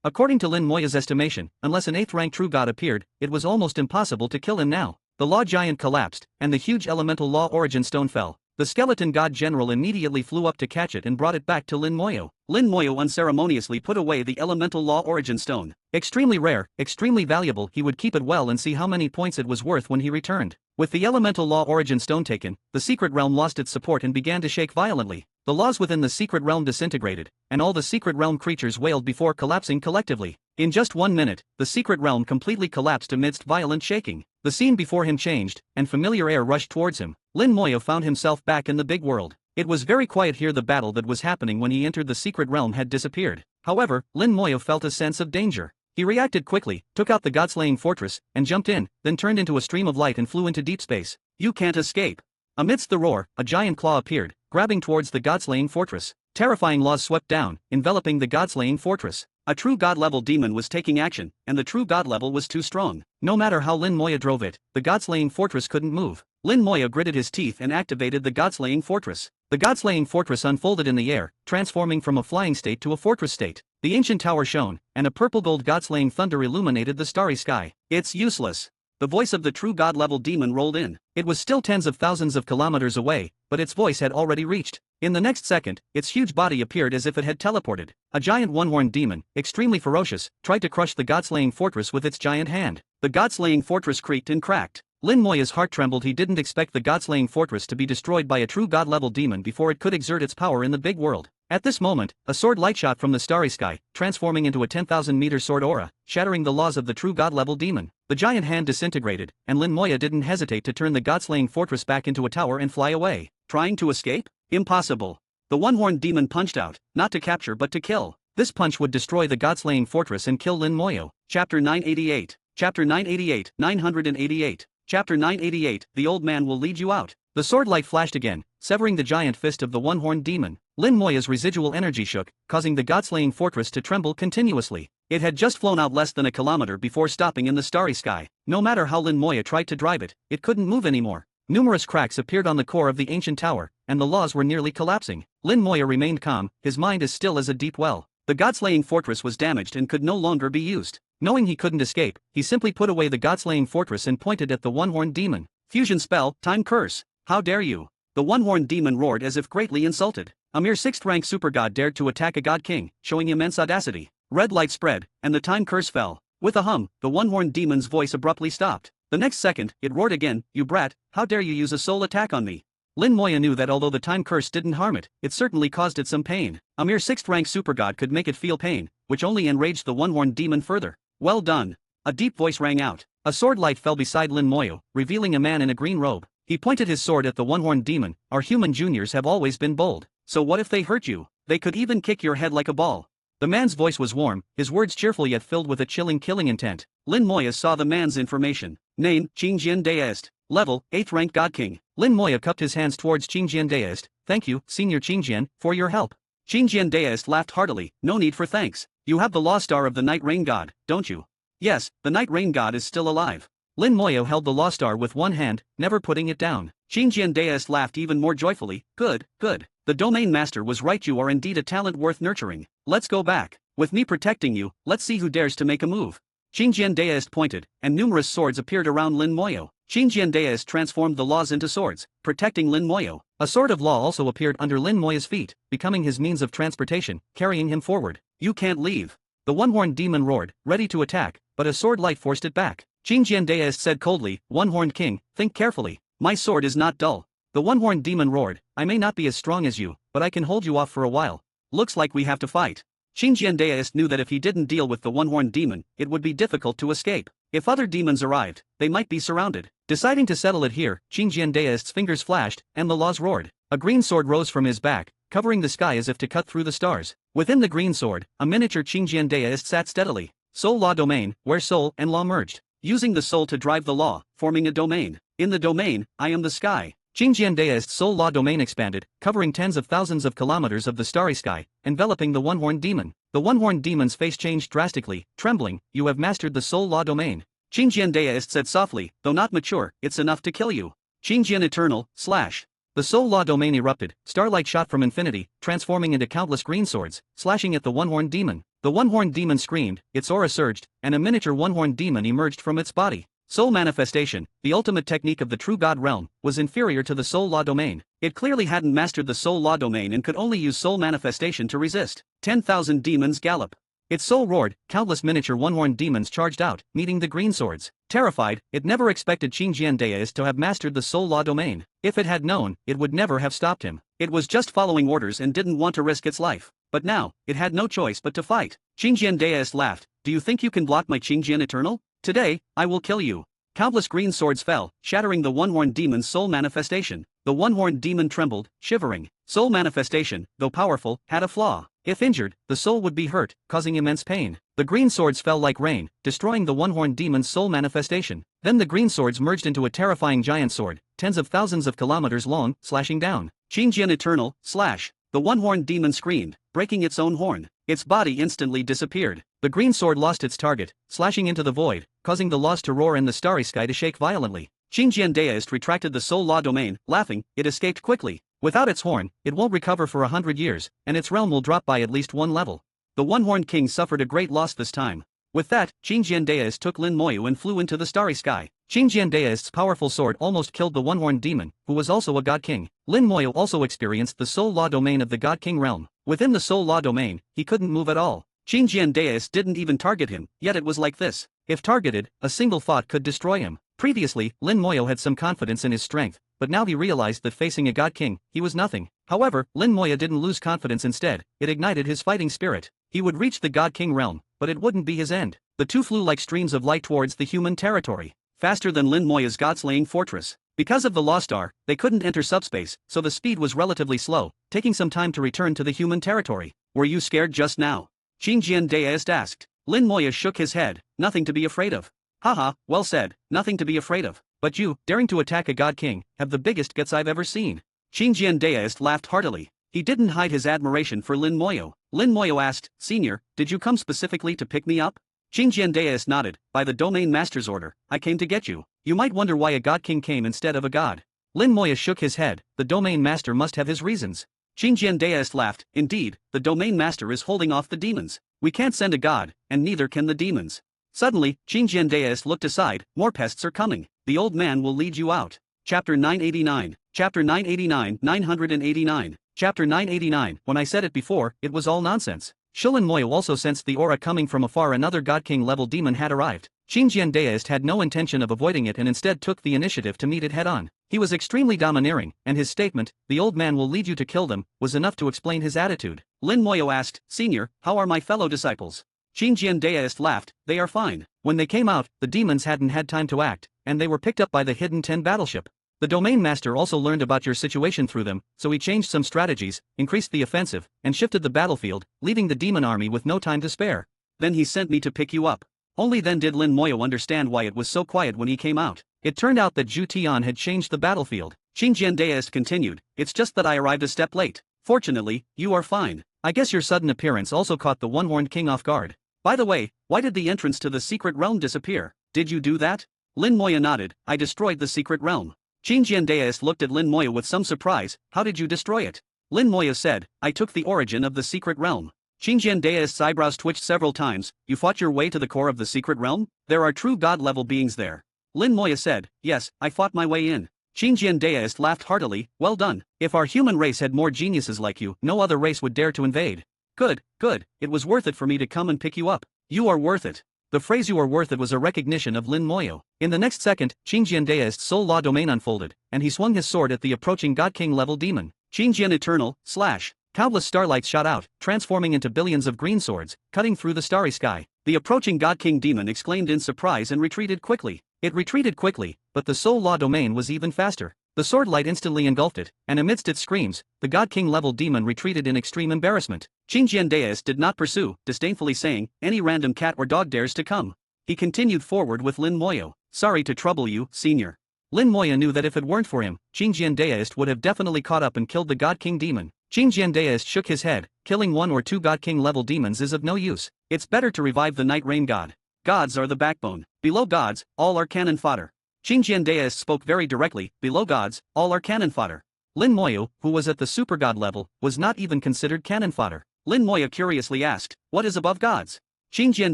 According to Lin Moya's estimation, unless an 8th rank true god appeared, it was almost impossible to kill him now. The law giant collapsed, and the huge elemental law origin stone fell. The skeleton god general immediately flew up to catch it and brought it back to Lin Moya. Lin Moya unceremoniously put away the elemental law origin stone. Extremely rare, extremely valuable. He would keep it well and see how many points it was worth when he returned. With the elemental law origin stone taken, the secret realm lost its support and began to shake violently. The laws within the secret realm disintegrated, and all the secret realm creatures wailed before collapsing collectively. In just 1 minute, the secret realm completely collapsed amidst violent shaking. The scene before him changed, and familiar air rushed towards him. Lin Moya found himself back in the big world. It was very quiet here. The battle that was happening when he entered the secret realm had disappeared. However, Lin Moya felt a sense of danger. He reacted quickly, took out the god-slaying fortress, and jumped in, then turned into a stream of light and flew into deep space. You can't escape. Amidst the roar, a giant claw appeared, grabbing towards the god-slaying fortress. Terrifying laws swept down, enveloping the god-slaying fortress. A true god-level demon was taking action, and the true god level was too strong. No matter how Lin Moya drove it, the god-slaying fortress couldn't move. Lin Moya gritted his teeth and activated the god-slaying fortress. The god-slaying fortress unfolded in the air, transforming from a flying state to a fortress state. The ancient tower shone, and a purple-gold god-slaying thunder illuminated the starry sky. It's useless. The voice of the true god-level demon rolled in. It was still tens of thousands of kilometers away, but its voice had already reached. In the next second, its huge body appeared as if it had teleported. A giant one-horned demon, extremely ferocious, tried to crush the god-slaying fortress with its giant hand. The god-slaying fortress creaked and cracked. Lin Moya's heart trembled. He didn't expect the god-slaying fortress to be destroyed by a true god-level demon before it could exert its power in the big world. At this moment, a sword light shot from the starry sky, transforming into a 10,000-meter sword aura, shattering the laws of the true god-level demon. The giant hand disintegrated, and Lin Moya didn't hesitate to turn the god-slaying fortress back into a tower and fly away. Trying to escape? Impossible. The one-horned demon punched out, not to capture but to kill. This punch would destroy the god-slaying fortress and kill Lin Moya. Chapter 988. Chapter 988, 988. Chapter 988, the old man will lead you out. The sword light flashed again, severing the giant fist of the one-horned demon. Lin Moya's residual energy shook, causing the god-slaying fortress to tremble continuously. It had just flown out less than a kilometer before stopping in the starry sky. No matter how Lin Moya tried to drive it, it couldn't move anymore. Numerous cracks appeared on the core of the ancient tower, and the laws were nearly collapsing. Lin Moya remained calm, his mind as still as a deep well. The god-slaying fortress was damaged and could no longer be used. Knowing he couldn't escape, he simply put away the god-slaying fortress and pointed at the one-horned demon. Fusion spell, time curse. How dare you? The one-horned demon roared as if greatly insulted. A mere 6th-rank supergod dared to attack a god king, showing immense audacity. Red light spread, and the time curse fell. With a hum, the one-horned demon's voice abruptly stopped. The next second, it roared again, "You brat, how dare you use a soul attack on me?" Lin Moya knew that although the time curse didn't harm it, it certainly caused it some pain. A mere 6th-rank supergod could make it feel pain, which only enraged the one-horned demon further. Well done. A deep voice rang out. A sword light fell beside Lin Moya, revealing a man in a green robe. He pointed his sword at the one-horned demon. Our human juniors have always been bold. So what if they hurt you? They could even kick your head like a ball. The man's voice was warm, his words cheerful yet filled with a chilling killing intent. Lin Moya saw the man's information. Name, Qingjian Deist. Level, 8th rank God King. Lin Moya cupped his hands towards Qingjian Deist. Thank you, Senior Qingjian, for your help. Qingjian Deist laughed heartily. No need for thanks. You have the Law Star of the Night Rain God, don't you? Yes, the Night Rain God is still alive. Lin Moya held the Law Star with one hand, never putting it down. Qingjian Deist laughed even more joyfully. Good, good. The Domain Master was right, you are indeed a talent worth nurturing. Let's go back. With me protecting you, let's see who dares to make a move. Qingjian Deist pointed, and numerous swords appeared around Lin Moya. Qingjian Deist transformed the laws into swords, protecting Lin Moya. A sword of law also appeared under Lin Moya's feet, becoming his means of transportation, carrying him forward. You can't leave. The one-horned demon roared, ready to attack, but a sword light forced it back. Qingjian Deist said coldly, One-horned king, think carefully. My sword is not dull. The one-horned demon roared, I may not be as strong as you, but I can hold you off for a while. Looks like we have to fight. Qingjian Deist knew that if he didn't deal with the one-horned demon, it would be difficult to escape. If other demons arrived, they might be surrounded. Deciding to settle it here, Qingjian Deist's fingers flashed, and the laws roared. A green sword rose from his back, covering the sky as if to cut through the stars. Within the green sword, a miniature Qingjian Deist sat steadily. Soul Law Domain, where soul and law merged. Using the soul to drive the law, forming a domain. In the domain, I am the sky. Qingjian Deist's soul law domain expanded, covering tens of thousands of kilometers of the starry sky, enveloping the one-horned demon. The one-horned demon's face changed drastically, trembling. You have mastered the soul law domain. Qingjian Deist said softly, though not mature, it's enough to kill you. Qingjian Eternal, slash. The soul law domain erupted, starlight shot from infinity, transforming into countless green swords, slashing at the one-horned demon. The one-horned demon screamed, its aura surged, and a miniature one-horned demon emerged from its body. Soul manifestation, the ultimate technique of the true God realm, was inferior to the soul law domain. It clearly hadn't mastered the soul law domain and could only use soul manifestation to resist. 10,000 demons gallop. Its soul roared, countless miniature one-horned demons charged out, meeting the green swords. Terrified, it never expected Qingjian Deist to have mastered the soul law domain. If it had known, it would never have stopped him. It was just following orders and didn't want to risk its life. But now, it had no choice but to fight. Qingjian Deist laughed. Do you think you can block my Qingjian Eternal? Today, I will kill you. Countless green swords fell, shattering the one-horned demon's soul manifestation. The one-horned demon trembled, shivering. Soul manifestation, though powerful, had a flaw. If injured, the soul would be hurt, causing immense pain. The green swords fell like rain, destroying the one-horned demon's soul manifestation. Then the green swords merged into a terrifying giant sword, tens of thousands of kilometers long, slashing down. Qingjian Eternal, slash. The one-horned demon screamed, breaking its own horn. Its body instantly disappeared. The green sword lost its target, slashing into the void, causing the laws to roar and the starry sky to shake violently. Qingjian Deist retracted the soul law domain, laughing, it escaped quickly. Without its horn, it won't recover for 100 years, and its realm will drop by at least one level. The one-horned king suffered a great loss this time. With that, Qingjian Deist took Lin Moyu and flew into the starry sky. Qingjian Deist's powerful sword almost killed the one-horned demon, who was also a god king. Lin Moyu also experienced the soul law domain of the god king realm. Within the soul law domain, he couldn't move at all. Qingjian Deist didn't even target him, yet it was like this. If targeted, a single thought could destroy him. Previously, Lin Moyu had some confidence in his strength, but now he realized that facing a god king, he was nothing. However, Lin Moyu didn't lose confidence instead, it ignited his fighting spirit. He would reach the god king realm, but it wouldn't be his end. The two flew like streams of light towards the human territory, faster than Lin Moyu's god-slaying fortress. Because of the Lost Star, they couldn't enter subspace, so the speed was relatively slow, taking some time to return to the human territory. Were you scared just now? Qingjian Deist asked. Lin Moyu shook his head, nothing to be afraid of. Haha, well said, nothing to be afraid of. But you, daring to attack a god king, have the biggest guts I've ever seen. Qingjian Deist laughed heartily. He didn't hide his admiration for Lin Moyu. Lin Moyu asked, Senior, did you come specifically to pick me up? Qingjian Deist nodded, by the domain master's order, I came to get you. You might wonder why a god king came instead of a god. Lin Moyu shook his head, the domain master must have his reasons. Qingjian Deist laughed, indeed, the domain master is holding off the demons. We can't send a god, and neither can the demons. Suddenly, Qingjian Deist looked aside, more pests are coming. The old man will lead you out. Chapter 989. Chapter 989, 989. Chapter 989. When I said it before, it was all nonsense. Shilin Moyu also sensed the aura coming from afar. Another God King level demon had arrived. Qingjian Deist had no intention of avoiding it and instead took the initiative to meet it head-on. He was extremely domineering, and his statement, the old man will lead you to kill them, was enough to explain his attitude. Lin Moyu asked, Senior, how are my fellow disciples? Qingjian Deist laughed, they are fine. When they came out, the demons hadn't had time to act, and they were picked up by the hidden 10 battleship. The domain master also learned about your situation through them, so he changed some strategies, increased the offensive, and shifted the battlefield, leaving the demon army with no time to spare. Then he sent me to pick you up. Only then did Lin Moyu understand why it was so quiet when he came out. It turned out that Zhu Tian had changed the battlefield. Qingjian Deist continued, it's just that I arrived a step late. Fortunately, you are fine. I guess your sudden appearance also caught the one-horned king off guard. By the way, why did the entrance to the secret realm disappear? Did you do that? Lin Moyu nodded, I destroyed the secret realm. Qingjian Deist looked at Lin Moyu with some surprise, how did you destroy it? Lin Moyu said, I took the origin of the secret realm. Qingjian Deist's eyebrows twitched several times, you fought your way to the core of the secret realm? There are true god-level beings there. Lin Moyu said, yes, I fought my way in. Qingjian Deist laughed heartily, well done. If our human race had more geniuses like you, no other race would dare to invade. Good, good, it was worth it for me to come and pick you up. You are worth it. The phrase you are worth it was a recognition of Lin Moyu. In the next second, Qingjian Deist's soul law domain unfolded, and he swung his sword at the approaching God King level demon. Qingjian Eternal, slash. Countless starlights shot out, transforming into billions of green swords, cutting through the starry sky. The approaching God King demon exclaimed in surprise and retreated quickly. It retreated quickly, but the soul law domain was even faster. The sword light instantly engulfed it, and amidst its screams, the God King level demon retreated in extreme embarrassment. Qingjian Deist did not pursue, disdainfully saying, any random cat or dog dares to come. He continued forward with Lin Moyu. Sorry to trouble you, senior. Lin Moyu knew that if it weren't for him, Qingjian Deist would have definitely caught up and killed the God King demon. Qingjian Deist shook his head, killing 1 or 2 God King level demons is of no use. It's better to revive the Night Rain God. Gods are the backbone. Below gods, all are cannon fodder. Qingjian Deist spoke very directly, below gods, all are cannon fodder. Lin Moyu, who was at the super god level, was not even considered cannon fodder. Lin Moyu curiously asked, what is above gods? Qingjian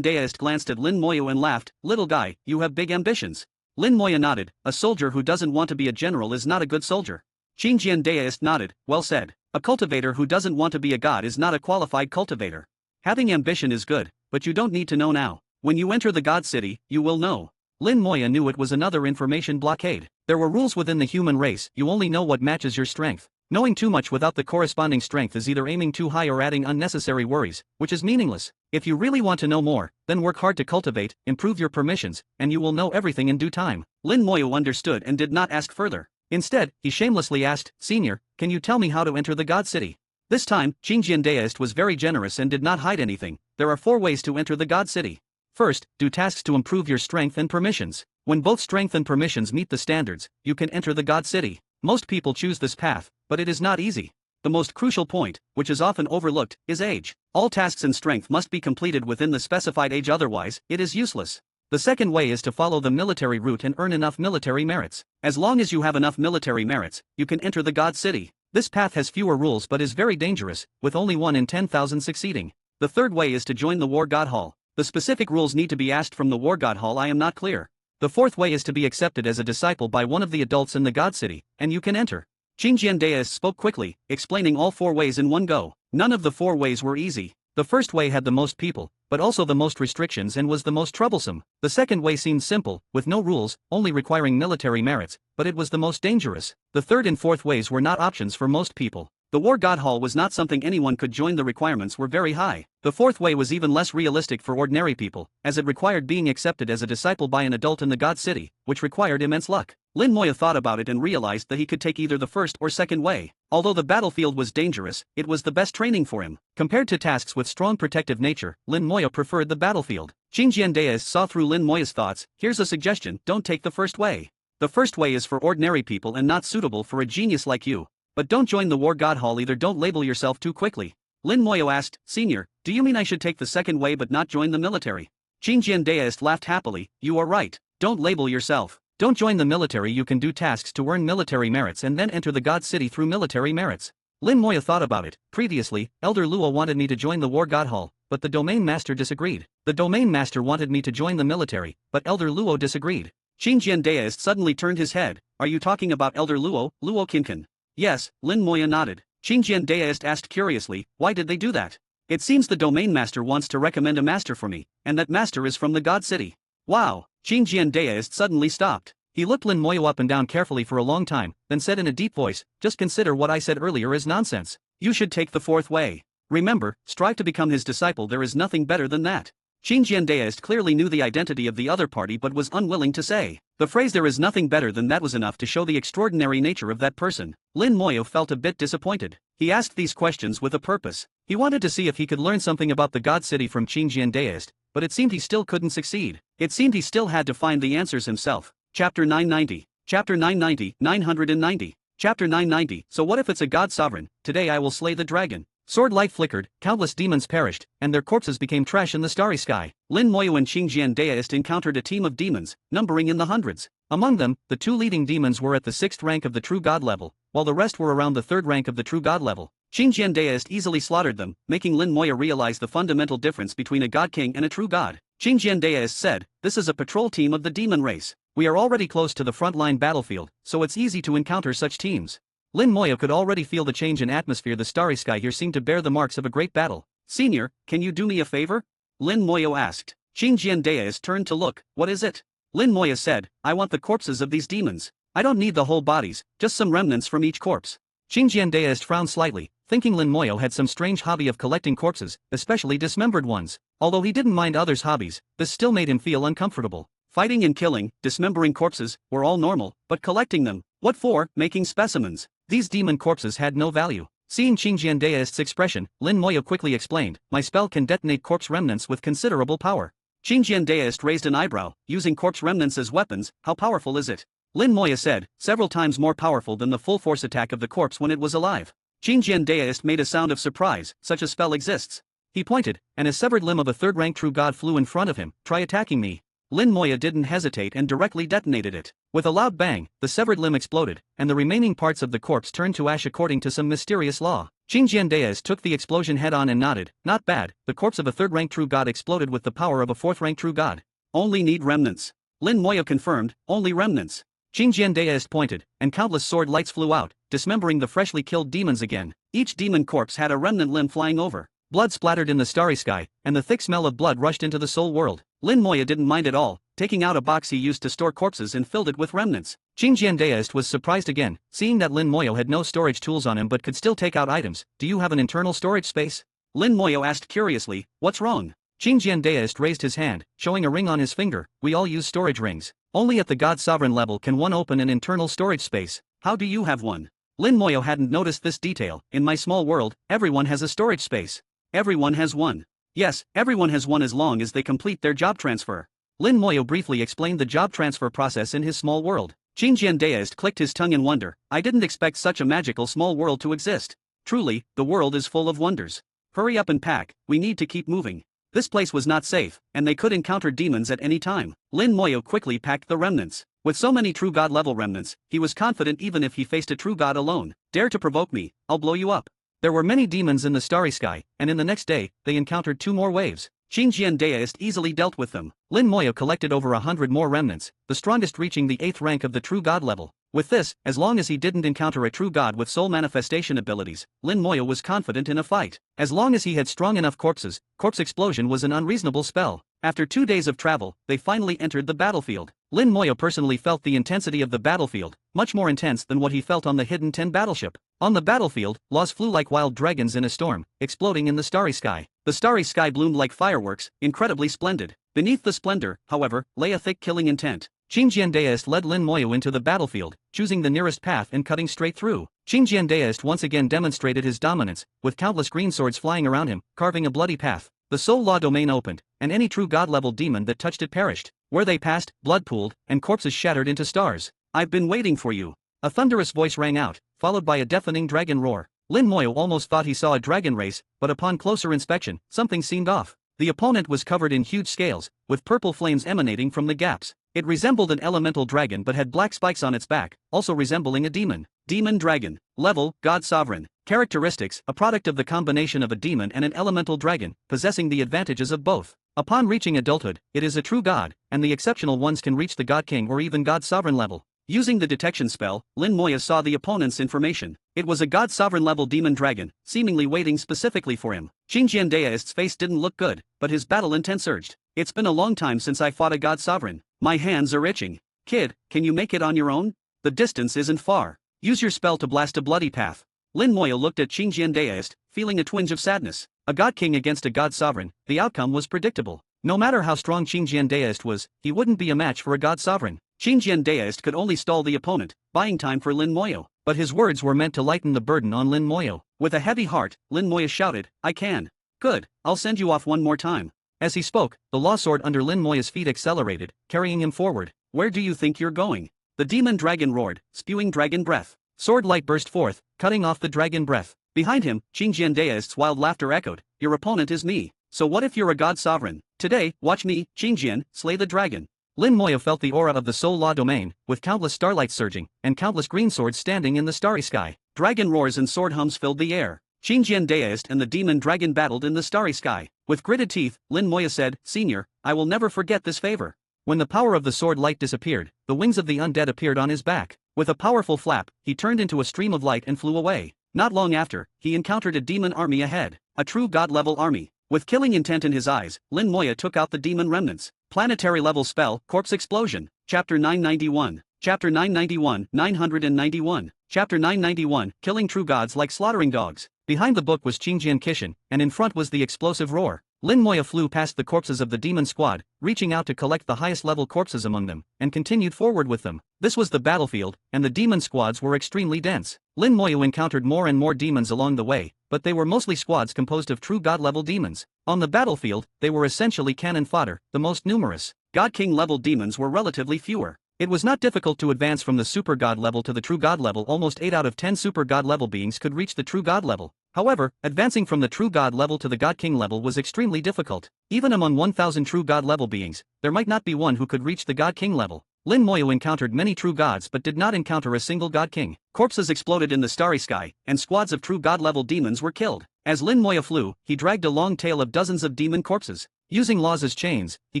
Deist glanced at Lin Moyu and laughed, little guy, you have big ambitions. Lin Moyu nodded, a soldier who doesn't want to be a general is not a good soldier. Qingjian Deist nodded, well said. A cultivator who doesn't want to be a god is not a qualified cultivator. Having ambition is good, but you don't need to know now. When you enter the god city, you will know. Lin Moyu knew it was another information blockade. There were rules within the human race, you only know what matches your strength. Knowing too much without the corresponding strength is either aiming too high or adding unnecessary worries, which is meaningless. If you really want to know more, then work hard to cultivate, improve your permissions, and you will know everything in due time. Lin Moyu understood and did not ask further. Instead, he shamelessly asked, Senior, can you tell me how to enter the god city? This time, Qingjian Deist was very generous and did not hide anything. There are 4 ways to enter the God City. First, do tasks to improve your strength and permissions. When both strength and permissions meet the standards, you can enter the God City. Most people choose this path, but it is not easy. The most crucial point, which is often overlooked, is age. All tasks and strength must be completed within the specified age, otherwise, it is useless. The second way is to follow the military route and earn enough military merits. As long as you have enough military merits, you can enter the God City. This path has fewer rules but is very dangerous, with only 1 in 10,000 succeeding. The third way is to join the War God Hall. The specific rules need to be asked from the War God Hall. I am not clear. The fourth way is to be accepted as a disciple by one of the adults in the God City, and you can enter. Qingjian Deist spoke quickly, explaining all 4 ways in one go. None of the 4 ways were easy. The first way had the most people, but also the most restrictions and was the most troublesome. The second way seemed simple, with no rules, only requiring military merits, but it was the most dangerous. The third and fourth ways were not options for most people. The War God Hall was not something anyone could join. The requirements were very high. The fourth way was even less realistic for ordinary people, as it required being accepted as a disciple by an adult in the God City, which required immense luck. Lin Moya thought about it and realized that he could take either the first or second way. Although the battlefield was dangerous, it was the best training for him. Compared to tasks with strong protective nature, Lin Moya preferred the battlefield. Qingjian Deist saw through Lin Moya's thoughts. Here's a suggestion: don't take the first way. The first way is for ordinary people and not suitable for a genius like you. But don't join the War God Hall either. Don't label yourself too quickly. Lin Moya asked, Senior, do you mean I should take the second way but not join the military? Qingjian Deist laughed happily. You are right. Don't label yourself. Don't join the military. You can do tasks to earn military merits and then enter the God City through military merits. Lin Moya thought about it. Previously, Elder Luo wanted me to join the War God Hall, but the Domain Master disagreed. The Domain Master wanted me to join the military, but Elder Luo disagreed. Qingjian Deist suddenly turned his head. Are you talking about Elder Luo, Luo Qinkan? Yes, Lin Moya nodded. Qingjian Deist asked curiously, why did they do that? It seems the Domain Master wants to recommend a master for me, and that master is from the God City. Wow! Qingjian Deist suddenly stopped. He looked Lin Moya up and down carefully for a long time, then said in a deep voice, just consider what I said earlier is nonsense. You should take the fourth way. Remember, strive to become his disciple. There is nothing better than that. Qingjian Deist clearly knew the identity of the other party but was unwilling to say. The phrase there is nothing better than that was enough to show the extraordinary nature of that person. Lin Moya felt a bit disappointed. He asked these questions with a purpose. He wanted to see if he could learn something about the God City from Qingjian Deist, but it seemed he still couldn't succeed. It seemed he still had to find the answers himself. Chapter 990. Chapter 990, 990. Chapter 990. So what if it's a God Sovereign? Today I will slay the dragon. Sword light flickered, countless demons perished, and their corpses became trash in the starry sky. Lin Moya and Qingjian Deist encountered a team of demons, numbering in the hundreds. Among them, the 2 leading demons were at the 6th rank of the True God level, while the rest were around the 3rd rank of the True God level. Qingjian Deist easily slaughtered them, making Lin Moya realize the fundamental difference between a God King and a True God. Qingjian Deist said, this is a patrol team of the demon race. We are already close to the front-line battlefield, so it's easy to encounter such teams. Lin Moya could already feel the change in atmosphere. The starry sky here seemed to bear the marks of a great battle. Senior, can you do me a favor? Lin Moya asked. Qingjian Deist turned to look. What is it? Lin Moya said, I want the corpses of these demons. I don't need the whole bodies, just some remnants from each corpse. Qingjian Deist frowned slightly, thinking Lin Moya had some strange hobby of collecting corpses, especially dismembered ones. Although he didn't mind others' hobbies, this still made him feel uncomfortable. Fighting and killing, dismembering corpses, were all normal, but collecting them, what for? Making specimens. These demon corpses had no value. Seeing Qingjian Deist's expression, Lin Moya quickly explained, my spell can detonate corpse remnants with considerable power. Qingjian Deist raised an eyebrow, using corpse remnants as weapons, how powerful is it? Lin Moya said, several times more powerful than the full force attack of the corpse when it was alive. Qingjian Deist made a sound of surprise, such a spell exists. He pointed, and a severed limb of a 3rd rank True God flew in front of him. Try attacking me. Lin Moya didn't hesitate and directly detonated it. With a loud bang, the severed limb exploded, and the remaining parts of the corpse turned to ash according to some mysterious law. Qingjian Deist took the explosion head-on and nodded. Not bad, the corpse of a 3rd rank True God exploded with the power of a 4th rank True God. Only need remnants. Lin Moya confirmed, only remnants. Qingjian Deist pointed, and countless sword lights flew out, dismembering the freshly killed demons again. Each demon corpse had a remnant limb flying over. Blood splattered in the starry sky, and the thick smell of blood rushed into the soul world. Lin Moya didn't mind at all, taking out a box he used to store corpses and filled it with remnants. Qingjian Deist was surprised again, seeing that Lin Moya had no storage tools on him but could still take out items. Do you have an internal storage space? Lin Moya asked curiously, what's wrong? Qingjian Deist raised his hand, showing a ring on his finger. We all use storage rings. Only at the God Sovereign level can one open an internal storage space. How do you have one? Lin Moyo hadn't noticed this detail. In my small world, everyone has a storage space. Everyone has one. Yes, everyone has one as long as they complete their job transfer. Lin Moyo briefly explained the job transfer process in his small world. Qingjian Daist clicked his tongue in wonder. I didn't expect such a magical small world to exist. Truly, the world is full of wonders. Hurry up and pack, we need to keep moving. This place was not safe, and they could encounter demons at any time. Lin Moyo quickly packed the remnants. With so many true god level remnants, he was confident even if he faced a true god alone. Dare to provoke me, I'll blow you up. There were many demons in the starry sky, and in the next day, they encountered 2 more waves. Qingjian Daist easily dealt with them. Lin Moyo collected over 100 more remnants, the strongest reaching the 8th rank of the true god level. With this, as long as he didn't encounter a true god with soul manifestation abilities, Lin Moyo was confident in a fight. As long as he had strong enough corpses, corpse explosion was an unreasonable spell. After 2 days of travel, they finally entered the battlefield. Lin Moyo personally felt the intensity of the battlefield, much more intense than what he felt on the Hidden 10 battleship. On the battlefield, laws flew like wild dragons in a storm, exploding in the starry sky. The starry sky bloomed like fireworks, incredibly splendid. Beneath the splendor, however, lay a thick killing intent. Qingjian Daist led Lin Moyo into the battlefield, choosing the nearest path and cutting straight through. Qingjian Daist once again demonstrated his dominance, with countless green swords flying around him, carving a bloody path. The soul law domain opened, and any true god-level demon that touched it perished. Where they passed, blood pooled, and corpses shattered into stars. I've been waiting for you. A thunderous voice rang out, followed by a deafening dragon roar. Lin Moyo almost thought he saw a dragon race, but upon closer inspection, something seemed off. The opponent was covered in huge scales, with purple flames emanating from the gaps. It resembled an elemental dragon but had black spikes on its back, also resembling a demon. Demon dragon. Level, God Sovereign. Characteristics, a product of the combination of a demon and an elemental dragon, possessing the advantages of both. Upon reaching adulthood, it is a true god, and the exceptional ones can reach the God King or even God Sovereign level. Using the detection spell, Lin Moyo saw the opponent's information. It was a God Sovereign level demon dragon, seemingly waiting specifically for him. Qingjian Daist's face didn't look good, but his battle intent surged. It's been a long time since I fought a God Sovereign. My hands are itching. Kid, can you make it on your own? The distance isn't far. Use your spell to blast a bloody path. Lin Moyo looked at Qingjian Daist, feeling a twinge of sadness. A God King against a God Sovereign, the outcome was predictable. No matter how strong Qingjian Daist was, he wouldn't be a match for a God Sovereign. Qingjian Daist could only stall the opponent, buying time for Lin Moyo. But his words were meant to lighten the burden on Lin Moyo. With a heavy heart, Lin Moyo shouted, I can. Good, I'll send you off one more time. As he spoke, the law sword under Lin Moyo's feet accelerated, carrying him forward. Where do you think you're going? The demon dragon roared, spewing dragon breath. Sword light burst forth, cutting off the dragon breath. Behind him, Qingjian Daist's wild laughter echoed. Your opponent is me. So what if you're a God Sovereign? Today, watch me, Qingjian, slay the dragon. Lin Moyo felt the aura of the soul law domain, with countless starlights surging, and countless green swords standing in the starry sky. Dragon roars and sword hums filled the air. Qingjian Daist and the demon dragon battled in the starry sky. With gritted teeth, Lin Moyo said, Senior, I will never forget this favor. When the power of the sword light disappeared, the wings of the undead appeared on his back. With a powerful flap, he turned into a stream of light and flew away. Not long after, he encountered a demon army ahead. A true god-level army. With killing intent in his eyes, Lin Moyo took out the demon remnants. Planetary level spell, Corpse Explosion. Chapter 991. Chapter 991, 991. Chapter 991, Killing True Gods Like Slaughtering Dogs. Behind the book was Qingjian Kishin, and in front was the explosive roar. Lin Moyo flew past the corpses of the demon squad, reaching out to collect the highest level corpses among them, and continued forward with them. This was the battlefield, and the demon squads were extremely dense. Lin Moyo encountered more and more demons along the way, but they were mostly squads composed of true god-level demons. On the battlefield, they were essentially cannon fodder, the most numerous. God King level demons were relatively fewer. It was not difficult to advance from the super god level to the true god level. Almost 8 out of 10 super god level beings could reach the true god level. However, advancing from the true god level to the God King level was extremely difficult. Even among 1000 true god level beings, there might not be one who could reach the God King level. Lin Moyo encountered many true gods but did not encounter a single God King. Corpses exploded in the starry sky, and squads of true god level demons were killed. As Lin Moyo flew, he dragged a long tail of dozens of demon corpses. Using laws as chains, he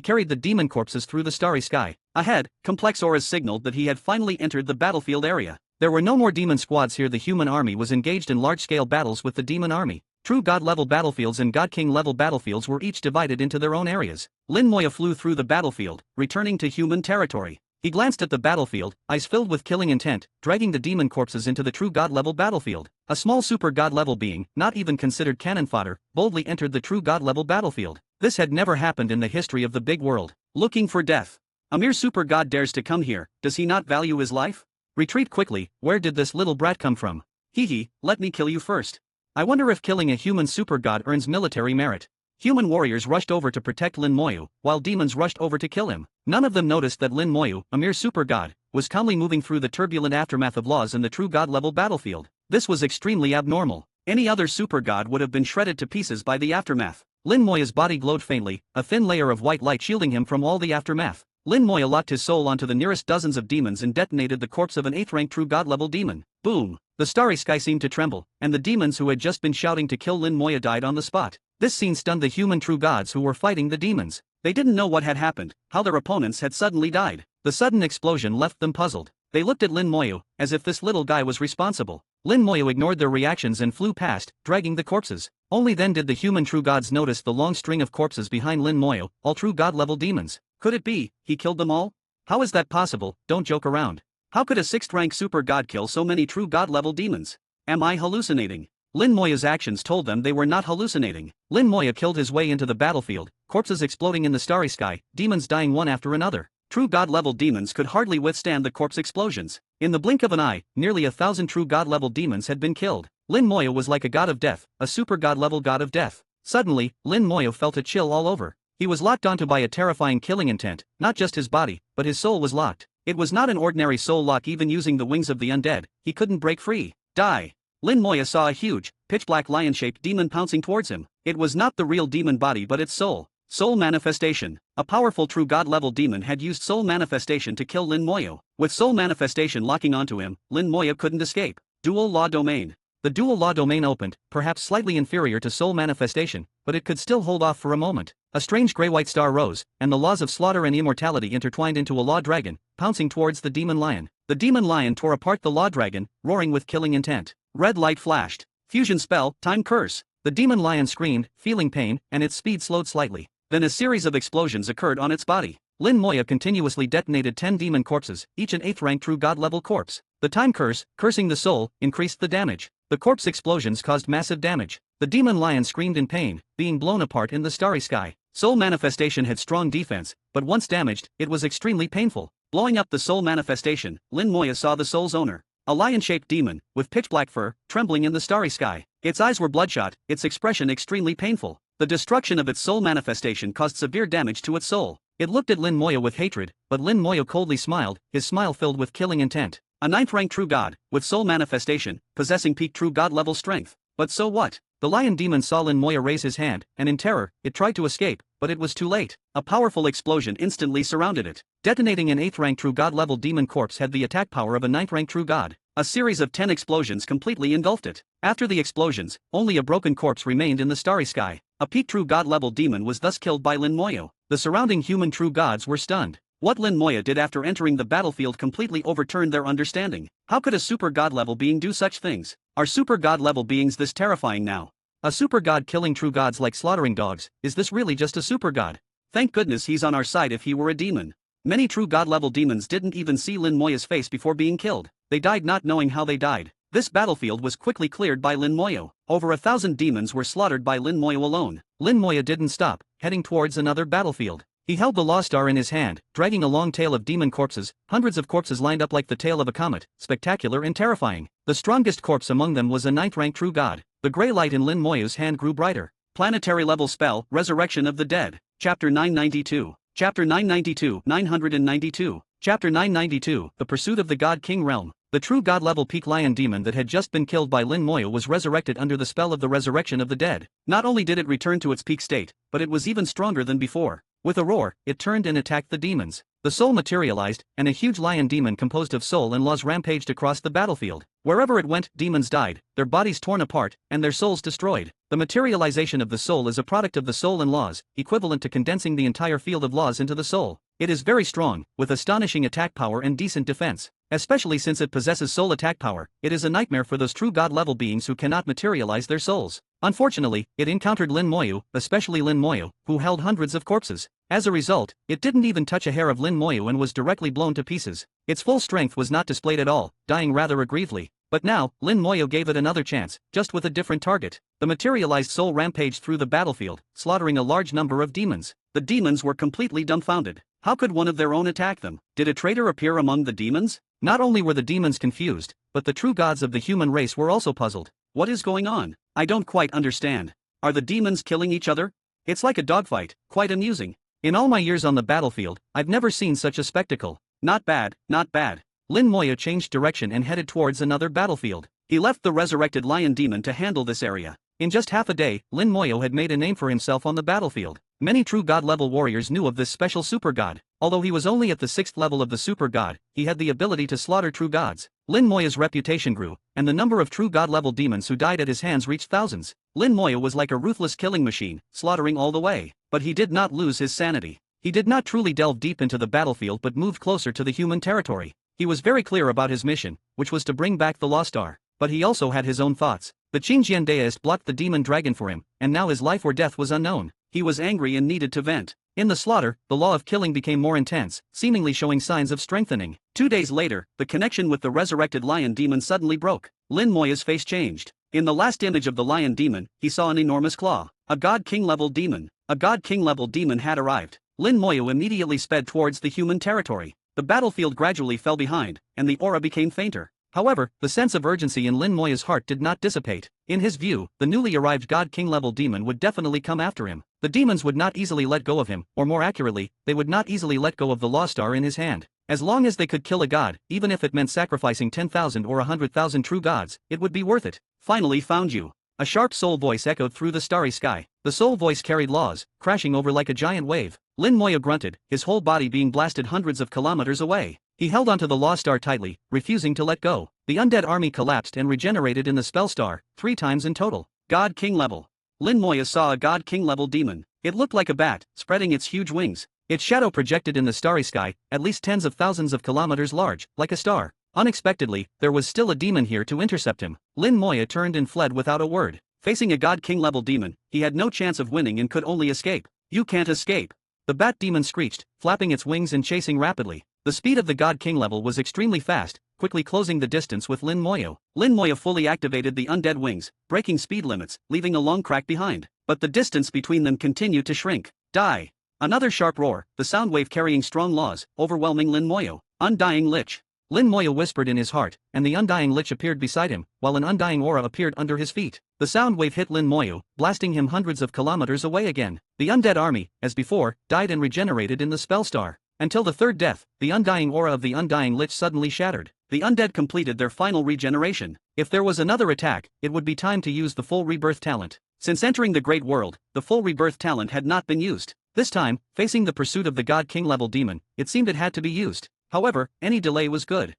carried the demon corpses through the starry sky. Ahead, complex auras signaled that he had finally entered the battlefield area. There were no more demon squads here. The human army was engaged in large-scale battles with the demon army. True god-level battlefields and God King-level battlefields were each divided into their own areas. Lin Moyo flew through the battlefield, returning to human territory. He glanced at the battlefield, eyes filled with killing intent, dragging the demon corpses into the true god-level battlefield. A small super god-level being, not even considered cannon fodder, boldly entered the true god-level battlefield. This had never happened in the history of the big world. Looking for death. A mere super god dares to come here. Does he not value his life? Retreat quickly, where did this little brat come from? Hee hee, let me kill you first. I wonder if killing a human super god earns military merit. Human warriors rushed over to protect Lin Moyu, while demons rushed over to kill him. None of them noticed that Lin Moyu, a mere super god, was calmly moving through the turbulent aftermath of laws in the true god level battlefield. This was extremely abnormal. Any other super god would have been shredded to pieces by the aftermath. Lin Moya's body glowed faintly, a thin layer of white light shielding him from all the aftermath. Lin Moya locked his soul onto the nearest dozens of demons and detonated the corpse of an 8th rank true god level demon. Boom! The starry sky seemed to tremble, and the demons who had just been shouting to kill Lin Moya died on the spot. This scene stunned the human true gods who were fighting the demons. They didn't know what had happened, how their opponents had suddenly died. The sudden explosion left them puzzled. They looked at Lin Moyu, as if this little guy was responsible. Lin Moyu ignored their reactions and flew past, dragging the corpses. Only then did the human true gods notice the long string of corpses behind Lin Moyu, all true god level demons. Could it be, he killed them all? How is that possible? Don't joke around. How could a 6th rank super god kill so many true god level demons? Am I hallucinating? Lin Moya's actions told them they were not hallucinating. Lin Moya killed his way into the battlefield, corpses exploding in the starry sky, demons dying one after another. True god level demons could hardly withstand the corpse explosions. In the blink of an eye, nearly 1,000 true god level demons had been killed. Lin Moya was like a god of death, a super god level god of death. Suddenly, Lin Moya felt a chill all over. He was locked onto by a terrifying killing intent. Not just his body, but his soul was locked. It was not an ordinary soul lock. Even using the wings of the undead, he couldn't break free. Die! Lin Moya saw a huge, pitch-black lion-shaped demon pouncing towards him. It was not the real demon body but its soul. Soul manifestation. A powerful true god level demon had used soul manifestation to kill Lin Moya. With soul manifestation locking onto him, Lin Moya couldn't escape. Dual law domain. The dual law domain opened, perhaps slightly inferior to soul manifestation, but it could still hold off for a moment. A strange gray-white star rose, and the laws of slaughter and immortality intertwined into a law dragon, pouncing towards the demon lion. The demon lion tore apart the law dragon, roaring with killing intent. Red light flashed. Fusion spell, time curse. The demon lion screamed, feeling pain, and its speed slowed slightly. Then a series of explosions occurred on its body. Lin Moya continuously detonated 10 demon corpses, each an 8th rank true god level corpse. The time curse, cursing the soul, increased the damage. The corpse explosions caused massive damage. The demon lion screamed in pain, being blown apart in the starry sky. Soul manifestation had strong defense, but once damaged, it was extremely painful. Blowing up the soul manifestation, Lin Moya saw the soul's owner. A lion-shaped demon, with pitch-black fur, trembling in the starry sky. Its eyes were bloodshot, its expression extremely painful. The destruction of its soul manifestation caused severe damage to its soul. It looked at Lin Moya with hatred, but Lin Moya coldly smiled, his smile filled with killing intent. A 9th rank true god, with soul manifestation, possessing peak true god level strength. But so what? The lion demon saw Lin Moya raise his hand, and in terror, it tried to escape, but it was too late. A powerful explosion instantly surrounded it. Detonating an 8th rank true god level demon corpse had the attack power of a 9th rank true god. A series of 10 explosions completely engulfed it. After the explosions, only a broken corpse remained in the starry sky. A peak true god level demon was thus killed by Lin Moya. The surrounding human true gods were stunned. What Lin Moya did after entering the battlefield completely overturned their understanding. How could a super god level being do such things? Are super god level beings this terrifying now? A super god killing true gods like slaughtering dogs, is this really just a super god? Thank goodness he's on our side. If he were a demon. Many true god level demons didn't even see Lin Moya's face before being killed. They died not knowing how they died. This battlefield was quickly cleared by Lin Moya. Over 1,000 demons were slaughtered by Lin Moya alone. Lin Moya didn't stop, heading towards another battlefield. He held the Law Star in his hand, dragging a long tail of demon corpses, hundreds of corpses lined up like the tail of a comet, spectacular and terrifying. The strongest corpse among them was a 9th rank true god. The gray light in Lin Moya's hand grew brighter. Planetary level spell, Resurrection of the Dead. Chapter 992. Chapter 992, 992. Chapter 992, The Pursuit of the God King Realm. The true god-level peak lion demon that had just been killed by Lin Moya was resurrected under the spell of the Resurrection of the Dead. Not only did it return to its peak state, but it was even stronger than before. With a roar, it turned and attacked the demons. The soul materialized, and a huge lion demon composed of soul and laws rampaged across the battlefield. Wherever it went, demons died, their bodies torn apart, and their souls destroyed. The materialization of the soul is a product of the soul and laws, equivalent to condensing the entire field of laws into the soul. It is very strong, with astonishing attack power and decent defense. Especially since it possesses soul attack power, it is a nightmare for those true god-level beings who cannot materialize their souls. Unfortunately, it encountered Lin Moya, especially Lin Moya, who held hundreds of corpses. As a result, it didn't even touch a hair of Lin Moya and was directly blown to pieces. Its full strength was not displayed at all, dying rather aggrievedly. But now, Lin Moya gave it another chance, just with a different target. The materialized soul rampaged through the battlefield, slaughtering a large number of demons. The demons were completely dumbfounded. How could one of their own attack them? Did a traitor appear among the demons? Not only were the demons confused, but the true gods of the human race were also puzzled. What is going on? I don't quite understand. Are the demons killing each other? It's like a dogfight, quite amusing. In all my years on the battlefield, I've never seen such a spectacle. Not bad, not bad. Lin Moya changed direction and headed towards another battlefield. He left the resurrected lion demon to handle this area. In just half a day, Lin Moyo had made a name for himself on the battlefield. Many true god-level warriors knew of this special super god. Although he was only at the 6th level of the super god, he had the ability to slaughter true gods. Lin Moya's reputation grew, and the number of true god-level demons who died at his hands reached thousands. Lin Moya was like a ruthless killing machine, slaughtering all the way. But he did not lose his sanity. He did not truly delve deep into the battlefield but moved closer to the human territory. He was very clear about his mission, which was to bring back the lost star. But he also had his own thoughts. The Qingjian deist blocked the demon dragon for him, and now his life or death was unknown. He was angry and needed to vent. In the slaughter, the law of killing became more intense, seemingly showing signs of strengthening. 2 days later, the connection with the resurrected lion demon suddenly broke. Lin Moya's face changed. In the last image of the lion demon, he saw an enormous claw. A god king level demon. A god king level demon had arrived. Lin Moya immediately sped towards the human territory. The battlefield gradually fell behind, and the aura became fainter. However, the sense of urgency in Lin Moya's heart did not dissipate. In his view, the newly arrived God King level demon would definitely come after him. The demons would not easily let go of him, or more accurately, they would not easily let go of the lost star in his hand. As long as they could kill a god, even if it meant sacrificing 10,000 or 100,000 true gods, it would be worth it. Finally found you. A sharp soul voice echoed through the starry sky. The soul voice carried laws, crashing over like a giant wave. Lin Moya grunted, his whole body being blasted hundreds of kilometers away. He held onto the lost star tightly, refusing to let go. The undead army collapsed and regenerated in the spell star, 3 times in total. God King level. Lin Moya saw a God King level demon. It looked like a bat, spreading its huge wings. Its shadow projected in the starry sky, at least tens of thousands of kilometers large, like a star. Unexpectedly, there was still a demon here to intercept him. Lin Moya turned and fled without a word. Facing a God King level demon, he had no chance of winning and could only escape. You can't escape. The bat demon screeched, flapping its wings and chasing rapidly. The speed of the God King level was extremely fast, quickly closing the distance with Lin Moya. Lin Moya fully activated the undead wings, breaking speed limits, leaving a long crack behind. But the distance between them continued to shrink. Die! Another sharp roar, the sound wave carrying strong laws, overwhelming Lin Moya. Undying Lich. Lin Moya whispered in his heart, and the undying Lich appeared beside him, while an undying aura appeared under his feet. The sound wave hit Lin Moya, blasting him hundreds of kilometers away again. The undead army, as before, died and regenerated in the spell star. Until the third death, the undying aura of the undying Lich suddenly shattered. The undead completed their final regeneration. If there was another attack, it would be time to use the full rebirth talent. Since entering the Great World, the full rebirth talent had not been used. This time, facing the pursuit of the God King level demon, it seemed it had to be used. However, any delay was good.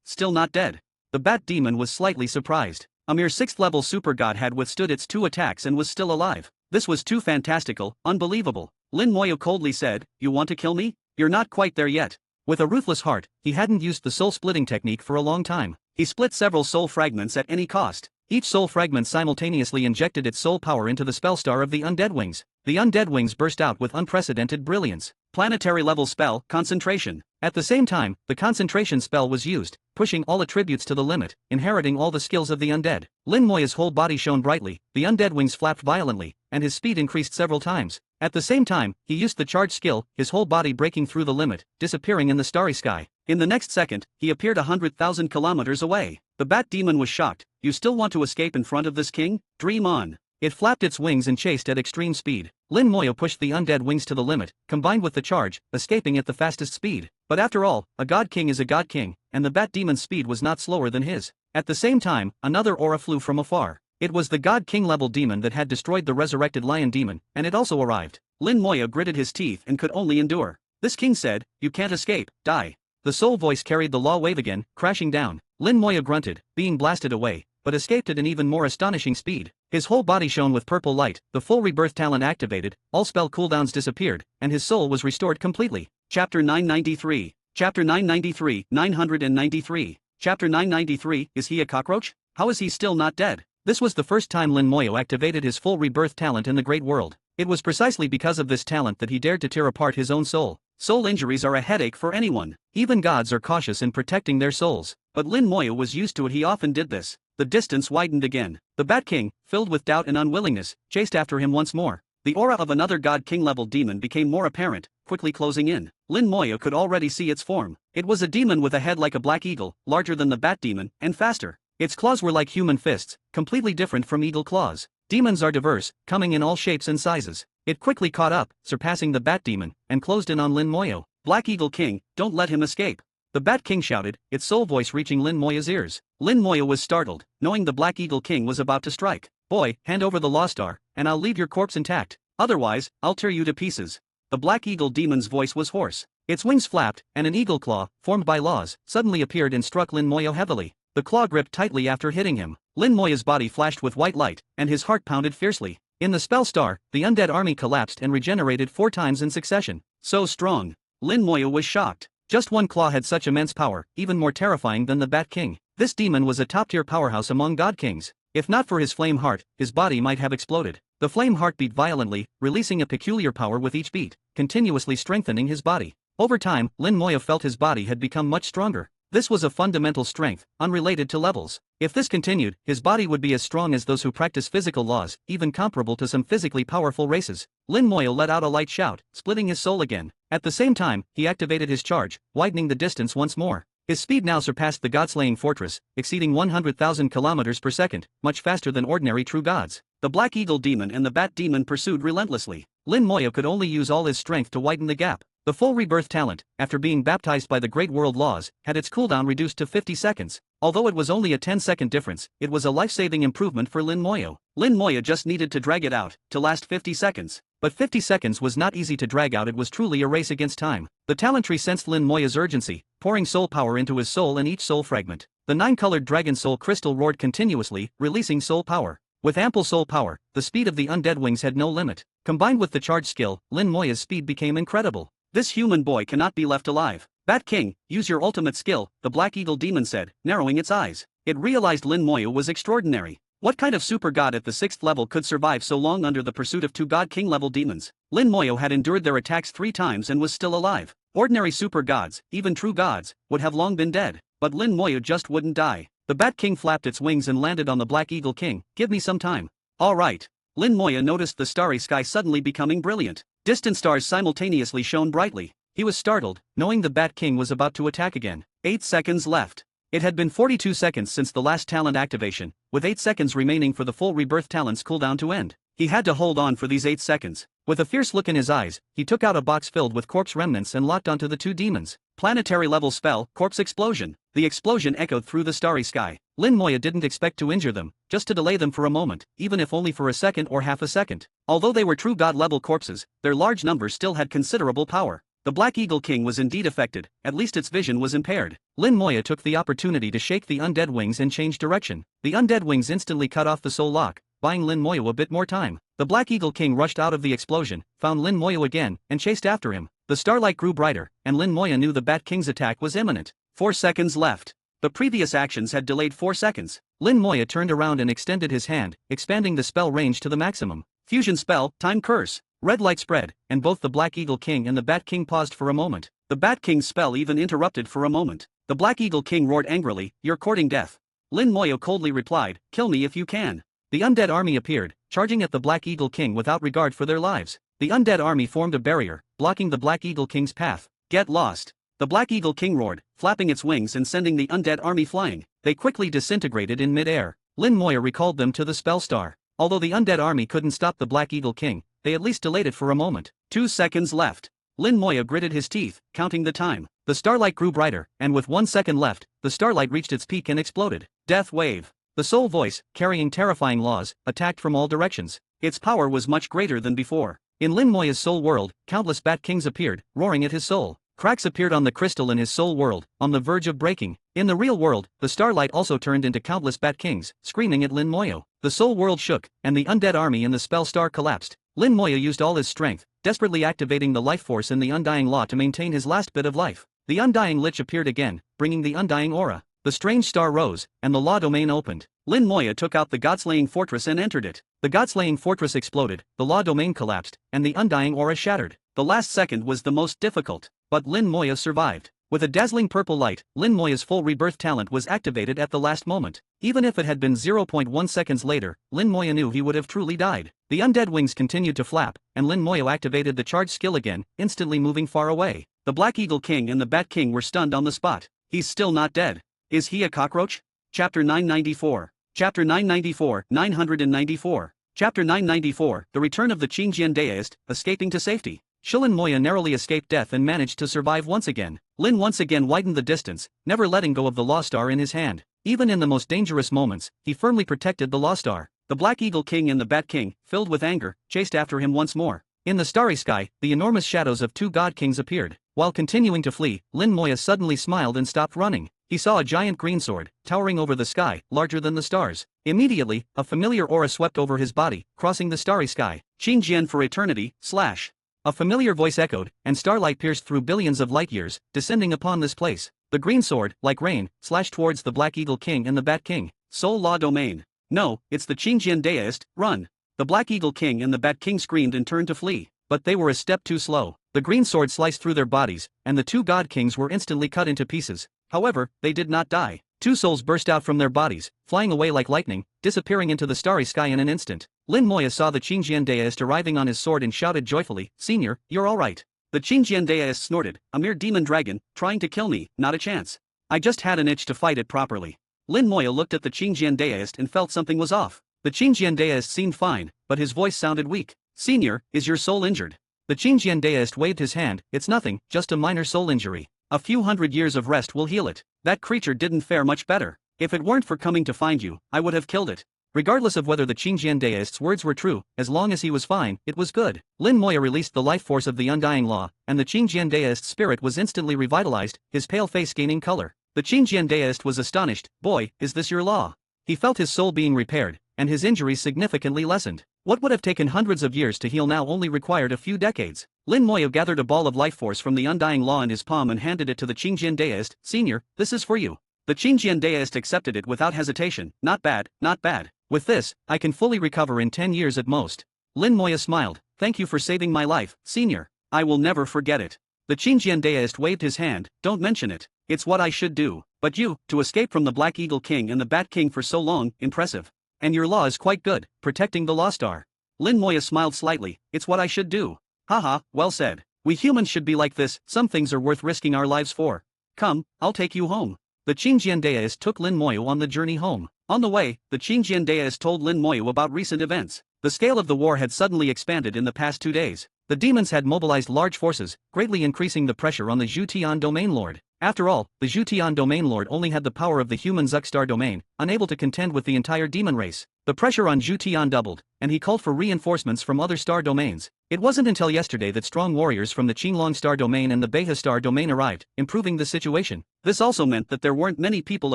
Still not dead. The bat demon was slightly surprised. A mere 6th level super god had withstood its 2 attacks and was still alive. This was too fantastical, unbelievable. Lin Moya coldly said, "You want to kill me? You're not quite there yet." With a ruthless heart, he hadn't used the soul-splitting technique for a long time. He split several soul fragments at any cost. Each soul fragment simultaneously injected its soul power into the spell star of the undead wings. The undead wings burst out with unprecedented brilliance. Planetary level spell, concentration. At the same time, the concentration spell was used, pushing all attributes to the limit, inheriting all the skills of the undead. Lin Moya's whole body shone brightly, the undead wings flapped violently, and his speed increased several times. At the same time, he used the charge skill, his whole body breaking through the limit, disappearing in the starry sky. In the next second, he appeared 100,000 kilometers away. The bat demon was shocked. You still want to escape in front of this king? Dream on. It flapped its wings and chased at extreme speed. Lin Moya pushed the undead wings to the limit, combined with the charge, escaping at the fastest speed. But after all, a god king is a god king, and the bat demon's speed was not slower than his. At the same time, another aura flew from afar. It was the god king level demon that had destroyed the resurrected lion demon, and it also arrived. Lin Moya gritted his teeth and could only endure. This king said, "You can't escape, die." The soul voice carried the law wave again, crashing down. Lin Moya grunted, being blasted away, but escaped at an even more astonishing speed. His whole body shone with purple light, the full rebirth talent activated, all spell cooldowns disappeared, and his soul was restored completely. Chapter 993. Chapter 993, 993. Chapter 993, is he a cockroach? How is he still not dead? This was the first time Lin Moya activated his full rebirth talent in the Great World. It was precisely because of this talent that he dared to tear apart his own soul. Soul injuries are a headache for anyone. Even gods are cautious in protecting their souls. But Lin Moya was used to it, he often did this. The distance widened again. The Bat King, filled with doubt and unwillingness, chased after him once more. the aura of another God King level demon became more apparent, quickly closing in. Lin Moya could already see its form. It was a demon with a head like a black eagle, larger than the bat demon, and faster. Its claws were like human fists, completely different from eagle claws. Demons are diverse, coming in all shapes and sizes. It quickly caught up, surpassing the bat demon, and closed in on Lin Moya. Black Eagle King, don't let him escape. The Bat King shouted, its soul voice reaching Lin Moya's ears. Lin Moya was startled, knowing the Black Eagle King was about to strike. Boy, hand over the Lost Star, and I'll leave your corpse intact. Otherwise, I'll tear you to pieces. The Black Eagle Demon's voice was hoarse. Its wings flapped, and an eagle claw, formed by laws, suddenly appeared and struck Lin Moya heavily. The claw gripped tightly after hitting him. Lin Moya's body flashed with white light, and his heart pounded fiercely. In the spell star, the undead army collapsed and regenerated 4 times in succession. So strong. Lin Moya was shocked. Just one claw had such immense power, even more terrifying than the Bat King. This demon was a top-tier powerhouse among God Kings. If not for his flame heart, his body might have exploded. The flame heart beat violently, releasing a peculiar power with each beat, continuously strengthening his body. Over time, Lin Moya felt his body had become much stronger. This was a fundamental strength, unrelated to levels. If this continued, his body would be as strong as those who practice physical laws, even comparable to some physically powerful races. Lin Moya let out a light shout, splitting his soul again. At the same time, he activated his charge, widening the distance once more. His speed now surpassed the God-slaying fortress, exceeding 100,000 kilometers per second, much faster than ordinary true gods. The Black Eagle Demon and the Bat Demon pursued relentlessly. Lin Moya could only use all his strength to widen the gap. The full rebirth talent, after being baptized by the Great World Laws, had its cooldown reduced to 50 seconds. Although it was only a 10-second difference, it was a life-saving improvement for Lin Moya. Lin Moya just needed to drag it out, to last 50 seconds. But 50 seconds was not easy to drag out. It was truly a race against time. The talent tree sensed Lin Moya's urgency, pouring soul power into his soul and each soul fragment. The 9-colored dragon soul crystal roared continuously, releasing soul power. With ample soul power, the speed of the undead wings had no limit. Combined with the charge skill, Lin Moya's speed became incredible. This human boy cannot be left alive. Bat King, use your ultimate skill, the Black Eagle Demon said, narrowing its eyes. It realized Lin Moya was extraordinary. What kind of super god at the 6th level could survive so long under the pursuit of 2 God King level demons? Lin Moya had endured their attacks 3 times and was still alive. Ordinary super gods, even true gods, would have long been dead. But Lin Moya just wouldn't die. The Bat King flapped its wings and landed on the Black Eagle King. Give me some time. All right. Lin Moya noticed the starry sky suddenly becoming brilliant. Distant stars simultaneously shone brightly. He was startled, knowing the Bat King was about to attack again. 8 seconds left. It had been 42 seconds since the last talent activation, with 8 seconds remaining for the full rebirth talent's cooldown to end. He had to hold on for these 8 seconds. With a fierce look in his eyes, he took out a box filled with corpse remnants and locked onto the 2 demons. Planetary level spell, Corpse Explosion. The explosion echoed through the starry sky. Lin Moya didn't expect to injure them, just to delay them for a moment, even if only for a second or half a second. Although they were true god-level corpses, their large numbers still had considerable power. The Black Eagle King was indeed affected, at least its vision was impaired. Lin Moya took the opportunity to shake the undead wings and change direction. The undead wings instantly cut off the soul lock, buying Lin Moya a bit more time. The Black Eagle King rushed out of the explosion, found Lin Moya again, and chased after him. The starlight grew brighter, and Lin Moya knew the Bat King's attack was imminent. 4 seconds left. The previous actions had delayed 4 seconds. Lin Moya turned around and extended his hand, expanding the spell range to the maximum. Fusion spell, Time Curse. Red light spread, and both the Black Eagle King and the Bat King paused for a moment. The Bat King's spell even interrupted for a moment. The Black Eagle King roared angrily, "You're courting death." Lin Moya coldly replied, "Kill me if you can." The undead army appeared, charging at the Black Eagle King without regard for their lives. The undead army formed a barrier, blocking the Black Eagle King's path. "Get lost." The Black Eagle King roared, flapping its wings and sending the undead army flying. They quickly disintegrated in mid-air. Lin Moya recalled them to the spell star. Although the undead army couldn't stop the Black Eagle King, they at least delayed it for a moment. 2 seconds left. Lin Moya gritted his teeth, counting the time. The starlight grew brighter, and with 1 second left, the starlight reached its peak and exploded. Death Wave. The soul voice, carrying terrifying laws, attacked from all directions. Its power was much greater than before. In Lin Moya's soul world, countless Bat Kings appeared, roaring at his soul. Cracks appeared on the crystal in his soul world, on the verge of breaking. In the real world, the starlight also turned into countless Bat Kings, screaming at Lin Moya. The soul world shook, and the undead army in the spell star collapsed. Lin Moya used all his strength, desperately activating the life force in the Undying Law to maintain his last bit of life. The Undying Lich appeared again, bringing the Undying Aura. The strange star rose, and the Law Domain opened. Lin Moya took out the God-slaying fortress and entered it. The God-slaying fortress exploded, the Law Domain collapsed, and the Undying Aura shattered. The last second was the most difficult, but Lin Moya survived. With a dazzling purple light, Lin Moya's full rebirth talent was activated at the last moment. Even if it had been 0.1 seconds later, Lin Moya knew he would have truly died. The undead wings continued to flap, and Lin Moyo activated the charge skill again, instantly moving far away. The Black Eagle King and the Bat King were stunned on the spot. He's still not dead. Is he a cockroach? Chapter 994. Chapter 994, 994. Chapter 994, The Return of the Qingjian Deist, Escaping to Safety. Shilin Moya narrowly escaped death and managed to survive once again. Lin once again widened the distance, never letting go of the Lost Star in his hand. Even in the most dangerous moments, he firmly protected the Lost Star. The Black Eagle King and the Bat King, filled with anger, chased after him once more. In the starry sky, the enormous shadows of two God Kings appeared. While continuing to flee, Lin Moya suddenly smiled and stopped running. He saw a giant green sword, towering over the sky, larger than the stars. Immediately, a familiar aura swept over his body, crossing the starry sky. Qingjian for eternity, / A familiar voice echoed, and starlight pierced through billions of light years, descending upon this place. The green sword, like rain, slashed towards the Black Eagle King and the Bat King. Soul Law Domain. No, it's the Qingjian Deist, run! The Black Eagle King and the Bat King screamed and turned to flee, but they were a step too slow. The green sword sliced through their bodies, and the two God Kings were instantly cut into pieces. However, they did not die. Two souls burst out from their bodies, flying away like lightning, disappearing into the starry sky in an instant. Lin Moya saw the Qingjian Deist arriving on his sword and shouted joyfully, "Senior, you're all right." The Qingjian Deist snorted, "A mere demon dragon, trying to kill me, not a chance. I just had an itch to fight it properly." Lin Moya looked at the Qingjian Deist and felt something was off. The Qingjian Deist seemed fine, but his voice sounded weak. "Senior, is your soul injured?" The Qingjian Deist waved his hand. "It's nothing, just a minor soul injury. A few hundred years of rest will heal it." That creature didn't fare much better. "If it weren't for coming to find you, I would have killed it." Regardless of whether the Qingjian Deist's words were true, as long as he was fine, it was good. Lin Moya released the life force of the Undying Law, and the Qingjian Deist's spirit was instantly revitalized, his pale face gaining color. The Qingjian Deist was astonished. "Boy, is this your law?" He felt his soul being repaired, and his injuries significantly lessened. What would have taken hundreds of years to heal now only required a few decades. Lin Moya gathered a ball of life force from the Undying Law in his palm and handed it to the Qingjian Deist. "Senior, this is for you." The Qingjian Deist accepted it without hesitation. "Not bad, not bad. With this, I can fully recover in 10 years at most." Lin Moya smiled. "Thank you for saving my life, Senior. I will never forget it." The Qingjian Deist waved his hand. "Don't mention it. It's what I should do. But you, to escape from the Black Eagle King and the Bat King for so long, impressive. And your law is quite good, protecting the Lost Star." Lin Moya smiled slightly. "It's what I should do." "Haha, well said. We humans should be like this. Some things are worth risking our lives for. Come, I'll take you home." The Qingjian Deist took Lin Moya on the journey home. On the way, the Qingjian Deist told Lin Moya about recent events. The scale of the war had suddenly expanded in the past 2 days. The demons had mobilized large forces, greatly increasing the pressure on the Zhutian Domain Lord. After all, the Zhutian Domain Lord only had the power of the human Zuckstar domain, unable to contend with the entire demon race. The pressure on Zhutian doubled, and he called for reinforcements from other star domains. It wasn't until yesterday that strong warriors from the Qinglong Star domain and the Beha Star domain arrived, improving the situation. This also meant that there weren't many people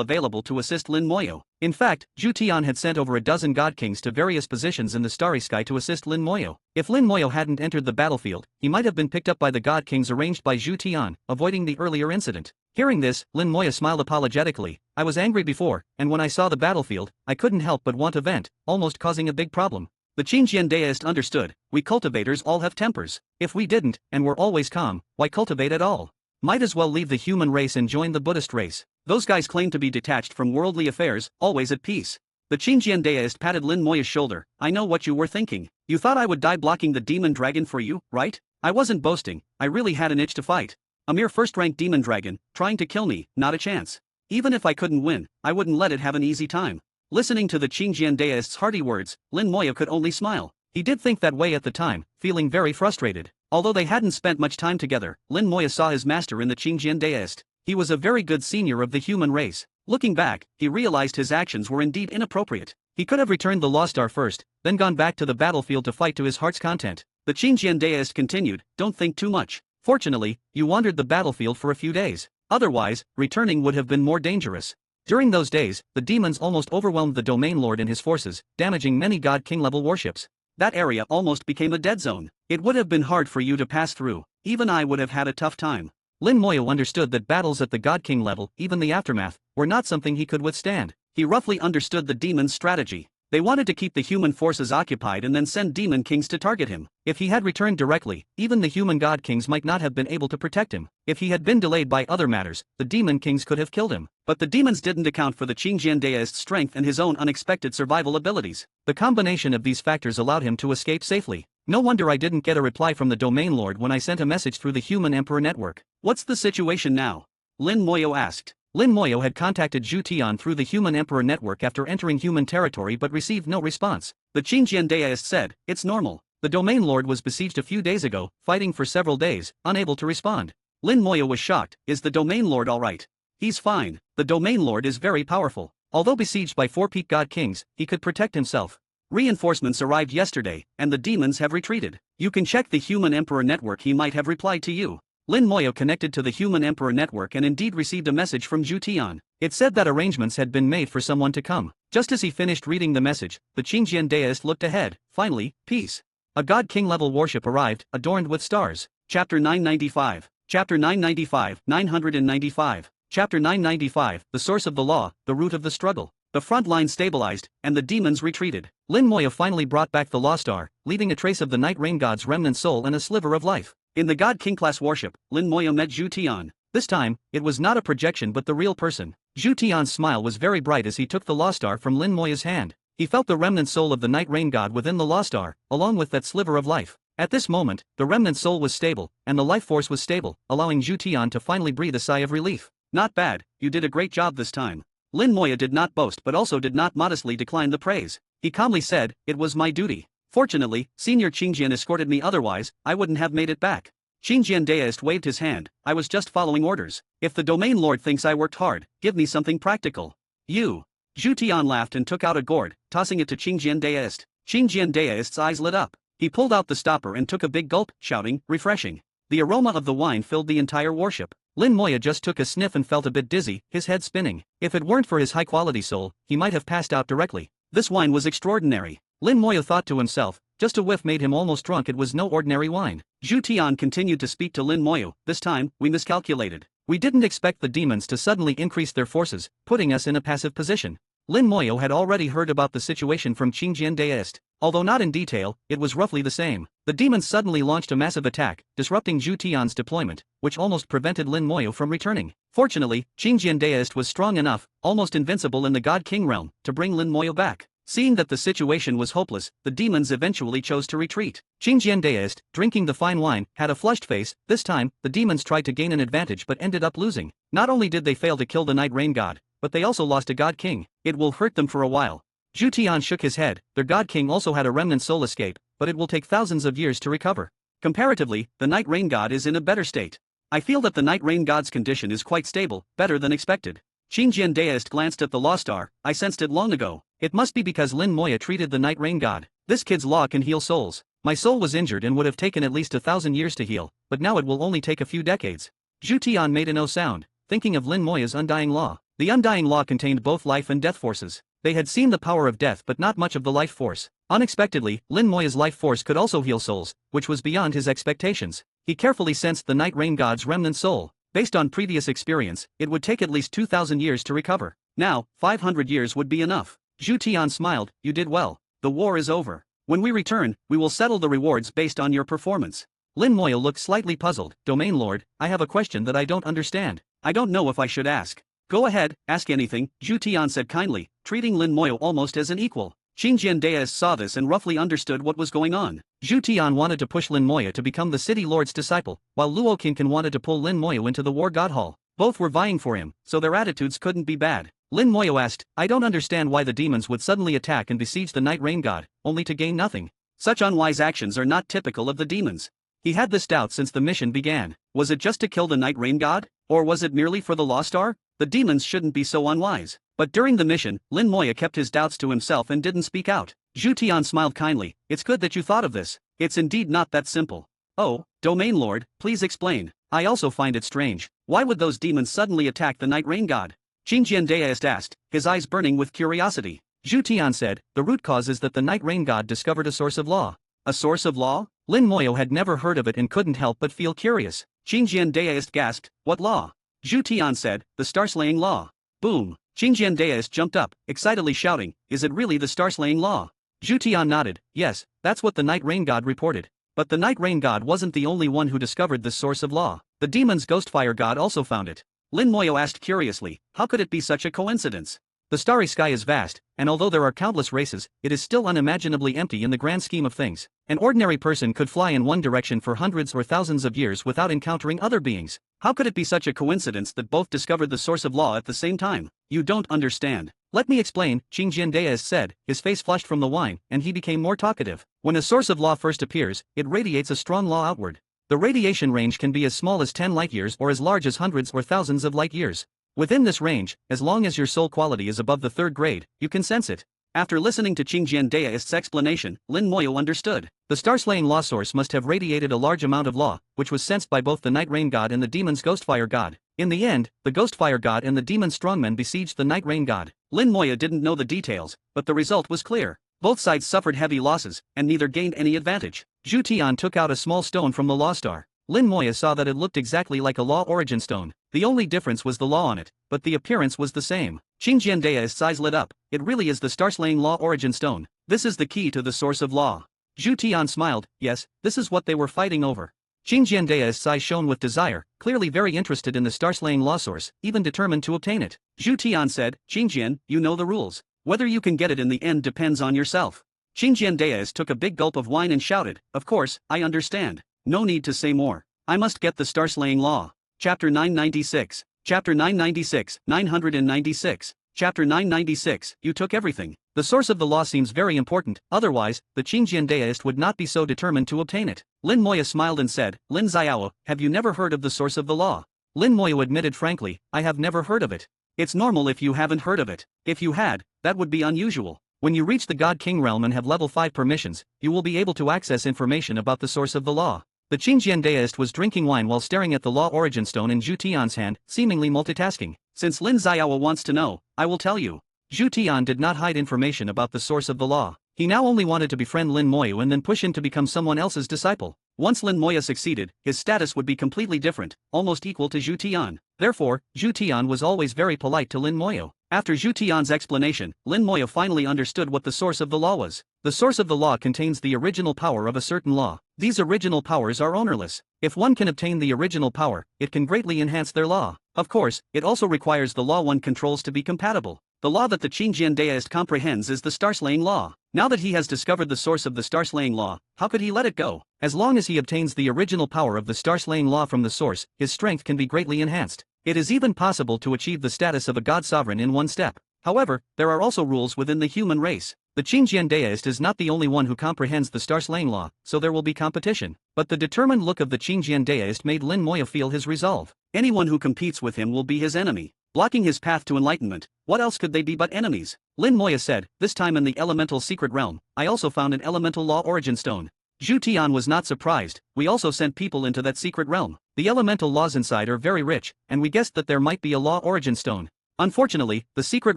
available to assist Lin Moyo. In fact, Zhutian had sent over a dozen God Kings to various positions in the starry sky to assist Lin Moyo. If Lin Moyo hadn't entered the battlefield, he might have been picked up by the God Kings arranged by Zhutian, avoiding the earlier incident. Hearing this, Lin Moya smiled apologetically. "I was angry before, and when I saw the battlefield, I couldn't help but want to vent, almost causing a big problem." The Qingjian Deist understood. "We cultivators all have tempers. If we didn't, and were always calm, why cultivate at all? Might as well leave the human race and join the Buddhist race. Those guys claim to be detached from worldly affairs, always at peace." The Qingjian Deist patted Lin Moya's shoulder. "I know what you were thinking. You thought I would die blocking the demon dragon for you, right? I wasn't boasting. I really had an itch to fight. A mere first-rank demon dragon, trying to kill me, not a chance. Even if I couldn't win, I wouldn't let it have an easy time." Listening to the Qingjian Deist's hearty words, Lin Moya could only smile. He did think that way at the time, feeling very frustrated. Although they hadn't spent much time together, Lin Moya saw his master in the Qingjian Deist. He was a very good senior of the human race. Looking back, he realized his actions were indeed inappropriate. He could have returned the Lost Star first, then gone back to the battlefield to fight to his heart's content. The Qingjian Deist continued, "Don't think too much. Fortunately, you wandered the battlefield for a few days. Otherwise, returning would have been more dangerous." During those days, the demons almost overwhelmed the Domain Lord and his forces, damaging many God King level warships. That area almost became a dead zone. It would have been hard for you to pass through. Even I would have had a tough time. Lin Moyo understood that battles at the God King level, even the aftermath, were not something he could withstand. He roughly understood the demon's strategy. They wanted to keep the human forces occupied and then send demon kings to target him. If he had returned directly, even the human god kings might not have been able to protect him. If he had been delayed by other matters, the demon kings could have killed him. But the demons didn't account for the Qingjian deist's strength and his own unexpected survival abilities. The combination of these factors allowed him to escape safely. No wonder I didn't get a reply from the domain lord when I sent a message through the human emperor network. What's the situation now? Lin Moyo asked. Lin Moyo had contacted Zhu Tian through the human emperor network after entering human territory but received no response. The Qingjian deist said, "It's normal. The domain lord was besieged a few days ago, fighting for several days, unable to respond." Lin Moyo was shocked. "Is the domain lord alright?" "He's fine. The domain lord is very powerful. Although besieged by 4 peak god kings, he could protect himself. Reinforcements arrived yesterday, and the demons have retreated. You can check the human emperor network, he might have replied to you." Lin Moyo connected to the human emperor network and indeed received a message from Zhu Tian. It said that arrangements had been made for someone to come. Just as he finished reading the message, the Qingjian deist looked ahead. Finally, peace. A god king level warship arrived, adorned with stars. Chapter 995. Chapter 995, 995. Chapter 995, the source of the law, the root of the struggle. The front line stabilized, and the demons retreated. Lin Moyo finally brought back the Law Star, leaving a trace of the Night Rain God's remnant soul and a sliver of life. In the God King class warship, Lin Moyo met Zhu Tian. This time, it was not a projection but the real person. Zhu Tian's smile was very bright as he took the Law Star from Lin Moyo's hand. He felt the remnant soul of the Night Rain God within the Law Star, along with that sliver of life. At this moment, the remnant soul was stable, and the life force was stable, allowing Zhu Tian to finally breathe a sigh of relief. "Not bad, you did a great job this time." Lin Moyo did not boast but also did not modestly decline the praise. He calmly said, "It was my duty. Fortunately, Senior Qingjian escorted me, otherwise, I wouldn't have made it back." Qingjian deist waved his hand. "I was just following orders. If the domain lord thinks I worked hard, give me something practical." "You." Zhu Tian laughed and took out a gourd, tossing it to Qingjian deist. Qingjian deist's eyes lit up. He pulled out the stopper and took a big gulp, shouting, "Refreshing." The aroma of the wine filled the entire warship. Lin Moyo just took a sniff and felt a bit dizzy, his head spinning. If it weren't for his high-quality soul, he might have passed out directly. This wine was extraordinary. Lin Moyo thought to himself, just a whiff made him almost drunk. It was no ordinary wine. Zhu Tian continued to speak to Lin Moyo. "This time, we miscalculated. We didn't expect the demons to suddenly increase their forces, putting us in a passive position." Lin Moyo had already heard about the situation from Qingjian deist. Although not in detail, it was roughly the same. The demons suddenly launched a massive attack, disrupting Zhu Tian's deployment, which almost prevented Lin Moyo from returning. Fortunately, Qingjian deist was strong enough, almost invincible in the God King realm, to bring Lin Moyo back. Seeing that the situation was hopeless, the demons eventually chose to retreat. Qingjian deist, drinking the fine wine, had a flushed face. This time, the demons tried to gain an advantage but ended up losing. Not only did they fail to kill the Night Rain God, but they also lost a God King. It will hurt them for a while. Zhu Tian shook his head. Their God King also had a remnant soul escape, but it will take thousands of years to recover. Comparatively, the Night Rain God is in a better state. I feel that the Night Rain God's condition is quite stable, better than expected. Qingjian deist glanced at the Law Star. "I sensed it long ago. It must be because Lin Moyo treated the Night Rain God. This kid's law can heal souls. My soul was injured and would have taken at least 1,000 years to heal, but now it will only take a few decades." Zhu Tian made an O sound, thinking of Lin Moyo's undying law. The undying law contained both life and death forces. They had seen the power of death but not much of the life force. Unexpectedly, Lin Moyo's life force could also heal souls, which was beyond his expectations. He carefully sensed the Night Rain God's remnant soul. Based on previous experience, it would take at least 2,000 years to recover. Now, 500 years would be enough. Zhu Tian smiled. "You did well. The war is over. When we return, we will settle the rewards based on your performance." Lin Moyo looked slightly puzzled. "Domain Lord, I have a question that I don't understand." "I don't know if I should ask." "Go ahead, ask anything," Zhu Tian said kindly, treating Lin Moyo almost as an equal. Qingjian deist saw this and roughly understood what was going on. Zhu Tian wanted to push Lin Moyo to become the city lord's disciple, while Luo Qinkan wanted to pull Lin Moyo into the War God Hall. Both were vying for him, so their attitudes couldn't be bad. Lin Moyo asked, "I don't understand why the demons would suddenly attack and besiege the Night Rain God, only to gain nothing. Such unwise actions are not typical of the demons." He had this doubt since the mission began. Was it just to kill the Night Rain God? Or was it merely for the Law Star? The demons shouldn't be so unwise. But during the mission, Lin Moyo kept his doubts to himself and didn't speak out. Zhu Tian smiled kindly. "It's good that you thought of this. It's indeed not that simple." "Oh, Domain Lord, please explain. I also find it strange. Why would those demons suddenly attack the Night Rain God?" Qingjian deist asked, his eyes burning with curiosity. Zhu Tian said, "The root cause is that the Night Rain God discovered a source of law." "A source of law?" Lin Moyo had never heard of it and couldn't help but feel curious. Qingjian deist gasped, "What law?" Zhu Tian said, "The Star-Slaying Law." Boom! Qingjian Daoist jumped up, excitedly shouting, "Is it really the star-slaying law?" Zhu Tian nodded, "Yes, that's what the Night Rain God reported." But the Night Rain God wasn't the only one who discovered this source of law. The demon's Ghostfire God also found it. Lin Moyo asked curiously, how could it be such a coincidence? The starry sky is vast, and although there are countless races, it is still unimaginably empty in the grand scheme of things. An ordinary person could fly in one direction for hundreds or thousands of years without encountering other beings. How could it be such a coincidence that both discovered the source of law at the same time? You don't understand. Let me explain, Qingjian Daoist said, his face flushed from the wine, and he became more talkative. When a source of law first appears, it radiates a strong law outward. The radiation range can be as small as 10 light-years or as large as hundreds or thousands of light-years. Within this range, as long as your soul quality is above the 3rd grade, you can sense it. After listening to Qingjian Daoist's explanation, Lin Moyo understood. The star-slaying law source must have radiated a large amount of law, which was sensed by both the Night Rain God and the demon's Ghostfire God. In the end, the Ghostfire God and the demon's strongmen besieged the Night Rain God. Lin Moyo didn't know the details, but the result was clear. Both sides suffered heavy losses, and neither gained any advantage. Zhu Tian took out a small stone from the law star. Lin Moyo saw that it looked exactly like a law origin stone. The only difference was the law on it, but the appearance was the same. Qingjian Daoist's eyes lit up. It really is the star-slaying law origin stone. This is the key to the source of law. Zhu Tian smiled. Yes, this is what they were fighting over. Qingjian Daoist's eyes shone with desire, clearly very interested in the star-slaying law source, even determined to obtain it. Zhu Tian said, "Qingjian, you know the rules. Whether you can get it in the end depends on yourself." Qingjian Daoist took a big gulp of wine and shouted, "Of course, I understand. No need to say more. I must get the star-slaying law." Chapter 996. Chapter 996, 996. Chapter 996, You took everything. The source of the law seems very important, otherwise, the Qingjian Daoist would not be so determined to obtain it. Lin Moyo smiled and said, "Lin Xiao, have you never heard of the source of the law?" Lin Moyo admitted frankly, "I have never heard of it." It's normal if you haven't heard of it. If you had, that would be unusual. When you reach the God King realm and have level 5 permissions, you will be able to access information about the source of the law. The Qingjian Daoist was drinking wine while staring at the law origin stone in Zhu Tian's hand, seemingly multitasking. Since Lin Xiao wants to know, I will tell you. Zhu Tian did not hide information about the source of the law. He now only wanted to befriend Lin Moyo and then push him to become someone else's disciple. Once Lin Moyo succeeded, his status would be completely different, almost equal to Zhu Tian. Therefore, Zhu Tian was always very polite to Lin Moyo. After Zhu Tian's explanation, Lin Moyo finally understood what the source of the law was. The source of the law contains the original power of a certain law. These original powers are ownerless. If one can obtain the original power, it can greatly enhance their law. Of course, it also requires the law one controls to be compatible. The law that the Qingjian Daoist comprehends is the star-slaying law. Now that he has discovered the source of the star-slaying law, how could he let it go? As long as he obtains the original power of the star-slaying law from the source, his strength can be greatly enhanced. It is even possible to achieve the status of a god sovereign in one step. However, there are also rules within the human race. The Qingjian Daoist is not the only one who comprehends the star-slaying law, so there will be competition. But the determined look of the Qingjian Daoist made Lin Moyo feel his resolve. Anyone who competes with him will be his enemy, blocking his path to enlightenment. What else could they be but enemies? Lin Moyo said, "This time in the elemental secret realm, I also found an elemental law origin stone." Zhu Tian was not surprised. "We also sent people into that secret realm. The elemental laws inside are very rich, and we guessed that there might be a law origin stone. Unfortunately, the secret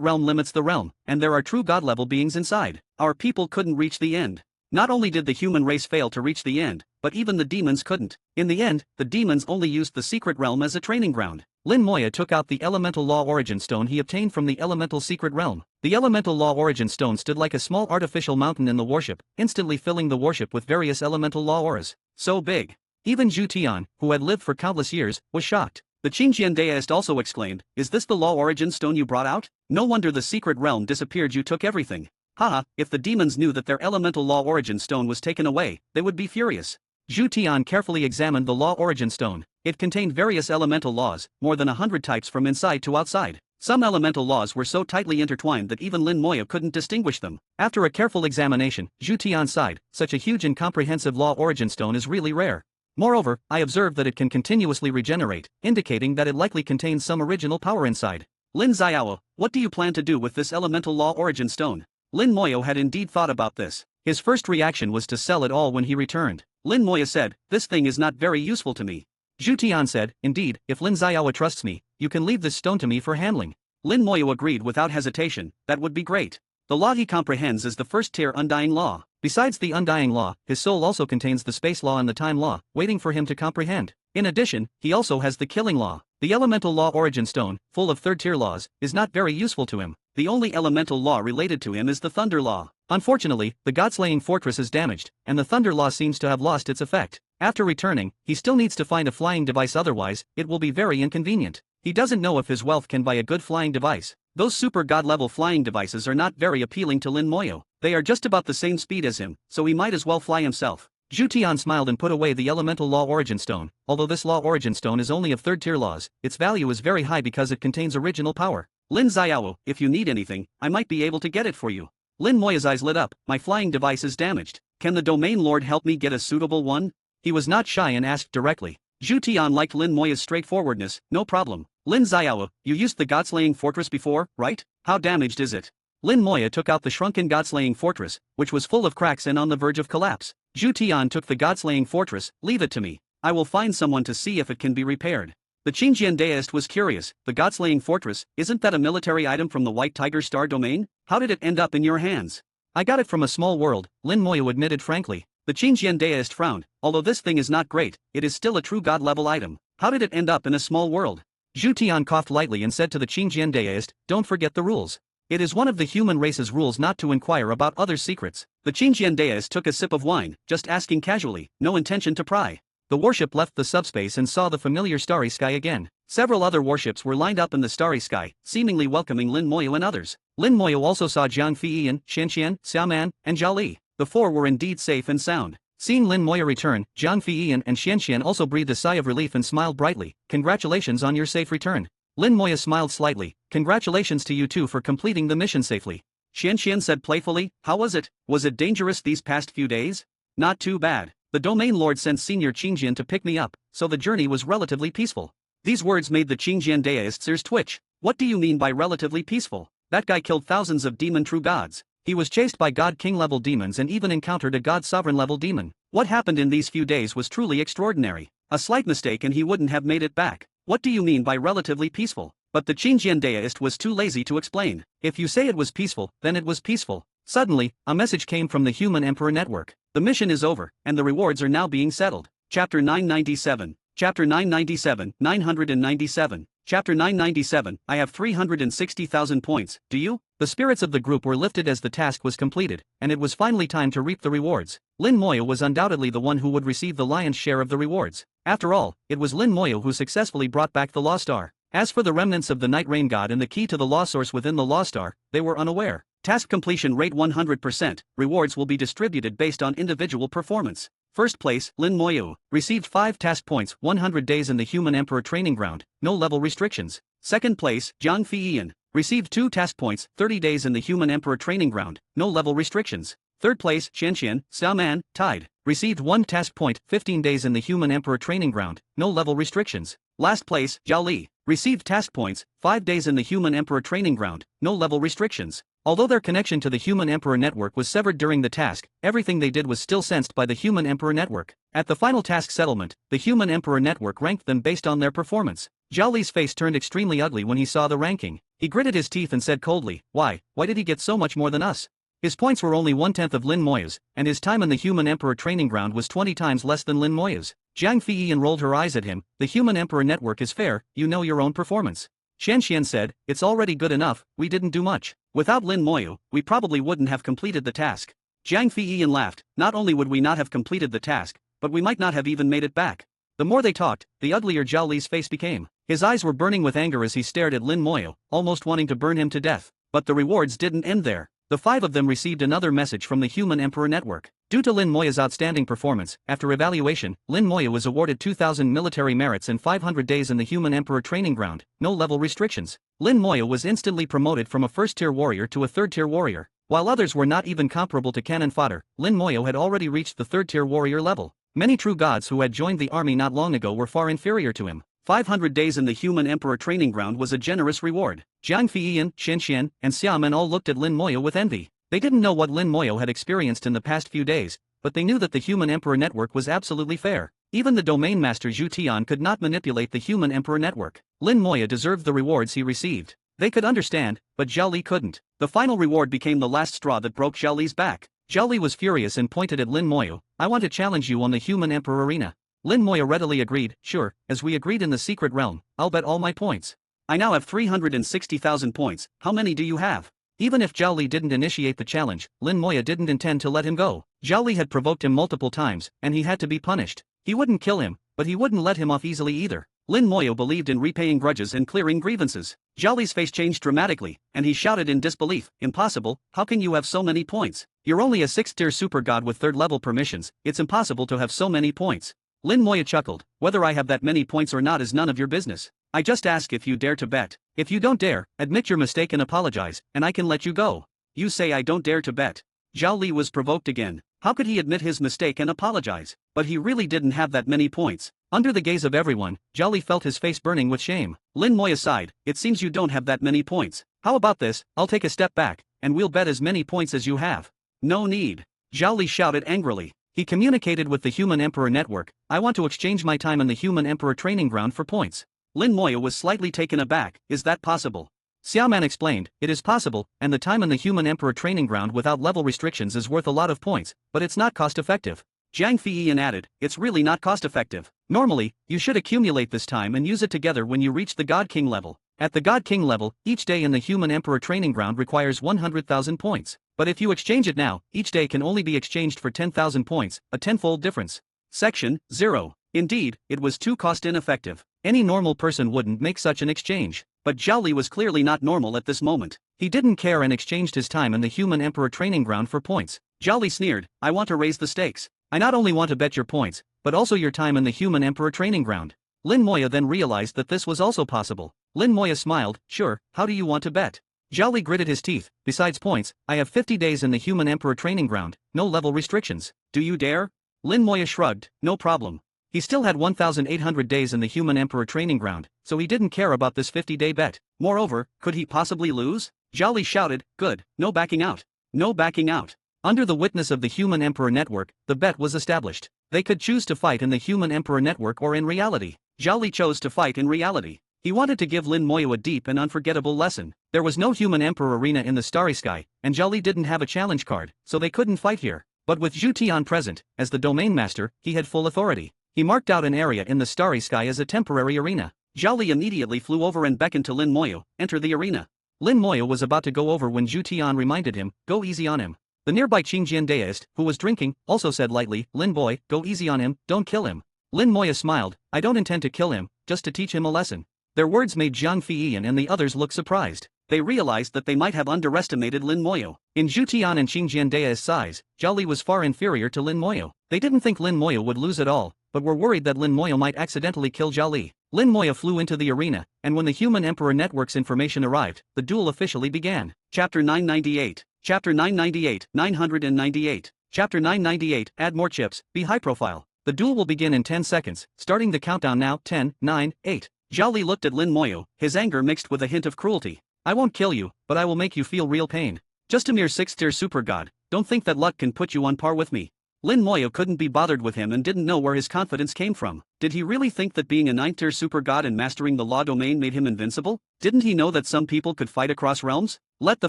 realm limits the realm, and there are true god-level beings inside. Our people couldn't reach the end. Not only did the human race fail to reach the end, but even the demons couldn't. In the end, the demons only used the secret realm as a training ground." Lin Moyo took out the elemental law origin stone he obtained from the elemental secret realm. The elemental law origin stone stood like a small artificial mountain in the warship, instantly filling the warship with various elemental law auras. So big. Even Zhu Tian, who had lived for countless years, was shocked. The Qingjian Daoist also exclaimed, "Is this the law origin stone you brought out? No wonder the secret realm disappeared, you took everything." Haha, if the demons knew that their elemental law origin stone was taken away, they would be furious. Zhu Tian carefully examined the law origin stone. It contained various elemental laws, more than 100 types from inside to outside. Some elemental laws were so tightly intertwined that even Lin Moyo couldn't distinguish them. After a careful examination, Zhu Tian sighed, "Such a huge and comprehensive law origin stone is really rare. Moreover, I observed that it can continuously regenerate, indicating that it likely contains some original power inside." Lin Xiao, what do you plan to do with this elemental law origin stone? Lin Moyo had indeed thought about this. His first reaction was to sell it all when he returned. Lin Moyo said, "This thing is not very useful to me." Zhu Tian said, "Indeed, if Lin Xiao trusts me, you can leave this stone to me for handling." Lin Moyo agreed without hesitation, "That would be great." The law he comprehends is the first-tier undying law. Besides the undying law, his soul also contains the space law and the time law, waiting for him to comprehend. In addition, he also has the killing law. The elemental law origin stone, full of third-tier laws, is not very useful to him. The only elemental law related to him is the thunder law. Unfortunately, the god-slaying fortress is damaged, and the thunder law seems to have lost its effect. After returning, he still needs to find a flying device, otherwise, it will be very inconvenient. He doesn't know if his wealth can buy a good flying device. Those super god-level flying devices are not very appealing to Lin Moyo. They are just about the same speed as him, so he might as well fly himself. Zhu Tian smiled and put away the elemental law origin stone. Although this law origin stone is only of third-tier laws, its value is very high because it contains original power. Lin Xiao, if you need anything, I might be able to get it for you. Lin Moya's eyes lit up. My flying device is damaged. Can the domain lord help me get a suitable one? He was not shy and asked directly. Zhu Tian liked Lin Moya's straightforwardness. No problem. Lin Xiao, you used the god-slaying fortress before, right? How damaged is it? Lin Moya took out the shrunken god-slaying fortress, which was full of cracks and on the verge of collapse. Zhu Tian took the god-slaying fortress. Leave it to me. I will find someone to see if it can be repaired. The Qingjian deist was curious. The god-slaying fortress, isn't that a military item from the White Tiger Star domain? How did it end up in your hands? I got it from a small world, Lin Moya admitted frankly. The Qingjian deist frowned. Although this thing is not great, it is still a true god-level item. How did it end up in a small world? Zhu Tian coughed lightly and said to the Qingjian deist, don't forget the rules. It is one of the human race's rules not to inquire about others' secrets. The Qingjian deist took a sip of wine, just asking casually, no intention to pry. The warship left the subspace and saw the familiar starry sky again. Several other warships were lined up in the starry sky, seemingly welcoming Lin Moyo and others. Lin Moyo also saw Jiang Feiyan, Xianxian, Xiaoman, and Zhao Li. The four were indeed safe and sound. Seeing Lin Moyo return, Jiang Feiyan and Xianxian also breathed a sigh of relief and smiled brightly. Congratulations on your safe return. Lin Moya smiled slightly. Congratulations to you too for completing the mission safely. Xianxian said playfully, how was it? Was it dangerous these past few days? Not too bad. The domain lord sent Senior Qingjian to pick me up, so the journey was relatively peaceful. These words made the Qingjian deist's ears twitch. What do you mean by relatively peaceful? That guy killed thousands of demon true gods. He was chased by god king level demons and even encountered a god sovereign level demon. What happened in these few days was truly extraordinary. A slight mistake and he wouldn't have made it back. What do you mean by relatively peaceful? But the Qingjian deist was too lazy to explain. If you say it was peaceful, then it was peaceful. Suddenly, a message came from the Human Emperor Network. The mission is over, and the rewards are now being settled. Chapter 997. Chapter 997, 997. Chapter 997, I have 360,000 points, do you? The spirits of the group were lifted as the task was completed, and it was finally time to reap the rewards. Lin Moyo was undoubtedly the one who would receive the lion's share of the rewards. After all, it was Lin Moyo who successfully brought back the Law Star. As for the remnants of the Night Rain God and the key to the Law Source within the Law Star, they were unaware. Task completion rate 100%, rewards will be distributed based on individual performance. First place, Lin Moyo, received 5 task points, 100 days in the Human Emperor Training Ground, no level restrictions. Second place, Jiang Feiyan, received 2 task points, 30 days in the Human Emperor Training Ground, no level restrictions. Third place, Xianxian, Xiaoman, tied, received 1 task point, 15 days in the Human Emperor Training Ground, no level restrictions. Last place, Zhao Li, received task points, 5 days in the Human Emperor Training Ground, no level restrictions. Although their connection to the Human Emperor Network was severed during the task, everything they did was still sensed by the Human Emperor Network. At the final task settlement, the Human Emperor Network ranked them based on their performance. Zhao Li's face turned extremely ugly when he saw the ranking. He gritted his teeth and said coldly, why did he get so much more than us? His points were only 1/10 of Lin Moya's, and his time in the Human Emperor Training Ground was 20 times less than Lin Moya's. Jiang Feiyan rolled her eyes at him. The Human Emperor Network is fair, you know your own performance. Xianxian said, it's already good enough, we didn't do much. Without Lin Moyo, we probably wouldn't have completed the task. Jiang Feiyan laughed, not only would we not have completed the task, but we might not have even made it back. The more they talked, the uglier Zhao Li's face became. His eyes were burning with anger as he stared at Lin Moyo, almost wanting to burn him to death. But the rewards didn't end there. The 5 of them received another message from the Human Emperor Network. Due to Lin Moya's outstanding performance, after evaluation, Lin Moya was awarded 2,000 military merits and 500 days in the Human Emperor Training Ground, no level restrictions. Lin Moya was instantly promoted from a first-tier warrior to a third-tier warrior. While others were not even comparable to cannon fodder, Lin Moya had already reached the third-tier warrior level. Many true gods who had joined the army not long ago were far inferior to him. 500 days in the Human Emperor Training Ground was a generous reward. Jiang Feiyan, Xianxian, and Xiaoman all looked at Lin Moya with envy. They didn't know what Lin Moyo had experienced in the past few days, but they knew that the Human Emperor Network was absolutely fair. Even the domain master Zhu Tian could not manipulate the Human Emperor Network. Lin Moya deserved the rewards he received. They could understand, but Zhao Li couldn't. The final reward became the last straw that broke Zhao Li's back. Zhao Li was furious and pointed at Lin Moyo, I want to challenge you on the Human Emperor arena. Lin Moya readily agreed, sure, as we agreed in the secret realm, I'll bet all my points. I now have 360,000 points, how many do you have? Even if Zhao Li didn't initiate the challenge, Lin Moya didn't intend to let him go. Zhao Li had provoked him multiple times, and he had to be punished. He wouldn't kill him, but he wouldn't let him off easily either. Lin Moya believed in repaying grudges and clearing grievances. Zhao Li's face changed dramatically, and he shouted in disbelief, impossible, how can you have so many points? You're only a 6th-tier super god with 3rd-level permissions, it's impossible to have so many points. Lin Moya chuckled, whether I have that many points or not is none of your business. I just ask if you dare to bet. If you don't dare, admit your mistake and apologize, and I can let you go. You say I don't dare to bet. Zhao Li was provoked again. How could he admit his mistake and apologize? But he really didn't have that many points. Under the gaze of everyone, Zhao Li felt his face burning with shame. Lin Moya sighed, it seems you don't have that many points. How about this, I'll take a step back, and we'll bet as many points as you have. No need. Zhao Li shouted angrily. He communicated with the Human Emperor Network, I want to exchange my time in the Human Emperor Training Ground for points. Lin Moya was slightly taken aback, is that possible? Xiaoman explained, it is possible, and the time in the Human Emperor Training Ground without level restrictions is worth a lot of points, but it's not cost-effective. Jiang Feiyan added, it's really not cost-effective. Normally, you should accumulate this time and use it together when you reach the God King level. At the God King level, each day in the Human Emperor Training Ground requires 100,000 points. But if you exchange it now, each day can only be exchanged for 10,000 points, a tenfold difference. Section 0. Indeed, it was too cost-ineffective. Any normal person wouldn't make such an exchange. But Zhao Li was clearly not normal at this moment. He didn't care and exchanged his time in the Human Emperor Training Ground for points. Zhao Li sneered, I want to raise the stakes. I not only want to bet your points, but also your time in the Human Emperor Training Ground. Lin Moya then realized that this was also possible. Lin Moya smiled, sure, how do you want to bet? Zhao Li gritted his teeth, besides points, I have 50 days in the Human Emperor Training Ground, no level restrictions. Do you dare? Lin Moya shrugged, no problem. He still had 1,800 days in the Human Emperor Training Ground, so he didn't care about this 50-day bet. Moreover, could he possibly lose? Zhao Li shouted, good, no backing out. No backing out. Under the witness of the Human Emperor Network, the bet was established. They could choose to fight in the Human Emperor Network or in reality. Zhao Li chose to fight in reality. He wanted to give Lin Moya a deep and unforgettable lesson. There was no Human Emperor arena in the Starry Sky, and Zhao Li didn't have a challenge card, so they couldn't fight here. But with Zhu Tian present, as the domain master, he had full authority. He marked out an area in the Starry Sky as a temporary arena. Zhao Li immediately flew over and beckoned to Lin Moya, enter the arena. Lin Moya was about to go over when Zhu Tian reminded him, go easy on him. The nearby Qingjian deist, who was drinking, also said lightly, Lin boy, go easy on him, don't kill him. Lin Moya smiled, I don't intend to kill him, just to teach him a lesson. Their words made Jiang Feiyan and the others look surprised. They realized that they might have underestimated Lin Moya. In Zhu Tian and Qingjian deist's size, Zhao Li was far inferior to Lin Moya. They didn't think Lin Moya would lose at all, but were worried that Lin Moya might accidentally kill Zhao Li. Lin Moya flew into the arena, and when the Human Emperor Network's information arrived, the duel officially began. Chapter 998. Chapter 998, 998. Chapter 998, add more chips, be high profile. The duel will begin in 10 seconds, starting the countdown now, 10, 9, 8. Zhao Li looked at Lin Moya, his anger mixed with a hint of cruelty. I won't kill you, but I will make you feel real pain. Just a mere 6th-tier super god, don't think that luck can put you on par with me. Lin Moya couldn't be bothered with him and didn't know where his confidence came from. Did he really think that being a 9th-tier super god and mastering the law domain made him invincible? Didn't he know that some people could fight across realms? Let the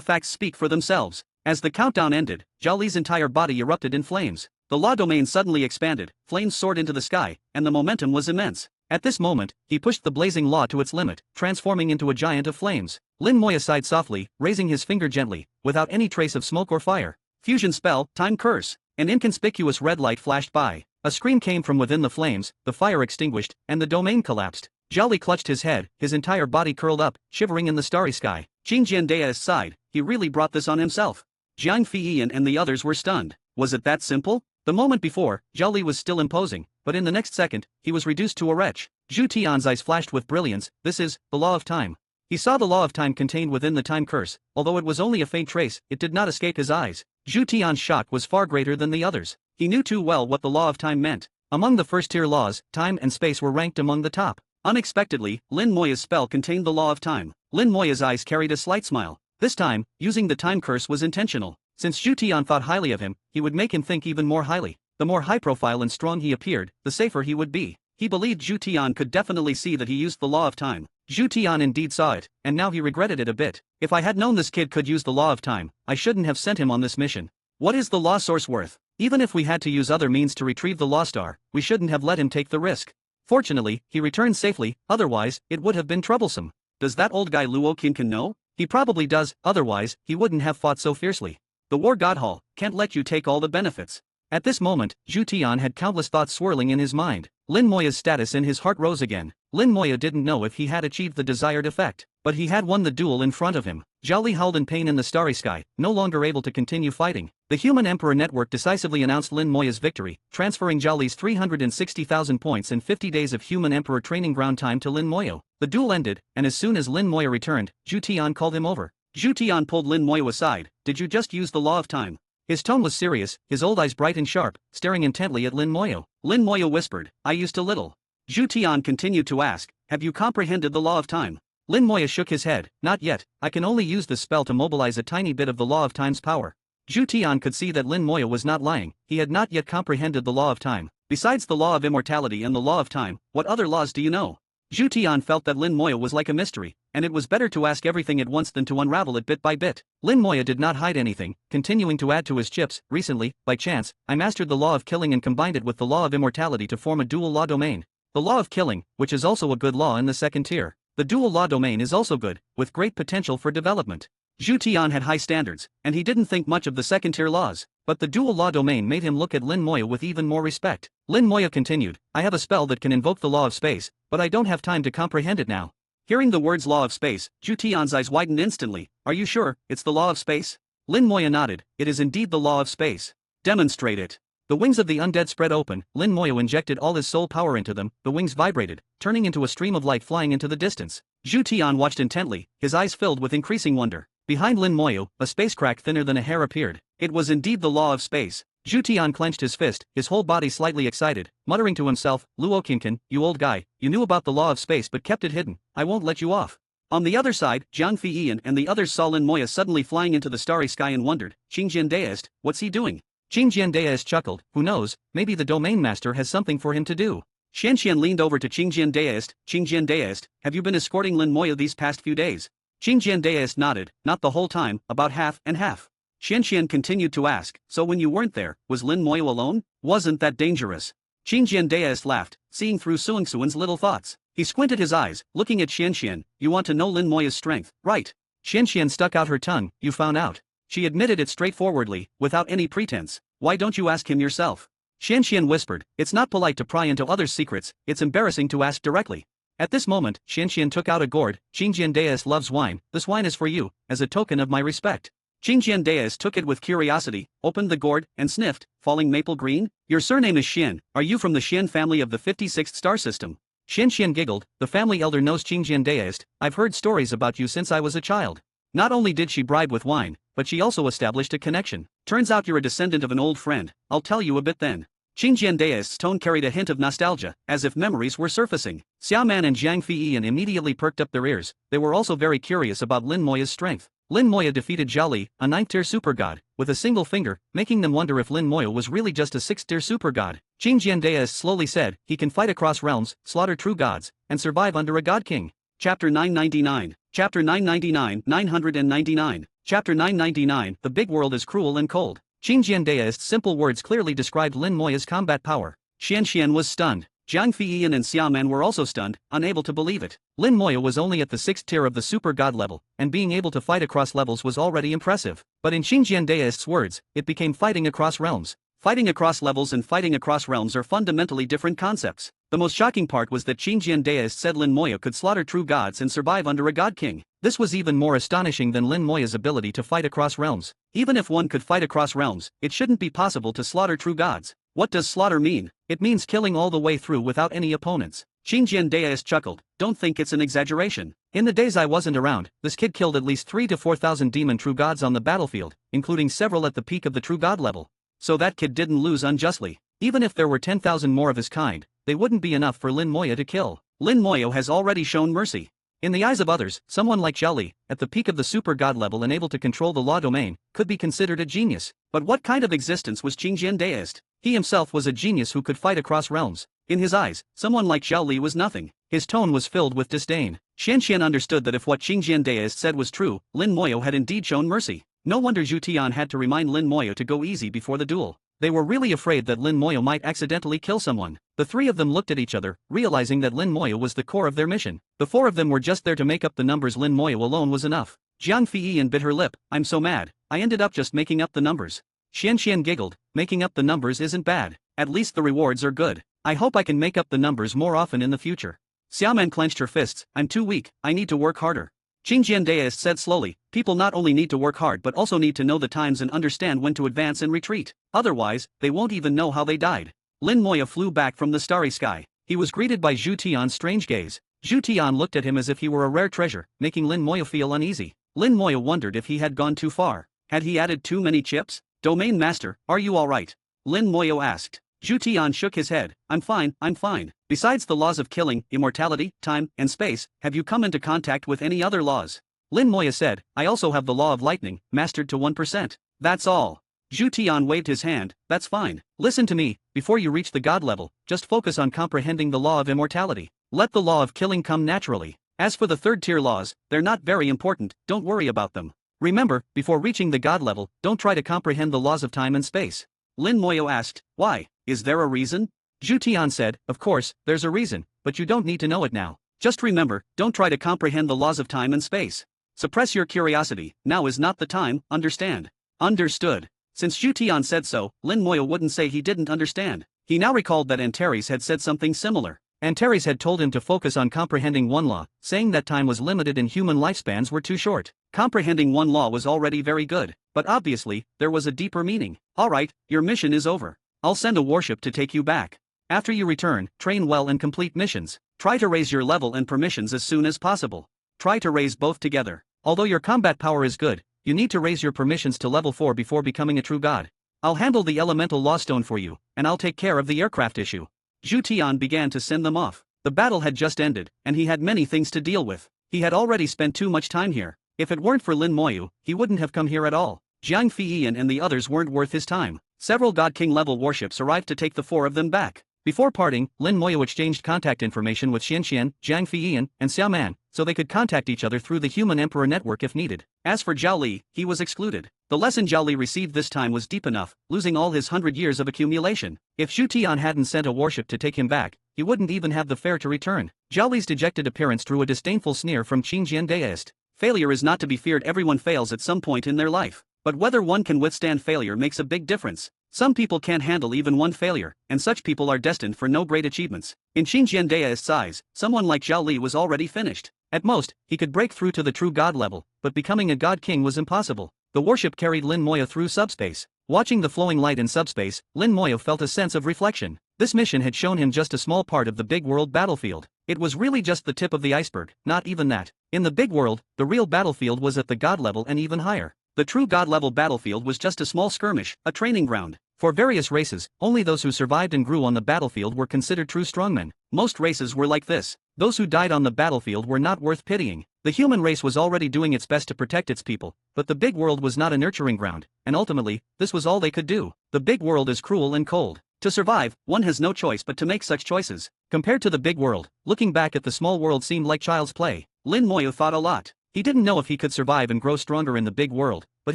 facts speak for themselves. As the countdown ended, Zhao Li's entire body erupted in flames. The law domain suddenly expanded, flames soared into the sky, and the momentum was immense. At this moment, he pushed the blazing law to its limit, transforming into a giant of flames. Lin Moya sighed softly, raising his finger gently, without any trace of smoke or fire. Fusion spell, time curse. An inconspicuous red light flashed by. A scream came from within the flames, the fire extinguished, and the domain collapsed. Zhao Li clutched his head, his entire body curled up, shivering in the starry sky. Qingjian deist sighed, he really brought this on himself. Jiang Feiyan and the others were stunned. Was it that simple? The moment before, Zhao Li was still imposing, but in the next second, he was reduced to a wretch. Zhu Tian's eyes flashed with brilliance, this is, the law of time. He saw the law of time contained within the time curse, although it was only a faint trace, it did not escape his eyes. Zhu Tian's shock was far greater than the others. He knew too well what the law of time meant. Among the first-tier laws, time and space were ranked among the top. Unexpectedly, Lin Moya's spell contained the law of time. Lin Moya's eyes carried a slight smile. This time, using the time curse was intentional. Since Zhu Tian thought highly of him, he would make him think even more highly. The more high-profile and strong he appeared, the safer he would be. He believed Zhu Tian could definitely see that he used the law of time. Zhu Tian indeed saw it, and now he regretted it a bit. If I had known this kid could use the law of time, I shouldn't have sent him on this mission. What is the law source worth? Even if we had to use other means to retrieve the law star, we shouldn't have let him take the risk. Fortunately, he returned safely, otherwise, it would have been troublesome. Does that old guy Luo Qincan know? He probably does, otherwise, he wouldn't have fought so fiercely. The War God Hall can't let you take all the benefits. At this moment, Zhu Tian had countless thoughts swirling in his mind. Lin Moya's status in his heart rose again. Lin Moya didn't know if he had achieved the desired effect, but he had won the duel in front of him. Zhao Li howled in pain in the starry sky, no longer able to continue fighting. The Human Emperor Network decisively announced Lin Moya's victory, transferring Zhao Li's 360,000 points and 50 days of Human Emperor training ground time to Lin Moya. The duel ended, and as soon as Lin Moya returned, Zhu Tian called him over. Zhu Tian pulled Lin Moya aside. Did you just use the law of time? His tone was serious, his old eyes bright and sharp, staring intently at Lin Moya. Lin Moya whispered, I used a little. Zhu Tian continued to ask, have you comprehended the law of time? Lin Moya shook his head, not yet, I can only use this spell to mobilize a tiny bit of the law of time's power. Zhu Tian could see that Lin Moya was not lying, he had not yet comprehended the law of time. Besides the law of immortality and the law of time, what other laws do you know? Zhu Tian felt that Lin Moya was like a mystery, and it was better to ask everything at once than to unravel it bit by bit. Lin Moya did not hide anything, continuing to add to his chips. Recently, by chance, I mastered the law of killing and combined it with the law of immortality to form a dual law domain. The law of killing, which is also a good law in the second tier. The dual law domain is also good, with great potential for development. Zhu Tian had high standards, and he didn't think much of the second tier laws, but the dual law domain made him look at Lin Moya with even more respect. Lin Moya continued, I have a spell that can invoke the law of space, but I don't have time to comprehend it now. Hearing the words law of space, Zhu Tian's eyes widened instantly. Are you sure it's the law of space? Lin Moya nodded, it is indeed the law of space. Demonstrate it. The wings of the undead spread open, Lin Moya injected all his soul power into them, the wings vibrated, turning into a stream of light flying into the distance. Zhu Tian watched intently, his eyes filled with increasing wonder. Behind Lin Moya, a space crack thinner than a hair appeared. It was indeed the law of space. Zhu Tian clenched his fist, his whole body slightly excited, muttering to himself, Luo Qincan, you old guy, you knew about the law of space but kept it hidden, I won't let you off. On the other side, Jiang Feiyan and the others saw Lin Moya suddenly flying into the starry sky and wondered, Qingjian Deist, what's he doing? Qingjian Deist chuckled, who knows, maybe the domain master has something for him to do. Xianxian leaned over to Qingjian Deist, have you been escorting Lin Moya these past few days? Qingjian Deist nodded, not the whole time, about half and half. Xianxian continued to ask, so when you weren't there, was Lin Moya alone? Wasn't that dangerous? Qingjian Deist laughed, seeing through Suingsuan's little thoughts. He squinted his eyes, looking at Xianxian, you want to know Lin Moya's strength, right? Xianxian stuck out her tongue, you found out. She admitted it straightforwardly, without any pretense. Why don't you ask him yourself? Xianxian whispered, it's not polite to pry into others' secrets, it's embarrassing to ask directly. At this moment, Xianxian took out a gourd. Qingjian Deist loves wine, this wine is for you, as a token of my respect. Qingjian Deist took it with curiosity, opened the gourd, and sniffed, falling maple green? Your surname is Xian, are you from the Xian family of the 56th star system? Xianxian giggled, the family elder knows Qingjian Deist, I've heard stories about you since I was a child. Not only did she bribe with wine, but she also established a connection. Turns out you're a descendant of an old friend, I'll tell you a bit then. Qingjian Deist's tone carried a hint of nostalgia, as if memories were surfacing. Xiaoman and Jiang Feiyan immediately perked up their ears, they were also very curious about Lin Moya's strength. Lin Moya defeated Zhao Li, a 9th-tier super god, with a single finger, making them wonder if Lin Moya was really just a 6th-tier super god. Qingjian Deist slowly said, he can fight across realms, slaughter true gods, and survive under a god king. Chapter 999. Chapter 999, 999. Chapter 999, the big world is cruel and cold. Qingjian Deist's simple words clearly described Lin Moya's combat power. Xianxian was stunned. Jiang Feiyan and Xiaoman were also stunned, unable to believe it. Lin Moya was only at the 6th tier of the super god level, and being able to fight across levels was already impressive. But in Qingjian Deist's words, it became fighting across realms. Fighting across levels and fighting across realms are fundamentally different concepts. The most shocking part was that Qingjian Deist said Lin Moya could slaughter true gods and survive under a god king. This was even more astonishing than Lin Moya's ability to fight across realms. Even if one could fight across realms, it shouldn't be possible to slaughter true gods. What does slaughter mean? It means killing all the way through without any opponents. Qingjian Deist chuckled, don't think it's an exaggeration. In the days I wasn't around, this kid killed at least 3,000 to 4,000 demon true gods on the battlefield, including several at the peak of the true god level. So that kid didn't lose unjustly. Even if there were 10,000 more of his kind, they wouldn't be enough for Lin Moya to kill. Lin Moya has already shown mercy. In the eyes of others, someone like Zhao Li, at the peak of the super god level and able to control the law domain, could be considered a genius. But what kind of existence was Qingjian Deist? He himself was a genius who could fight across realms. In his eyes, someone like Zhao Li was nothing. His tone was filled with disdain. Xianxian understood that if what Qingjian Deist said was true, Lin Moya had indeed shown mercy. No wonder Zhu Tian had to remind Lin Moyo to go easy before the duel. They were really afraid that Lin Moyo might accidentally kill someone. The three of them looked at each other, realizing that Lin Moyo was the core of their mission. The four of them were just there to make up the numbers. Lin Moyo alone was enough. Jiang Feiyan bit her lip. I'm so mad, I ended up just making up the numbers. Xian Xian giggled. Making up the numbers isn't bad. At least the rewards are good. I hope I can make up the numbers more often in the future. Xiaoman clenched her fists. I'm too weak, I need to work harder. Qingjian Daoist said slowly, people not only need to work hard but also need to know the times and understand when to advance and retreat. Otherwise, they won't even know how they died. Lin Moyo flew back from the starry sky. He was greeted by Zhu Tian's strange gaze. Zhu Tian looked at him as if he were a rare treasure, making Lin Moyo feel uneasy. Lin Moyo wondered if he had gone too far. Had he added too many chips? Domain Master, are you alright? Lin Moyo asked. Zhu Tian shook his head. I'm fine. Besides the laws of killing, immortality, time, and space, have you come into contact with any other laws? Lin Moyo said, I also have the law of lightning, mastered to 1%. That's all. Zhu Tian waved his hand. That's fine. Listen to me, before you reach the god level, just focus on comprehending the law of immortality. Let the law of killing come naturally. As for the third tier laws, they're not very important, don't worry about them. Remember, before reaching the god level, don't try to comprehend the laws of time and space. Lin Moyo asked, why? Is there a reason? Zhu Tian said, of course, there's a reason, but you don't need to know it now. Just remember, don't try to comprehend the laws of time and space. Suppress your curiosity, now is not the time, understand? Understood. Since Zhu Tian said so, Lin Moyo wouldn't say he didn't understand. He now recalled that Antares had said something similar. Antares had told him to focus on comprehending one law, saying that time was limited and human lifespans were too short. Comprehending one law was already very good, but obviously, there was a deeper meaning. Alright, your mission is over. I'll send a warship to take you back. After you return, train well and complete missions. Try to raise your level and permissions as soon as possible. Try to raise both together. Although your combat power is good, you need to raise your permissions to level 4 before becoming a true god. I'll handle the elemental law stone for you, and I'll take care of the aircraft issue. Zhu Tian began to send them off. The battle had just ended, and he had many things to deal with. He had already spent too much time here. If it weren't for Lin Moyo, he wouldn't have come here at all. Jiang Feiyan and the others weren't worth his time. Several God King level warships arrived to take the four of them back. Before parting, Lin Moyo exchanged contact information with Xianxian, Jiang Feiyan, and Xiaoman, so they could contact each other through the Human Emperor network if needed. As for Zhao Li, he was excluded. The lesson Zhao Li received this time was deep enough, losing all his 100 years of accumulation. If Zhu Tian hadn't sent a warship to take him back, he wouldn't even have the fare to return. Zhao Li's dejected appearance drew a disdainful sneer from Qingjian Daoist. Failure is not to be feared. Everyone fails at some point in their life. But whether one can withstand failure makes a big difference. Some people can't handle even one failure, and such people are destined for no great achievements. In Qingjian Daoist's eyes, someone like Zhao Li was already finished. At most, he could break through to the true god level, but becoming a god king was impossible. The warship carried Lin Moyo through subspace. Watching the flowing light in subspace, Lin Moyo felt a sense of reflection. This mission had shown him just a small part of the big world battlefield. It was really just the tip of the iceberg, not even that. In the big world, the real battlefield was at the god level and even higher. The true god level battlefield was just a small skirmish, a training ground. For various races, only those who survived and grew on the battlefield were considered true strongmen. Most races were like this. Those who died on the battlefield were not worth pitying. The human race was already doing its best to protect its people, but the big world was not a nurturing ground, and ultimately, this was all they could do. The big world is cruel and cold. To survive, one has no choice but to make such choices. Compared to the big world, looking back at the small world seemed like child's play. Lin Moyo thought a lot. He didn't know if he could survive and grow stronger in the big world, but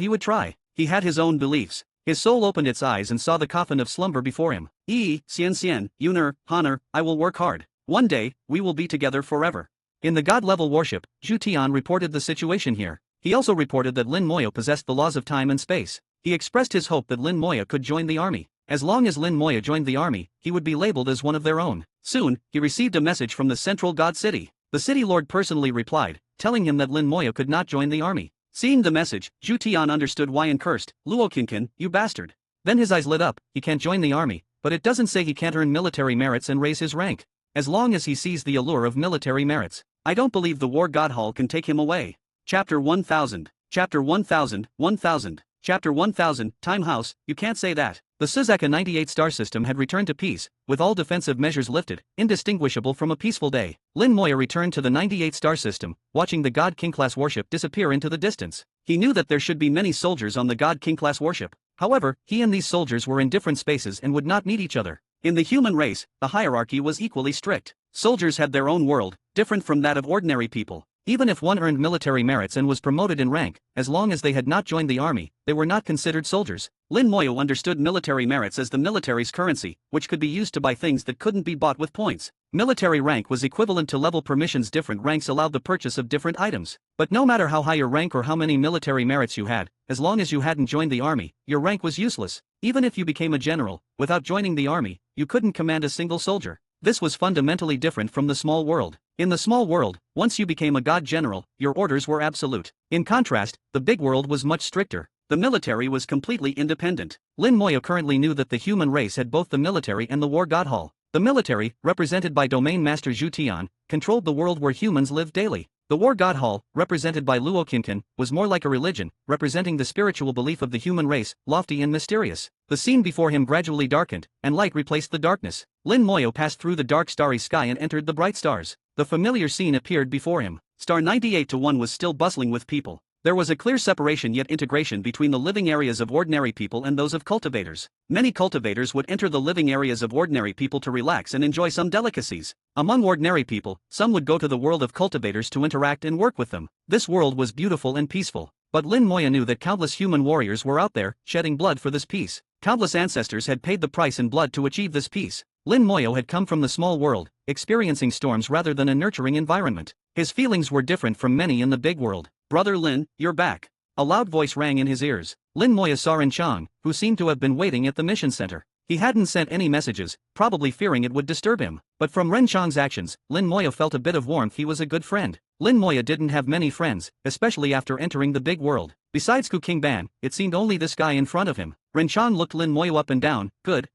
he would try. He had his own beliefs. His soul opened its eyes and saw the coffin of slumber before him. Xian, Yuner, Honor, I will work hard. One day, we will be together forever. In the god-level warship, Zhu Tian reported the situation here. He also reported that Lin Moyo possessed the laws of time and space. He expressed his hope that Lin Moyo could join the army. As long as Lin Moyo joined the army, he would be labeled as one of their own. Soon, he received a message from the central god city. The city lord personally replied, telling him that Lin Moyo could not join the army. Seeing the message, Zhu Tian understood why and cursed, Luoqinqin, you bastard. Then his eyes lit up. He can't join the army, but it doesn't say he can't earn military merits and raise his rank. As long as he sees the allure of military merits, I don't believe the War God Hall can take him away. Chapter 1000. Chapter 1000, 1000. Chapter 1000, Time House, you can't say that. The Suzaka 98-star system had returned to peace, with all defensive measures lifted, indistinguishable from a peaceful day. Lin Moyo returned to the 98-star system, watching the God King-class warship disappear into the distance. He knew that there should be many soldiers on the God King-class warship. However, he and these soldiers were in different spaces and would not meet each other. In the human race, the hierarchy was equally strict. Soldiers had their own world, different from that of ordinary people. Even if one earned military merits and was promoted in rank, as long as they had not joined the army, they were not considered soldiers. Lin Moyo understood military merits as the military's currency, which could be used to buy things that couldn't be bought with points. Military rank was equivalent to level permissions. Different ranks allowed the purchase of different items. But no matter how high your rank or how many military merits you had, as long as you hadn't joined the army, your rank was useless. Even if you became a general, without joining the army, you couldn't command a single soldier. This was fundamentally different from the small world. In the small world, once you became a god general, your orders were absolute. In contrast, the big world was much stricter. The military was completely independent. Lin Moyo currently knew that the human race had both the military and the war god hall. The military, represented by Domain Master Zhu Tian, controlled the world where humans lived daily. The war god hall, represented by Luo Qinqin, was more like a religion, representing the spiritual belief of the human race, lofty and mysterious. The scene before him gradually darkened, and light replaced the darkness. Lin Moyo passed through the dark starry sky and entered the bright stars. The familiar scene appeared before him. Star 98-1 was still bustling with people. There was a clear separation yet integration between the living areas of ordinary people and those of cultivators. Many cultivators would enter the living areas of ordinary people to relax and enjoy some delicacies. Among ordinary people, some would go to the world of cultivators to interact and work with them. This world was beautiful and peaceful. But Lin Moyo knew that countless human warriors were out there, shedding blood for this peace. Countless ancestors had paid the price in blood to achieve this peace. Lin Moyo had come from the small world, experiencing storms rather than a nurturing environment. His feelings were different from many in the big world. "Brother Lin, you're back." A loud voice rang in his ears. Lin Moyo saw Ren Chang, who seemed to have been waiting at the mission center. He hadn't sent any messages, probably fearing it would disturb him. But from Ren Chang's actions, Lin Moyo felt a bit of warmth. He was a good friend. Lin Moyo didn't have many friends, especially after entering the big world. Besides Ku King Ban, it seemed only this guy in front of him. Ren Chang looked Lin Moyo up and down. Good,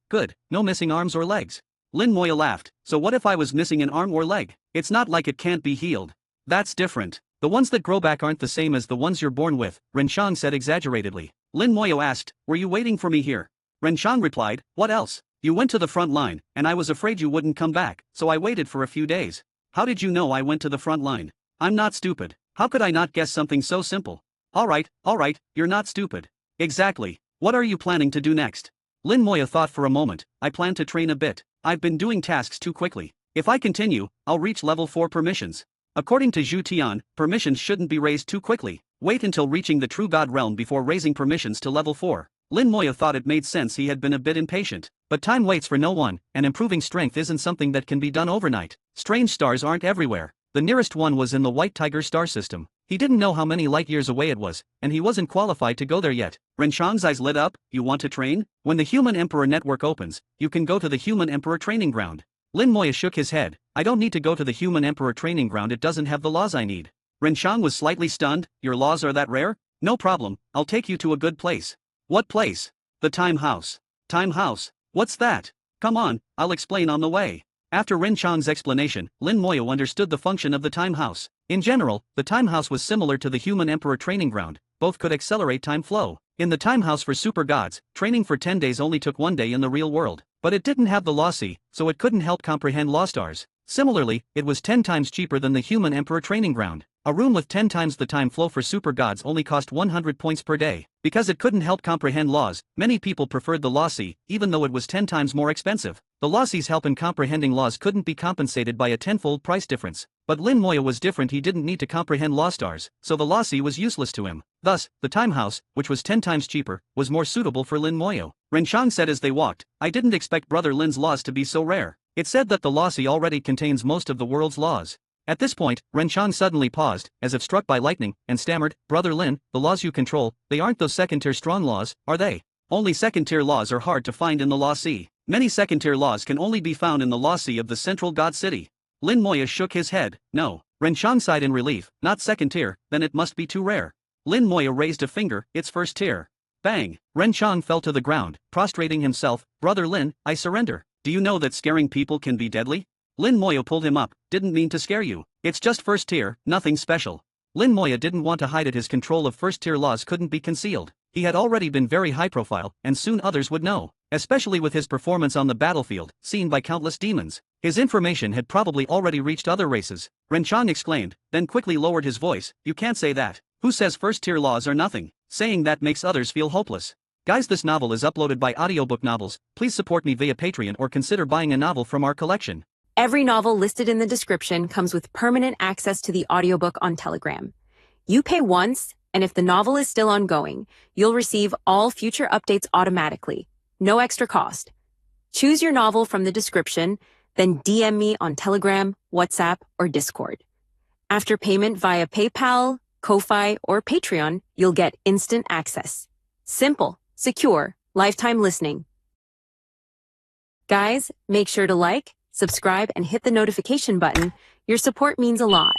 no missing arms or legs. Lin Moyo laughed. So what if I was missing an arm or leg? It's not like it can't be healed. That's different. The ones that grow back aren't the same as the ones you're born with, Ren Chang said exaggeratedly. Lin Moyo asked, were you waiting for me here? Ren Chang replied, what else? You went to the front line, and I was afraid you wouldn't come back, so I waited for a few days. How did you know I went to the front line? I'm not stupid. How could I not guess something so simple? Alright, you're not stupid. Exactly. What are you planning to do next? Lin Moyo thought for a moment. I plan to train a bit. I've been doing tasks too quickly. If I continue, I'll reach level 4 permissions. According to Zhu Tian, permissions shouldn't be raised too quickly. Wait until reaching the true god realm before raising permissions to level 4. Lin Moyo thought it made sense. He had been a bit impatient. But time waits for no one, and improving strength isn't something that can be done overnight. Strange stars aren't everywhere. The nearest one was in the White Tiger star system. He didn't know how many light years away it was, and he wasn't qualified to go there yet. Ren Chang's eyes lit up. You want to train? When the Human Emperor network opens, you can go to the Human Emperor training ground. Lin Moyo shook his head. I don't need to go to the Human Emperor training ground. It doesn't have the laws I need. Ren Chang was slightly stunned. Your laws are that rare? No problem, I'll take you to a good place. What place? The Time House. Time House? What's that? Come on, I'll explain on the way. After Ren Chang's explanation, Lin Moyo understood the function of the Time House. In general, the Time House was similar to the Human Emperor training ground. Both could accelerate time flow. In the Time House for super gods, training for 10 days only took 1 day in the real world. But it didn't have the law C, so it couldn't help comprehend law stars. Similarly, it was 10 times cheaper than the Human Emperor training ground. A room with 10 times the time flow for super gods only cost 100 points per day. Because it couldn't help comprehend laws, many people preferred the law C, even though it was 10 times more expensive. The law C's help in comprehending laws couldn't be compensated by a tenfold price difference. But Lin Moyo was different. He didn't need to comprehend law stars, so the law C was useless to him. Thus, the Time House, which was 10 times cheaper, was more suitable for Lin Moyo. Ren Chang said as they walked, I didn't expect Brother Lin's laws to be so rare. It said that the law C already contains most of the world's laws. At this point, Ren Chang suddenly paused, as if struck by lightning, and stammered, Brother Lin, the laws you control, they aren't those second-tier strong laws, are they? Only second-tier laws are hard to find in the Law Sea. Many second-tier laws can only be found in the Law Sea of the central god city. Lin Moyo shook his head. No. Ren Chang sighed in relief. Not second-tier, then it must be too rare. Lin Moyo raised a finger. It's first tier. Bang! Ren Chang fell to the ground, prostrating himself. Brother Lin, I surrender. Do you know that scaring people can be deadly? Lin Moyo pulled him up. Didn't mean to scare you. It's just first tier, nothing special. Lin Moyo didn't want to hide it. His control of first tier laws couldn't be concealed. He had already been very high profile, and soon others would know. Especially with his performance on the battlefield, seen by countless demons. His information had probably already reached other races. Ren Chang exclaimed, then quickly lowered his voice. You can't say that. Who says first tier laws are nothing? Saying that makes others feel hopeless. Guys, this novel is uploaded by Audiobook Novels. Please support me via Patreon or consider buying a novel from our collection. Every novel listed in the description comes with permanent access to the audiobook on Telegram. You pay once, and if the novel is still ongoing, you'll receive all future updates automatically. No extra cost. Choose your novel from the description, then DM me on Telegram, WhatsApp, or Discord. After payment via PayPal, Ko-Fi, or Patreon, you'll get instant access. Simple, secure, lifetime listening. Guys, make sure to like, subscribe, and hit the notification button. Your support means a lot.